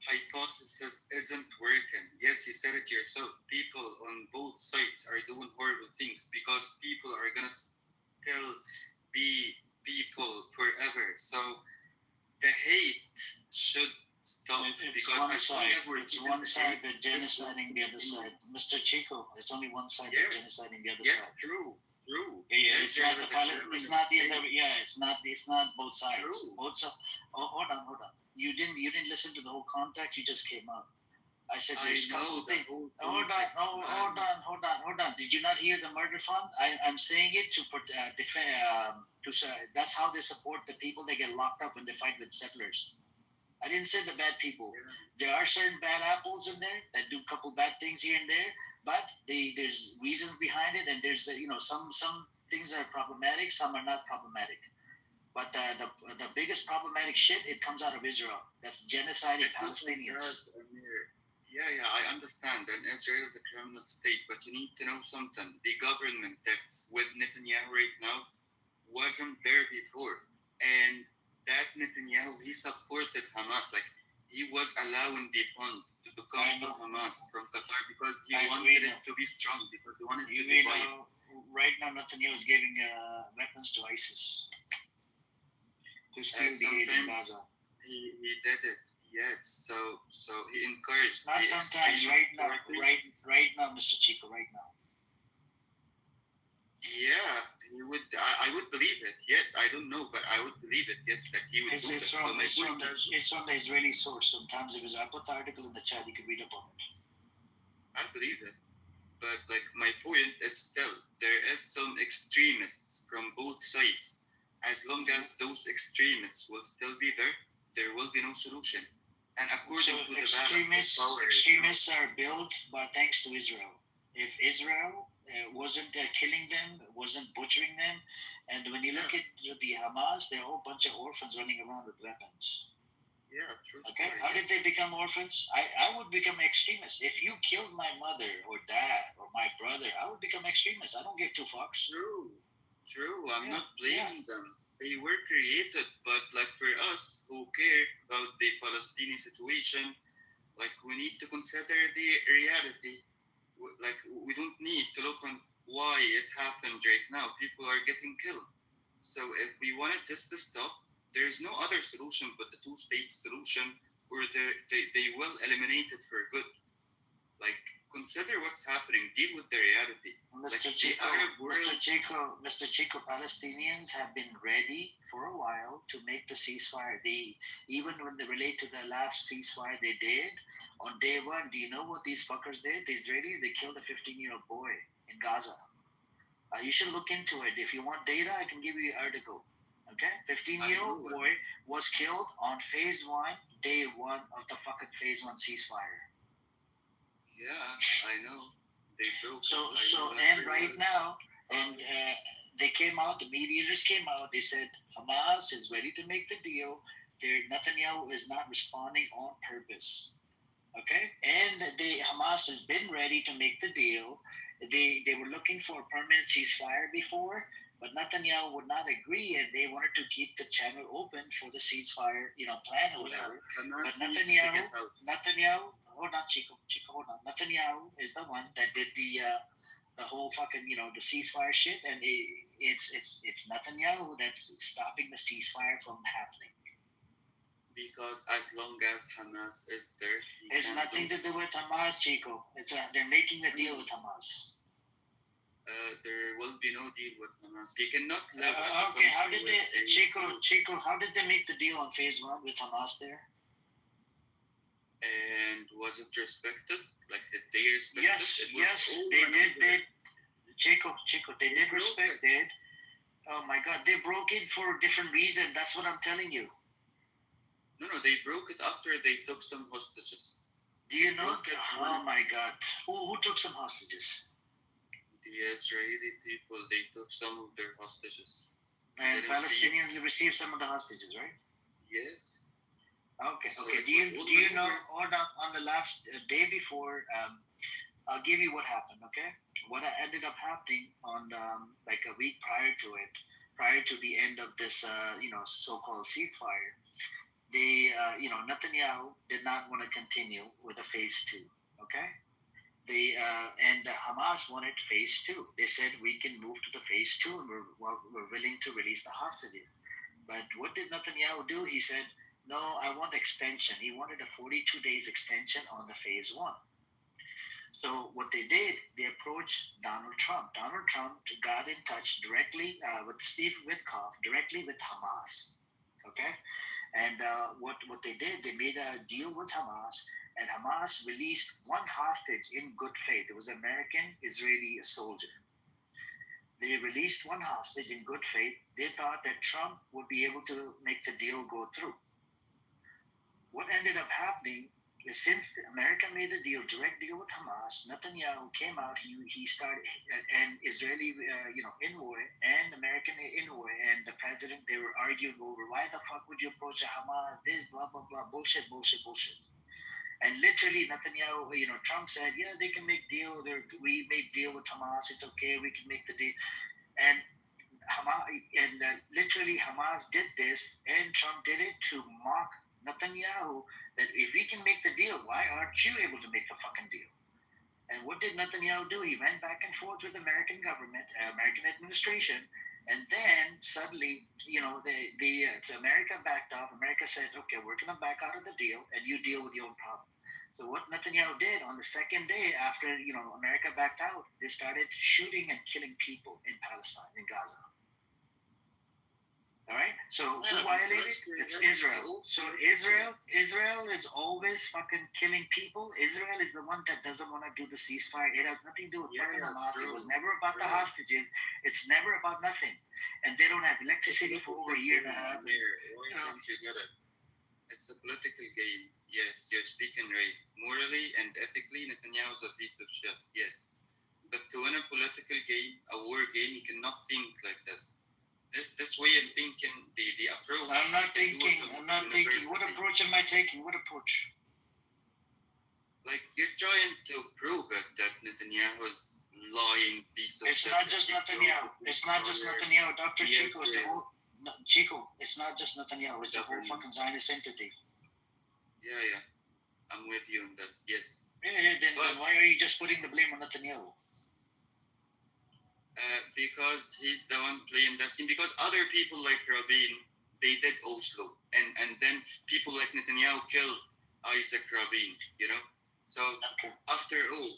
S6: hypothesis isn't working. Yes, you said it yourself. People on both sides are doing horrible things because people are gonna still be people forever. So the hate should stop.
S13: It's one side. It's one side that genociding the other side. Mr. Chico, it's only one side that genociding the other side.
S6: Yes, true.
S13: Yeah, it's not the other. Yeah, it's not both sides.
S6: True.
S13: Both sides. Oh, hold on. You didn't listen to the whole context. You just came up. I said there's couple things. Hold on. Did you not hear the murder fund? I'm saying it to defend. That's how they support the people that get locked up when they fight with settlers. I didn't say the bad people. There are certain bad apples in there that do a couple bad things here and there, but there's reasons behind it, and there's some things that are problematic, some are not problematic. But the biggest problematic shit, it comes out of Israel. That's genociding Palestinians.
S6: Yeah, I understand. And Israel is a criminal state, but you need to know something. The government that's with Netanyahu right now wasn't there before. And that Netanyahu, he supported Hamas. Like, he was allowing the fund to come to Hamas from Qatar because he wanted it to be strong, because he wanted it to be viable.
S13: Right now, Netanyahu is giving weapons to ISIS to steal the aid in Gaza.
S6: He did it, yes. So he encouraged.
S13: Not sometimes. Right now, Mr. Chico. Right now.
S6: Yeah, he He would. I would believe it. Yes, I don't know, but I would believe it. Yes, that he would.
S13: It's from the Israeli source. Sometimes because I put the article in the chat, you can read up on it.
S6: I believe it, but like my point is still there is some extremists from both sides. As long as those extremists will still be there, there will be no solution. And according to the
S13: extremists are built by thanks to Israel. If Israel wasn't killing them, wasn't butchering them, and when you look at the Hamas, they're a whole bunch of orphans running around with weapons.
S6: Yeah, true.
S13: Okay, how did they become orphans? I would become extremist. If you killed my mother or dad or my brother, I would become extremist. I don't give two fucks.
S6: True. I'm not blaming them. They were created, but like for us who care about the Palestinian situation, like we need to consider the reality. Like we don't need to look on why it happened right now. People are getting killed. So if we wanted this to stop, there is no other solution but the two-state solution, or they will eliminate it for good. Like, consider what's happening. Deal with the reality.
S13: Mr. Chico, Palestinians have been ready for a while to make the ceasefire. Even when they relate to the last ceasefire they did, on day one, do you know what these fuckers did? The Israelis, they killed a 15-year-old boy in Gaza. You should look into it. If you want data, I can give you an article. Okay? 15-year-old boy was killed on phase 1, day 1 of the fucking phase 1 ceasefire.
S6: Yeah, I know. They broke.
S13: And right now, they came out. The mediators came out. They said Hamas is ready to make the deal. Netanyahu is not responding on purpose. Okay, and Hamas has been ready to make the deal. They were looking for a permanent ceasefire before, but Netanyahu would not agree, and they wanted to keep the channel open for the ceasefire, plan or whatever. But Netanyahu. Hold on, Chico, hold on. Netanyahu is the one that did the whole fucking, the ceasefire shit, and it's Netanyahu that's stopping the ceasefire from happening.
S6: Because as long as Hamas is there,
S13: it's nothing to do with Hamas, Chico. They're making the deal with Hamas.
S6: There will be no deal with Hamas. He cannot live.
S13: Okay, how did Chico? How did they make the deal on phase 1 with Hamas there?
S6: And was it respected? Like, did they respect it?
S13: Yes, they did. Chico, they did respect it. Oh my God, they broke it for a different reason. That's what I'm telling you.
S6: No, they broke it after they took some hostages.
S13: Do you know? Oh my God, who took some hostages?
S6: The Israeli people. They took some of their hostages.
S13: And Palestinians received some of the hostages, right?
S6: Yes.
S13: Okay. Do you know? On the last day before, I'll give you what happened. Okay. What ended up happening on like a week prior to the end of this so-called ceasefire, Netanyahu did not want to continue with the phase 2. Okay. And Hamas wanted phase 2. They said we can move to the phase 2, and we're willing to release the hostages. But what did Netanyahu do? He said, no, I want extension. He wanted a 42 days extension on the phase 1. So what they did, they approached Donald Trump. Donald Trump got in touch directly with Steve Witkoff, directly with Hamas. Okay? And what they did, they made a deal with Hamas, and Hamas released one hostage in good faith. It was an American-Israeli soldier. They released one hostage in good faith. They thought that Trump would be able to make the deal go through. What ended up happening is, since America made a direct deal with Hamas, Netanyahu came out. He started, and Israeli, envoy and American envoy and the president, they were arguing over why the fuck would you approach a Hamas? This blah blah blah bullshit. And literally Netanyahu, Trump said, yeah, they can make deal. We made deal with Hamas. It's okay. We can make the deal. And literally Hamas did this, and Trump did it to mock Netanyahu, that if we can make the deal, why aren't you able to make the fucking deal? And what did Netanyahu do? He went back and forth with the American government, American administration, and then suddenly, America backed off. America said, okay, we're going to back out of the deal, and you deal with your own problem. So what Netanyahu did on the second day after America backed out, they started shooting and killing people in Palestine, in Gaza. All right. So who violated? It's Israel. So Israel is always fucking killing people. Israel is the one that doesn't want to do the ceasefire. It has nothing to do with fucking Hamas. It was never about the hostages. It's never about nothing. And they don't have electricity for over a year and a half.
S6: It's a political game. Yes, you're speaking right. Morally and ethically, Netanyahu is a piece of shit. Yes. But to win a political game, a war game, you cannot think like this. This way of thinking, the approach.
S13: I'm not thinking. What approach am I taking? What approach?
S6: Like, you're trying to prove it that Netanyahu is lying piece of
S13: It's
S6: shit.
S13: not just Netanyahu. It's not just Netanyahu. Dr. Chico is the whole. No, Chico, it's not just Netanyahu. It's a whole fucking Zionist entity.
S6: Yeah. I'm with you on this. Yes.
S13: Yeah. Then why are you just putting the blame on Netanyahu?
S6: Because he's the one playing that scene. Because other people like Rabin, they did Oslo, and then people like Netanyahu killed Isaac Rabin. So after all,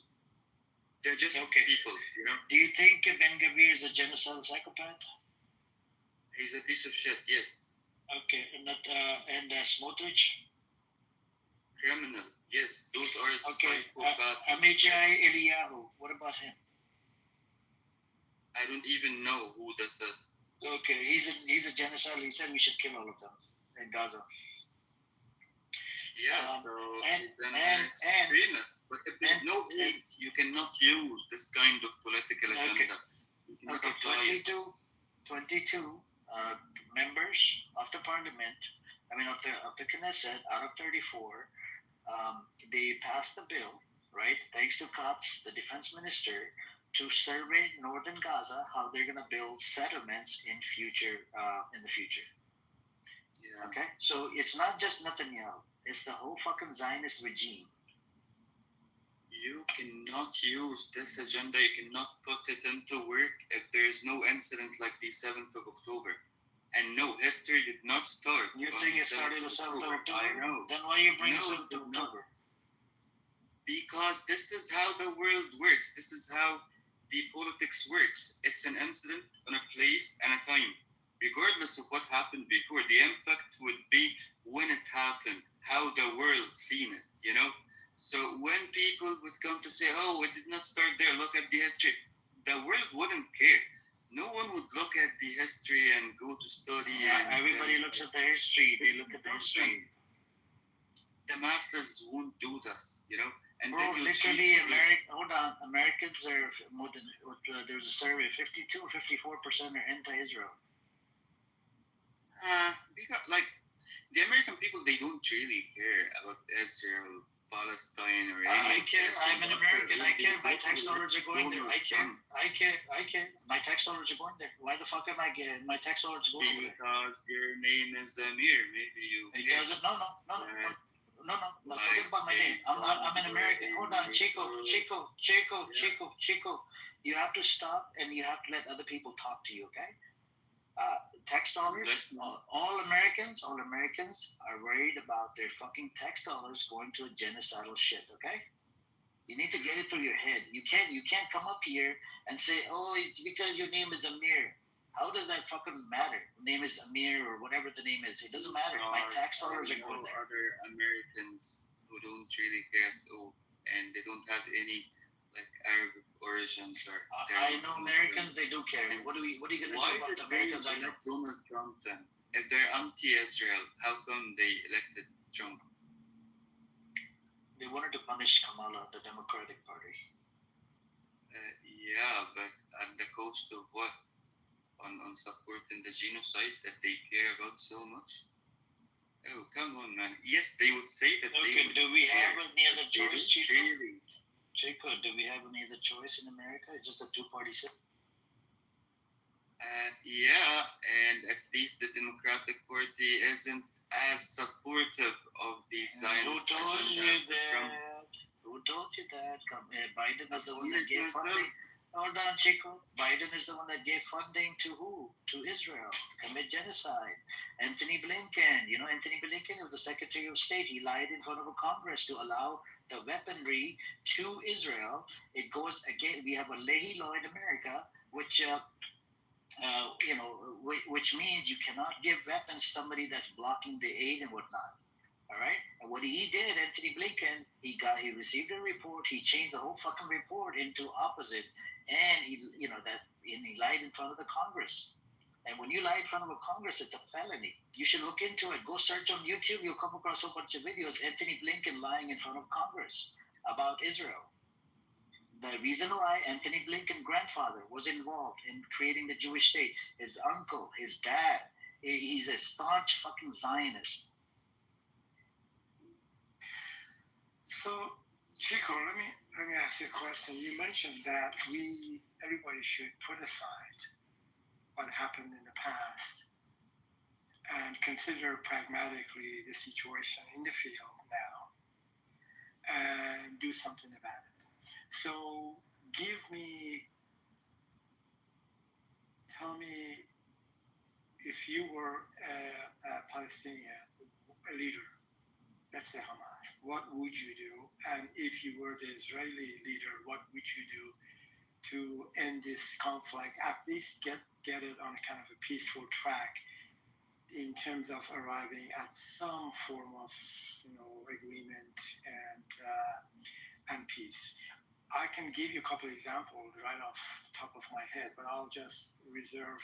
S6: they're just people.
S13: Do you think Ben Gvir is a genocidal psychopath?
S6: He's a piece of shit. Yes.
S13: Okay, and Smotrich?
S6: Criminal. Yes, those are
S13: psychopaths. Amichai Eliyahu. What about him?
S6: I don't even know who this is.
S13: Okay, he's a genocidal. He said we should kill all of them in Gaza.
S6: Yeah, so he's an extremist. But if there's no hate, you cannot use this kind of political agenda.
S13: Okay, 22 members of the parliament, of the Knesset, out of 34, they passed the bill, right? Thanks to Katz, the defense minister, to survey northern Gaza, how they're going to build settlements in the future.
S6: Yeah.
S13: Okay? So it's not just Netanyahu. It's the whole fucking Zionist regime.
S6: You cannot use this agenda. You cannot put it into work if there is no incident like the 7th of October. And no, history did not start.
S13: You think it started the 7th of October?
S6: I know.
S13: Then why you bring the 7th of October?
S6: Because this is how the world works. This is how the politics works. It's an incident on a place and a time. Regardless of what happened before, the impact would be when it happened, how the world seen it, So when people would come to say, oh, it did not start there, look at the history, the world wouldn't care. No one would look at the history and go to study.
S13: Yeah, everybody looks at the history. They look at the history.
S6: The masses won't do this, And
S13: bro, literally, Americans are more than, there's a survey, 52 or 54% are anti-Israel.
S6: Because, the American people, they don't really care about Israel, Palestine, or anything.
S13: I care. I'm an American. I care. My tax dollars are going there. I care. My tax dollars are going there. Why the fuck am I getting my tax dollars going over there?
S6: Because your name is Amir. Maybe you.
S13: It doesn't. No. Forget about my name. I'm an American. Hold on, Chico. You have to stop and you have to let other people talk to you, okay? Tax dollars. All Americans are worried about their fucking tax dollars going to a genocidal shit, okay? You need to get it through your head. You can't come up here and say, oh, it's because your name is Amir. How does that fucking matter? Name is Amir or whatever the name is. It doesn't matter. My tax dollars are going there.
S6: Other Americans who don't really care at all, and they don't have any Arabic origins or.
S13: I know Americans. They do care. What are you gonna do about the Americans? I know.
S6: Donald Trump then, if they're anti-Israel, how come they elected Trump?
S13: They wanted to punish Kamala, the Democratic Party.
S6: Yeah, but at the cost of what? On supporting the genocide that they care about so much? Oh, come on, man. Yes, they would say that they would.
S13: Do we have any other choice, Chico? Chico, do we have any other choice in America? It's just a two-party system.
S6: Yeah, and at least the Democratic Party isn't as supportive of the Zionist agenda.
S13: Who told you that? Biden is the one that gave funding. Hold on, Chico. Biden is the one that gave funding to who? To Israel to commit genocide. Anthony Blinken. You know, Anthony Blinken was the Secretary of State. He lied in front of a Congress to allow the weaponry to Israel. It goes again. We have a Leahy law in America, which which means you cannot give weapons to somebody that's blocking the aid and whatnot. All right. And what he did, Anthony Blinken, he received a report. He changed the whole fucking report into opposite, and he lied in front of the Congress. And when you lie in front of a Congress, it's a felony. You should look into it. Go search on YouTube. You'll come across a bunch of videos. Anthony Blinken lying in front of Congress about Israel. The reason why Anthony Blinken's grandfather was involved in creating the Jewish state, his uncle, his dad, he's a staunch fucking Zionist.
S14: So, Chico, let me ask you a question. You mentioned that everybody should put aside what happened in the past and consider pragmatically the situation in the field now and do something about it. So, tell me, if you were a Palestinian, a leader, let's say Hamas, what would you do? And if you were the Israeli leader, what would you do to end this conflict, at least get it on a kind of a peaceful track in terms of arriving at some form of, agreement and peace? I can give you a couple of examples right off the top of my head, but I'll just reserve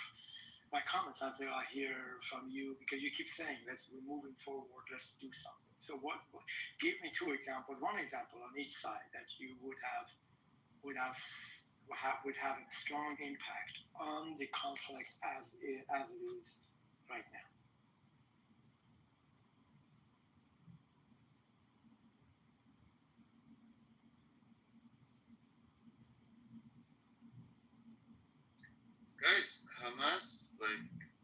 S14: my comments until I hear from you, because you keep saying, we're moving forward, let's do something. So give me two examples, one example on each side that you would have a strong impact on the conflict as it is right now.
S6: Guys, Hamas,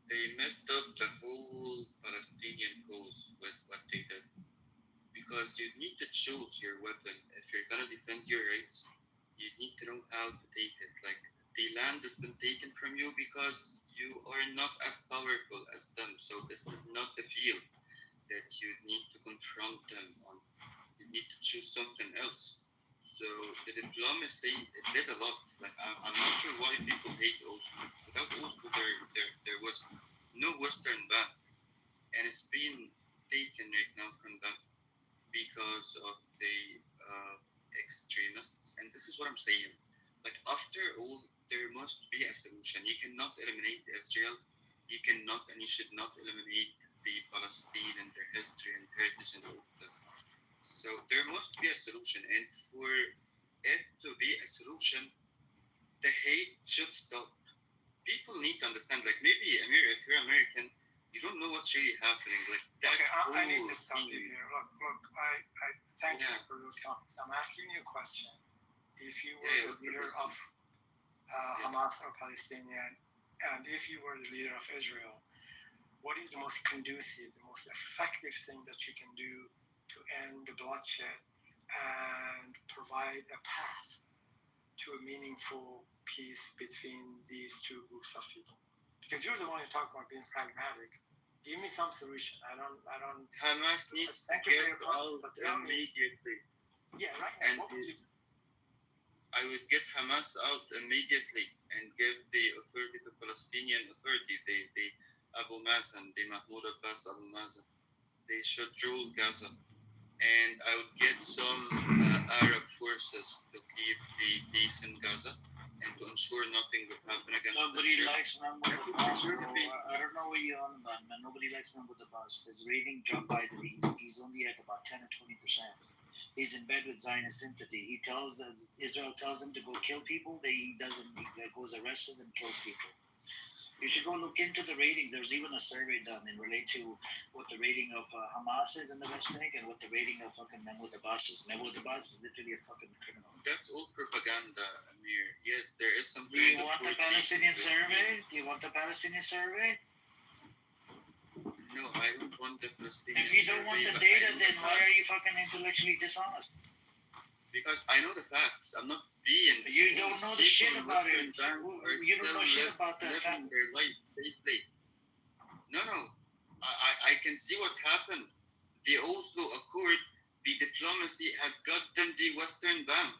S6: they messed up the whole Palestinian cause with what they did. Because you need to choose your weapon. If you're gonna defend your rights, you need to know how to take it. The land has been taken from you because you are not as powerful as them. So this is not the field that you need to confront them on. You need to choose something else. So the diplomacy, it did a lot. I'm not sure why people hate Oslo. Without Oslo, there was no Western ban, and it's being taken right now from them because of the extremists. And this is what I'm saying. After all, there must be a solution. You cannot eliminate Israel. You cannot and you should not eliminate the Palestine and their history and heritage and all of this. So there must be a solution, and for it to be a solution, the hate should stop. People need to understand, maybe if you're American, you don't know what's really happening.
S14: I need to stop you here. Look, I thank you for those comments. I'm asking you a question. If you were the leader of Hamas or Palestinian, and if you were the leader of Israel, what is the most conducive, the most effective thing that you can do to end the bloodshed and provide a path to a meaningful peace between these two groups of people? Because you're the one who talk about being pragmatic. Give me some solution. I don't.
S6: Hamas needs to get out immediately.
S14: Yeah, right.
S6: And what would you do? I would get Hamas out immediately and give the authority, the Palestinian Authority, the Abu Mazen, the Mahmoud Abbas Abu Mazen. They should rule Gaza. And I would get some Arab forces to keep the peace in Gaza and to ensure nothing would happen against
S13: Nobody likes Mahmoud Abbas. I don't know what you're on about, man. Nobody likes Mahmoud Abbas. His rating dropped by he's only at about 10 or 20%. He's in bed with Zionist sympathy. Israel tells him to go kill people. He doesn't. He goes, arrests and kills people. You should go look into the ratings. There was even a survey done in relate to what the rating of Hamas is in the West Bank and what the rating of fucking Mahmoud Abbas is. Mahmoud Abbas is literally a fucking criminal.
S6: That's all propaganda, Amir. Yes, there is some.
S13: Do you want the Palestinian survey? Do you want the Palestinian survey?
S6: No, I don't want the Palestinian.
S13: If you don't want the data, then why are you fucking intellectually dishonest?
S6: Because I know the facts. I'm not being.
S13: You don't know the shit about it. You don't know shit about that
S6: living their life safely. No. I can see what happened. The Oslo Accord, the diplomacy has got them the Western Bank.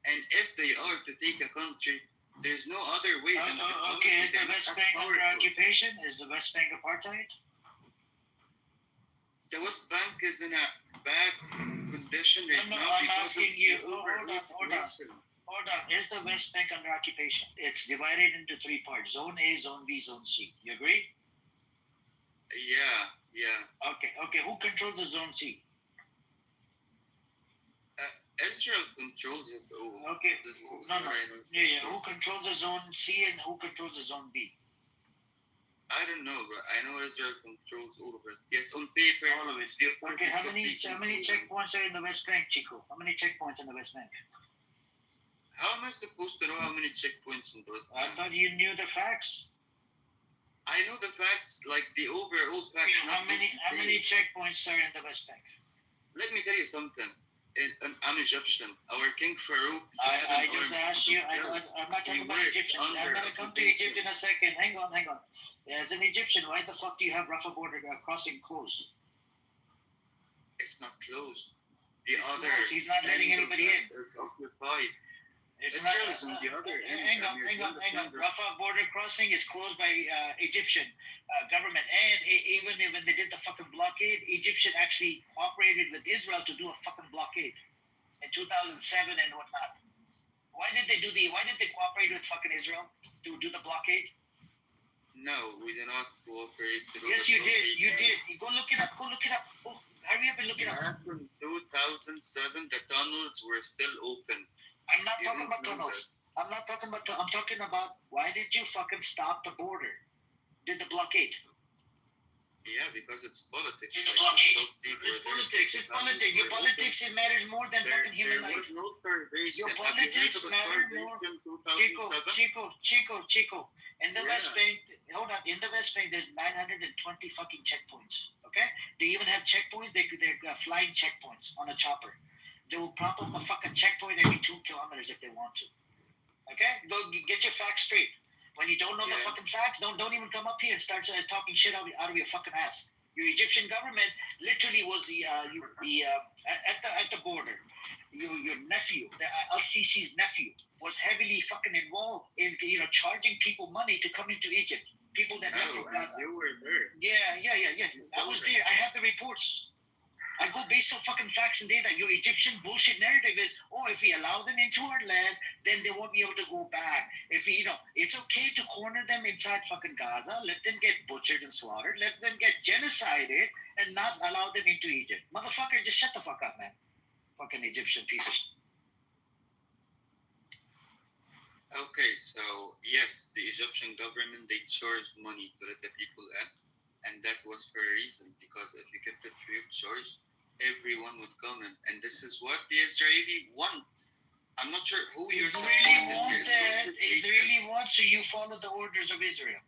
S6: And if they are to take a country, there's no other way than diplomacy.
S13: Okay, is the West Bank under occupation? Is the West Bank apartheid?
S6: The West Bank is in a bad condition right now
S13: I'm
S6: because
S13: asking
S6: of
S13: you.
S6: the
S13: Hold on. Is the West Bank under occupation? It's divided into 3 parts: Zone A, Zone B, Zone C. You agree?
S6: Yeah.
S13: Okay. Who controls the Zone C?
S6: Israel controls it.
S13: Okay. Yeah. Who controls the Zone C and who controls the Zone B?
S6: I don't know, but I know Israel controls all of it. Yes, on paper.
S13: All of it. Okay, how many checkpoints are in the West Bank, Chico? How many checkpoints in the West Bank?
S6: How am I supposed to know how many checkpoints in the West Bank?
S13: I thought you knew the facts.
S6: I know the facts, like the overall facts.
S13: How many checkpoints are in the West Bank?
S6: Let me tell you something. I'm Egyptian. Our King Farouk.
S13: I just asked you. I'm not talking about Egyptian. I'm going to come to Egypt in a second. Hang on. As an Egyptian, why the fuck do you have Rafah border crossing closed?
S6: It's not closed. The other.
S13: He's not letting anybody in.
S6: It's occupied.
S13: Israel is on the other end. Hang on. Rafah border crossing is closed by Egyptian government. And even when they did the fucking blockade, Egyptian actually cooperated with Israel to do a fucking blockade in 2007 and whatnot. Why did they cooperate with fucking Israel to do the blockade?
S6: No, we did not cooperate.
S13: Yes, you did. You did. You go look it up. Oh, hurry up and look it up.
S6: Back in 2007, the tunnels were still open.
S13: I'm not talking about tunnels. I'm talking about why did you fucking stop the border? Did the blockade?
S6: Yeah, because it's politics.
S13: It's politics. Your politics, it matters more than fucking human life.
S6: There was no starvation.
S13: Your politics matter more. Chico. In the West Bank, hold on. In the West Bank, there's 920 fucking checkpoints. Okay? They even have checkpoints. They're flying checkpoints on a chopper. They will prop up a fucking checkpoint every 2 kilometers if they want to. Okay? Go get your facts straight. When you don't know the fucking facts, don't even come up here and start talking shit out of your fucking ass. Your Egyptian government literally was at the border. Your nephew, Al-Sisi's nephew, was heavily fucking involved in charging people money to come into Egypt. People that left from Gaza.
S6: You were there.
S13: Yeah. I was there. I have the reports. I go based on fucking facts and data. Your Egyptian bullshit narrative is, if we allow them into our land, then they won't be able to go back. If we, it's okay to corner them inside fucking Gaza, let them get butchered and slaughtered, let them get genocided, and not allow them into Egypt. Motherfucker, just shut the fuck up, man. Fucking Egyptian piece of shit.
S6: Okay, so yes, the Egyptian government, they charged money to let the people in, and that was for a reason, because if you kept it free of charge, everyone would come in, and this is what the Israeli want. I'm not sure who you're supporting.
S13: Israeli wants, so you follow the orders of Israel.